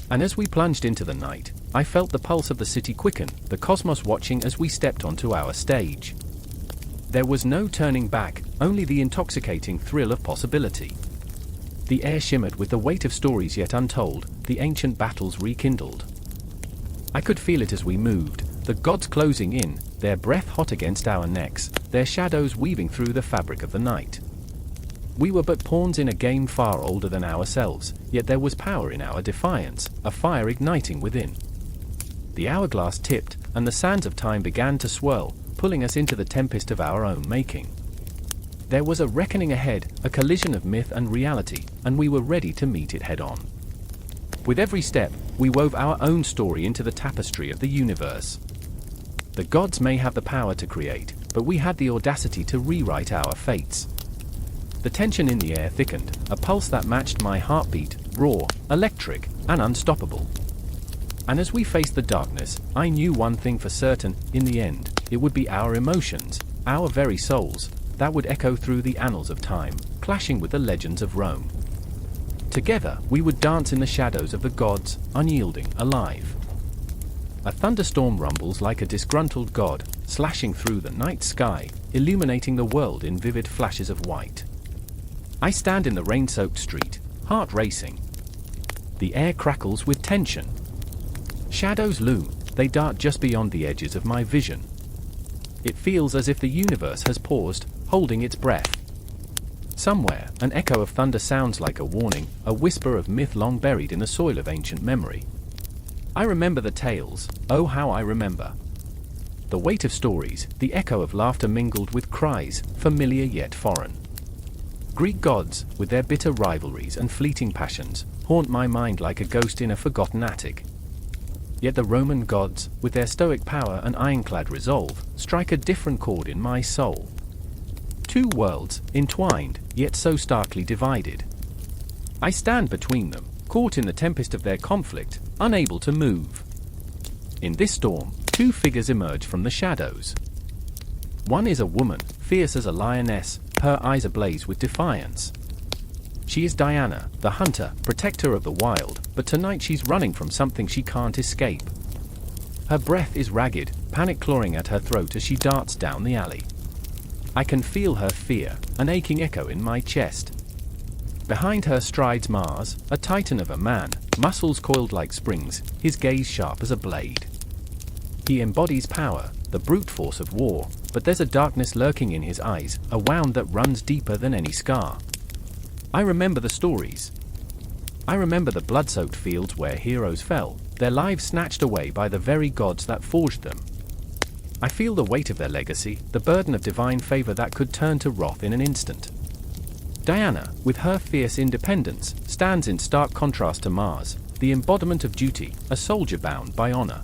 And as we plunged into the night, I felt the pulse of the city quicken, the cosmos watching as we stepped onto our stage. There was no turning back, only the intoxicating thrill of possibility. The air shimmered with the weight of stories yet untold, the ancient battles rekindled. I could feel it as we moved, the gods closing in, their breath hot against our necks, their shadows weaving through the fabric of the night. We were but pawns in a game far older than ourselves, yet there was power in our defiance, a fire igniting within. The hourglass tipped, and the sands of time began to swirl, pulling us into the tempest of our own making. There was a reckoning ahead, a collision of myth and reality, and we were ready to meet it head-on. With every step, we wove our own story into the tapestry of the universe. The gods may have the power to create, but we had the audacity to rewrite our fates. The tension in the air thickened, a pulse that matched my heartbeat, raw, electric, and unstoppable. And as we faced the darkness, I knew one thing for certain: in the end, it would be our emotions, our very souls, that would echo through the annals of time, clashing with the legends of Rome. Together, we would dance in the shadows of the gods, unyielding, alive. A thunderstorm rumbles like a disgruntled god, slashing through the night sky, illuminating the world in vivid flashes of white. I stand in the rain-soaked street, heart racing. The air crackles with tension. Shadows loom, they dart just beyond the edges of my vision. It feels as if the universe has paused, holding its breath. Somewhere, an echo of thunder sounds like a warning, a whisper of myth long buried in the soil of ancient memory. I remember the tales, oh how I remember. The weight of stories, the echo of laughter mingled with cries, familiar yet foreign. Greek gods, with their bitter rivalries and fleeting passions, haunt my mind like a ghost in a forgotten attic. Yet the Roman gods, with their stoic power and ironclad resolve, strike a different chord in my soul. Two worlds, entwined, yet so starkly divided. I stand between them, caught in the tempest of their conflict, unable to move. In this storm, two figures emerge from the shadows. One is a woman, fierce as a lioness, her eyes ablaze with defiance. She is Diana, the hunter, protector of the wild, but tonight she's running from something she can't escape. Her breath is ragged, panic clawing at her throat as she darts down the alley. I can feel her fear, an aching echo in my chest. Behind her strides Mars, a titan of a man, muscles coiled like springs, his gaze sharp as a blade. He embodies power, the brute force of war, but there's a darkness lurking in his eyes, a wound that runs deeper than any scar. I remember the stories. I remember the blood-soaked fields where heroes fell, their lives snatched away by the very gods that forged them. I feel the weight of their legacy, the burden of divine favor that could turn to wrath in an instant. Diana, with her fierce independence, stands in stark contrast to Mars, the embodiment of duty, a soldier bound by honor.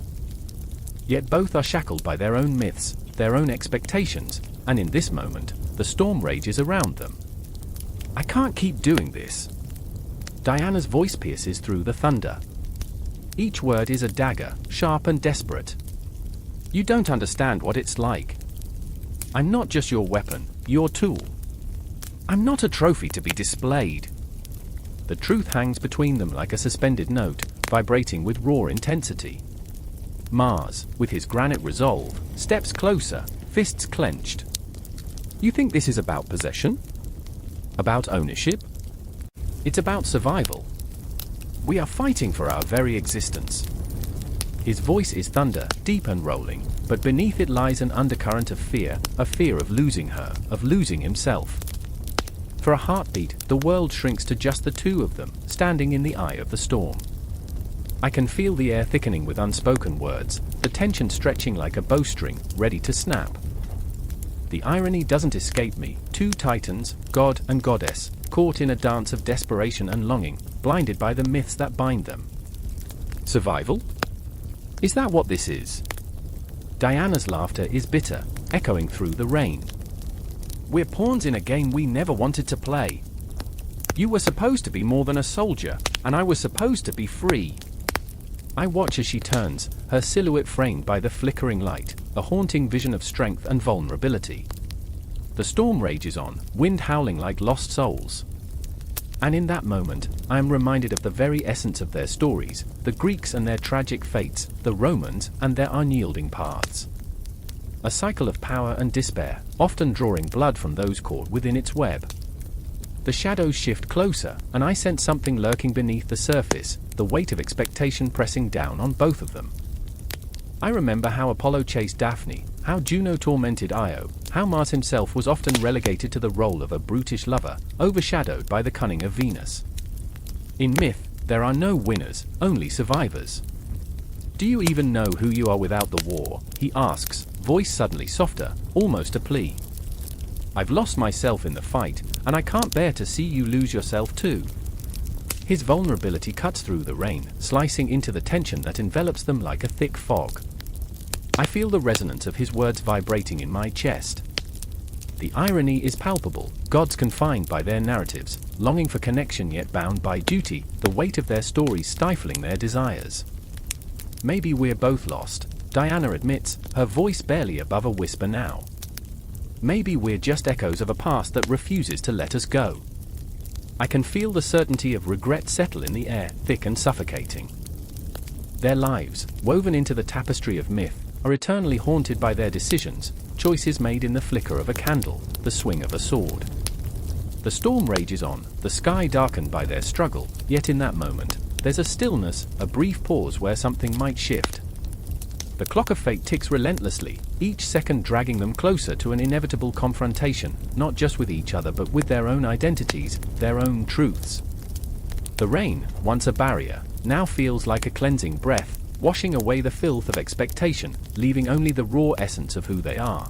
Yet both are shackled by their own myths, their own expectations, and in this moment, the storm rages around them. I can't keep doing this. Diana's voice pierces through the thunder. Each word is a dagger, sharp and desperate. You don't understand what it's like. I'm not just your weapon, your tool. I'm not a trophy to be displayed. The truth hangs between them like a suspended note, vibrating with raw intensity. Mars, with his granite resolve, steps closer, fists clenched. You think this is about possession? About ownership? It's about survival. We are fighting for our very existence. His voice is thunder, deep and rolling, but beneath it lies an undercurrent of fear, a fear of losing her, of losing himself. For a heartbeat, the world shrinks to just the two of them, standing in the eye of the storm. I can feel the air thickening with unspoken words, the tension stretching like a bowstring, ready to snap. The irony doesn't escape me, two titans, god and goddess, caught in a dance of desperation and longing, blinded by the myths that bind them. Survival? Is that what this is? Diana's laughter is bitter, echoing through the rain. We're pawns in a game we never wanted to play. You were supposed to be more than a soldier, and I was supposed to be free." I watch as she turns, her silhouette framed by the flickering light, a haunting vision of strength and vulnerability. The storm rages on, wind howling like lost souls. And in that moment, I am reminded of the very essence of their stories, the Greeks and their tragic fates, the Romans and their unyielding paths. A cycle of power and despair, often drawing blood from those caught within its web. The shadows shift closer, and I sense something lurking beneath the surface, the weight of expectation pressing down on both of them. I remember how Apollo chased Daphne, how Juno tormented Io, how Mars himself was often relegated to the role of a brutish lover, overshadowed by the cunning of Venus. In myth, there are no winners, only survivors. "Do you even know who you are without the war?" he asks, voice suddenly softer, almost a plea. "I've lost myself in the fight, and I can't bear to see you lose yourself too." His vulnerability cuts through the rain, slicing into the tension that envelops them like a thick fog. I feel the resonance of his words vibrating in my chest. The irony is palpable, gods confined by their narratives, longing for connection yet bound by duty, the weight of their stories stifling their desires. "Maybe we're both lost," Diana admits, her voice barely above a whisper now. "Maybe we're just echoes of a past that refuses to let us go." I can feel the certainty of regret settle in the air, thick and suffocating. Their lives, woven into the tapestry of myth, are eternally haunted by their decisions, choices made in the flicker of a candle, the swing of a sword. The storm rages on, the sky darkened by their struggle, yet in that moment, there's a stillness, a brief pause where something might shift. The clock of fate ticks relentlessly, each second dragging them closer to an inevitable confrontation, not just with each other but with their own identities, their own truths. The rain, once a barrier, now feels like a cleansing breath, washing away the filth of expectation, leaving only the raw essence of who they are.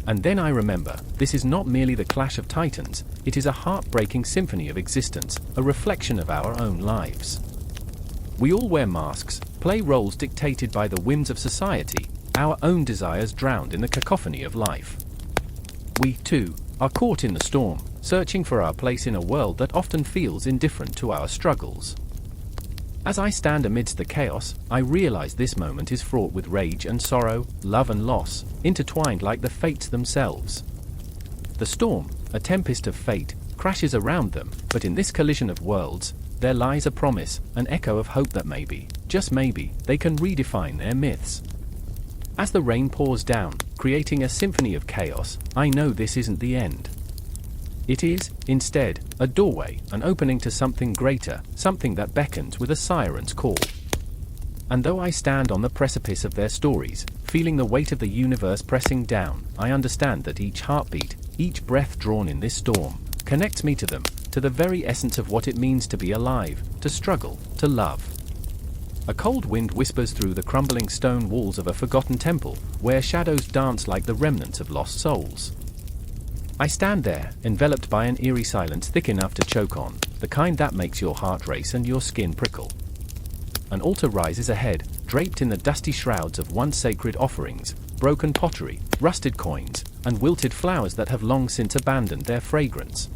And then I remember, this is not merely the clash of titans, it is a heartbreaking symphony of existence, a reflection of our own lives. We all wear masks, play roles dictated by the whims of society, our own desires drowned in the cacophony of life. We, too, are caught in the storm, searching for our place in a world that often feels indifferent to our struggles. As I stand amidst the chaos, I realize this moment is fraught with rage and sorrow, love and loss, intertwined like the fates themselves. The storm, a tempest of fate, crashes around them, but in this collision of worlds, there lies a promise, an echo of hope that maybe, just maybe, they can redefine their myths. As the rain pours down, creating a symphony of chaos, I know this isn't the end. It is, instead, a doorway, an opening to something greater, something that beckons with a siren's call. And though I stand on the precipice of their stories, feeling the weight of the universe pressing down, I understand that each heartbeat, each breath drawn in this storm, connects me to them, to the very essence of what it means to be alive, to struggle, to love. A cold wind whispers through the crumbling stone walls of a forgotten temple, where shadows dance like the remnants of lost souls. I stand there, enveloped by an eerie silence thick enough to choke on, the kind that makes your heart race and your skin prickle. An altar rises ahead, draped in the dusty shrouds of once sacred offerings, broken pottery, rusted coins, and wilted flowers that have long since abandoned their fragrance.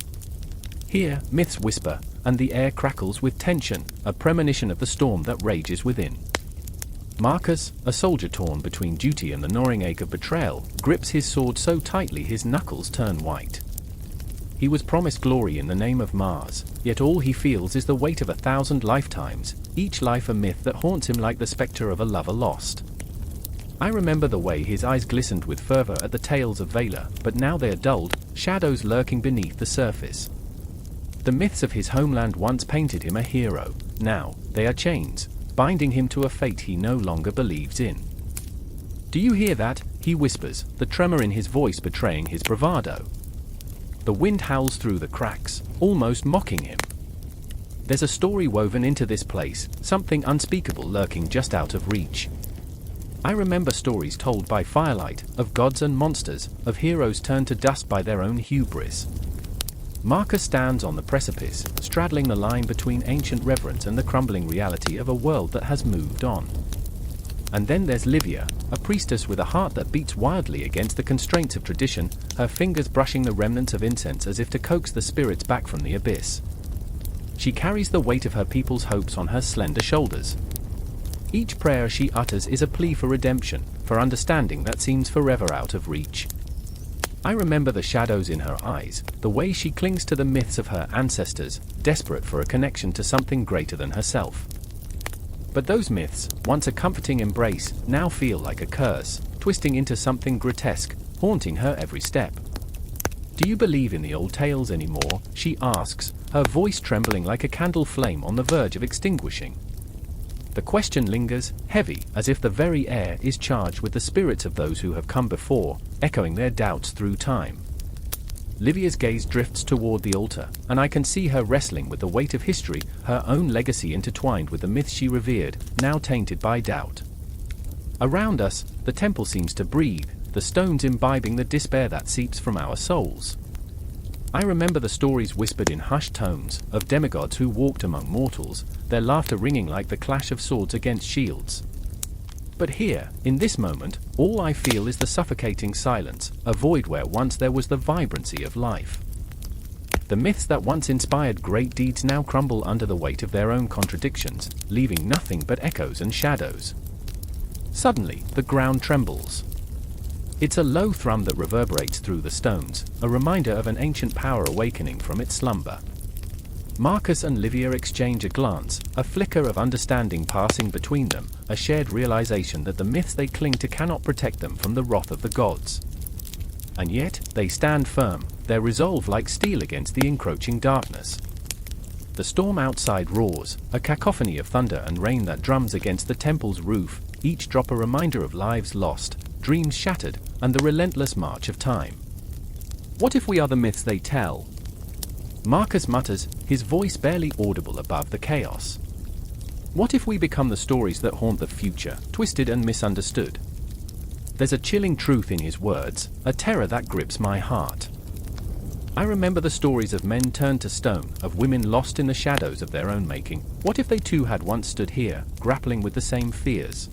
Here, myths whisper, and the air crackles with tension, a premonition of the storm that rages within. Marcus, a soldier torn between duty and the gnawing ache of betrayal, grips his sword so tightly his knuckles turn white. He was promised glory in the name of Mars, yet all he feels is the weight of 1,000 lifetimes, each life a myth that haunts him like the specter of a lover lost. I remember the way his eyes glistened with fervor at the tales of Valor, but now they are dulled, shadows lurking beneath the surface. The myths of his homeland once painted him a hero, now they are chains, binding him to a fate he no longer believes in. "Do you hear that?" he whispers, the tremor in his voice betraying his bravado. The wind howls through the cracks, almost mocking him. There's a story woven into this place, something unspeakable lurking just out of reach. I remember stories told by firelight, of gods and monsters, of heroes turned to dust by their own hubris. Marcus stands on the precipice, straddling the line between ancient reverence and the crumbling reality of a world that has moved on. And then there's Livia, a priestess with a heart that beats wildly against the constraints of tradition, her fingers brushing the remnants of incense as if to coax the spirits back from the abyss. She carries the weight of her people's hopes on her slender shoulders. Each prayer she utters is a plea for redemption, for understanding that seems forever out of reach. I remember the shadows in her eyes, the way she clings to the myths of her ancestors, desperate for a connection to something greater than herself. But those myths, once a comforting embrace, now feel like a curse, twisting into something grotesque, haunting her every step. "Do you believe in the old tales anymore?" she asks, her voice trembling like a candle flame on the verge of extinguishing. The question lingers, heavy, as if the very air is charged with the spirits of those who have come before, echoing their doubts through time. Livia's gaze drifts toward the altar, and I can see her wrestling with the weight of history, her own legacy intertwined with the myths she revered, now tainted by doubt. Around us, the temple seems to breathe, the stones imbibing the despair that seeps from our souls. I remember the stories whispered in hushed tones, of demigods who walked among mortals, their laughter ringing like the clash of swords against shields. But here, in this moment, all I feel is the suffocating silence, a void where once there was the vibrancy of life. The myths that once inspired great deeds now crumble under the weight of their own contradictions, leaving nothing but echoes and shadows. Suddenly, the ground trembles. It's a low thrum that reverberates through the stones, a reminder of an ancient power awakening from its slumber. Marcus and Livia exchange a glance, a flicker of understanding passing between them, a shared realization that the myths they cling to cannot protect them from the wrath of the gods. And yet, they stand firm, their resolve like steel against the encroaching darkness. The storm outside roars, a cacophony of thunder and rain that drums against the temple's roof, each drop a reminder of lives lost, dreams shattered, and the relentless march of time. What if we are the myths they tell? Marcus mutters, his voice barely audible above the chaos. What if we become the stories that haunt the future, twisted and misunderstood? There's a chilling truth in his words, a terror that grips my heart. I remember the stories of men turned to stone, of women lost in the shadows of their own making. What if they too had once stood here, grappling with the same fears?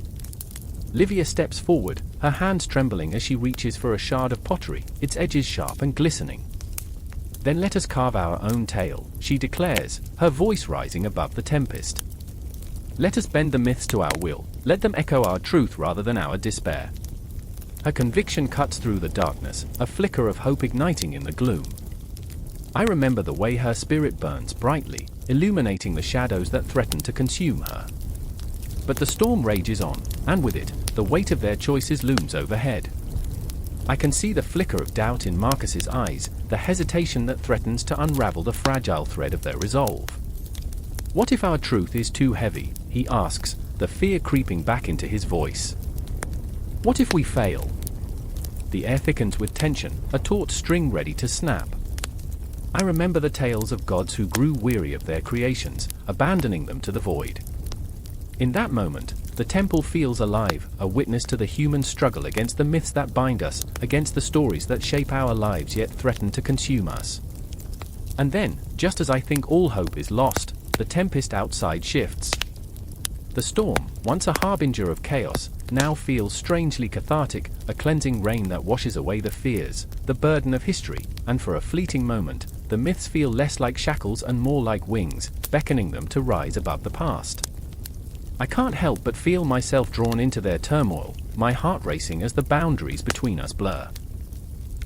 Livia steps forward, her hands trembling as she reaches for a shard of pottery, its edges sharp and glistening. "Then let us carve our own tale," she declares, her voice rising above the tempest. "Let us bend the myths to our will, let them echo our truth rather than our despair." Her conviction cuts through the darkness, a flicker of hope igniting in the gloom. I remember the way her spirit burns brightly, illuminating the shadows that threaten to consume her. But the storm rages on, and with it, the weight of their choices looms overhead. I can see the flicker of doubt in Marcus's eyes, the hesitation that threatens to unravel the fragile thread of their resolve. "What if our truth is too heavy?" he asks, the fear creeping back into his voice. "What if we fail?" The air thickens with tension, a taut string ready to snap. I remember the tales of gods who grew weary of their creations, abandoning them to the void. In that moment, the temple feels alive, a witness to the human struggle against the myths that bind us, against the stories that shape our lives yet threaten to consume us. And then, just as I think all hope is lost, the tempest outside shifts. The storm, once a harbinger of chaos, now feels strangely cathartic, a cleansing rain that washes away the fears, the burden of history, and for a fleeting moment, the myths feel less like shackles and more like wings, beckoning them to rise above the past. I can't help but feel myself drawn into their turmoil, my heart racing as the boundaries between us blur.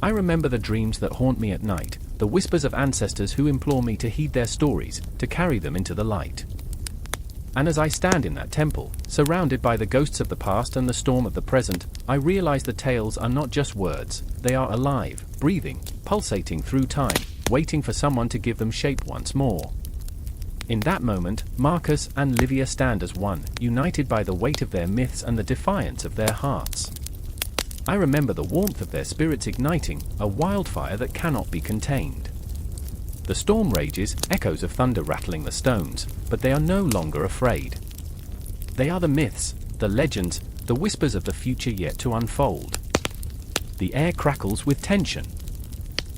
I remember the dreams that haunt me at night, the whispers of ancestors who implore me to heed their stories, to carry them into the light. And as I stand in that temple, surrounded by the ghosts of the past and the storm of the present, I realize the tales are not just words, they are alive, breathing, pulsating through time, waiting for someone to give them shape once more. In that moment, Marcus and Livia stand as one, united by the weight of their myths and the defiance of their hearts. I remember the warmth of their spirits igniting, a wildfire that cannot be contained. The storm rages, echoes of thunder rattling the stones, but they are no longer afraid. They are the myths, the legends, the whispers of the future yet to unfold. The air crackles with tension.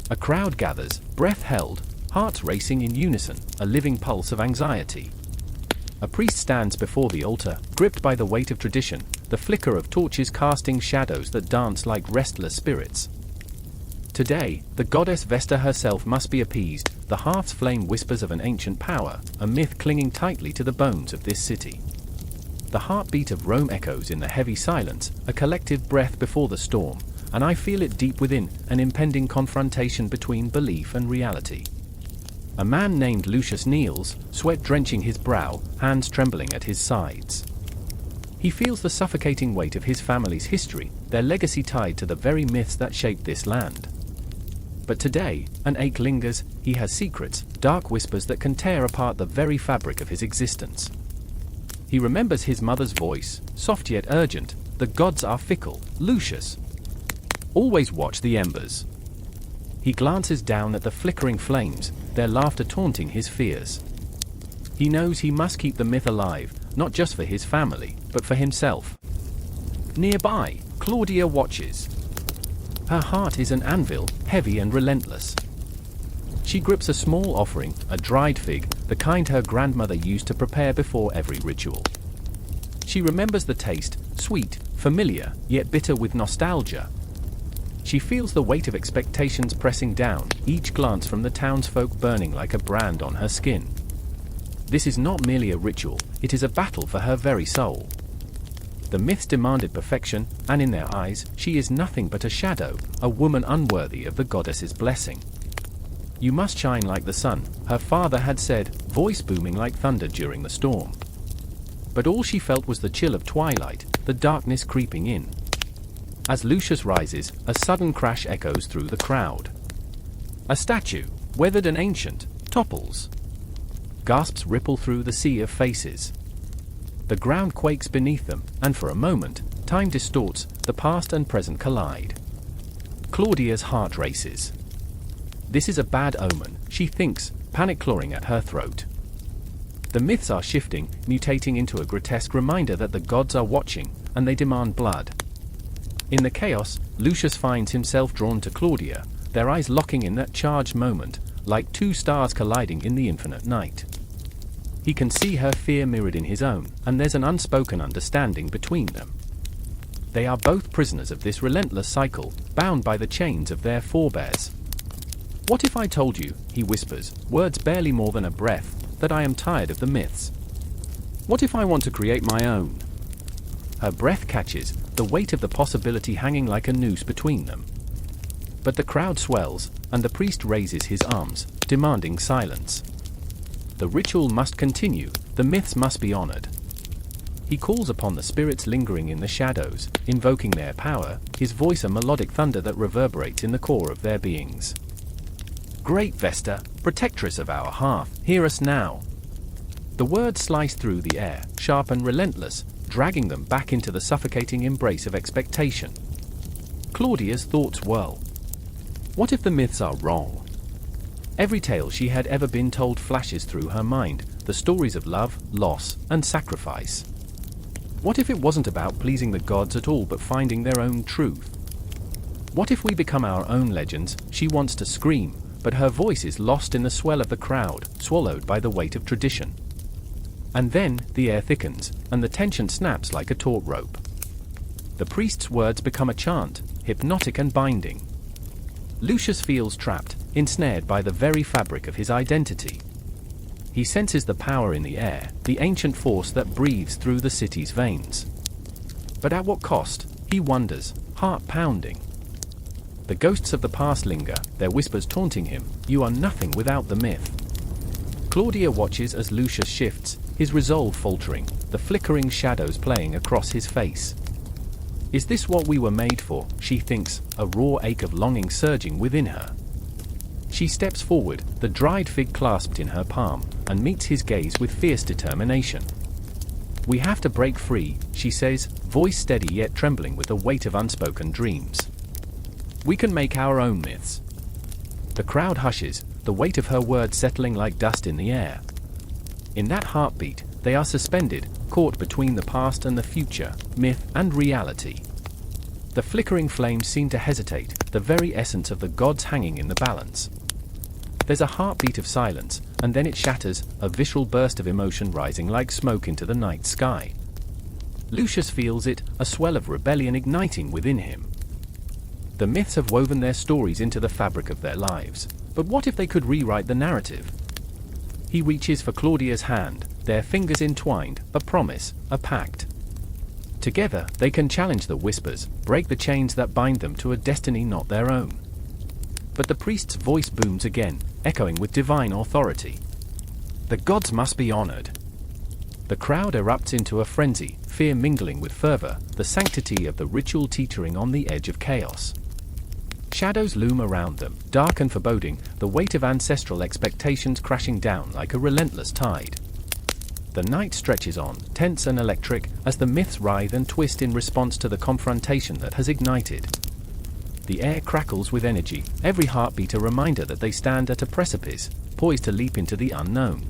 A crowd gathers, breath held, hearts racing in unison, a living pulse of anxiety. A priest stands before the altar, gripped by the weight of tradition, the flicker of torches casting shadows that dance like restless spirits. Today, the goddess Vesta herself must be appeased. The hearth's flame whispers of an ancient power, a myth clinging tightly to the bones of this city. The heartbeat of Rome echoes in the heavy silence, a collective breath before the storm, and I feel it deep within, an impending confrontation between belief and reality. A man named Lucius kneels, sweat drenching his brow, hands trembling at his sides. He feels the suffocating weight of his family's history, their legacy tied to the very myths that shaped this land. But today, an ache lingers. He has secrets, dark whispers that can tear apart the very fabric of his existence. He remembers his mother's voice, soft yet urgent. The gods are fickle, Lucius. Always watch the embers. He glances down at the flickering flames, their laughter taunting his fears. He knows he must keep the myth alive, not just for his family, but for himself. Nearby, Claudia watches. Her heart is an anvil, heavy and relentless. She grips a small offering, a dried fig, the kind her grandmother used to prepare before every ritual. She remembers the taste, sweet, familiar, yet bitter with nostalgia. She feels the weight of expectations pressing down, each glance from the townsfolk burning like a brand on her skin. This is not merely a ritual, it is a battle for her very soul. The myths demanded perfection, and in their eyes, she is nothing but a shadow, a woman unworthy of the goddess's blessing. You must shine like the sun, her father had said, voice booming like thunder during the storm. But all she felt was the chill of twilight, the darkness creeping in. As Lucius rises, a sudden crash echoes through the crowd. A statue, weathered and ancient, topples. Gasps ripple through the sea of faces. The ground quakes beneath them, and for a moment, time distorts, the past and present collide. Claudia's heart races. This is a bad omen, she thinks, panic clawing at her throat. The myths are shifting, mutating into a grotesque reminder that the gods are watching, and they demand blood. In the chaos, Lucius finds himself drawn to Claudia, their eyes locking in that charged moment, like two stars colliding in the infinite night. He can see her fear mirrored in his own, and there's an unspoken understanding between them. They are both prisoners of this relentless cycle, bound by the chains of their forebears. What if I told you, he whispers, words barely more than a breath, that I am tired of the myths? What if I want to create my own? Her breath catches, the weight of the possibility hanging like a noose between them. But the crowd swells, and the priest raises his arms, demanding silence. The ritual must continue, the myths must be honored. He calls upon the spirits lingering in the shadows, invoking their power, his voice a melodic thunder that reverberates in the core of their beings. Great Vesta, protectress of our hearth, hear us now. The words slice through the air, sharp and relentless, dragging them back into the suffocating embrace of expectation. Claudia's thoughts whirl. What if the myths are wrong? Every tale she had ever been told flashes through her mind, the stories of love, loss, and sacrifice. What if it wasn't about pleasing the gods at all but finding their own truth? What if we become our own legends? She wants to scream, but her voice is lost in the swell of the crowd, swallowed by the weight of tradition. And then, the air thickens, and the tension snaps like a taut rope. The priest's words become a chant, hypnotic and binding. Lucius feels trapped, ensnared by the very fabric of his identity. He senses the power in the air, the ancient force that breathes through the city's veins. But at what cost, he wonders, heart pounding. The ghosts of the past linger, their whispers taunting him, you are nothing without the myth. Claudia watches as Lucius shifts, his resolve faltering, the flickering shadows playing across his face. Is this what we were made for, she thinks, a raw ache of longing surging within her. She steps forward, the dried fig clasped in her palm, and meets his gaze with fierce determination. We have to break free, she says, voice steady yet trembling with the weight of unspoken dreams. We can make our own myths. The crowd hushes, the weight of her words settling like dust in the air. In that heartbeat, they are suspended, caught between the past and the future, myth and reality. The flickering flames seem to hesitate, the very essence of the gods hanging in the balance. There's a heartbeat of silence, and then it shatters, a visceral burst of emotion rising like smoke into the night sky. Lucius feels it, a swell of rebellion igniting within him. The myths have woven their stories into the fabric of their lives, but what if they could rewrite the narrative? He reaches for Claudia's hand, their fingers entwined, a promise, a pact. Together, they can challenge the whispers, break the chains that bind them to a destiny not their own. But the priest's voice booms again, echoing with divine authority. The gods must be honored. The crowd erupts into a frenzy, fear mingling with fervor, the sanctity of the ritual teetering on the edge of chaos. Shadows loom around them, dark and foreboding, the weight of ancestral expectations crashing down like a relentless tide. The night stretches on, tense and electric, as the myths writhe and twist in response to the confrontation that has ignited. The air crackles with energy, every heartbeat a reminder that they stand at a precipice, poised to leap into the unknown.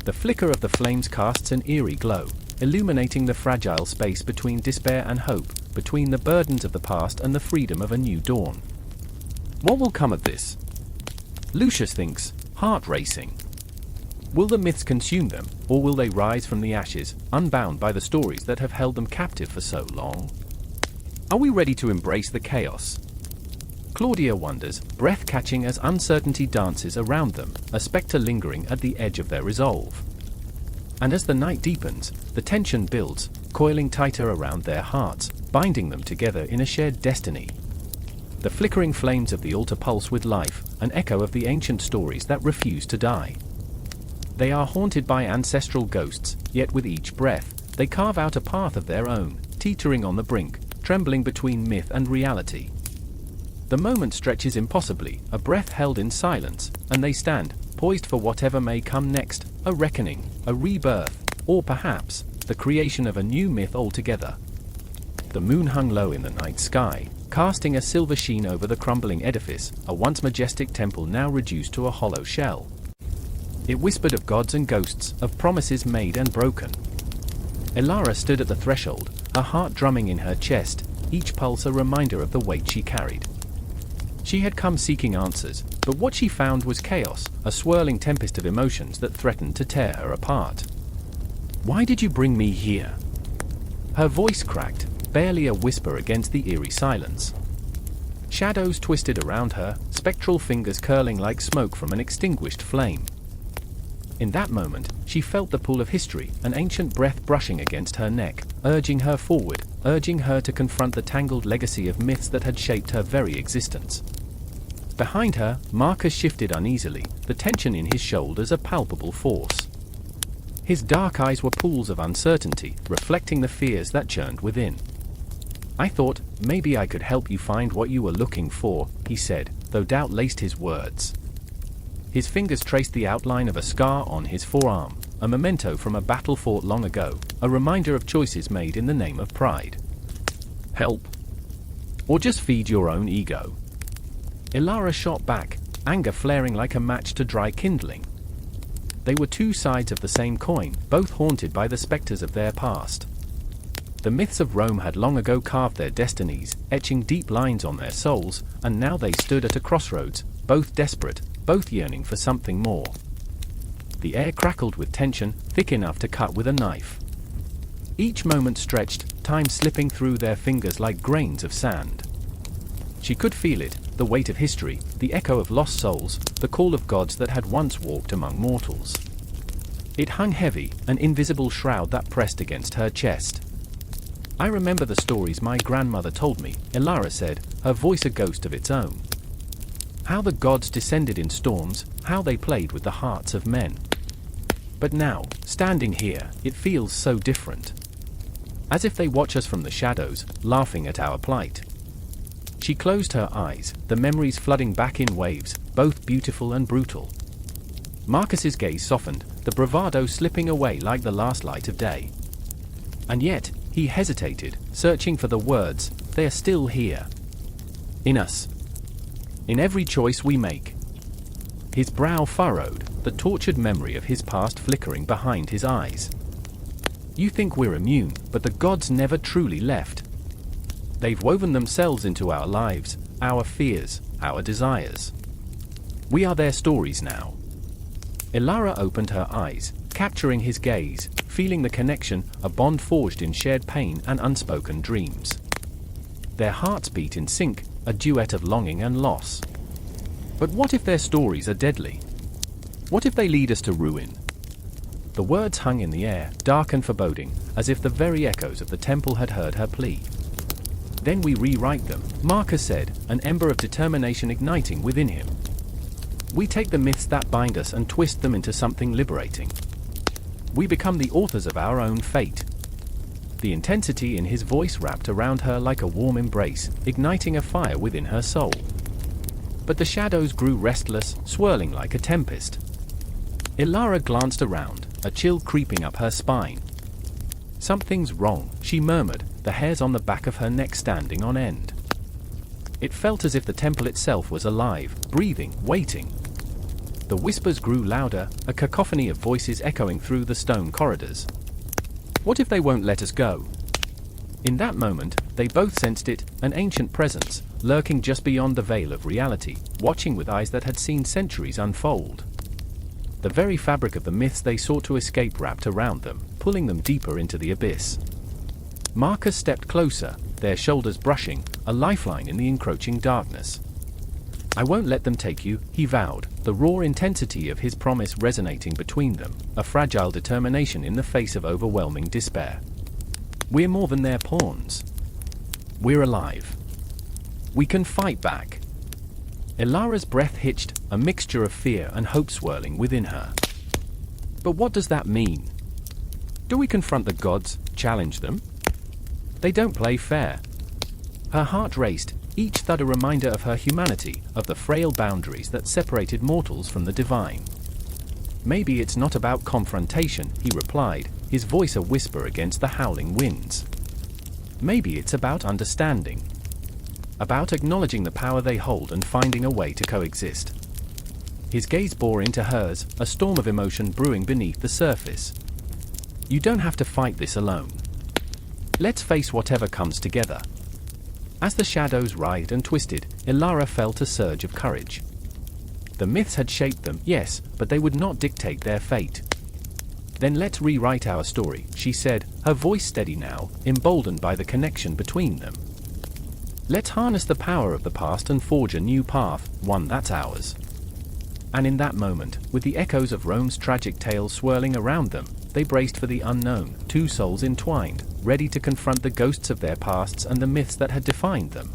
The flicker of the flames casts an eerie glow, illuminating the fragile space between despair and hope, between the burdens of the past and the freedom of a new dawn. What will come of this? Lucius thinks, heart racing. Will the myths consume them, or will they rise from the ashes, unbound by the stories that have held them captive for so long? Are we ready to embrace the chaos? Claudia wonders, breath catching as uncertainty dances around them, a spectre lingering at the edge of their resolve. And as the night deepens, the tension builds, coiling tighter around their hearts, binding them together in a shared destiny. The flickering flames of the altar pulse with life, an echo of the ancient stories that refuse to die. They are haunted by ancestral ghosts, yet with each breath, they carve out a path of their own, teetering on the brink, trembling between myth and reality. The moment stretches impossibly, a breath held in silence, and they stand, poised for whatever may come next, a reckoning, a rebirth, or perhaps, the creation of a new myth altogether. The moon hung low in the night sky, casting a silver sheen over the crumbling edifice, a once majestic temple now reduced to a hollow shell. It whispered of gods and ghosts, of promises made and broken. Elara stood at the threshold, her heart drumming in her chest, each pulse a reminder of the weight she carried. She had come seeking answers, but what she found was chaos, a swirling tempest of emotions that threatened to tear her apart. Why did you bring me here? Her voice cracked, barely a whisper against the eerie silence. Shadows twisted around her, spectral fingers curling like smoke from an extinguished flame. In that moment, she felt the pull of history, an ancient breath brushing against her neck, urging her forward, urging her to confront the tangled legacy of myths that had shaped her very existence. Behind her, Marcus shifted uneasily, the tension in his shoulders a palpable force. His dark eyes were pools of uncertainty, reflecting the fears that churned within. I thought, maybe I could help you find what you were looking for, he said, though doubt laced his words. His fingers traced the outline of a scar on his forearm, a memento from a battle fought long ago, a reminder of choices made in the name of pride. Help? Or just feed your own ego? Elara shot back, anger flaring like a match to dry kindling. They were two sides of the same coin, both haunted by the specters of their past. The myths of Rome had long ago carved their destinies, etching deep lines on their souls, and now they stood at a crossroads, both desperate, both yearning for something more. The air crackled with tension, thick enough to cut with a knife. Each moment stretched, time slipping through their fingers like grains of sand. She could feel it, the weight of history, the echo of lost souls, the call of gods that had once walked among mortals. It hung heavy, an invisible shroud that pressed against her chest. I remember the stories my grandmother told me, Elara said, her voice a ghost of its own. How the gods descended in storms, how they played with the hearts of men. But now, standing here, it feels so different. As if they watch us from the shadows, laughing at our plight. She closed her eyes, the memories flooding back in waves, both beautiful and brutal. Marcus's gaze softened, the bravado slipping away like the last light of day. And yet, he hesitated, searching for the words, they are still here. In us. In every choice we make. His brow furrowed, the tortured memory of his past flickering behind his eyes. You think we're immune, but the gods never truly left. They've woven themselves into our lives, our fears, our desires. We are their stories now. Elara opened her eyes, capturing his gaze, feeling the connection, a bond forged in shared pain and unspoken dreams. Their hearts beat in sync, a duet of longing and loss. But what if their stories are deadly? What if they lead us to ruin? The words hung in the air, dark and foreboding, as if the very echoes of the temple had heard her plea. Then we rewrite them, Marcus said, an ember of determination igniting within him. We take the myths that bind us and twist them into something liberating. We become the authors of our own fate. The intensity in his voice wrapped around her like a warm embrace, igniting a fire within her soul. But the shadows grew restless, swirling like a tempest. Ilara glanced around, a chill creeping up her spine. Something's wrong, she murmured, the hairs on the back of her neck standing on end. It felt as if the temple itself was alive, breathing, waiting. The whispers grew louder, a cacophony of voices echoing through the stone corridors. What if they won't let us go? In that moment, they both sensed it, an ancient presence, lurking just beyond the veil of reality, watching with eyes that had seen centuries unfold. The very fabric of the myths they sought to escape wrapped around them, pulling them deeper into the abyss. Marcus stepped closer, their shoulders brushing, a lifeline in the encroaching darkness. I won't let them take you, he vowed, the raw intensity of his promise resonating between them, a fragile determination in the face of overwhelming despair. We're more than their pawns. We're alive. We can fight back. Ilara's breath hitched, a mixture of fear and hope swirling within her. But what does that mean? Do we confront the gods, challenge them? They don't play fair. Her heart raced, each thud a reminder of her humanity, of the frail boundaries that separated mortals from the divine. Maybe it's not about confrontation, he replied, his voice a whisper against the howling winds. Maybe it's about understanding. About acknowledging the power they hold and finding a way to coexist. His gaze bore into hers, a storm of emotion brewing beneath the surface. You don't have to fight this alone. Let's face whatever comes together. As the shadows writhed and twisted, Ilara felt a surge of courage. The myths had shaped them, yes, but they would not dictate their fate. Then let's rewrite our story, she said, her voice steady now, emboldened by the connection between them. Let's harness the power of the past and forge a new path, one that's ours. And in that moment, with the echoes of Rome's tragic tale swirling around them, they braced for the unknown, two souls entwined, ready to confront the ghosts of their pasts and the myths that had defined them.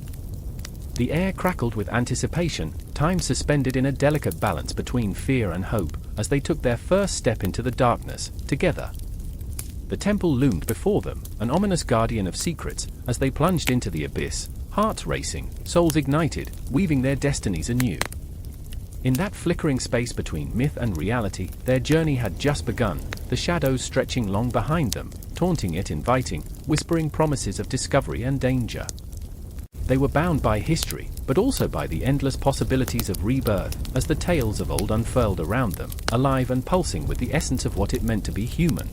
The air crackled with anticipation, time suspended in a delicate balance between fear and hope, as they took their first step into the darkness, together. The temple loomed before them, an ominous guardian of secrets, as they plunged into the abyss, hearts racing, souls ignited, weaving their destinies anew. In that flickering space between myth and reality, their journey had just begun, the shadows stretching long behind them, taunting yet inviting, whispering promises of discovery and danger. They were bound by history, but also by the endless possibilities of rebirth, as the tales of old unfurled around them, alive and pulsing with the essence of what it meant to be human.